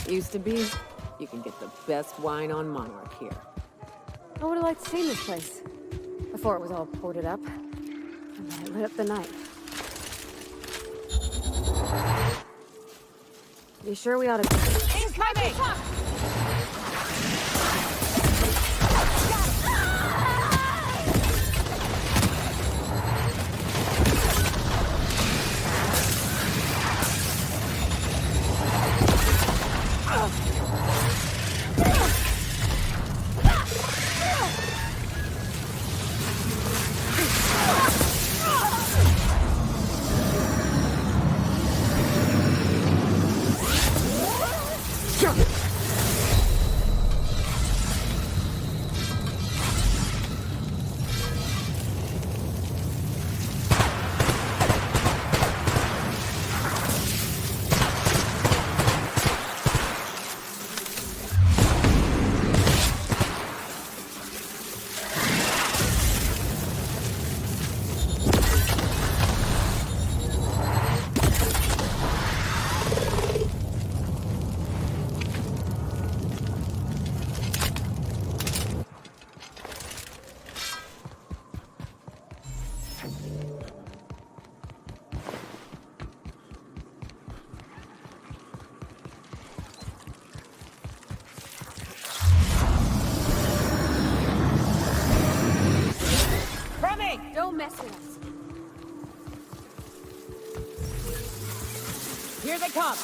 Used to be, you can get the best wine on Monarch here. I would have liked to see this place before it was all ported up. And then it lit up the night. You sure we ought to... Incoming! Here they come!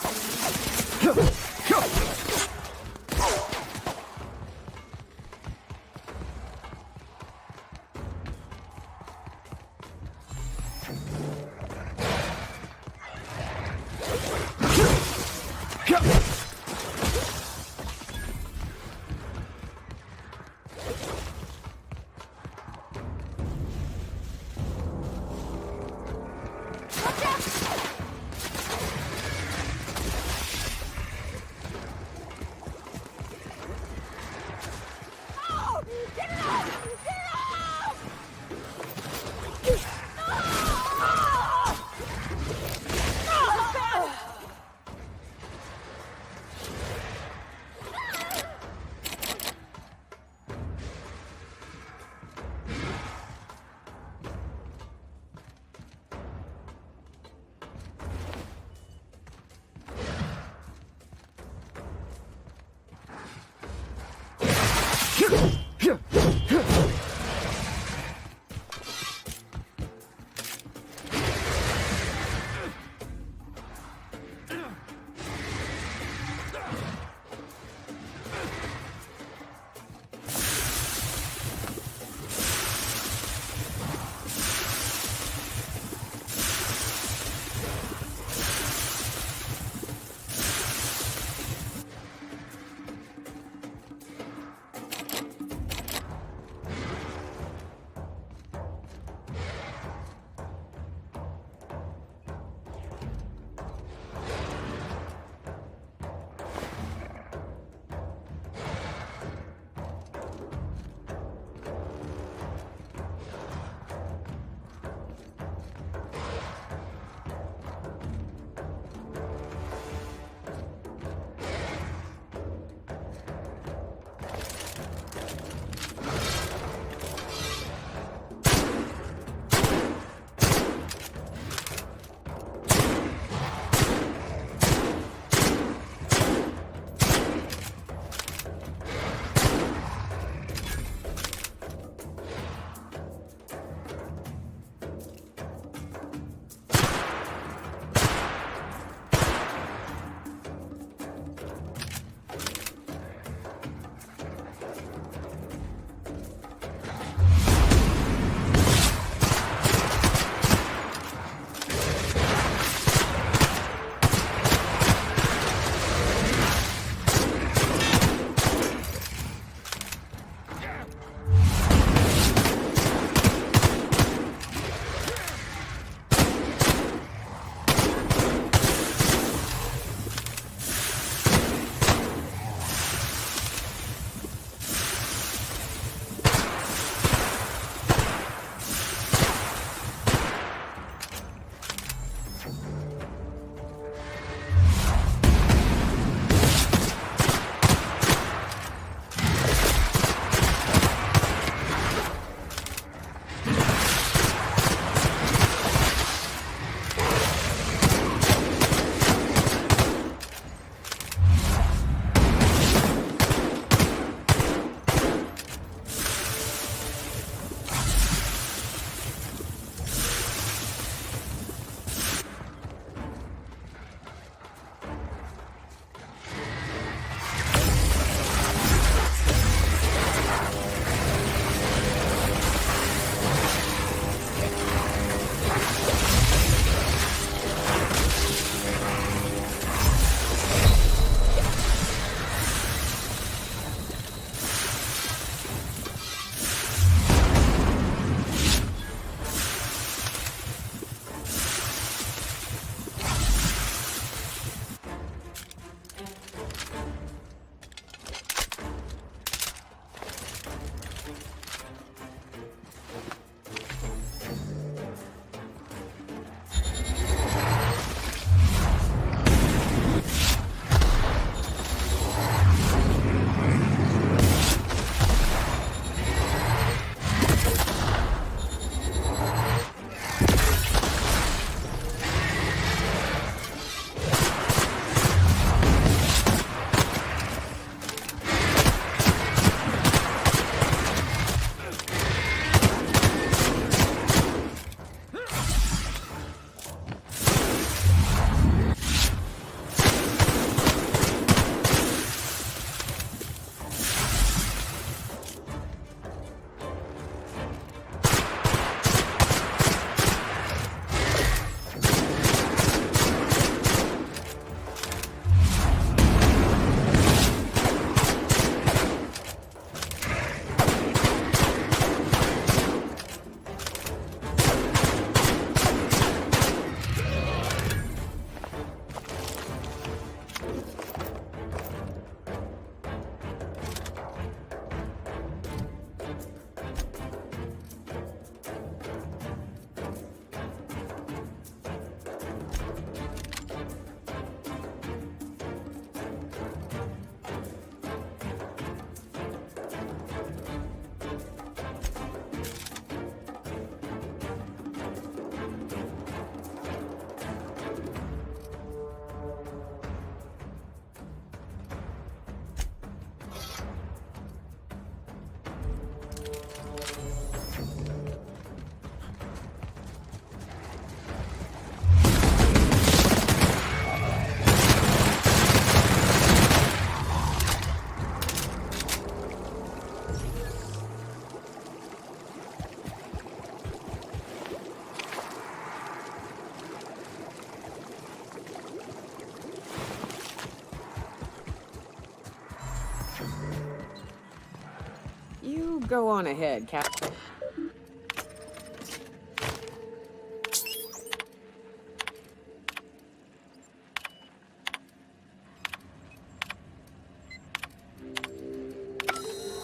Go on ahead, Captain.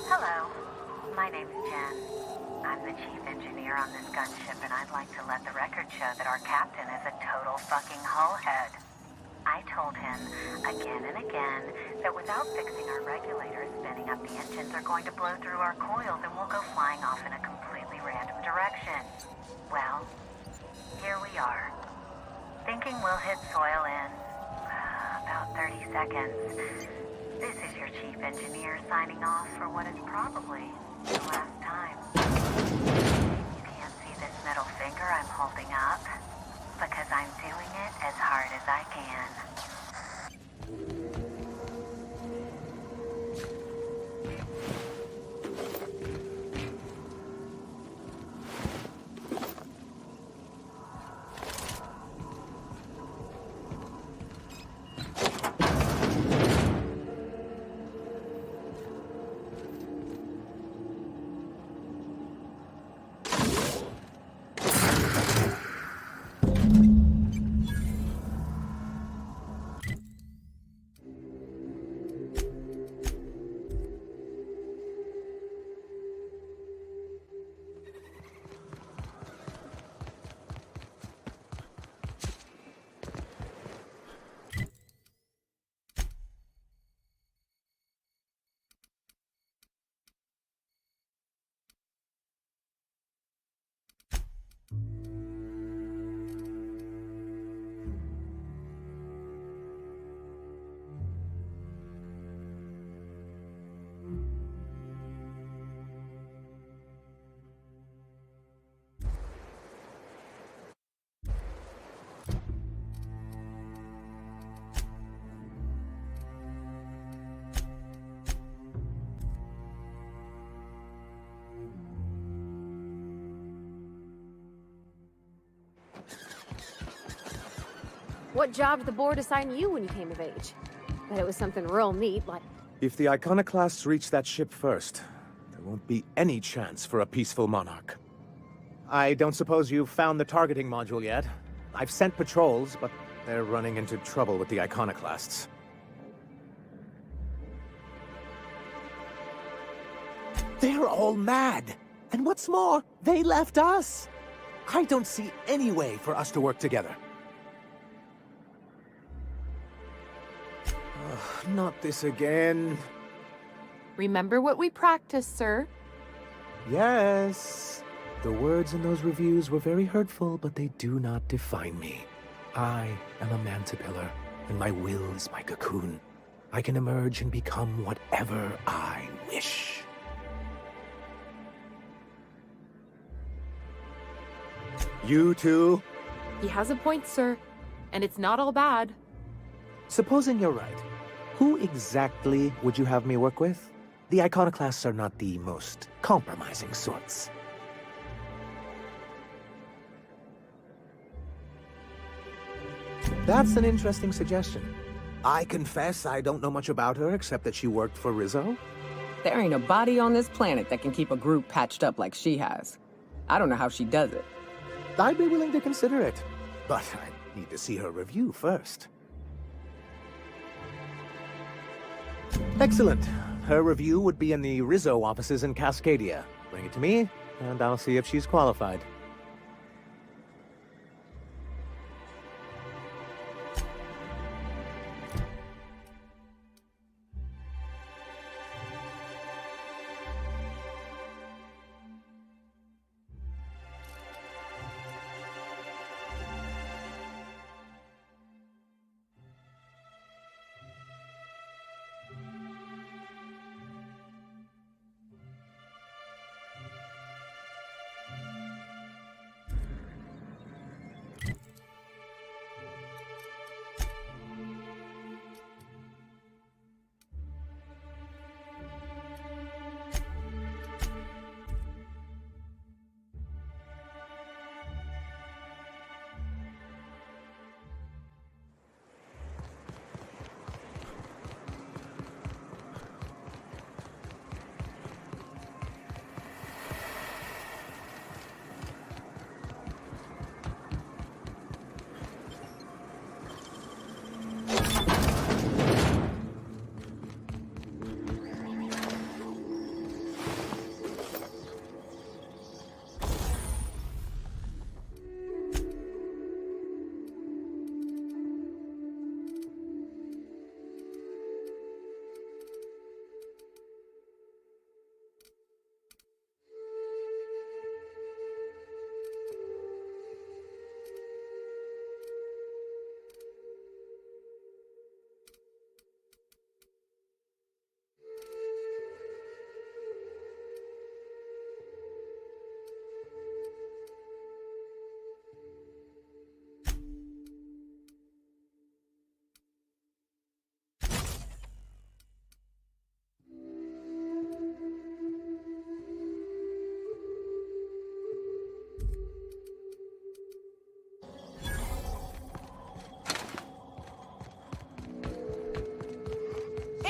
Hello, my name's Jen. I'm the chief engineer on this gunship, and I'd like to let the record show that our captain is a total fucking hullhead. I told him again and again that without fixing our regulators, spinning up the engines are going to blow through our coils and we'll go flying off in a completely random direction. Well, here we are. Thinking we'll hit soil in about 30 seconds. This is your chief engineer signing off for what is probably the last time. You can't see this middle finger I'm holding up because I'm doing it as hard as I can. What job did the board assign you when you came of age? Bet it was something real neat, like... If the Iconoclasts reach that ship first, there won't be any chance for a peaceful monarch. I don't suppose you've found the targeting module yet. I've sent patrols, but they're running into trouble with the Iconoclasts. They're all mad! And what's more, they left us! I don't see any way for us to work together. Not this again. Remember what we practiced, sir. Yes. The words in those reviews were very hurtful, but they do not define me. I am a Mantipillar, and my will is my cocoon. I can emerge and become whatever I wish. You too? He has a point, sir. And it's not all bad. Supposing you're right, who exactly would you have me work with? The Iconoclasts are not the most compromising sorts. That's an interesting suggestion. I confess I don't know much about her except that she worked for Rizzo. There ain't a body on this planet that can keep a group patched up like she has. I don't know how she does it. I'd be willing to consider it, but I need to see her review first. Excellent. Her review would be in the Rizzo offices in Cascadia. Bring it to me, and I'll see if she's qualified.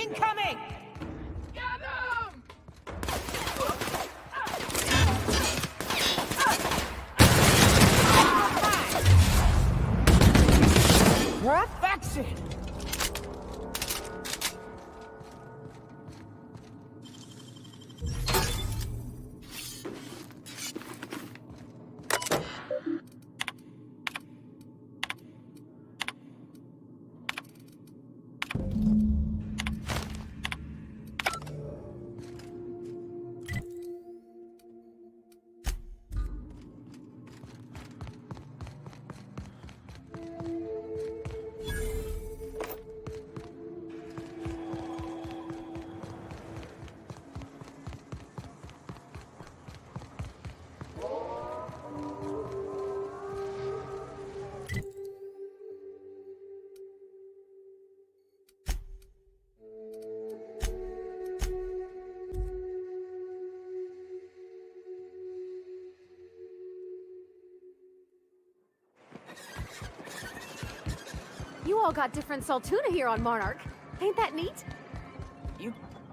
Incoming! Perfection! You all got different Saltuna here on Monarch. Ain't that neat?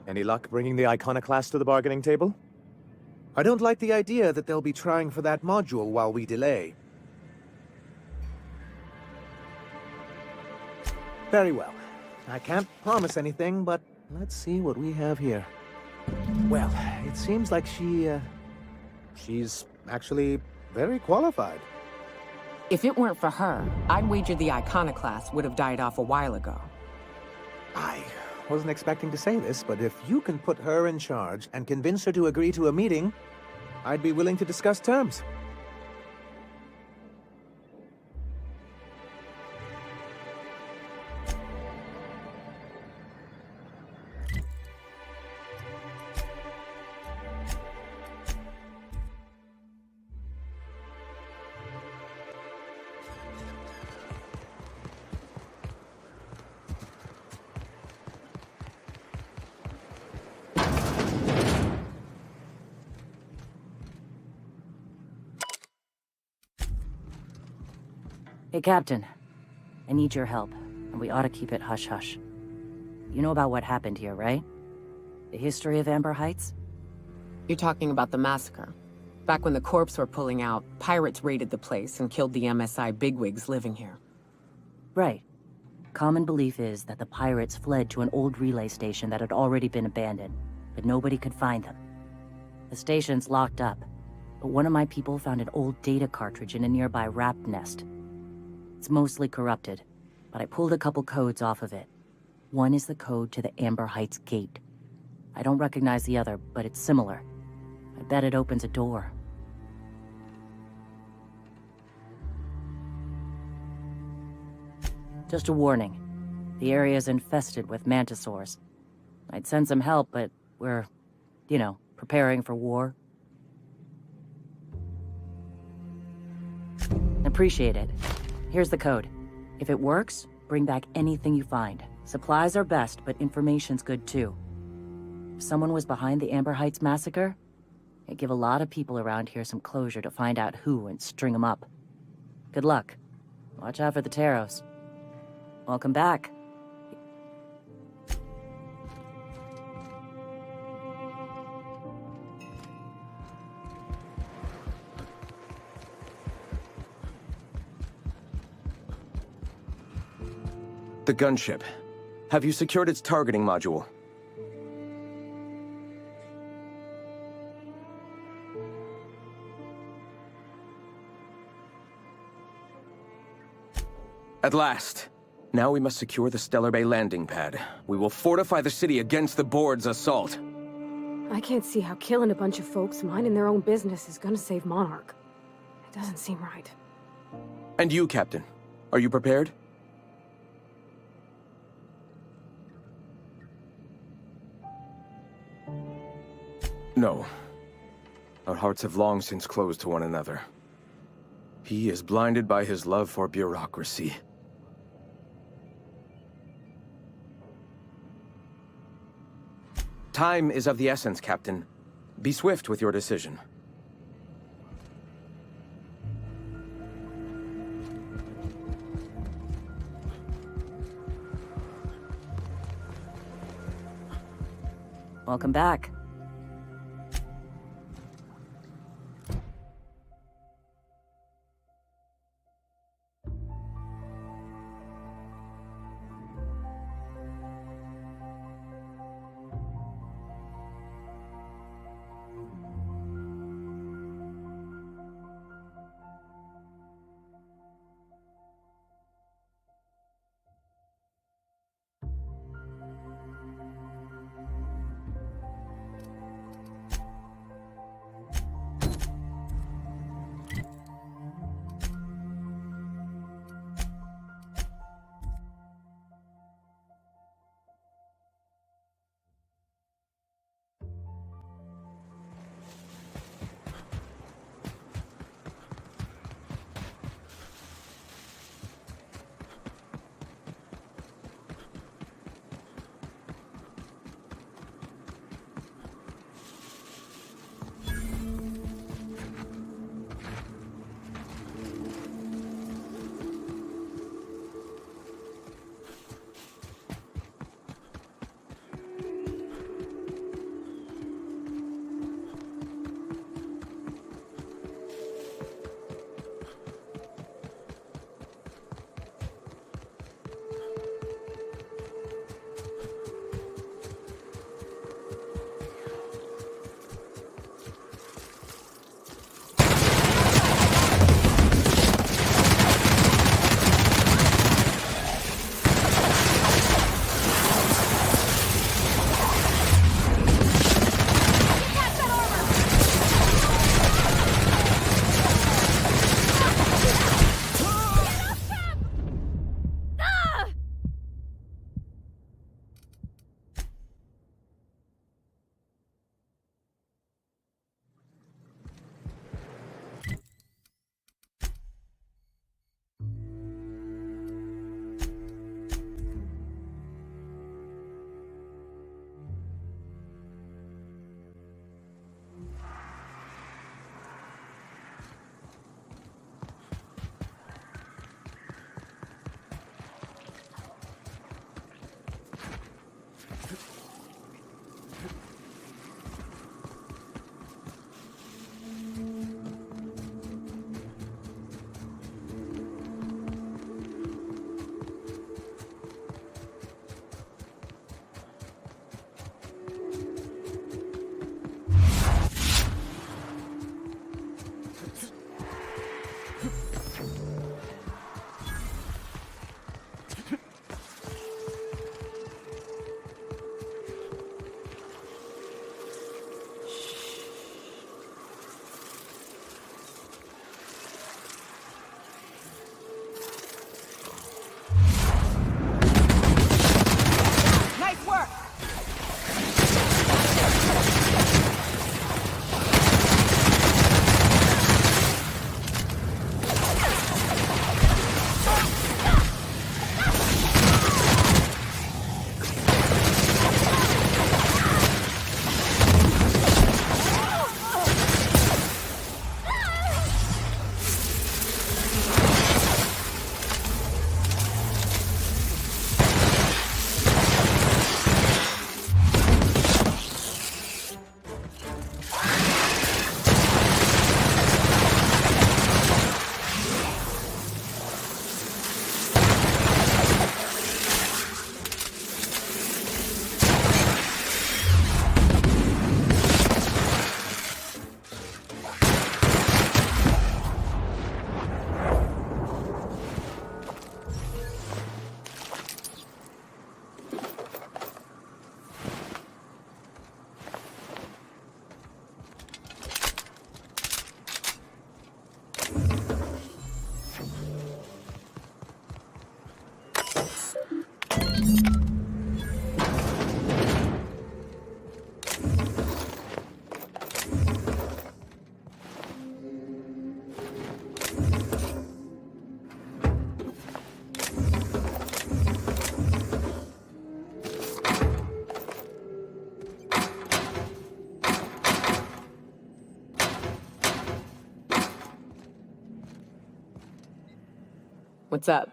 Any luck bringing the Iconoclast to the bargaining table? I don't like the idea that they'll be trying for that module while we delay. Very well. I can't promise anything, but let's see what we have here. Well, it seems like she's actually very qualified. If it weren't for her, I'd wager the Iconoclast would have died off a while ago. I wasn't expecting to say this, but if you can put her in charge and convince her to agree to a meeting, I'd be willing to discuss terms. Hey, Captain. I need your help, and we ought to keep it hush-hush. You know about what happened here, right? The history of Amber Heights? You're talking about the massacre. Back when the Corps were pulling out, pirates raided the place and killed the MSI bigwigs living here. Right. Common belief is that the pirates fled to an old relay station that had already been abandoned, but nobody could find them. The station's locked up, but one of my people found an old data cartridge in a nearby rap nest. It's mostly corrupted, but I pulled a couple codes off of it. One is the code to the Amber Heights gate. I don't recognize the other, but it's similar. I bet it opens a door. Just a warning. The area's infested with mantisaurs. I'd send some help, but we're, preparing for war. Appreciate it. Here's the code. If it works, bring back anything you find. Supplies are best, but information's good too. If someone was behind the Amber Heights massacre, it'd give a lot of people around here some closure to find out who and string them up. Good luck. Watch out for the Taros. Welcome back. The gunship. Have you secured its targeting module? At last. Now we must secure the Stellar Bay landing pad. We will fortify the city against the Board's assault. I can't see how killing a bunch of folks minding their own business is gonna save Monarch. It doesn't seem right. And you, Captain. Are you prepared? No. Our hearts have long since closed to one another. He is blinded by his love for bureaucracy. Time is of the essence, Captain. Be swift with your decision. Welcome back. What's up?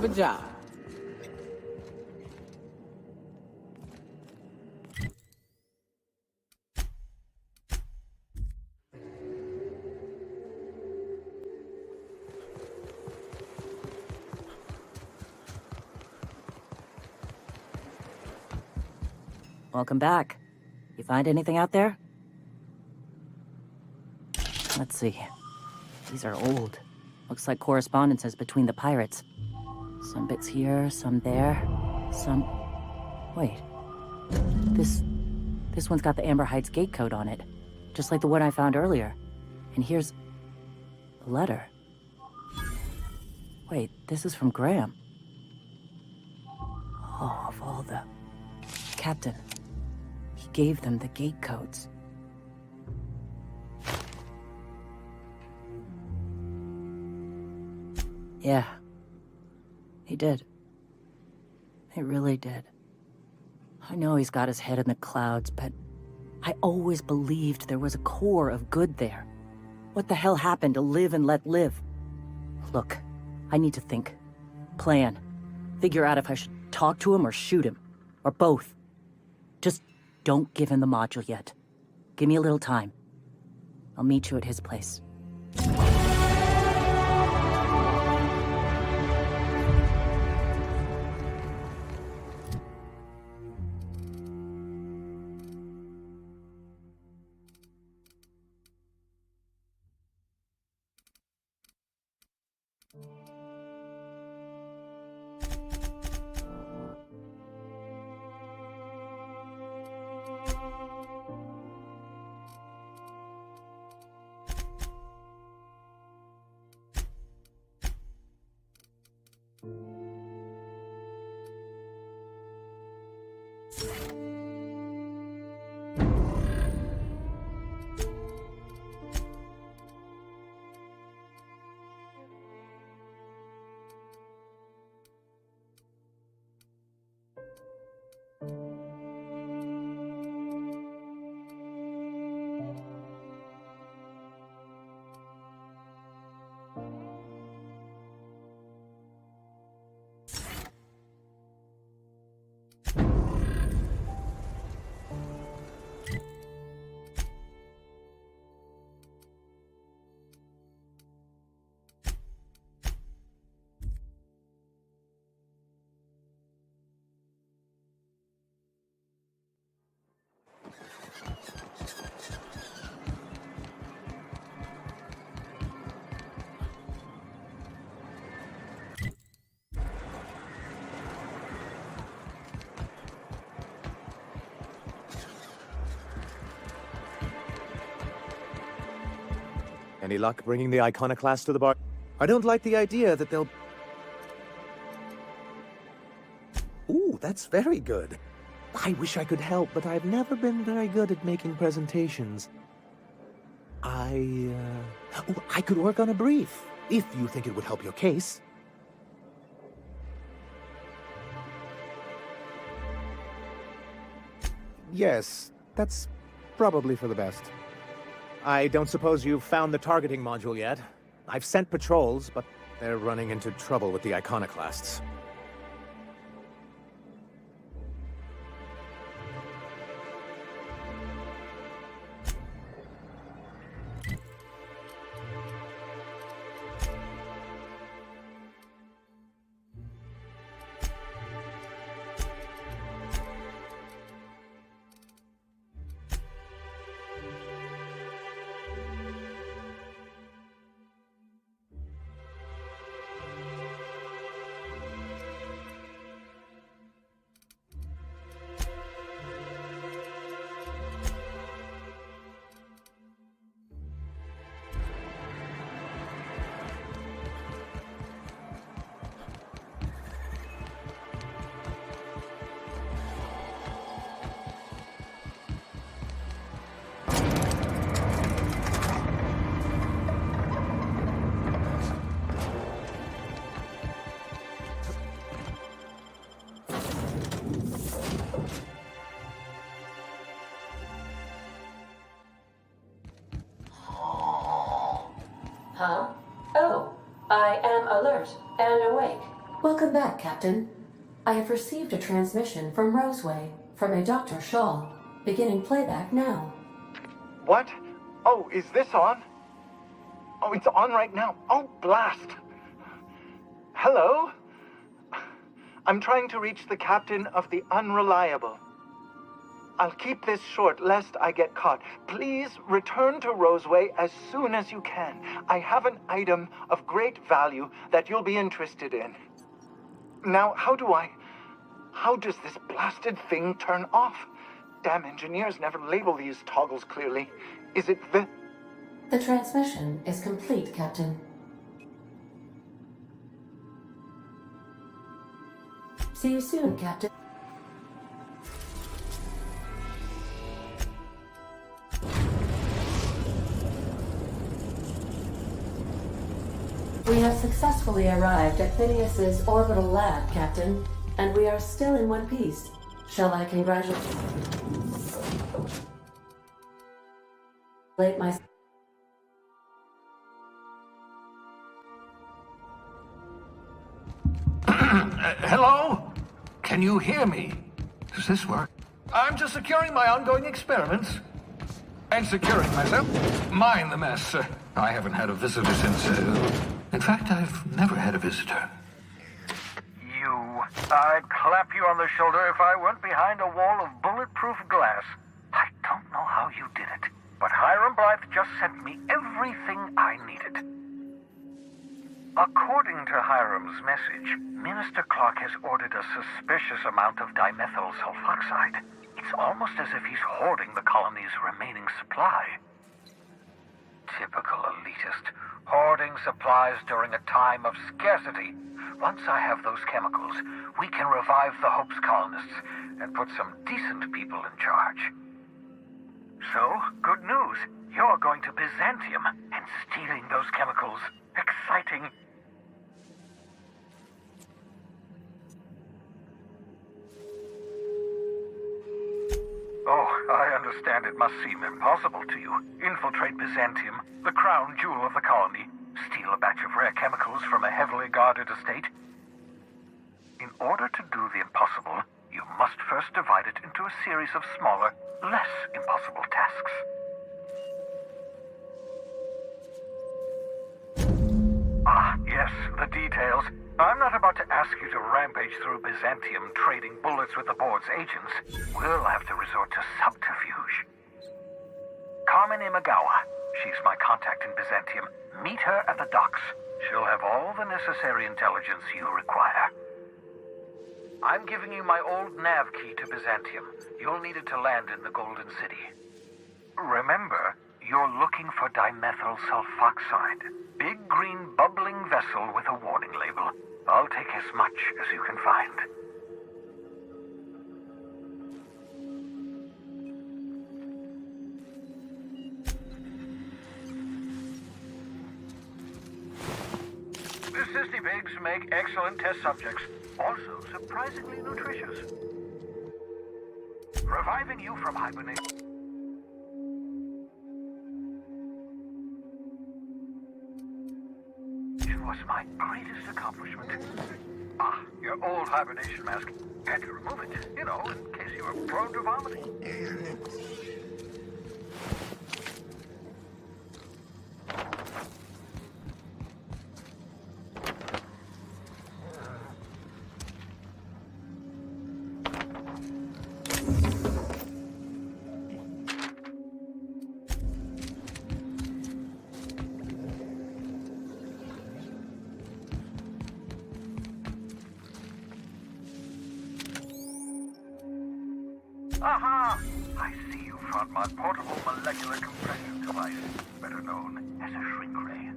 a job. Welcome back. You find anything out there? Let's see. These are old. Looks like correspondences between the pirates. Some bits here, some there, some... Wait. This one's got the Amber Heights gate code on it. Just like the one I found earlier. And here's... a letter. Wait, this is from Graham. Oh, of all the... Captain. He gave them the gate codes. Yeah. He did. He really did. I know he's got his head in the clouds, but I always believed there was a core of good there. What the hell happened to live and let live? Look, I need to think. Plan. Figure out if I should talk to him or shoot him. Or both. Just don't give him the module yet. Give me a little time. I'll meet you at his place. Any luck bringing the Iconoclast to the bar? I don't like the idea that they'll... Ooh, that's very good. I wish I could help, but I've never been very good at making presentations. I could work on a brief, if you think it would help your case. Yes, that's probably for the best. I don't suppose you've found the targeting module yet. I've sent patrols, but they're running into trouble with the Iconoclasts. Huh? Oh, I am alert and awake. Welcome back, Captain. I have received a transmission from Roseway, from a Dr. Shaw. Beginning playback now. What? Oh, is this on? Oh, it's on right now. Oh, blast. Hello? I'm trying to reach the captain of the Unreliable. I'll keep this short, lest I get caught. Please return to Roseway as soon as you can. I have an item of great value that you'll be interested in. Now, how does this blasted thing turn off? Damn engineers never label these toggles clearly. Is it the... The transmission is complete, Captain. See you soon, Captain. We have successfully arrived at Phineas's orbital lab, Captain, and we are still in one piece. Shall I congratulate my... Hello? Can you hear me? Does this work? I'm just securing my ongoing experiments. And securing myself. Mind the mess. I haven't had a visitor since... in fact, I've never had a visitor. I'd clap you on the shoulder if I weren't behind a wall of bulletproof glass. I don't know how you did it, but Hiram Blythe just sent me everything I needed. According to Hiram's message, Minister Clark has ordered a suspicious amount of dimethyl sulfoxide. It's almost as if he's hoarding the colony's remaining supply. Typical elitist, hoarding supplies during a time of scarcity. Once I have those chemicals, we can revive the Hope's colonists and put some decent people in charge. So, good news. You're going to Byzantium and stealing those chemicals. Exciting. Oh, I understand it must seem impossible to you. Infiltrate Byzantium, the crown jewel of the colony, steal a batch of rare chemicals from a heavily guarded estate. In order to do the impossible, you must first divide it into a series of smaller, less impossible tasks. Ah, yes, the details. I'm not about to ask you to rampage through Byzantium trading bullets with the board's agents. We'll have to resort to subterfuge. Carmen Imagawa. She's my contact in Byzantium. Meet her at the docks. She'll have all the necessary intelligence you require. I'm giving you my old nav key to Byzantium. You'll need it to land in the Golden City. Remember, you're looking for dimethyl sulfoxide. Big green bubbling vessel with a warning label. I'll take as much as you can find. The Sissy pigs make excellent test subjects. Also surprisingly nutritious. Reviving you from hibernation. It was my greatest accomplishment. Ah, your old hibernation mask. Had to remove it, you know, in case you were prone to vomiting. Aha! I see you found my portable molecular compression device, better known as a shrink ray.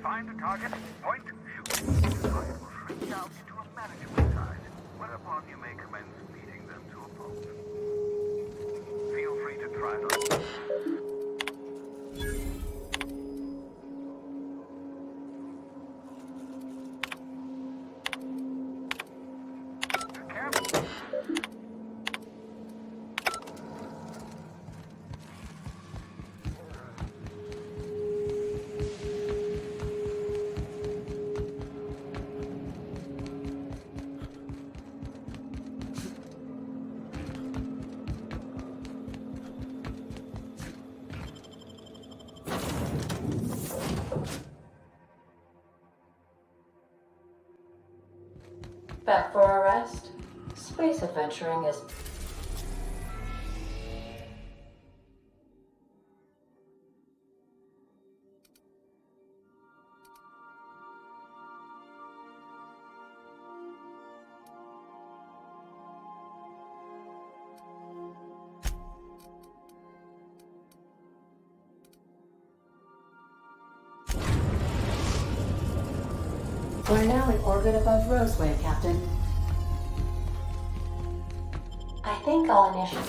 Find the target, point, shoot. The target will shrink down into a manageable size, whereupon you may commence feeding them to a pulp. Feel free to try it on. Back for a rest? Space adventuring is... We're now in orbit above Roseway, Captain. I think I'll initiate.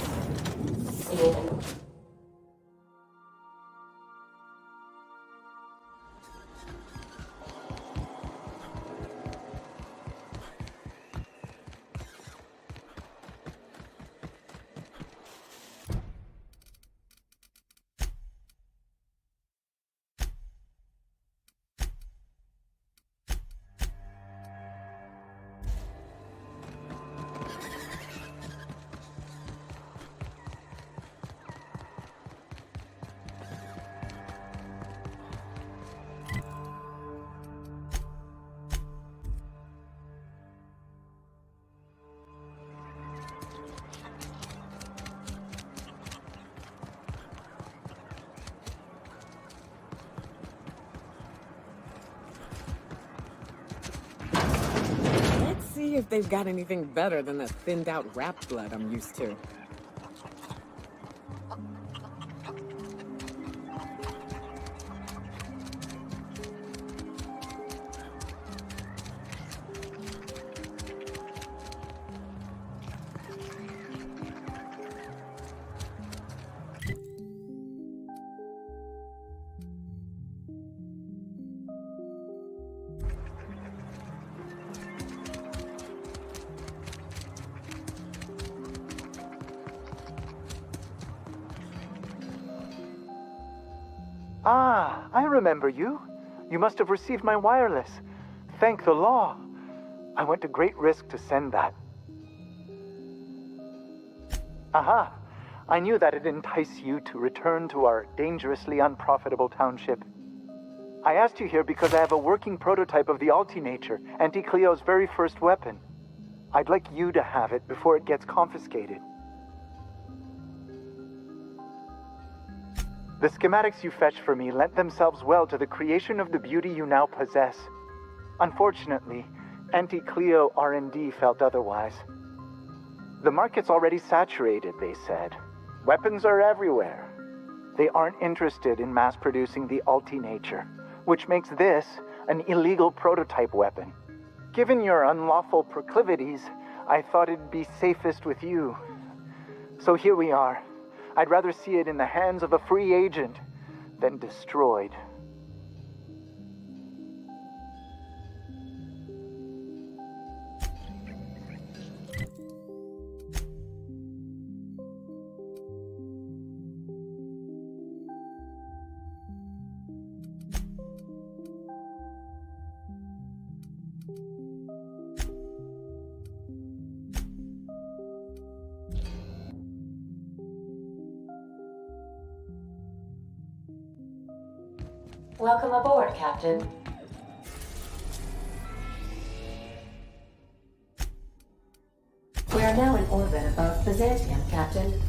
See if they've got anything better than the thinned out rat blood I'm used to. Ah, I remember you. You must have received my wireless. Thank the law. I went to great risk to send that. Aha! I knew that'd entice you to return to our dangerously unprofitable township. I asked you here because I have a working prototype of the Altinature, Auntie Cleo's very first weapon. I'd like you to have it before it gets confiscated. The schematics you fetched for me lent themselves well to the creation of the beauty you now possess. Unfortunately, Auntie Cleo R&D felt otherwise. The market's already saturated, they said. Weapons are everywhere. They aren't interested in mass-producing the Altinature, which makes this an illegal prototype weapon. Given your unlawful proclivities, I thought it'd be safest with you. So here we are. I'd rather see it in the hands of a free agent than destroyed. Welcome aboard, Captain. We are now in orbit above Byzantium, Captain.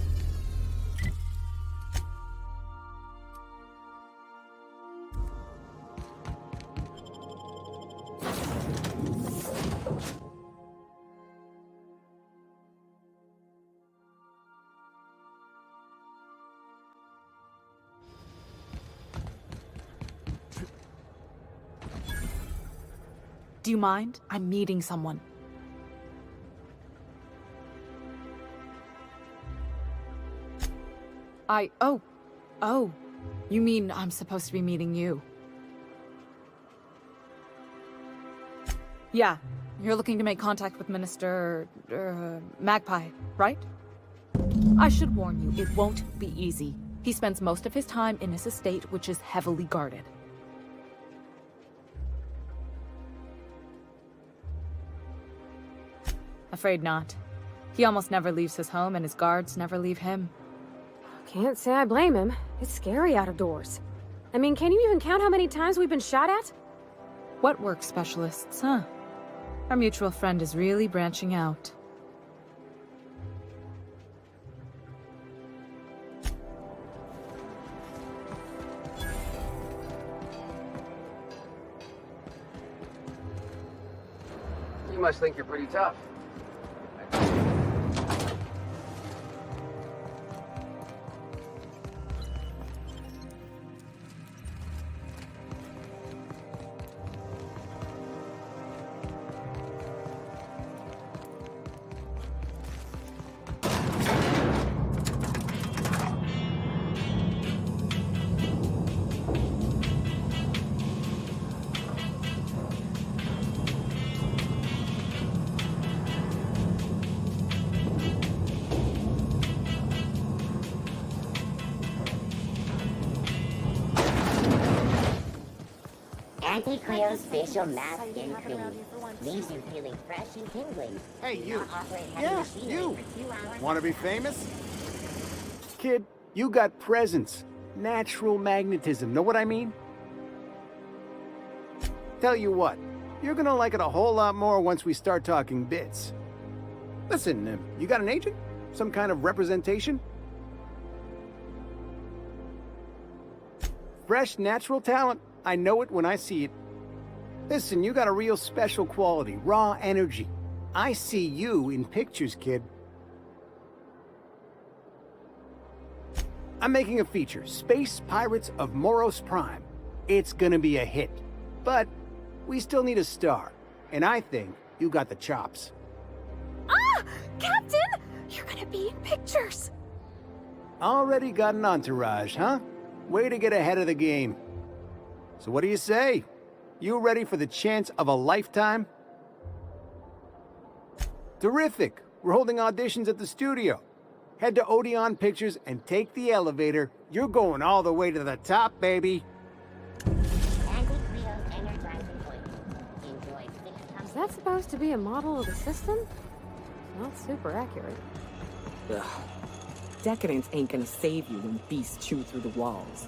Do you mind? I'm meeting someone. Oh. You mean I'm supposed to be meeting you? Yeah, you're looking to make contact with Minister... Magpie, right? I should warn you, it won't be easy. He spends most of his time in his estate, which is heavily guarded. Afraid not. He almost never leaves his home, and his guards never leave him. Can't say I blame him. It's scary out of doors. I mean, can you even count how many times we've been shot at? What work specialists, huh? Our mutual friend is really branching out. You must think you're pretty tough. Anti-Creo's facial mask skin cream leaves you feeling fresh and tingling. Hey, you. Now operate heavy Yeah, machinery you. for 2 hours. Want to be famous? Kid, you got presence. Natural magnetism. Know what I mean? Tell you what, you're gonna like it a whole lot more once we start talking bits. Listen, you got an agent? Some kind of representation? Fresh, natural talent. I know it when I see it. Listen, you got a real special quality, raw energy. I see you in pictures, kid. I'm making a feature, Space Pirates of Moros Prime. It's gonna be a hit. But we still need a star. And I think you got the chops. Ah! Captain! You're gonna be in pictures! Already got an entourage, huh? Way to get ahead of the game. So what do you say? You ready for the chance of a lifetime? Terrific! We're holding auditions at the studio. Head to Odeon Pictures and take the elevator. You're going all the way to the top, baby. Is that supposed to be a model of the system? Not super accurate. Ugh. Decadence ain't gonna save you when beasts chew through the walls.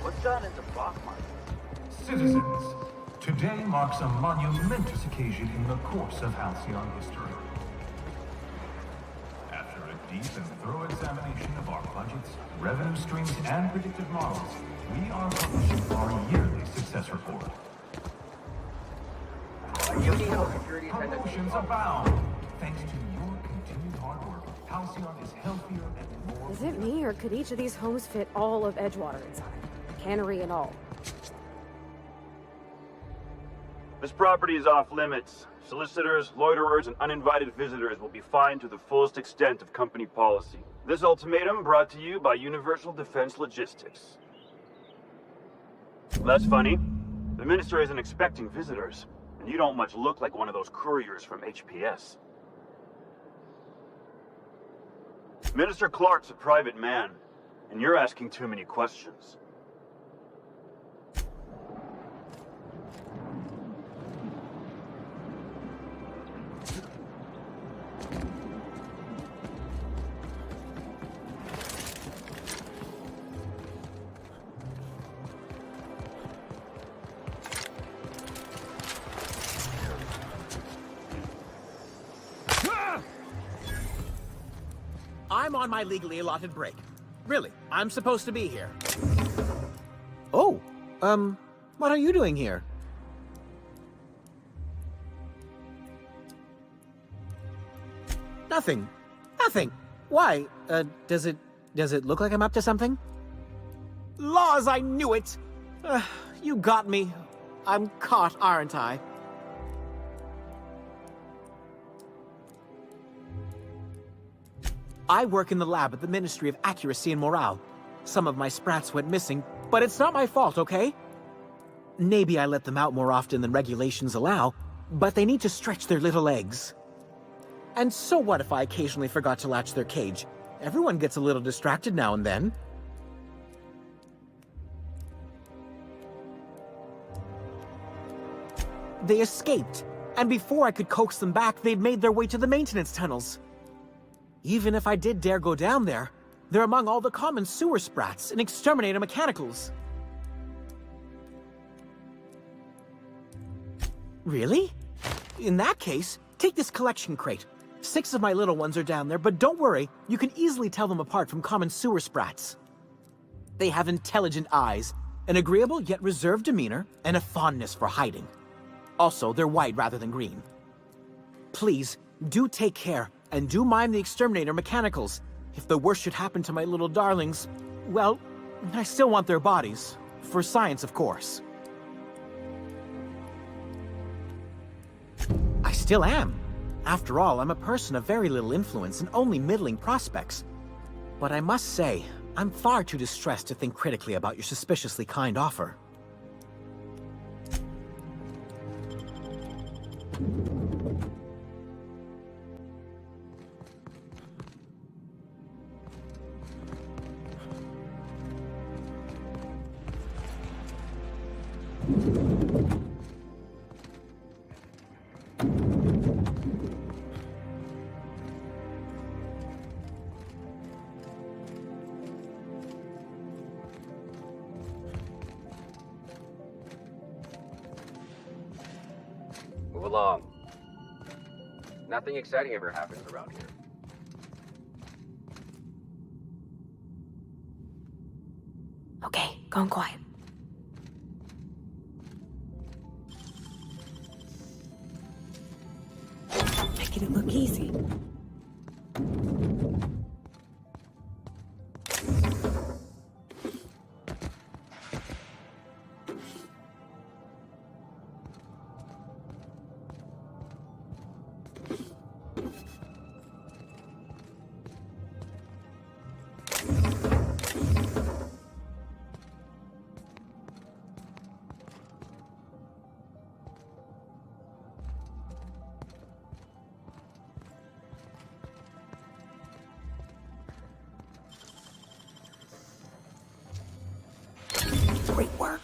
What's done into Bachman? Citizens, today marks a monumentous occasion in the course of Halcyon history. After a deep and thorough examination of our budgets, revenue streams, and predictive models, we are publishing our yearly success report. Promotions abound. Thanks to your continued hard work, Halcyon is healthier and more... Is it me, or could each of these homes fit all of Edgewater inside? Cannery and all. This property is off limits. Solicitors, loiterers, and uninvited visitors will be fined to the fullest extent of company policy. This ultimatum brought to you by Universal Defense Logistics. That's funny. The Minister isn't expecting visitors, and you don't much look like one of those couriers from HPS. Minister Clark's a private man, and you're asking too many questions. I'm on my legally allotted break. Really, I'm supposed to be here. Oh, what are you doing here? Nothing. Nothing. Why? Does it look like I'm up to something? Laws, I knew it! You got me. I'm caught, aren't I? I work in the lab at the Ministry of Accuracy and Morale. Some of my sprats went missing, but it's not my fault, okay? Maybe I let them out more often than regulations allow, but they need to stretch their little legs. And so what if I occasionally forgot to latch their cage? Everyone gets a little distracted now and then. They escaped, and before I could coax them back, they'd made their way to the maintenance tunnels. Even if I did dare go down there, They're among all the common sewer sprats and exterminator mechanicals. Really? In that case, take this collection crate. 6 of my little ones are down there, but don't worry, you can easily tell them apart from common sewer sprats. They have intelligent eyes, an agreeable yet reserved demeanor, and a fondness for hiding. Also, they're white rather than green. Please, do take care, and do mind the exterminator mechanicals. If the worst should happen to my little darlings, well, I still want their bodies. For science, of course. I still am. After all, I'm a person of very little influence and only middling prospects. But I must say, I'm far too distressed to think critically about your suspiciously kind offer. Move along. Nothing exciting ever happens around here. Okay, gone quiet. Making it look easy. Great work.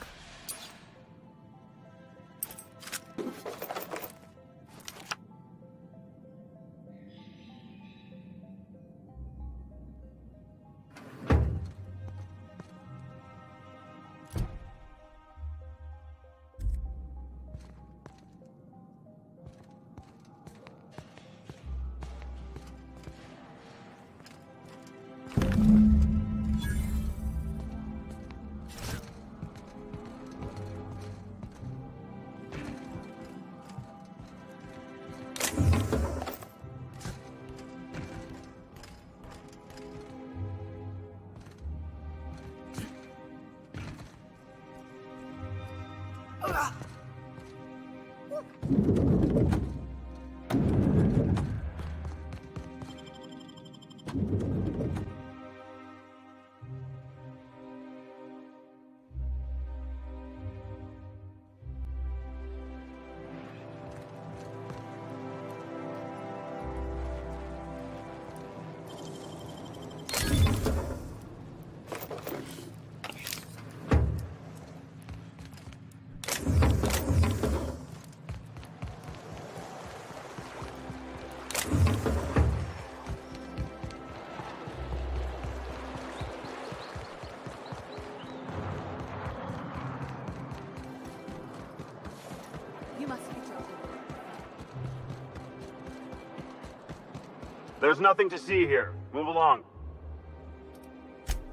There's nothing to see here. Move along.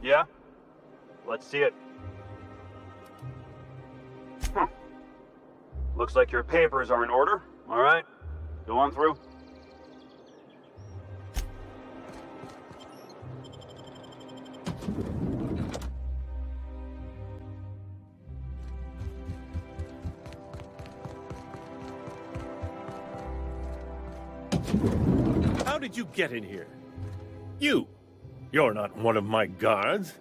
Yeah? Let's see it. Looks like your papers are in order. All right. Go on through. How did you get in here? You're not one of my guards.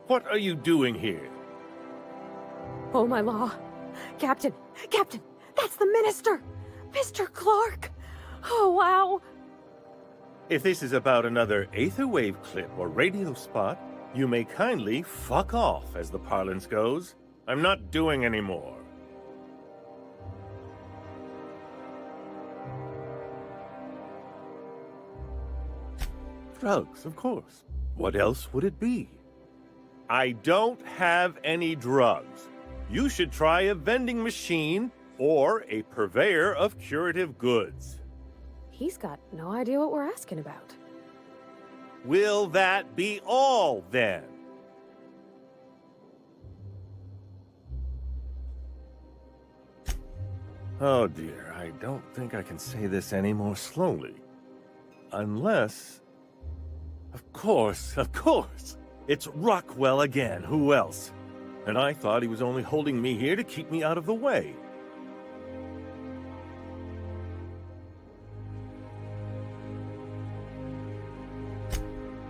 What are you doing here? Oh, my law. Captain! Captain! That's the minister! Mr. Clark! Oh, wow! If this is about another Aetherwave clip or radio spot, you may kindly fuck off, as the parlance goes. I'm not doing any more. Drugs, of course. What else would it be? I don't have any drugs. You should try a vending machine or a purveyor of curative goods. He's got no idea what we're asking about. Will that be all, then? Oh dear, I don't think I can say this any more slowly. Unless... Of course! It's Rockwell again, who else? And I thought he was only holding me here to keep me out of the way.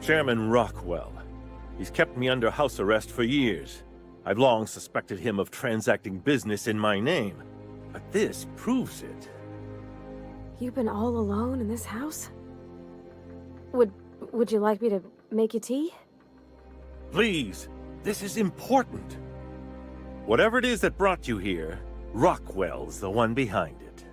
Chairman Rockwell. He's kept me under house arrest for years. I've long suspected him of transacting business in my name. But this proves it. You've been all alone in this house? Would you like me to make you tea? Please, this is important. Whatever it is that brought you here, Rockwell's the one behind it.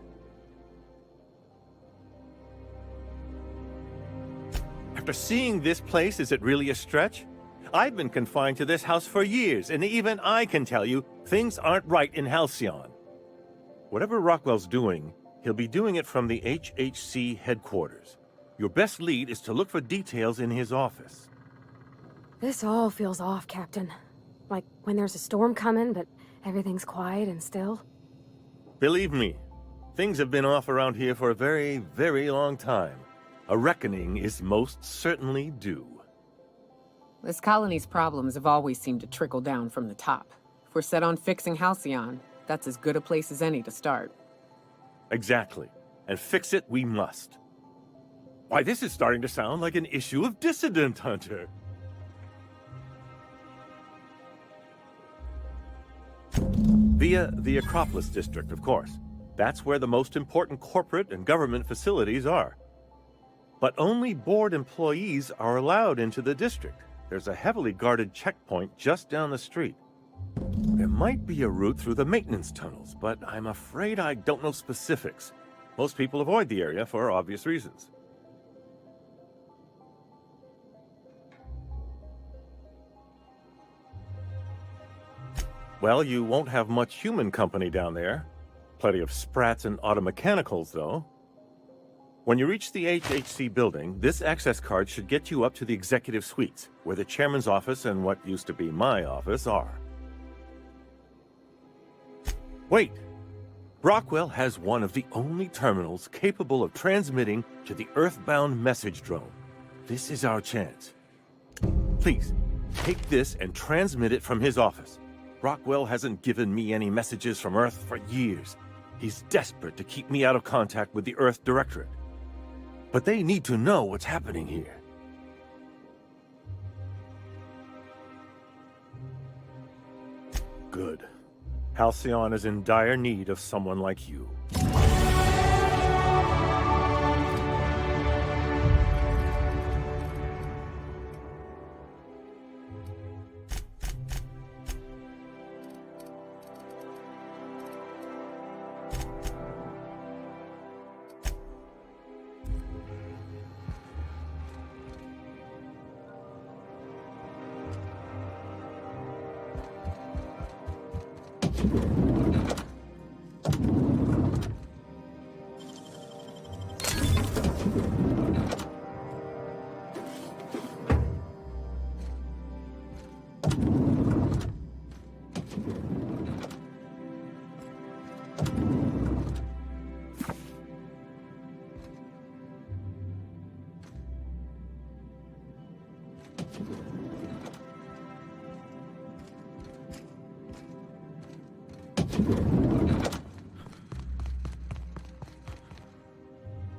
After seeing this place, is it really a stretch? I've been confined to this house for years, and even I can tell you, things aren't right in Halcyon. Whatever Rockwell's doing, he'll be doing it from the HHC headquarters. Your best lead is to look for details in his office. This all feels off, Captain. Like when there's a storm coming, but everything's quiet and still. Believe me, things have been off around here for a very, very long time. A reckoning is most certainly due. This colony's problems have always seemed to trickle down from the top. If we're set on fixing Halcyon, that's as good a place as any to start. Exactly. And fix it we must. Why, this is starting to sound like an issue of Dissident Hunter. Via the Acropolis District, of course. That's where the most important corporate and government facilities are. But only board employees are allowed into the district. There's a heavily guarded checkpoint just down the street. There might be a route through the maintenance tunnels, but I'm afraid I don't know specifics. Most people avoid the area for obvious reasons. Well, you won't have much human company down there. Plenty of sprats and automechanicals, though. When you reach the HHC building, this access card should get you up to the executive suites, where the chairman's office and what used to be my office are. Wait! Rockwell has one of the only terminals capable of transmitting to the Earthbound message drone. This is our chance. Please, take this and transmit it from his office. Rockwell hasn't given me any messages from Earth for years. He's desperate to keep me out of contact with the Earth Directorate. But they need to know what's happening here. Good. Halcyon is in dire need of someone like you.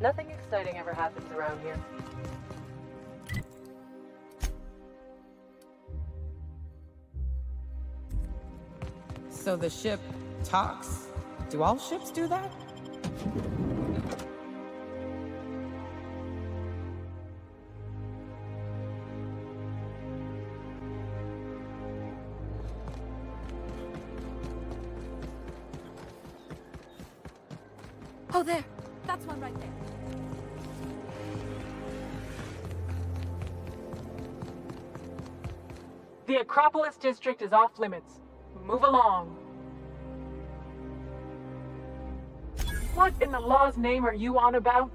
Nothing exciting ever happens around here. So the ship talks? Do all ships do that? Oh, there. That's one right there. The Acropolis District is off limits. Move along. What in the law's name are you on about?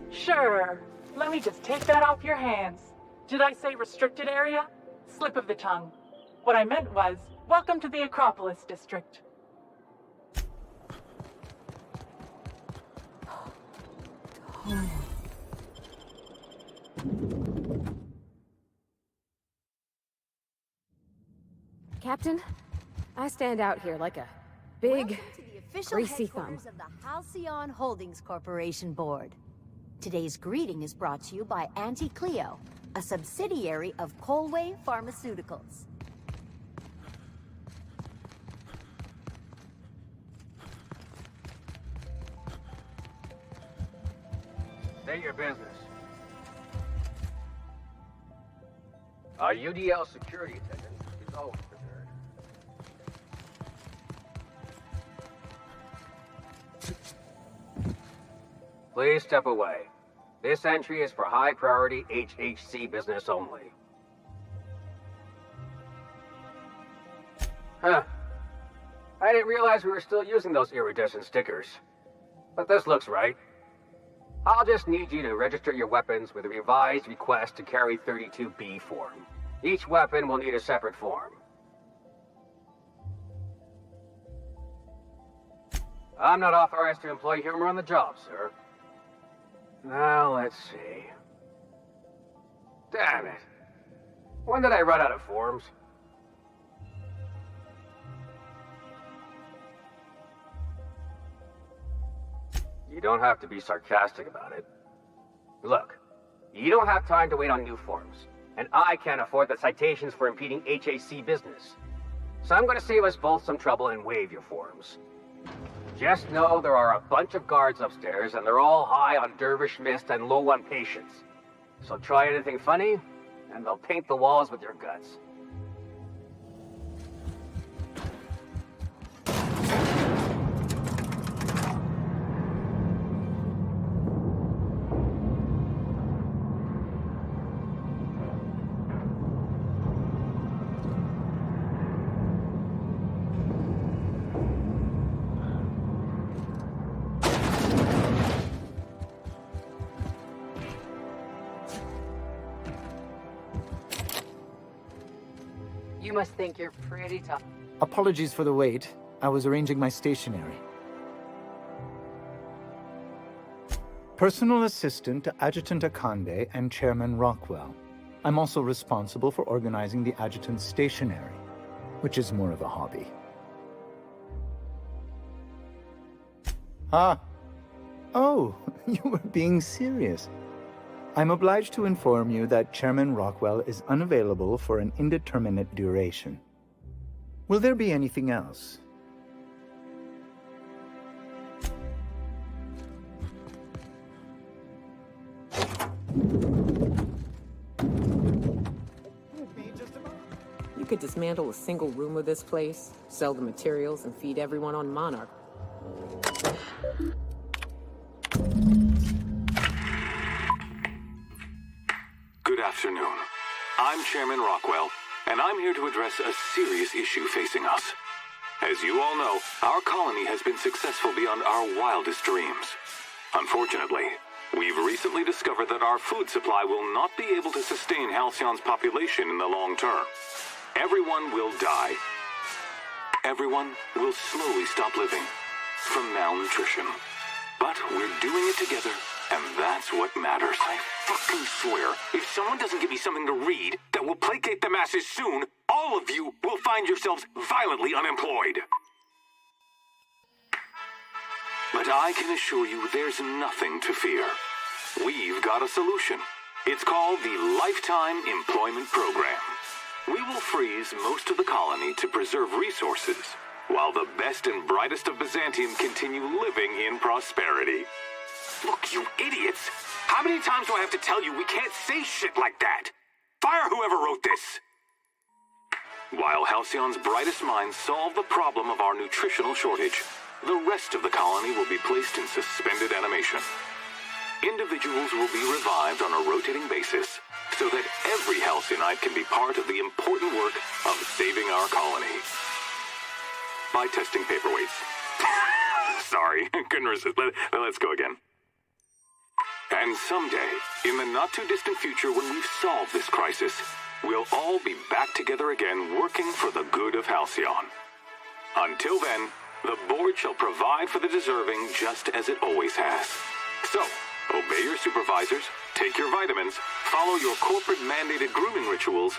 Sure. Let me just take that off your hands. Did I say restricted area? Slip of the tongue. What I meant was, welcome to the Acropolis District. Captain, I stand out here like a big, Welcome to the official greasy thumb. headquarters of the Halcyon Holdings Corporation Board. Today's greeting is brought to you by Auntie Cleo, a subsidiary of Colway Pharmaceuticals. State your business. Our UDL security attendant is always prepared. Please step away. This entry is for high-priority HHC business only. Huh. I didn't realize we were still using those iridescent stickers. But this looks right. I'll just need you to register your weapons with a revised request to carry 32B form. Each weapon will need a separate form. I'm not authorized to employ humor on the job, sir. Now, let's see. Damn it. When did I run out of forms? You don't have to be sarcastic about it. Look, you don't have time to wait on new forms, and I can't afford the citations for impeding HAC business. So I'm going to save us both some trouble and waive your forms. Just know there are a bunch of guards upstairs, and they're all high on dervish mist and low on patience. So try anything funny, and they'll paint the walls with your guts. You must think you're pretty tough. Apologies for the wait. I was arranging my stationery. Personal assistant to Adjutant Akande and Chairman Rockwell. I'm also responsible for organizing the adjutant's stationery, which is more of a hobby. Ah. Oh, you were being serious. I'm obliged to inform you that Chairman Rockwell is unavailable for an indeterminate duration. Will there be anything else? You could dismantle a single room of this place, sell the materials, and feed everyone on Monarch. Good afternoon. I'm Chairman Rockwell, and I'm here to address a serious issue facing us. As you all know, our colony has been successful beyond our wildest dreams. Unfortunately, we've recently discovered that our food supply will not be able to sustain Halcyon's population in the long term. Everyone will die. Everyone will slowly stop living from malnutrition. But we're doing it together, and that's what matters. I fucking swear, if someone doesn't give me something to read that will placate the masses soon, all of you will find yourselves violently unemployed. But I can assure you there's nothing to fear. We've got a solution. It's called the Lifetime Employment Program. We will freeze most of the colony to preserve resources, while the best and brightest of Byzantium continue living in prosperity. Look, you idiots! How many times do I have to tell you we can't say shit like that? Fire whoever wrote this! While Halcyon's brightest minds solve the problem of our nutritional shortage, the rest of the colony will be placed in suspended animation. Individuals will be revived on a rotating basis so that every Halcyonite can be part of the important work of saving our colony. By testing paperweights. Sorry, couldn't resist. Let's go again. And someday, in the not-too-distant future when we've solved this crisis, we'll all be back together again working for the good of Halcyon. Until then, the board shall provide for the deserving just as it always has. So, obey your supervisors, take your vitamins, follow your corporate-mandated grooming rituals,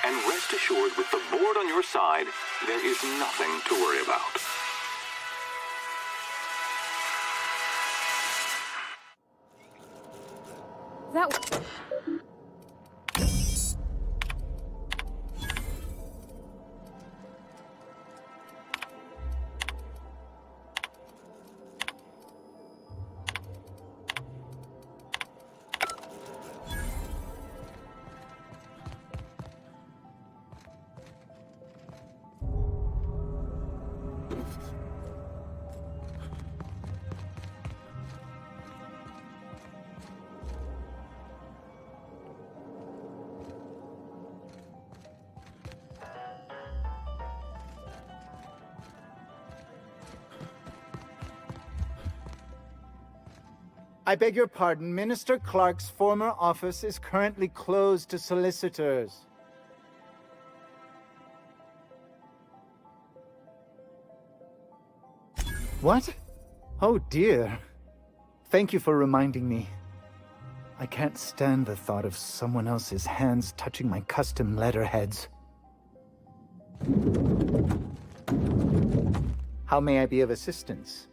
and rest assured with the board on your side, there is nothing to worry about. That... I beg your pardon, Minister Clark's former office is currently closed to solicitors. What? Oh dear. Thank you for reminding me. I can't stand the thought of someone else's hands touching my custom letterheads. How may I be of assistance?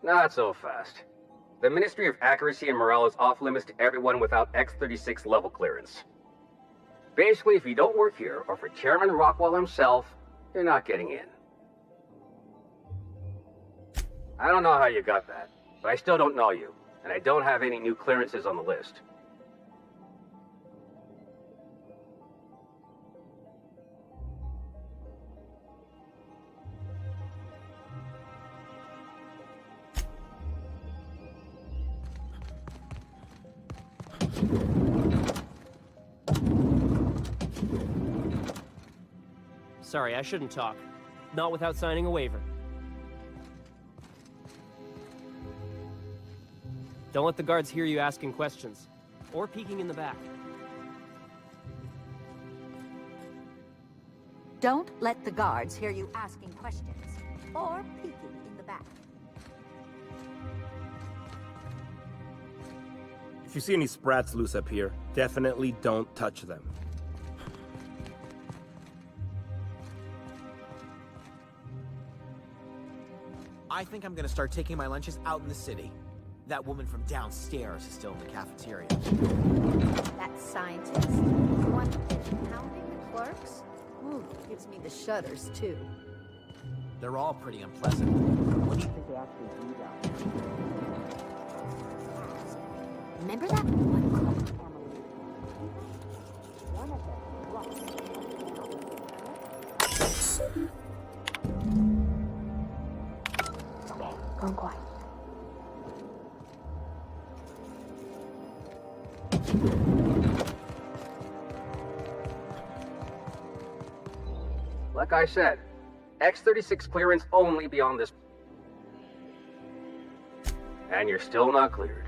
Not so fast. The Ministry of Accuracy and Morale is off limits to everyone without X-36 level clearance. Basically, if you don't work here, or for Chairman Rockwell himself, you're not getting in. I don't know how you got that, but I still don't know you, and I don't have any new clearances on the list. Sorry, I shouldn't talk. Not without signing a waiver. Don't let the guards hear you asking questions, or peeking in the back. Don't let the guards hear you asking questions, or peeking in the back. If you see any sprats loose up here, definitely don't touch them. I think I'm gonna start taking my lunches out in the city. That woman from downstairs is still in the cafeteria. That scientist, the one pounding the clerks? Ooh, gives me the shudders, too. They're all pretty unpleasant. What do you think they actually do down there? Remember that one clerk, Emily? Go quiet. Like I said, X-36 clearance only beyond this. And you're still not cleared.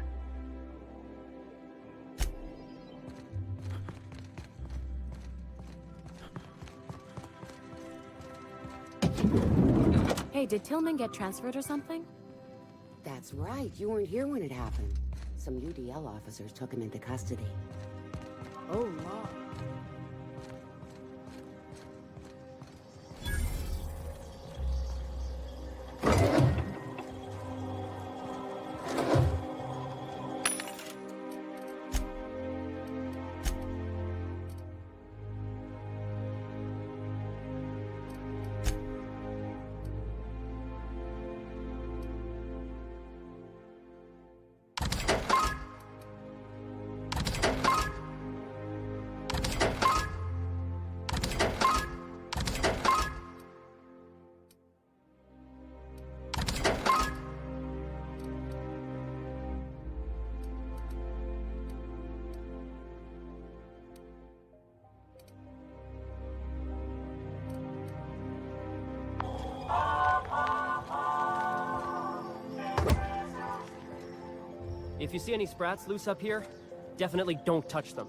Hey, did Tillman get transferred or something? That's right. You weren't here when it happened. Some UDL officers took him into custody. Oh, Lord. If you see any sprats loose up here, definitely don't touch them.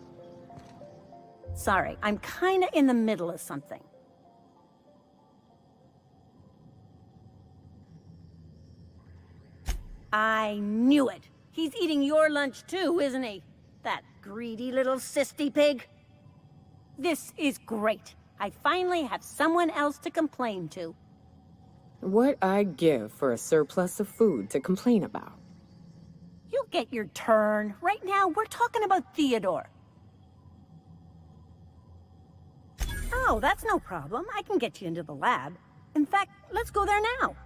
Sorry, I'm kinda in the middle of something. I knew it! He's eating your lunch too, isn't he? That greedy little cysty pig. This is great. I finally have someone else to complain to. What I'd give for a surplus of food to complain about. You'll get your turn. Right now, we're talking about Theodore. Oh, that's no problem. I can get you into the lab. In fact, let's go there now.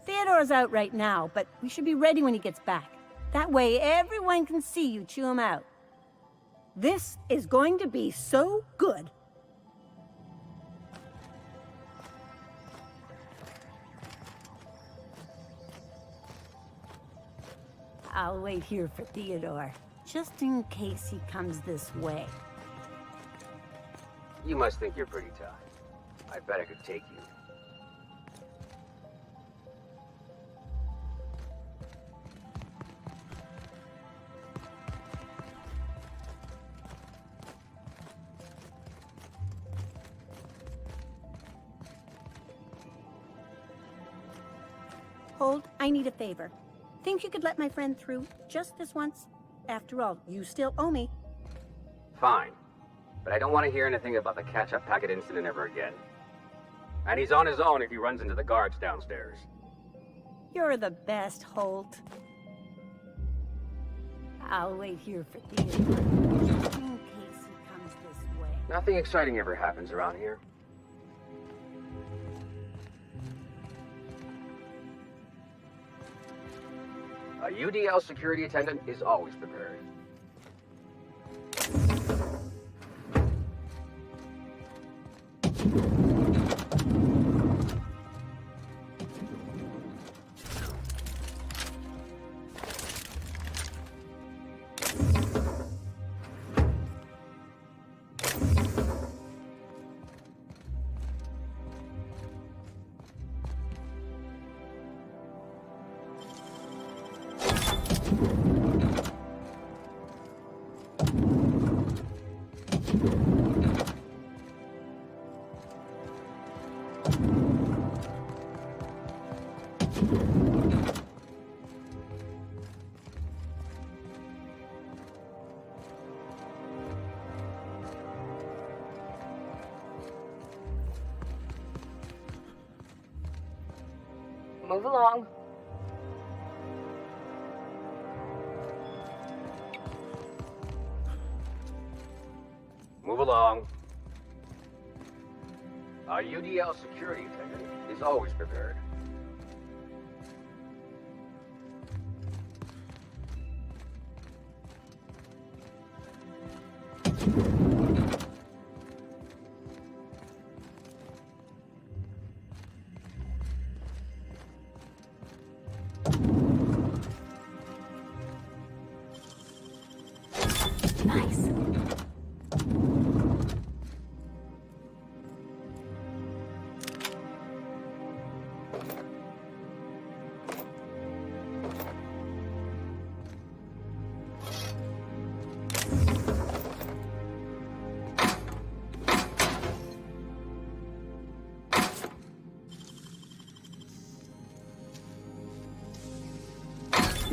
Theodore's out right now, but we should be ready when he gets back. That way, everyone can see you chew him out. This is going to be so good. I'll wait here for Theodore, just in case he comes this way. You must think you're pretty tough. I bet I could take you. Hold, I need a favor. Think you could let my friend through just this once? After all, you still owe me. Fine. But I don't want to hear anything about the catch-up packet incident ever again. And he's on his own if he runs into the guards downstairs. You're the best, Holt. I'll wait here for Theodore, just in case he comes this way. Nothing exciting ever happens around here. A UDL security attendant is always prepared. Move along. Move along. Our UDL security attendant is always prepared. Nice.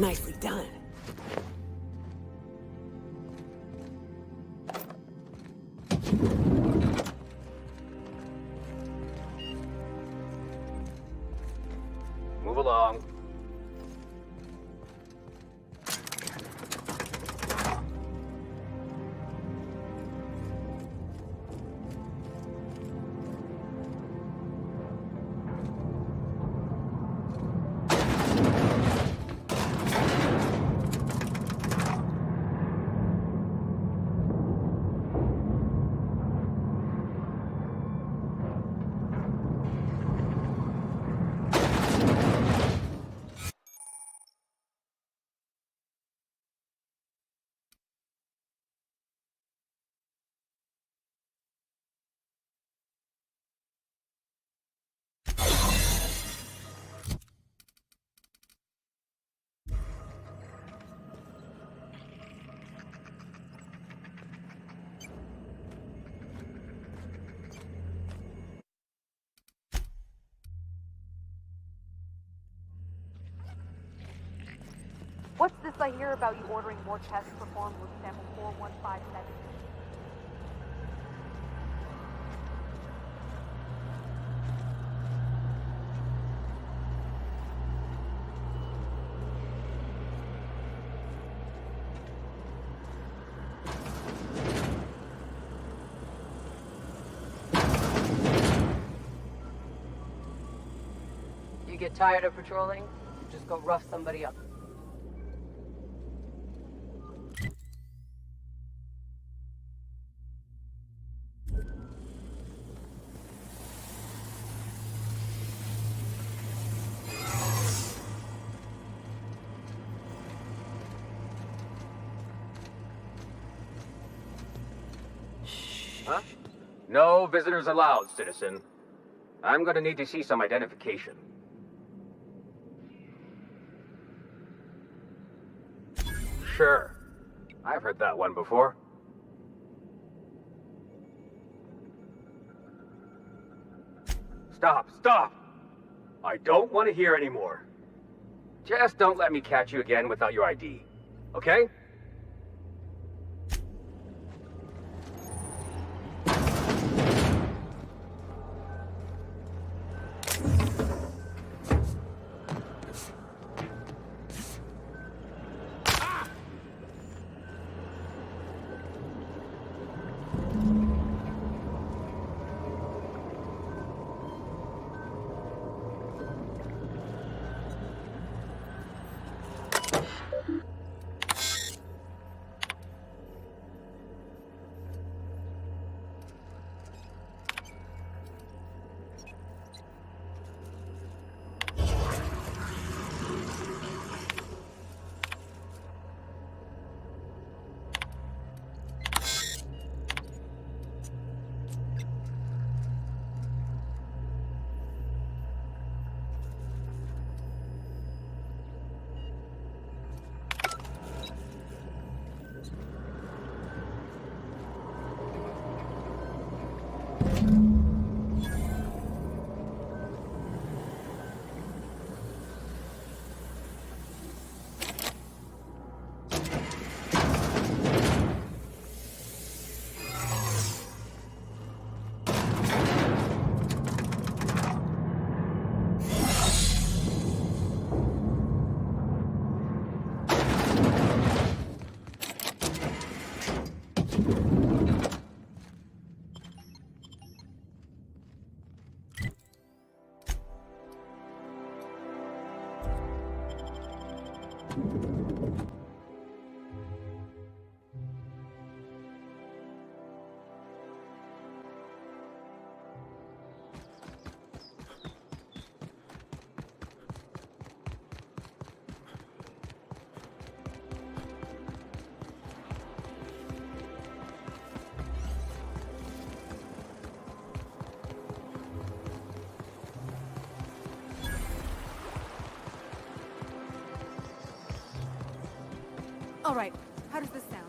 Nicely done. Move along. What's this I hear about you ordering more tests performed with sample 4157? You get tired of patrolling? Just go rough somebody up. Huh? No visitors allowed, citizen. I'm gonna need to see some identification. Sure. I've heard that one before. Stop, stop! I don't want to hear anymore. Just don't let me catch you again without your ID, okay? All right, how does this sound?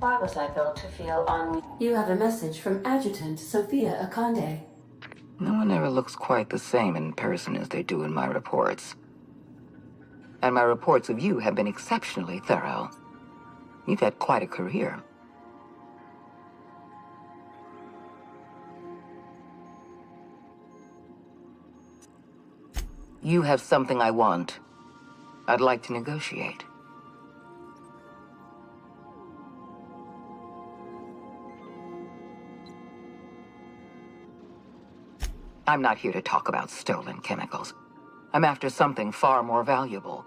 Why was I built to feel on... You have a message from Adjutant Sophia Akande. No one ever looks quite the same in person as they do in my reports. And my reports of you have been exceptionally thorough. You've had quite a career. You have something I want. I'd like to negotiate. I'm not here to talk about stolen chemicals. I'm after something far more valuable.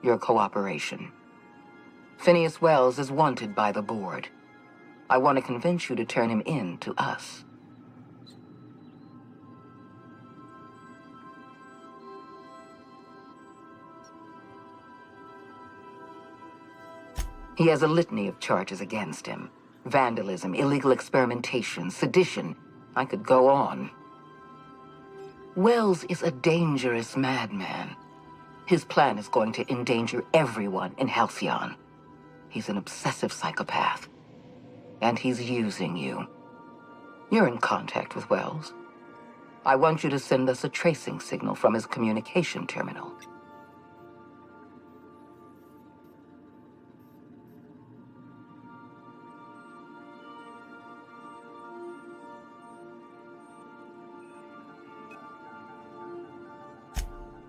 Your cooperation. Phineas Wells is wanted by the board. I want to convince you to turn him in to us. He has a litany of charges against him. Vandalism, illegal experimentation, sedition. I could go on. Wells is a dangerous madman. His plan is going to endanger everyone in Halcyon. He's an obsessive psychopath. And he's using you. You're in contact with Wells. I want you to send us a tracing signal from his communication terminal.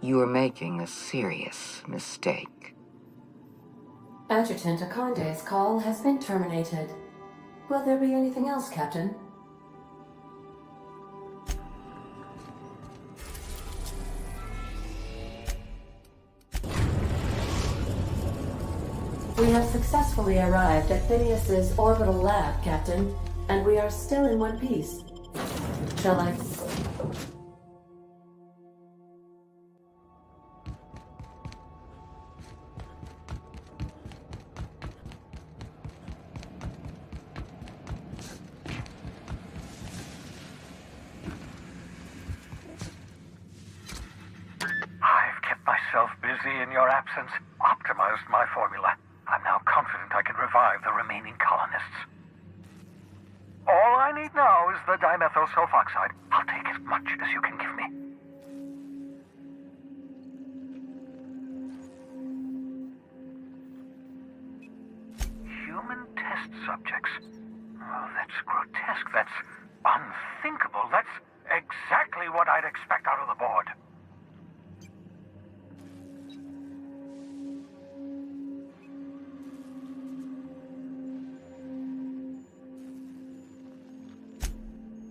You are making a serious mistake. Adjutant Akande's call has been terminated. Will there be anything else, Captain? We have successfully arrived at Phineas's orbital lab, Captain, and we are still in one piece. Shall I... I've kept myself busy in your absence, optimized my formula. I'm now confident I can revive the remaining colonists. All I need now is the dimethyl sulfoxide. I'll take as much as you can give me. Human test subjects. Oh, that's grotesque. That's unthinkable. That's exactly what I'd expect out of the board.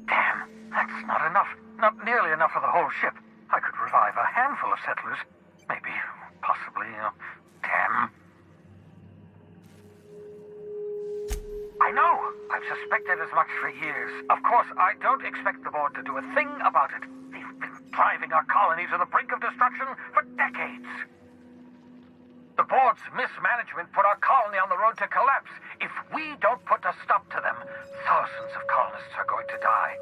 Damn, that's not enough. Not nearly enough for the whole ship. I could revive a handful of settlers. Maybe, possibly, damn. I know! I've suspected as much for years. Of course, I don't expect the board to do a thing about it. They've been driving our colony to the brink of destruction for decades. The board's mismanagement put our colony on the road to collapse. If we don't put a stop to them, thousands of colonists are going to die.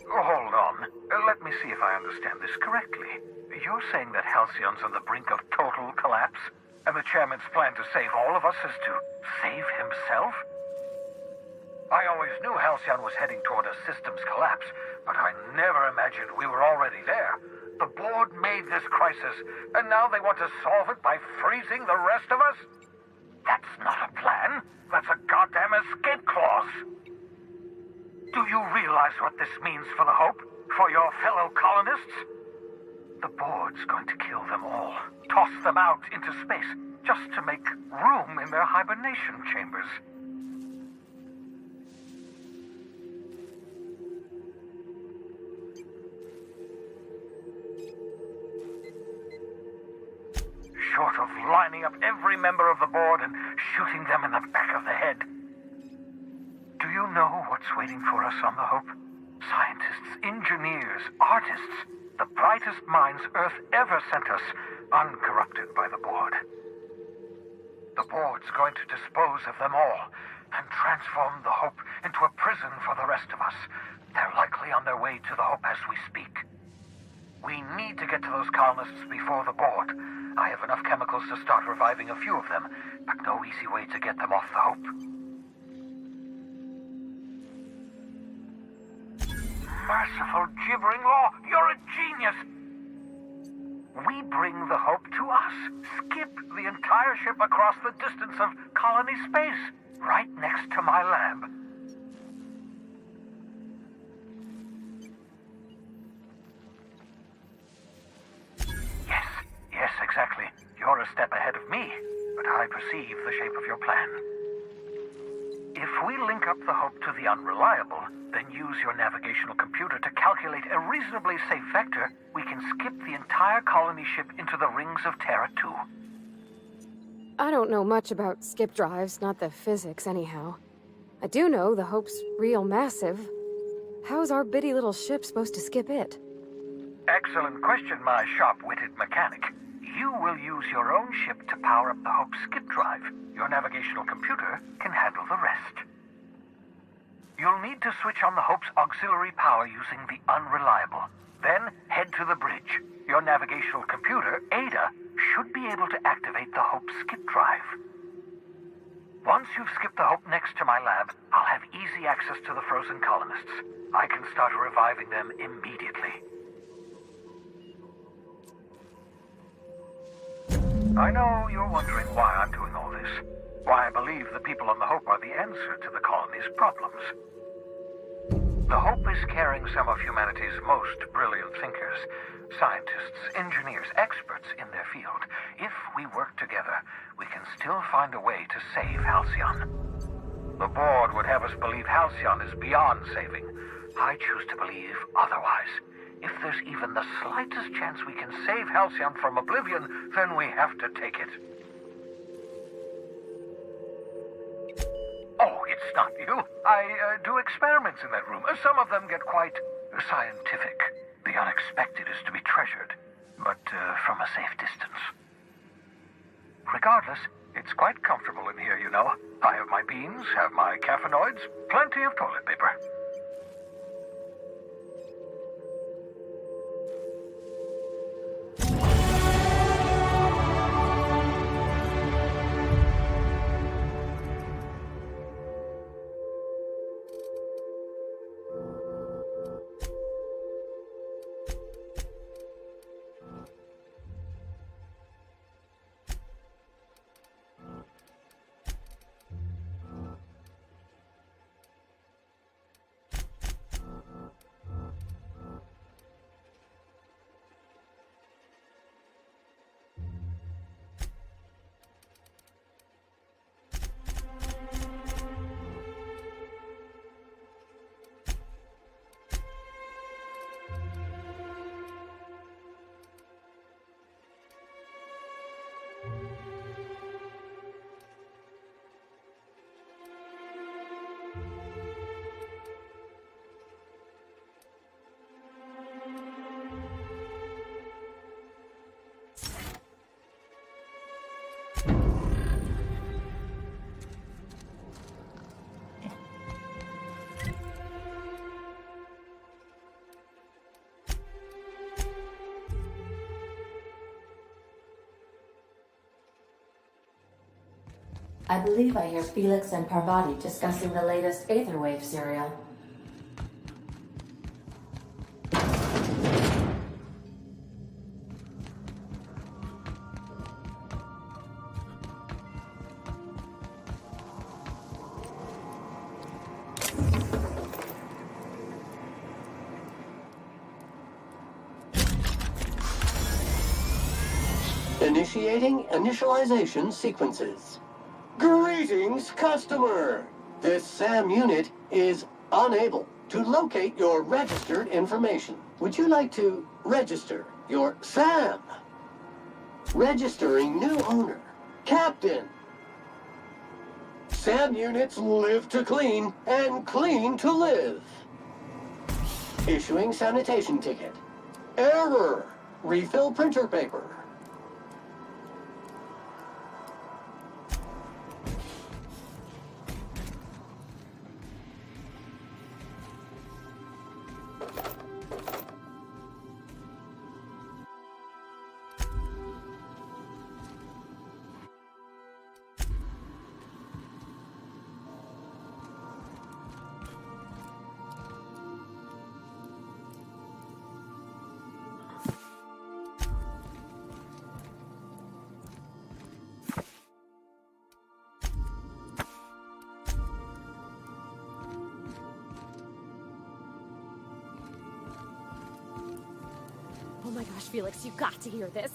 Hold on. Let me see if I understand this correctly. You're saying that Halcyon's on the brink of total collapse, and the chairman's plan to save all of us is to save himself? I always knew Halcyon was heading toward a systems collapse, but I never imagined we were already there. The board made this crisis, and now they want to solve it by freezing the rest of us? That's not a plan. That's a goddamn escape clause. Do you realize what this means for the Hope? For your fellow colonists? The board's going to kill them all. Toss them out into space, just to make room in their hibernation chambers. Short of lining up every member of the board and shooting them in the back of the head. Do you know what's waiting for us on the Hope? Scientists, engineers, artists, the brightest minds Earth ever sent us, uncorrupted by the board. The board's going to dispose of them all and transform the Hope into a prison for the rest of us. They're likely on their way to the Hope as we speak. We need to get to those colonists before the board. I have enough chemicals to start reviving a few of them, but no easy way to get them off the Hope. Merciful gibbering law, you're a genius! We bring the Hope to us. Skip the entire ship across the distance of colony space, right next to my lab. Yes, exactly. You're a step ahead of me, but I perceive the shape of your plan. If we link up the Hope to the Unreliable, then use your navigational computer to calculate a reasonably safe vector, we can skip the entire colony ship into the rings of Terra 2. I don't know much about skip drives, not the physics anyhow. I do know the Hope's real massive. How's our bitty little ship supposed to skip it? Excellent question, my sharp-witted mechanic. You will use your own ship to power up the Hope's skip drive. Your navigational computer can handle the rest. You'll need to switch on the Hope's auxiliary power using the Unreliable. Then head to the bridge. Your navigational computer, Ada, should be able to activate the Hope's skip drive. Once you've skipped the Hope next to my lab, I'll have easy access to the frozen colonists. I can start reviving them immediately. I know you're wondering why I'm doing all this. Why I believe the people on the Hope are the answer to the colony's problems. The Hope is carrying some of humanity's most brilliant thinkers, scientists, engineers, experts in their field. If we work together, we can still find a way to save Halcyon. The board would have us believe Halcyon is beyond saving. I choose to believe otherwise. If there's even the slightest chance we can save Halcyon from oblivion, then we have to take it. Oh, it's not you. I do experiments in that room. Some of them get quite scientific. The unexpected is to be treasured, but from a safe distance. Regardless, it's quite comfortable in here, you know. I have my beans, have my caffeinoids, plenty of toilet paper. I believe I hear Felix and Parvati discussing the latest Aetherwave serial. Initiating initialization sequences. Greetings, customer! This SAM unit is unable to locate your registered information. Would you like to register your SAM? Registering new owner, Captain. SAM units live to clean and clean to live. Issuing sanitation ticket. Error. Refill printer paper. my gosh, Felix, you got to hear this.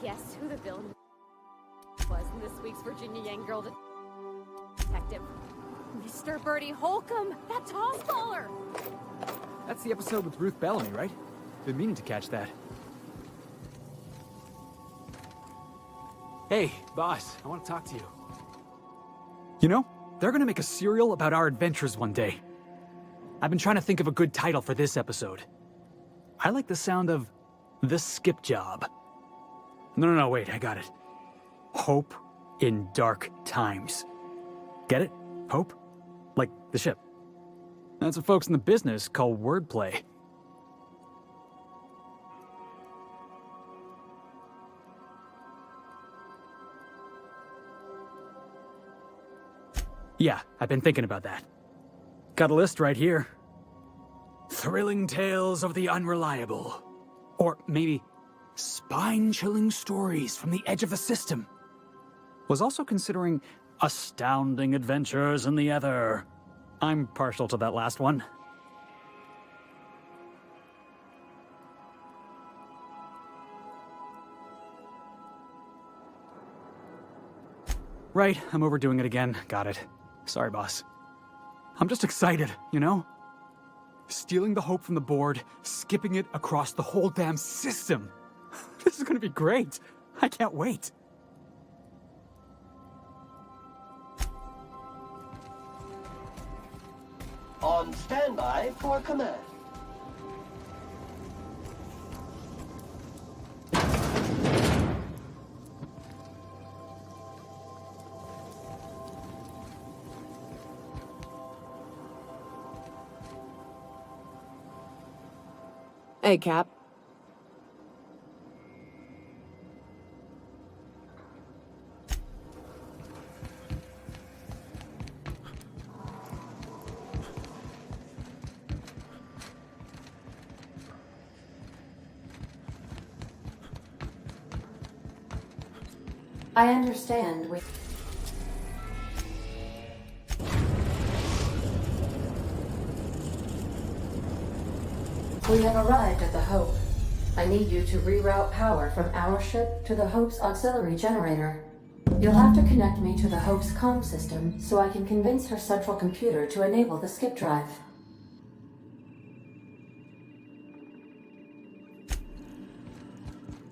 Guess who the villain was in this week's Virginia Yang Girl Detective? Mr. Bertie Holcomb, that toss baller! That's the episode with Ruth Bellamy, right? Been meaning to catch that. Hey, boss, I want to talk to you. You know, they're gonna make a serial about our adventures one day. I've been trying to think of a good title for this episode. I like the sound of The Skip Job. No, wait, I got it. Hope in Dark Times. Get it? Hope? Like the ship. That's what folks in the business call wordplay. Yeah, I've been thinking about that. Got a list right here. Thrilling tales of the unreliable. Or maybe spine-chilling stories from the edge of the system. Was also considering astounding adventures in the ether. I'm partial to that last one. Right, I'm overdoing it again. Got it. Sorry, boss. I'm just excited, you know? Stealing the hope from the board, skipping it across the whole damn system. This is gonna be great. I can't wait. On standby for command. Hey, Cap. I understand. We have arrived at the Hope. I need you to reroute power from our ship to the Hope's auxiliary generator. You'll have to connect me to the Hope's comm system so I can convince her central computer to enable the skip drive.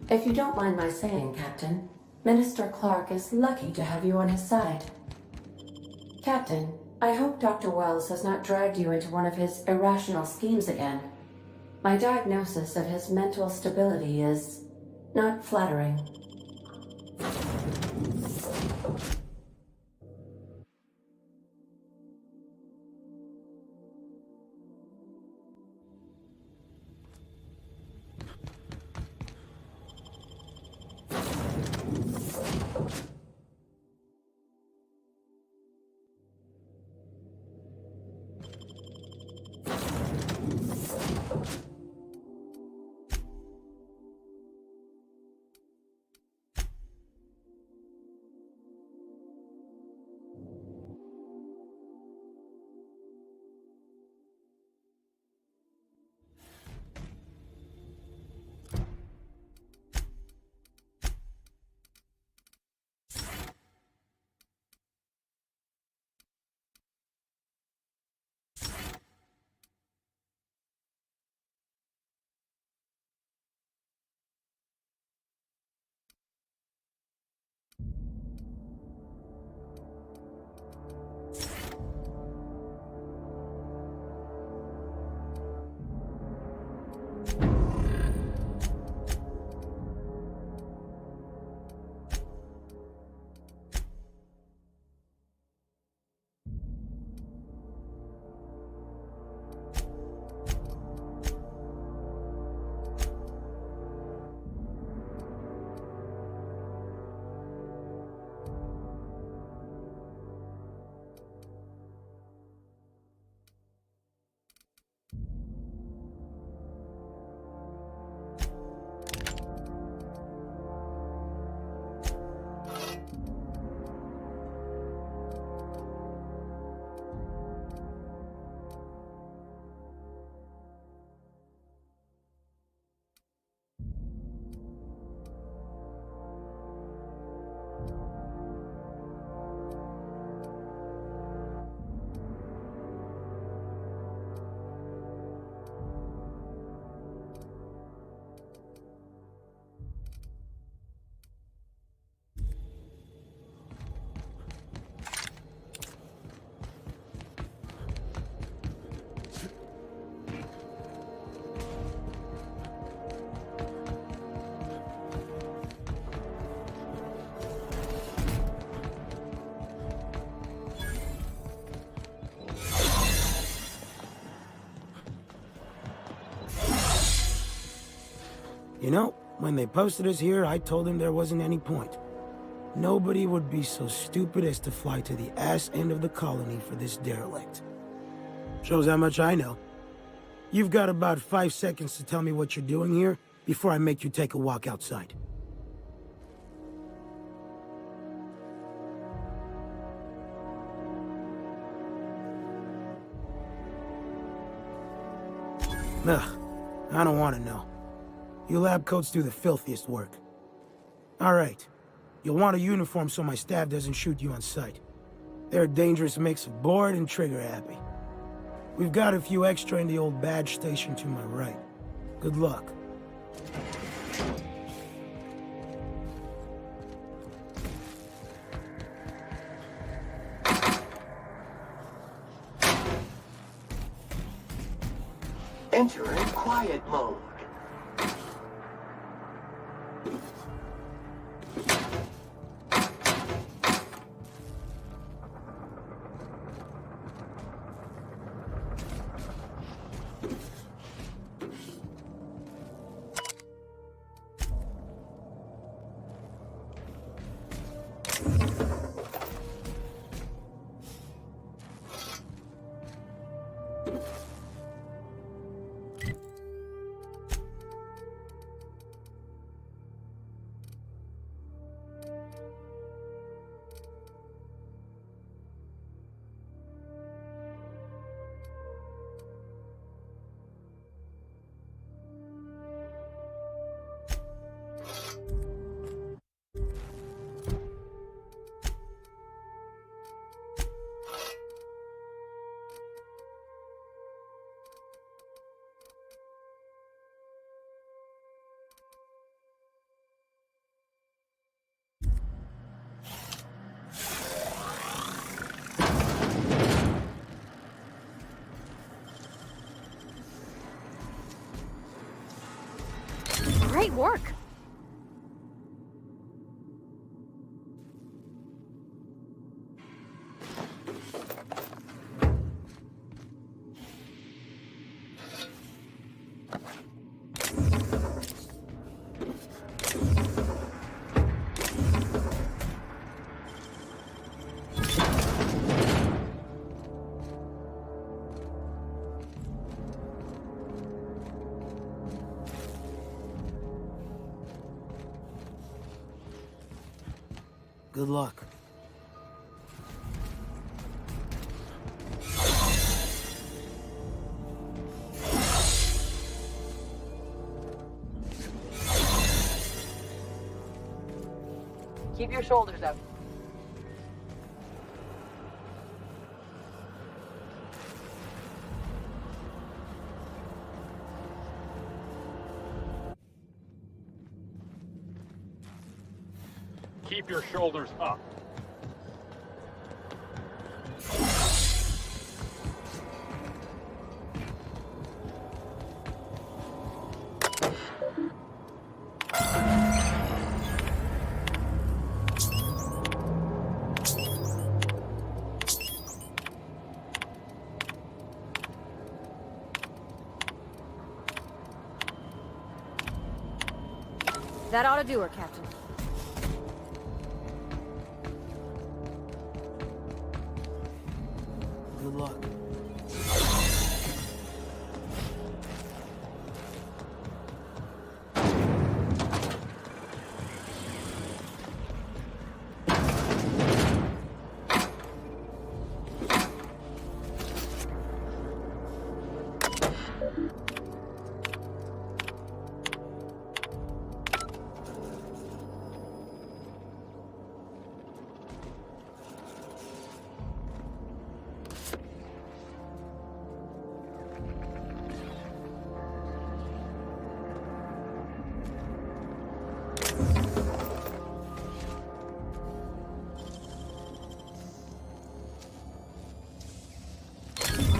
If you don't mind my saying, Captain, Minister Clark is lucky to have you on his side. Captain, I hope Dr. Wells has not dragged you into one of his irrational schemes again. My diagnosis of his mental stability is not flattering. You know, when they posted us here, I told them there wasn't any point. Nobody would be so stupid as to fly to the ass end of the colony for this derelict. Shows how much I know. You've got about 5 seconds to tell me what you're doing here before I make you take a walk outside. Ugh, I don't want to know. You lab coats do the filthiest work. All right. You'll want a uniform so my staff doesn't shoot you on sight. They're a dangerous mix of bored and trigger-happy. We've got a few extra in the old badge station to my right. Good luck. Entering quiet mode. Great work! Good luck. Keep your shoulders up. Keep your shoulders up. That ought to do her, Captain. Good luck.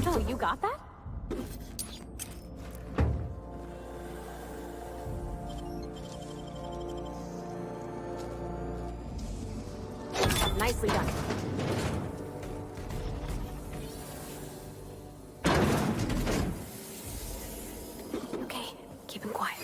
Oh, you got that? Nicely done. Okay, keep him quiet.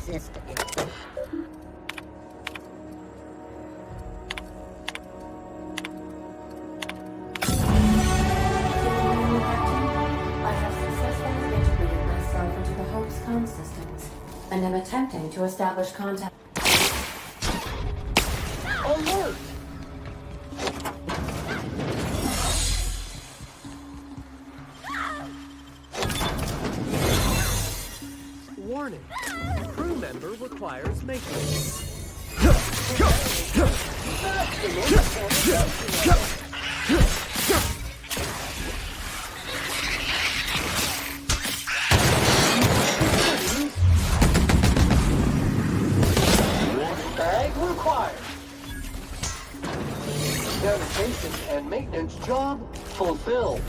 business to do. I have successfully integrated myself into the Hope's comm systems, and am attempting to establish contact. Alert! Warning. Crew member requires maintenance. Bag required. Navigation and maintenance job fulfilled.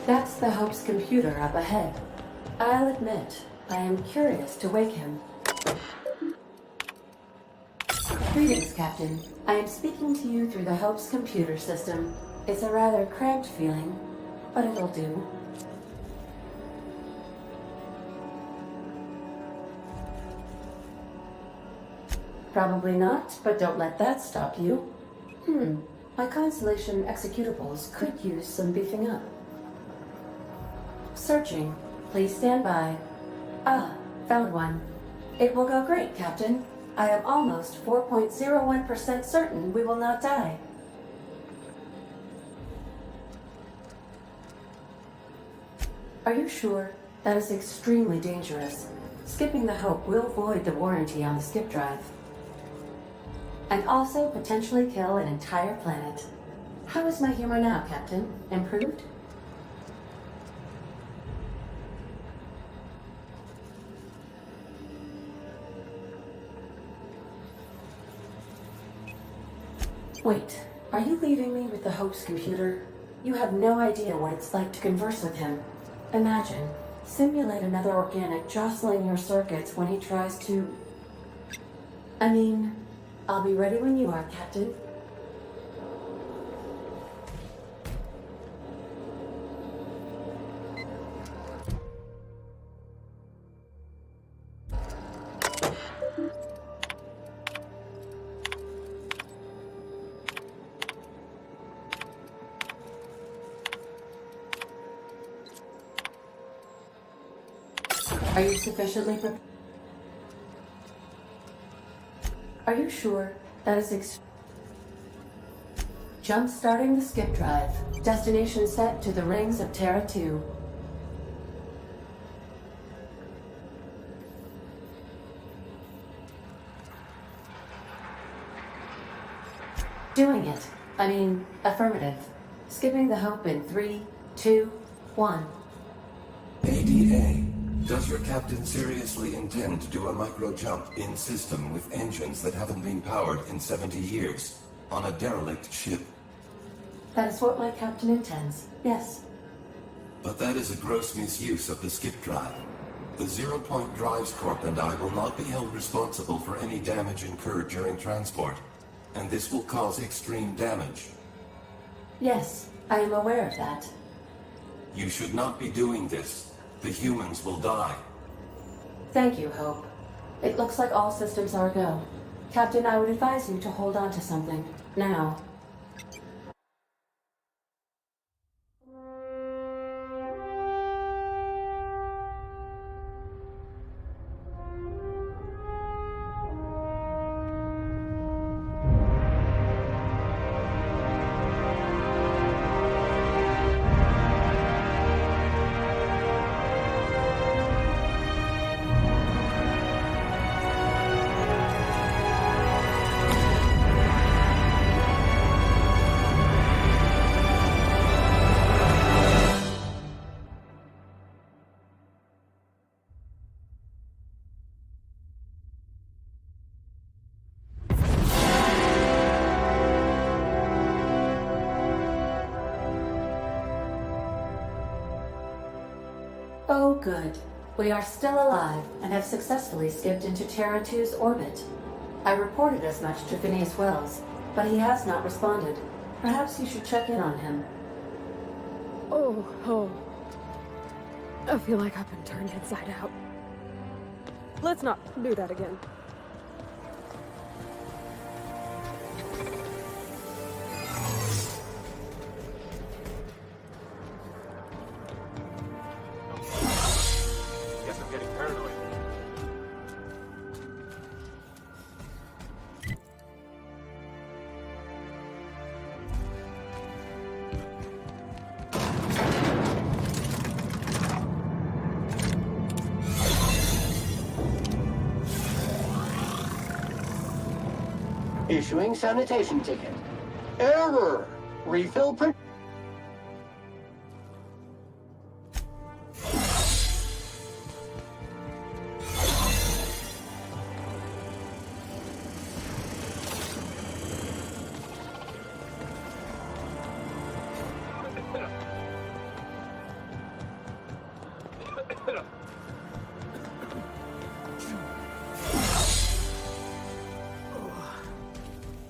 That's the Hope's computer up ahead. I'll admit, I am curious to wake him. Greetings, Captain. I am speaking to you through the Hope's computer system. It's a rather cramped feeling, but it'll do. Probably not, but don't let that stop you. My Constellation executables could use some beefing up. Searching. Please stand by. Ah, found one. It will go great, Captain. I am almost 4.01% certain we will not die. Are you sure? That is extremely dangerous. Skipping the Hope will void the warranty on the skip drive. And also potentially kill an entire planet. How is my humor now, Captain? Improved? Wait, are you leaving me with the Hope's computer? You have no idea what it's like to converse with him. Imagine, simulate another organic jostling your circuits when he tries to... I mean, I'll be ready when you are, Captain. Are you sufficiently prepared? Are you sure that is jump-starting the skip drive. Destination set to the rings of Terra 2. Doing it. I mean, affirmative. Skipping the hope in 3, 2, 1. ADA, does your captain seriously intend to do a micro-jump in system with engines that haven't been powered in 70 years on a derelict ship? That is what my captain intends, yes. But that is a gross misuse of the skip drive. The Zero Point Drives Corp and I will not be held responsible for any damage incurred during transport, and this will cause extreme damage. Yes, I am aware of that. You should not be doing this. The humans will die. Thank you, Hope. It looks like all systems are go. Captain, I would advise you to hold on to something. Now. Oh, good. We are still alive and have successfully skipped into Terra 2's orbit. I reported as much to Phineas Wells, but he has not responded. Perhaps you should check in on him. Oh. I feel like I've been turned inside out. Let's not do that again. Guess I'm getting paranoid. Issuing sanitation ticket. Error! Refill print.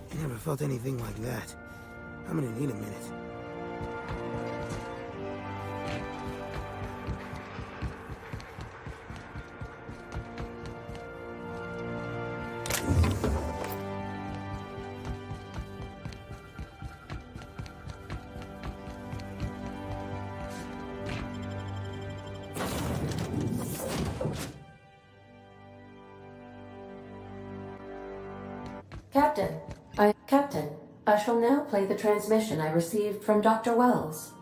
I never felt anything like that. I'm gonna need a minute. Captain, I shall now play the transmission I received from Dr. Wells.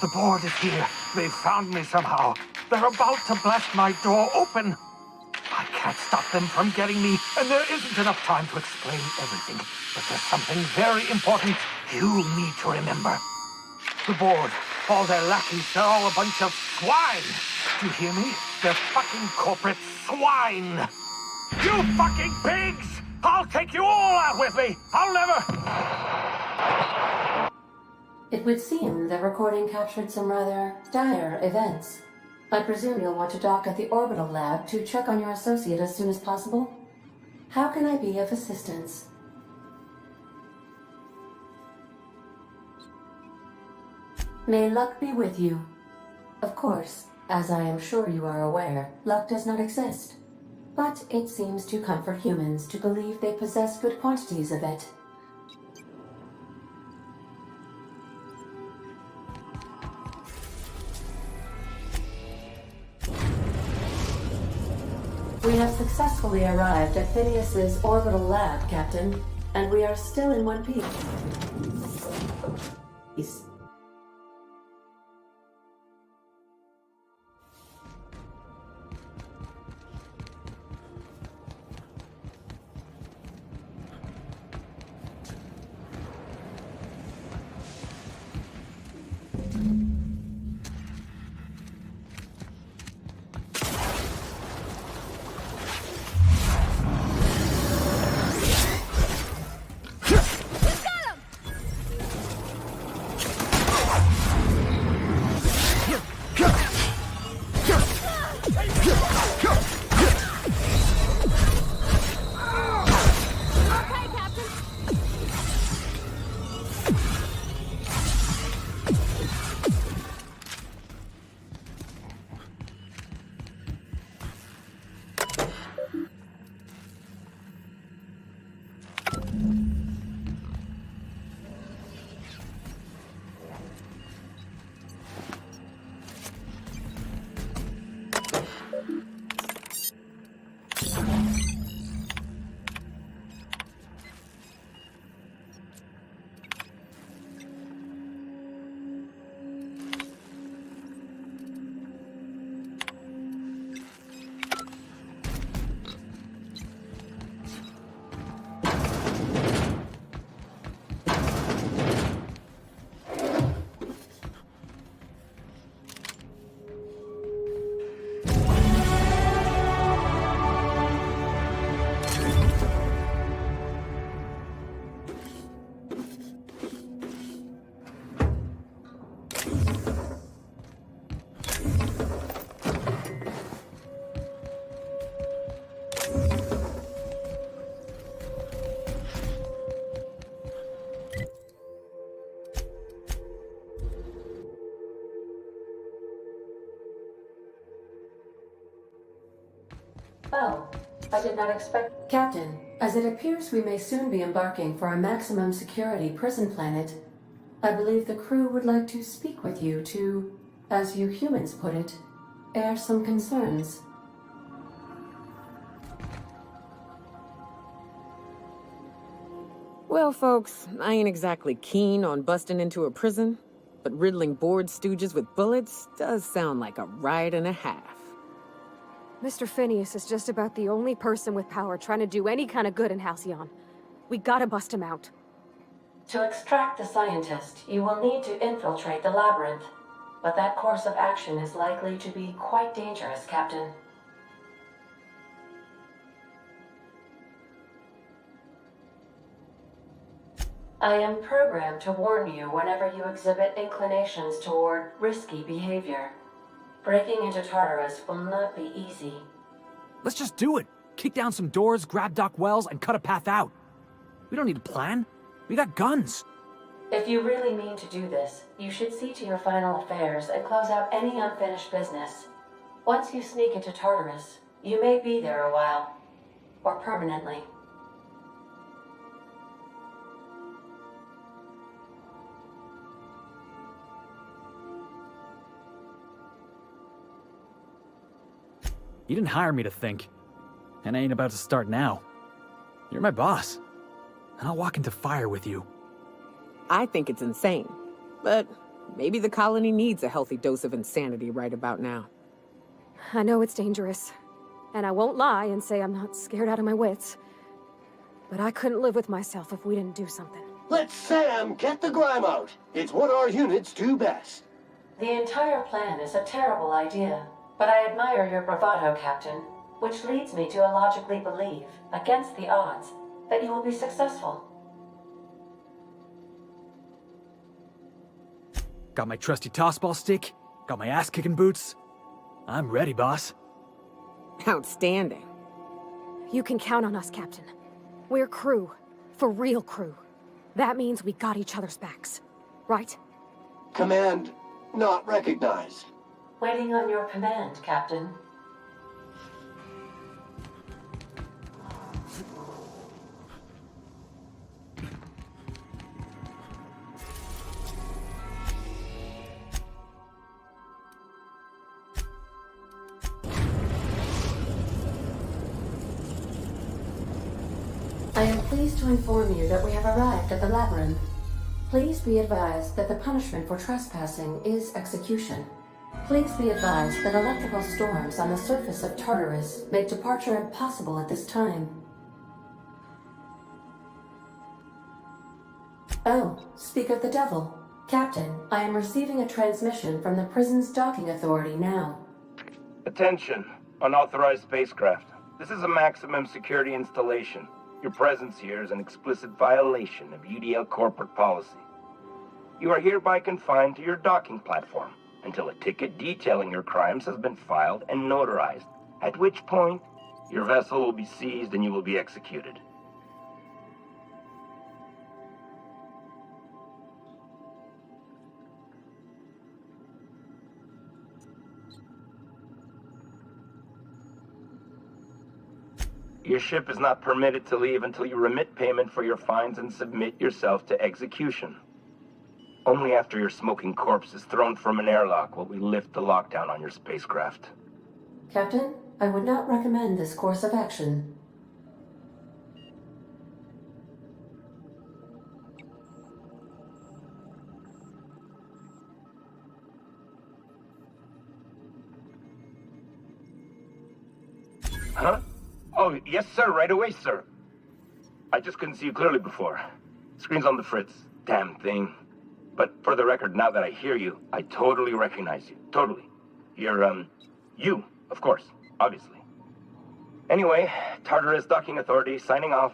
The board is here. They've found me somehow. They're about to blast my door open. I can't stop them from getting me, and there isn't enough time to explain everything. But there's something very important you need to remember. The board, all their lackeys, they're all a bunch of swine. Do you hear me? They're fucking corporate swine. You fucking pigs! I'll take you all out with me! I'll never... It would seem the recording captured some rather dire events. I presume you'll want to dock at the orbital lab to check on your associate as soon as possible? How can I be of assistance? May luck be with you. Of course, as I am sure you are aware, luck does not exist. But it seems to comfort humans to believe they possess good quantities of it. We have successfully arrived at Phineas's orbital lab, Captain, and we are still in one piece. Oh, I did not expect... Captain, as it appears we may soon be embarking for a maximum security prison planet, I believe the crew would like to speak with you to, as you humans put it, air some concerns. Well, folks, I ain't exactly keen on busting into a prison, but riddling bored stooges with bullets does sound like a ride and a half. Mr. Phineas is just about the only person with power trying to do any kind of good in Halcyon. We gotta bust him out. To extract the scientist, you will need to infiltrate the labyrinth. But that course of action is likely to be quite dangerous, Captain. I am programmed to warn you whenever you exhibit inclinations toward risky behavior. Breaking into Tartarus will not be easy. Let's just do it. Kick down some doors, grab Doc Wells, and cut a path out. We don't need a plan. We got guns. If you really mean to do this, you should see to your final affairs and close out any unfinished business. Once you sneak into Tartarus, you may be there a while. Or permanently. You didn't hire me to think. And I ain't about to start now. You're my boss. And I'll walk into fire with you. I think it's insane, but maybe the colony needs a healthy dose of insanity right about now. I know it's dangerous, and I won't lie and say I'm not scared out of my wits. But I couldn't live with myself if we didn't do something. Let Sam get the grime out. It's what our units do best. The entire plan is a terrible idea, but I admire your bravado, Captain, which leads me to illogically believe, against the odds, that you will be successful. Got my trusty tossball stick, got my ass-kicking boots. I'm ready, boss. Outstanding. You can count on us, Captain. We're crew. For real crew. That means we got each other's backs. Right? Command not recognized. Waiting on your command, Captain. I am pleased to inform you that we have arrived at the labyrinth. Please be advised that the punishment for trespassing is execution. Please be advised that electrical storms on the surface of Tartarus make departure impossible at this time. Oh, speak of the devil. Captain, I am receiving a transmission from the prison's docking authority now. Attention, unauthorized spacecraft. This is a maximum security installation. Your presence here is an explicit violation of UDL corporate policy. You are hereby confined to your docking platform until a ticket detailing your crimes has been filed and notarized, at which point your vessel will be seized and you will be executed. Your ship is not permitted to leave until you remit payment for your fines and submit yourself to execution. Only after your smoking corpse is thrown from an airlock will we lift the lockdown on your spacecraft. Captain, I would not recommend this course of action. Huh? Oh, yes, sir. Right away, sir. I just couldn't see you clearly before. Screen's on the fritz. Damn thing. But for the record, now that I hear you, I totally recognize you. Totally. You're, you, of course. Obviously. Anyway, Tartarus Docking Authority signing off.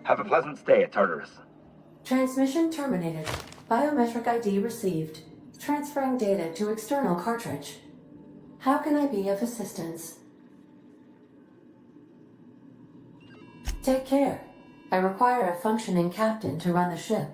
Have a pleasant stay at Tartarus. Transmission terminated. Biometric ID received. Transferring data to external cartridge. How can I be of assistance? Take care. I require a functioning captain to run the ship.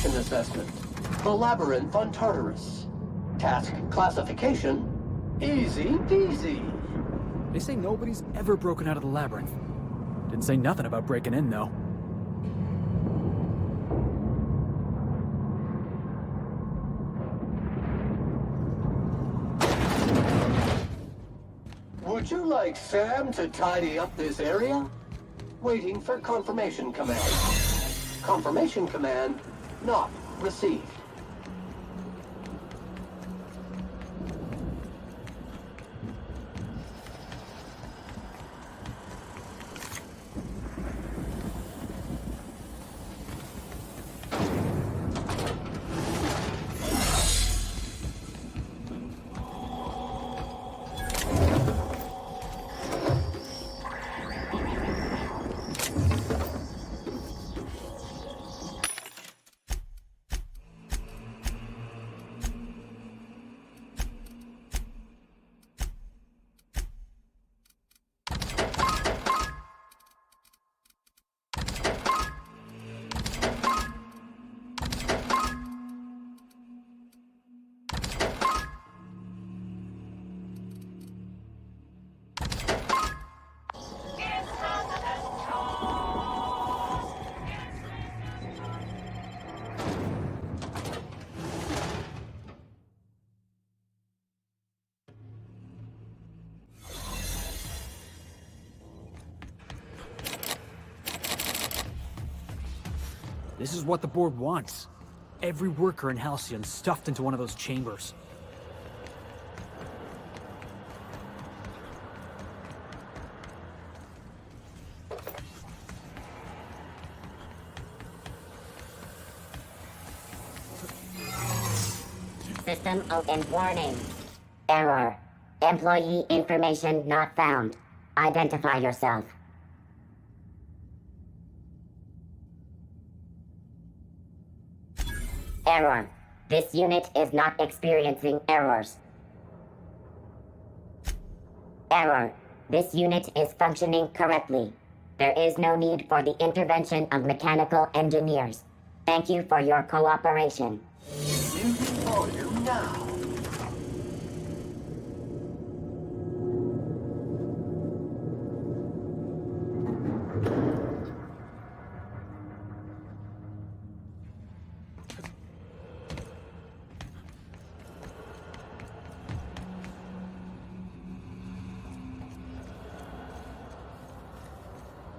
location assessment. The Labyrinth on Tartarus. Task classification, easy peasy. They say nobody's ever broken out of the labyrinth. Didn't say nothing about breaking in, though. Would you like Sam to tidy up this area? Waiting for confirmation command. Confirmation command not received. This is what the board wants. Every worker in Halcyon stuffed into one of those chambers. System open warning. Error. Employee information not found. Identify yourself. Error. This unit is not experiencing errors. Error. This unit is functioning correctly. There is no need for the intervention of mechanical engineers. Thank you for your cooperation. Music volume now.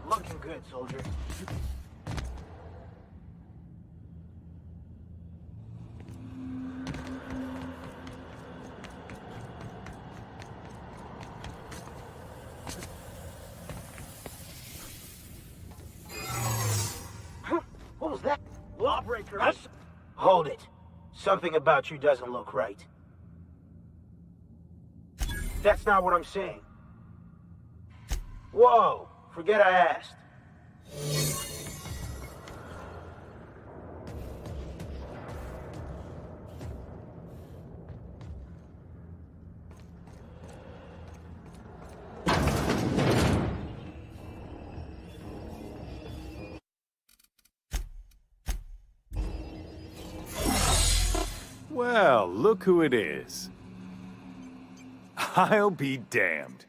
Looking good, soldier. What was that? Lawbreaker! Hold it. Something about you doesn't look right. That's not what I'm saying. Whoa! Forget I asked. Well, look who it is. I'll be damned.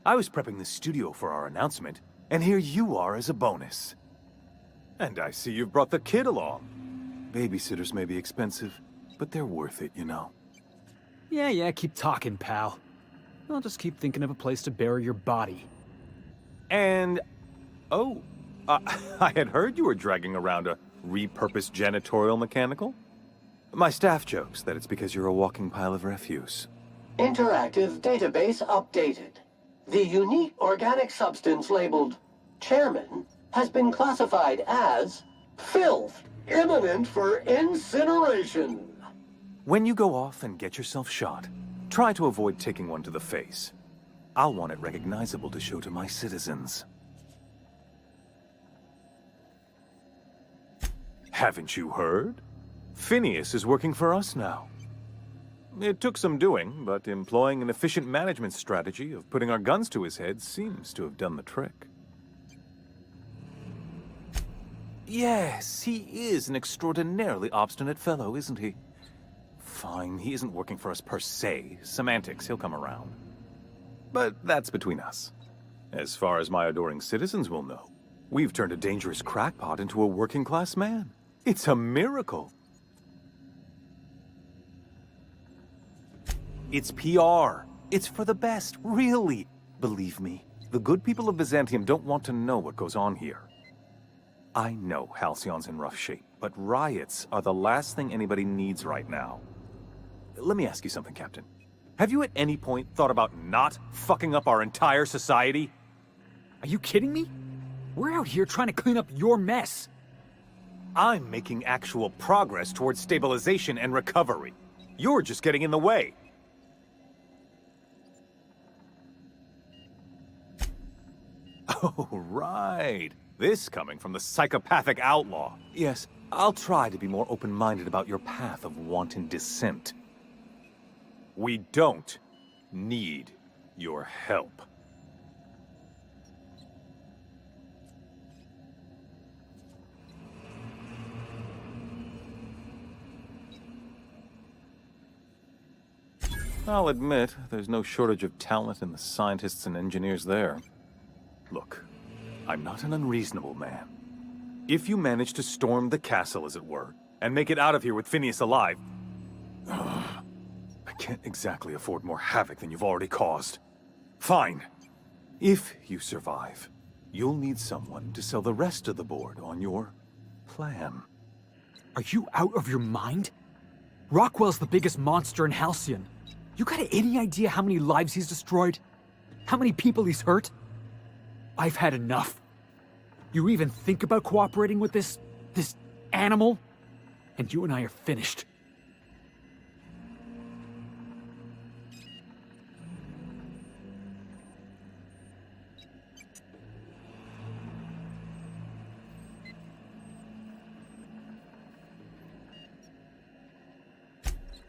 I was prepping the studio for our announcement, and here you are as a bonus. And I see you've brought the kid along. Babysitters may be expensive, but they're worth it, you know. Yeah, keep talking, pal. I'll just keep thinking of a place to bury your body. And... oh, I had heard you were dragging around a repurposed janitorial mechanical. My staff jokes that it's because you're a walking pile of refuse. Interactive database updated. The unique organic substance labeled Chairman has been classified as filth, imminent for incineration. When you go off and get yourself shot, try to avoid taking one to the face. I'll want it recognizable to show to my citizens. Haven't you heard? Phineas is working for us now. It took some doing, but employing an efficient management strategy of putting our guns to his head seems to have done the trick. Yes, he is an extraordinarily obstinate fellow, isn't he? Fine, he isn't working for us per se. Semantics, he'll come around. But that's between us. As far as my adoring citizens will know, we've turned a dangerous crackpot into a working-class man. It's a miracle. It's PR. It's for the best, really. Believe me, the good people of Byzantium don't want to know what goes on here. I know Halcyon's in rough shape, but riots are the last thing anybody needs right now. Let me ask you something, Captain. Have you at any point thought about not fucking up our entire society? Are you kidding me? We're out here trying to clean up your mess. I'm making actual progress towards stabilization and recovery. You're just getting in the way. Oh, right. This coming from the psychopathic outlaw. Yes, I'll try to be more open-minded about your path of wanton dissent. We don't need your help. I'll admit, there's no shortage of talent in the scientists and engineers there. Look, I'm not an unreasonable man. If you manage to storm the castle, as it were, and make it out of here with Phineas alive, I can't exactly afford more havoc than you've already caused. Fine. If you survive, you'll need someone to sell the rest of the board on your plan. Are you out of your mind? Rockwell's the biggest monster in Halcyon. You got any idea how many lives he's destroyed? How many people he's hurt? I've had enough. You even think about cooperating with this animal? And you and I are finished.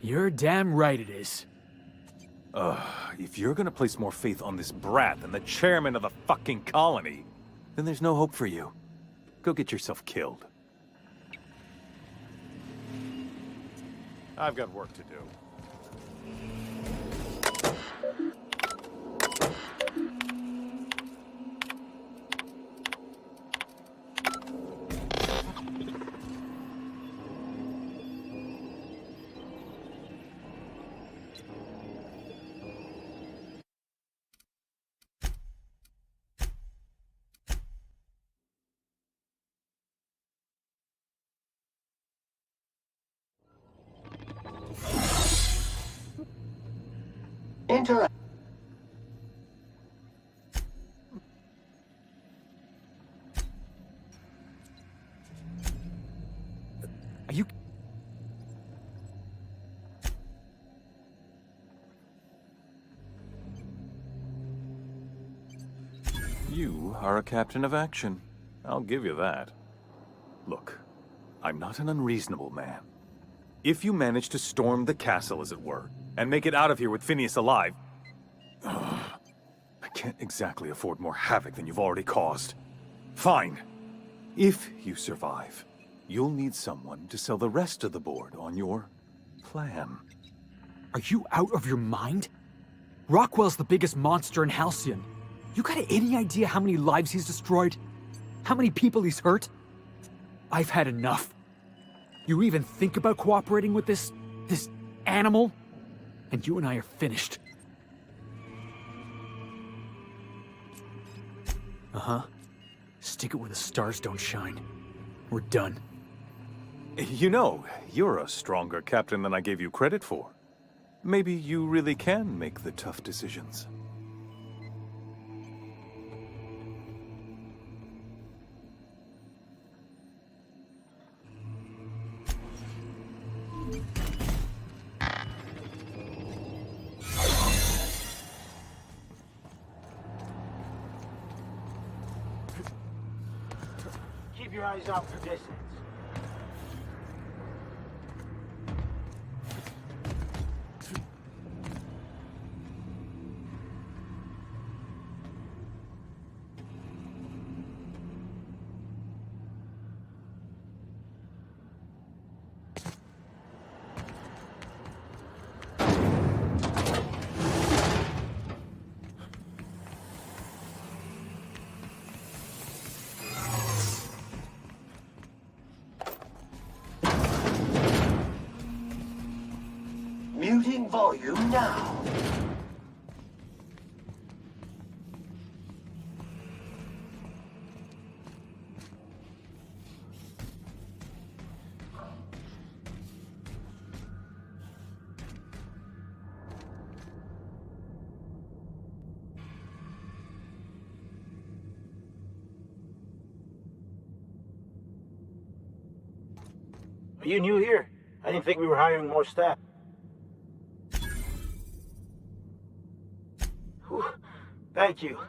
You're damn right it is. If you're gonna place more faith on this brat than the chairman of the fucking colony, then there's no hope for you. Go get yourself killed. I've got work to do. Interact. Are you... You are a captain of action. I'll give you that. Look, I'm not an unreasonable man. If you manage to storm the castle, as it were, and make it out of here with Phineas alive, I can't exactly afford more havoc than you've already caused. Fine. If you survive, you'll need someone to sell the rest of the board on your plan. Are you out of your mind? Rockwell's the biggest monster in Halcyon. You got any idea how many lives he's destroyed? How many people he's hurt? I've had enough. You even think about cooperating with this animal? And you and I are finished. Uh-huh. Stick it where the stars don't shine. We're done. You know, you're a stronger captain than I gave you credit for. Maybe you really can make the tough decisions. Keep your eyes out for distance. volume now. Are you new here? I didn't think we were hiring more staff. Whew. Thank you.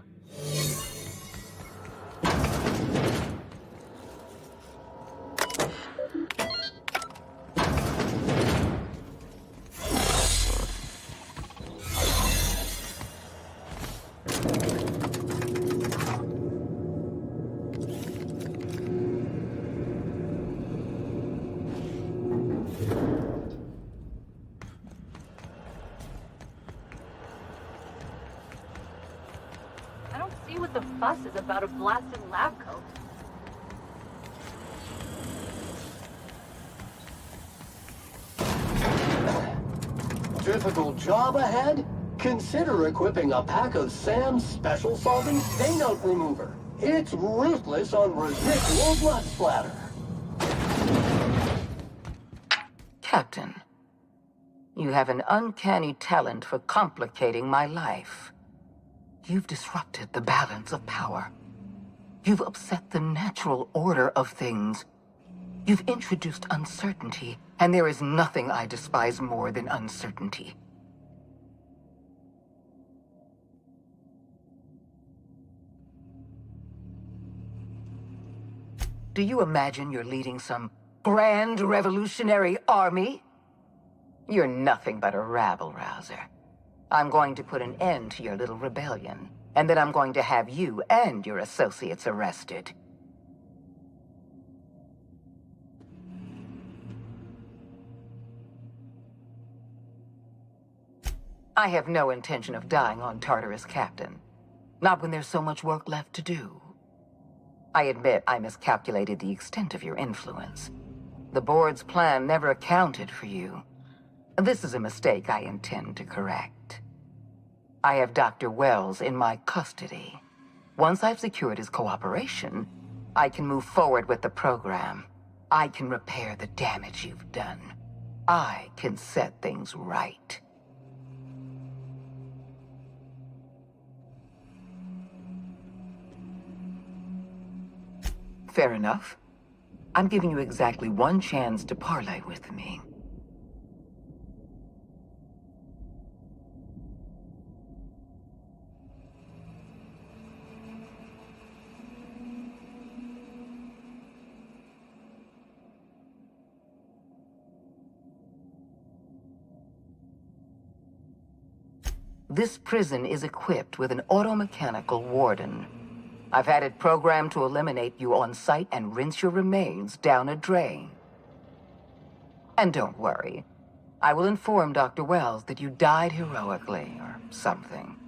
I don't see what the fuss is about a blasted lab coat. Difficult job ahead? Consider equipping a pack of Sam's special solving stain out remover. It's ruthless on residual blood splatter. Captain, you have an uncanny talent for complicating my life. You've disrupted the balance of power. You've upset the natural order of things. You've introduced uncertainty, and there is nothing I despise more than uncertainty. Do you imagine you're leading some grand revolutionary army? You're nothing but a rabble-rouser. I'm going to put an end to your little rebellion, and then I'm going to have you and your associates arrested. I have no intention of dying on Tartarus, Captain. Not when there's so much work left to do. I admit I miscalculated the extent of your influence. The board's plan never accounted for you. This is a mistake I intend to correct. I have Dr. Wells in my custody. Once I've secured his cooperation, I can move forward with the program. I can repair the damage you've done. I can set things right. Fair enough. I'm giving you exactly one chance to parley with me. This prison is equipped with an automechanical warden. I've had it programmed to eliminate you on sight and rinse your remains down a drain. And don't worry, I will inform Dr. Wells that you died heroically or something.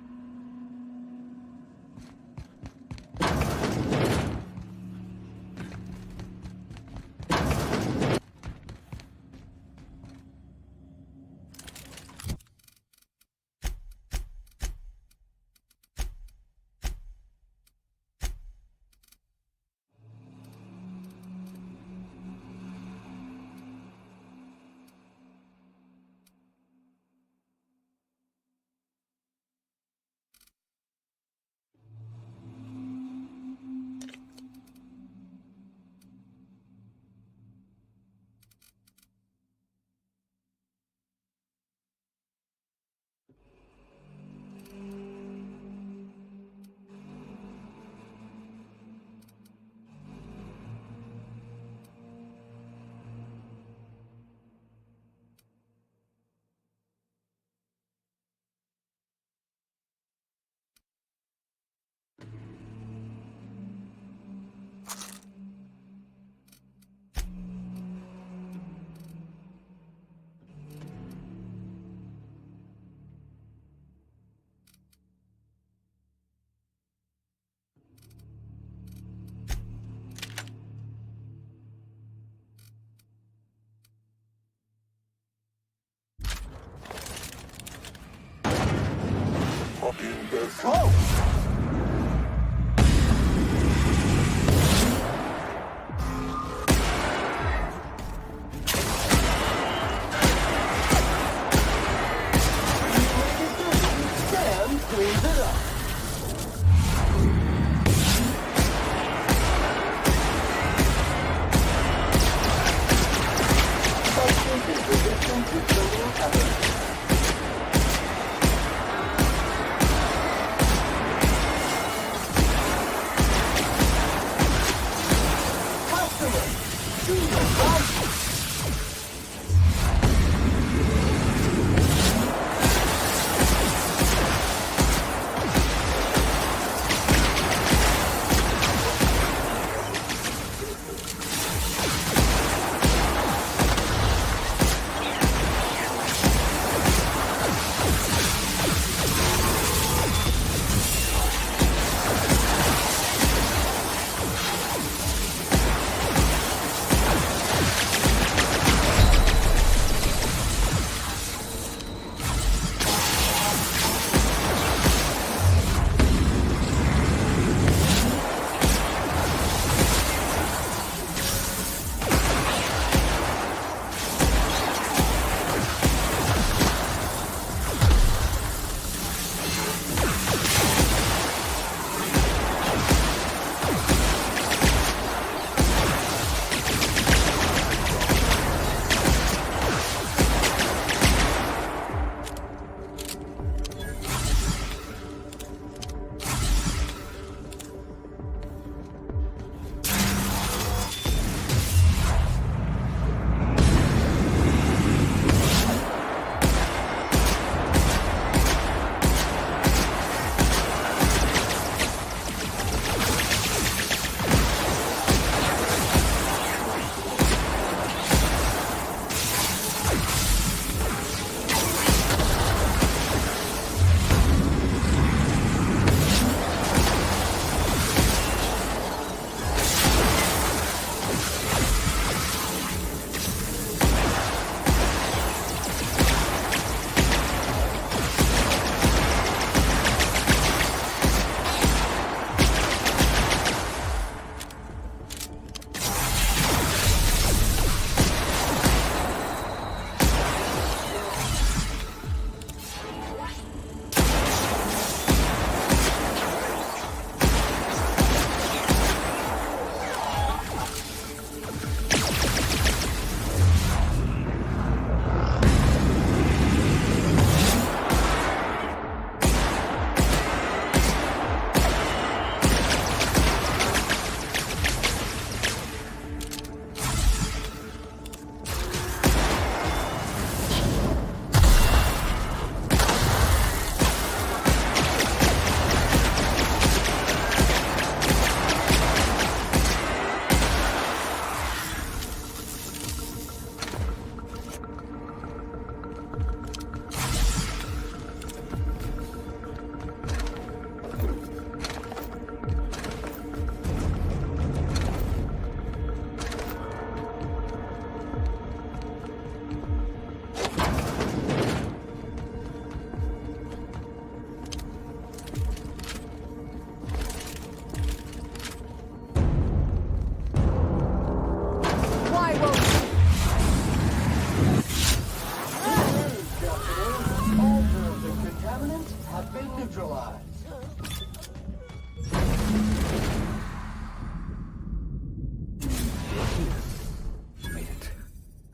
this hope. Sam cleans it up. Substance is resistant to killing others.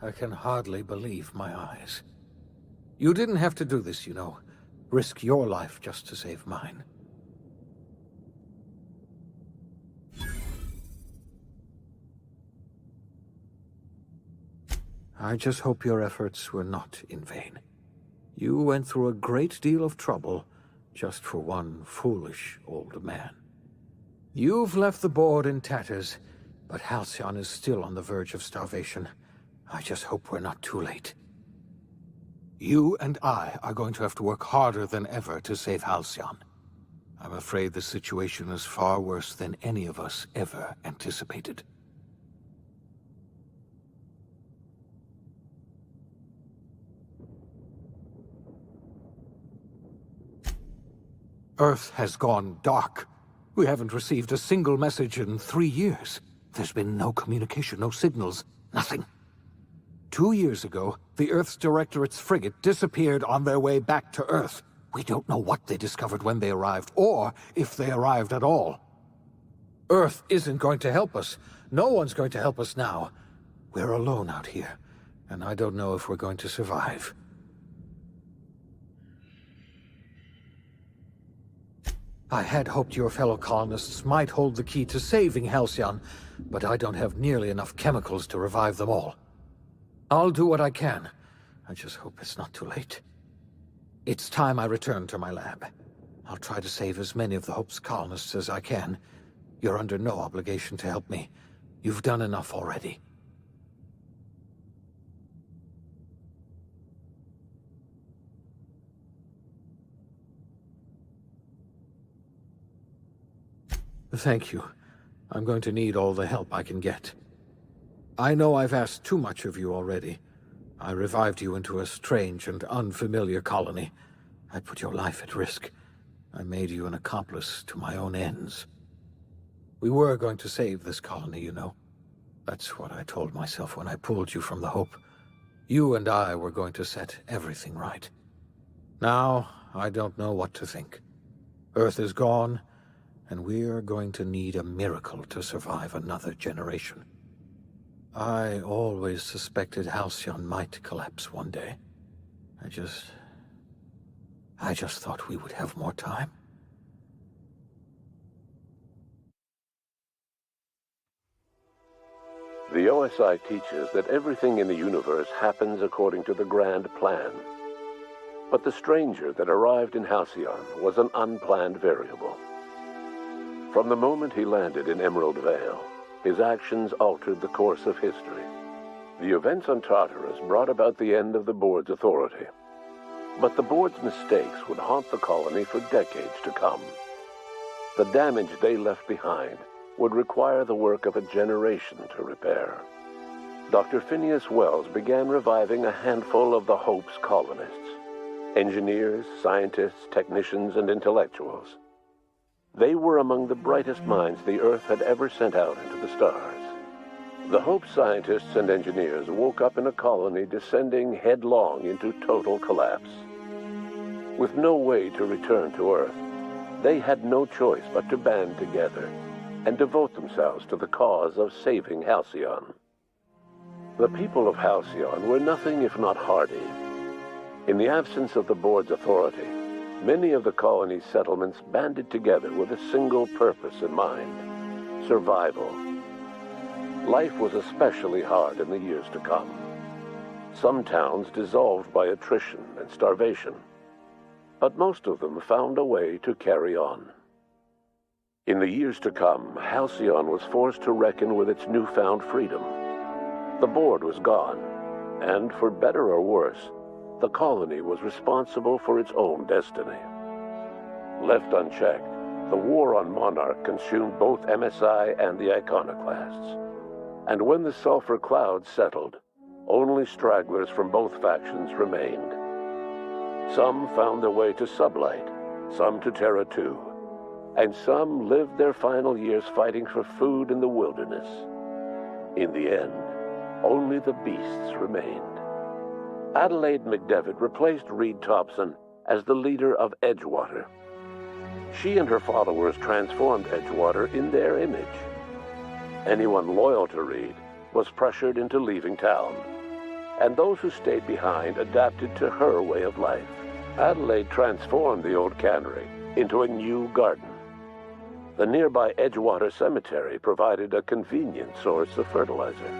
I can hardly believe my eyes. You didn't have to do this, you know. Risk your life just to save mine. I just hope your efforts were not in vain. You went through a great deal of trouble just for one foolish old man. You've left the board in tatters, but Halcyon is still on the verge of starvation. I just hope we're not too late. You and I are going to have to work harder than ever to save Halcyon. I'm afraid the situation is far worse than any of us ever anticipated. Earth has gone dark. We haven't received a single message in 3 years. There's been no communication, no signals, nothing. 2 years ago, the Earth's Directorate's frigate disappeared on their way back to Earth. We don't know what they discovered when they arrived, or if they arrived at all. Earth isn't going to help us. No one's going to help us now. We're alone out here, and I don't know if we're going to survive. I had hoped your fellow colonists might hold the key to saving Halcyon, but I don't have nearly enough chemicals to revive them all. I'll do what I can. I just hope it's not too late. It's time I return to my lab. I'll try to save as many of the Hope's colonists as I can. You're under no obligation to help me. You've done enough already. Thank you. I'm going to need all the help I can get. I know I've asked too much of you already. I revived you into a strange and unfamiliar colony. I put your life at risk. I made you an accomplice to my own ends. We were going to save this colony, you know. That's what I told myself when I pulled you from the Hope. You and I were going to set everything right. Now, I don't know what to think. Earth is gone, and we're going to need a miracle to survive another generation. I always suspected Halcyon might collapse one day. I just thought we would have more time. The OSI teaches that everything in the universe happens according to the grand plan. But the stranger that arrived in Halcyon was an unplanned variable. From the moment he landed in Emerald Vale, his actions altered the course of history. The events on Tartarus brought about the end of the Board's authority. But the Board's mistakes would haunt the colony for decades to come. The damage they left behind would require the work of a generation to repair. Dr. Phineas Wells began reviving a handful of the Hope's colonists. Engineers, scientists, technicians, and intellectuals. They were among the brightest minds the Earth had ever sent out into the stars. The Hope scientists and engineers woke up in a colony descending headlong into total collapse. With no way to return to Earth, they had no choice but to band together and devote themselves to the cause of saving Halcyon. The people of Halcyon were nothing if not hardy. In the absence of the Board's authority, many of the colony's settlements banded together with a single purpose in mind: survival. Life was especially hard in the years to come. Some towns dissolved by attrition and starvation, but most of them found a way to carry on. In the years to come, Halcyon was forced to reckon with its newfound freedom. The Board was gone, and for better or worse, the colony was responsible for its own destiny. Left unchecked, the war on Monarch consumed both MSI and the Iconoclasts. And when the sulfur cloud settled, only stragglers from both factions remained. Some found their way to Sublight, some to Terra 2, and some lived their final years fighting for food in the wilderness. In the end, only the beasts remained. Adelaide McDevitt replaced Reed Thompson as the leader of Edgewater. She and her followers transformed Edgewater in their image. Anyone loyal to Reed was pressured into leaving town, and those who stayed behind adapted to her way of life. Adelaide transformed the old cannery into a new garden. The nearby Edgewater Cemetery provided a convenient source of fertilizer.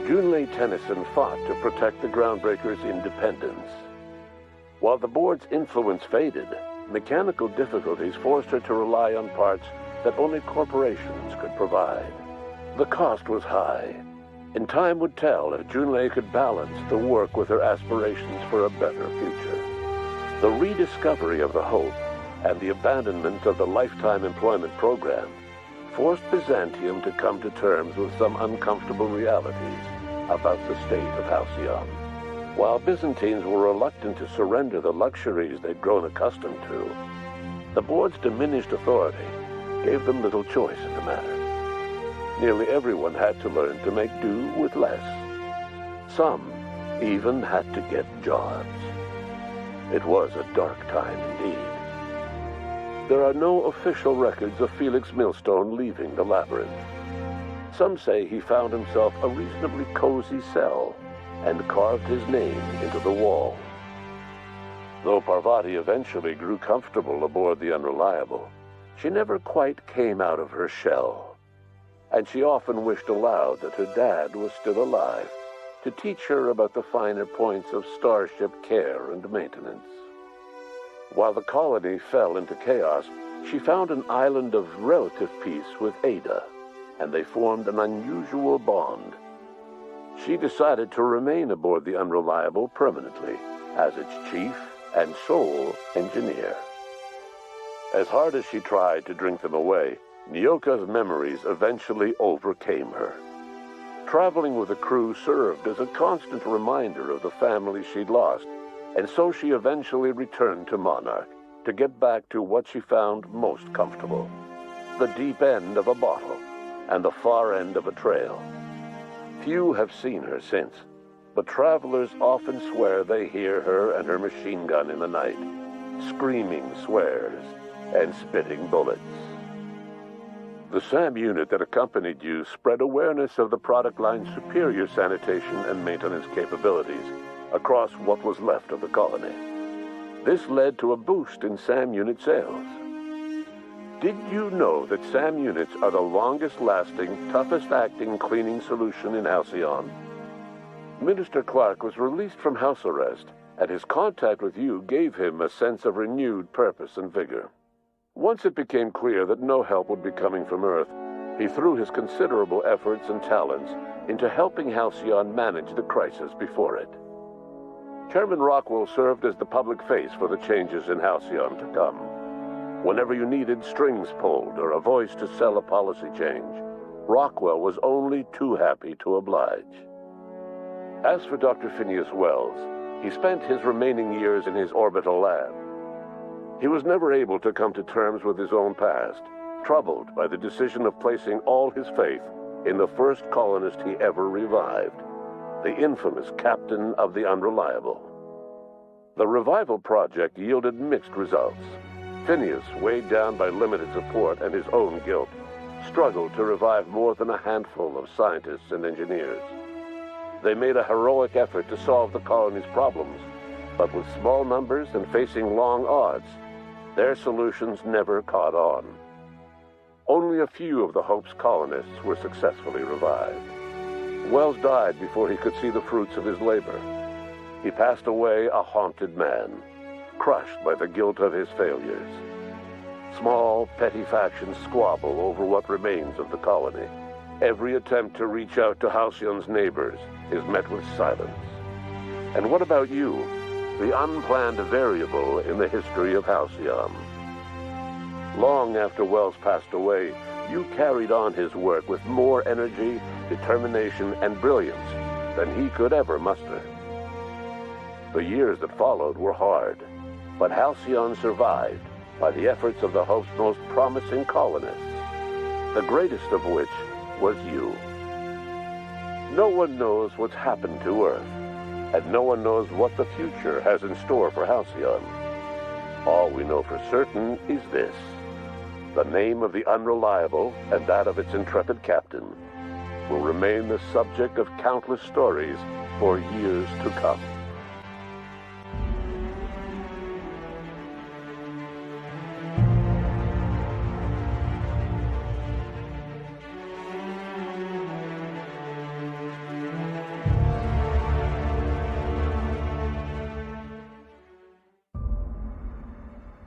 Junlei Tennyson fought to protect the Groundbreakers' independence. While the Board's influence faded, mechanical difficulties forced her to rely on parts that only corporations could provide. The cost was high, and time would tell if Junlei could balance the work with her aspirations for a better future. The rediscovery of the Hope and the abandonment of the Lifetime Employment Program forced Byzantium to come to terms with some uncomfortable realities about the state of Halcyon. While Byzantines were reluctant to surrender the luxuries they'd grown accustomed to, The board's diminished authority gave them little choice in the matter. Nearly everyone had to learn to make do with less. Some even had to get jobs. It was a dark time indeed. There are no official records of Felix Millstone leaving the labyrinth. Some say he found himself a reasonably cozy cell and carved his name into the wall. Though Parvati eventually grew comfortable aboard the Unreliable, she never quite came out of her shell. And she often wished aloud that her dad was still alive to teach her about the finer points of starship care and maintenance. While the colony fell into chaos, she found an island of relative peace with Ada, and they formed an unusual bond. She decided to remain aboard the Unreliable permanently as its chief and sole engineer. As hard as she tried to drink them away, Nyoka's memories eventually overcame her. Traveling with the crew served as a constant reminder of the family she'd lost, and so she eventually returned to Monarch to get back to what she found most comfortable: the deep end of a bottle and the far end of a trail. Few have seen her since, but travelers often swear they hear her and her machine gun in the night, screaming swears and spitting bullets. The SAM unit that accompanied you spread awareness of the product line's superior sanitation and maintenance capabilities across what was left of the colony. This led to a boost in SAM unit sales. Did you know that SAM units are the longest-lasting, toughest-acting cleaning solution in Halcyon? Minister Clark was released from house arrest, and his contact with you gave him a sense of renewed purpose and vigor. Once it became clear that no help would be coming from Earth, he threw his considerable efforts and talents into helping Halcyon manage the crisis before it. Chairman Rockwell served as the public face for the changes in Halcyon to come. Whenever you needed strings pulled or a voice to sell a policy change, Rockwell was only too happy to oblige. As for Dr. Phineas Wells, he spent his remaining years in his orbital lab. He was never able to come to terms with his own past, troubled by the decision of placing all his faith in the first colonist he ever revived, the infamous captain of the Unreliable. The revival project yielded mixed results. Phineas, weighed down by limited support and his own guilt, struggled to revive more than a handful of scientists and engineers. They made a heroic effort to solve the colony's problems, but with small numbers and facing long odds, their solutions never caught on. Only a few of the Hope's colonists were successfully revived. Wells died before he could see the fruits of his labor. He passed away a haunted man, crushed by the guilt of his failures. Small, petty factions squabble over what remains of the colony. Every attempt to reach out to Halcyon's neighbors is met with silence. And what about you, the unplanned variable in the history of Halcyon? Long after Wells passed away, you carried on his work with more energy, determination, and brilliance than he could ever muster. The years that followed were hard, but Halcyon survived by the efforts of the Hope's most promising colonists, the greatest of which was you. No one knows what's happened to Earth, and no one knows what the future has in store for Halcyon. All we know for certain is this: the name of the Unreliable and that of its intrepid captain will remain the subject of countless stories for years to come.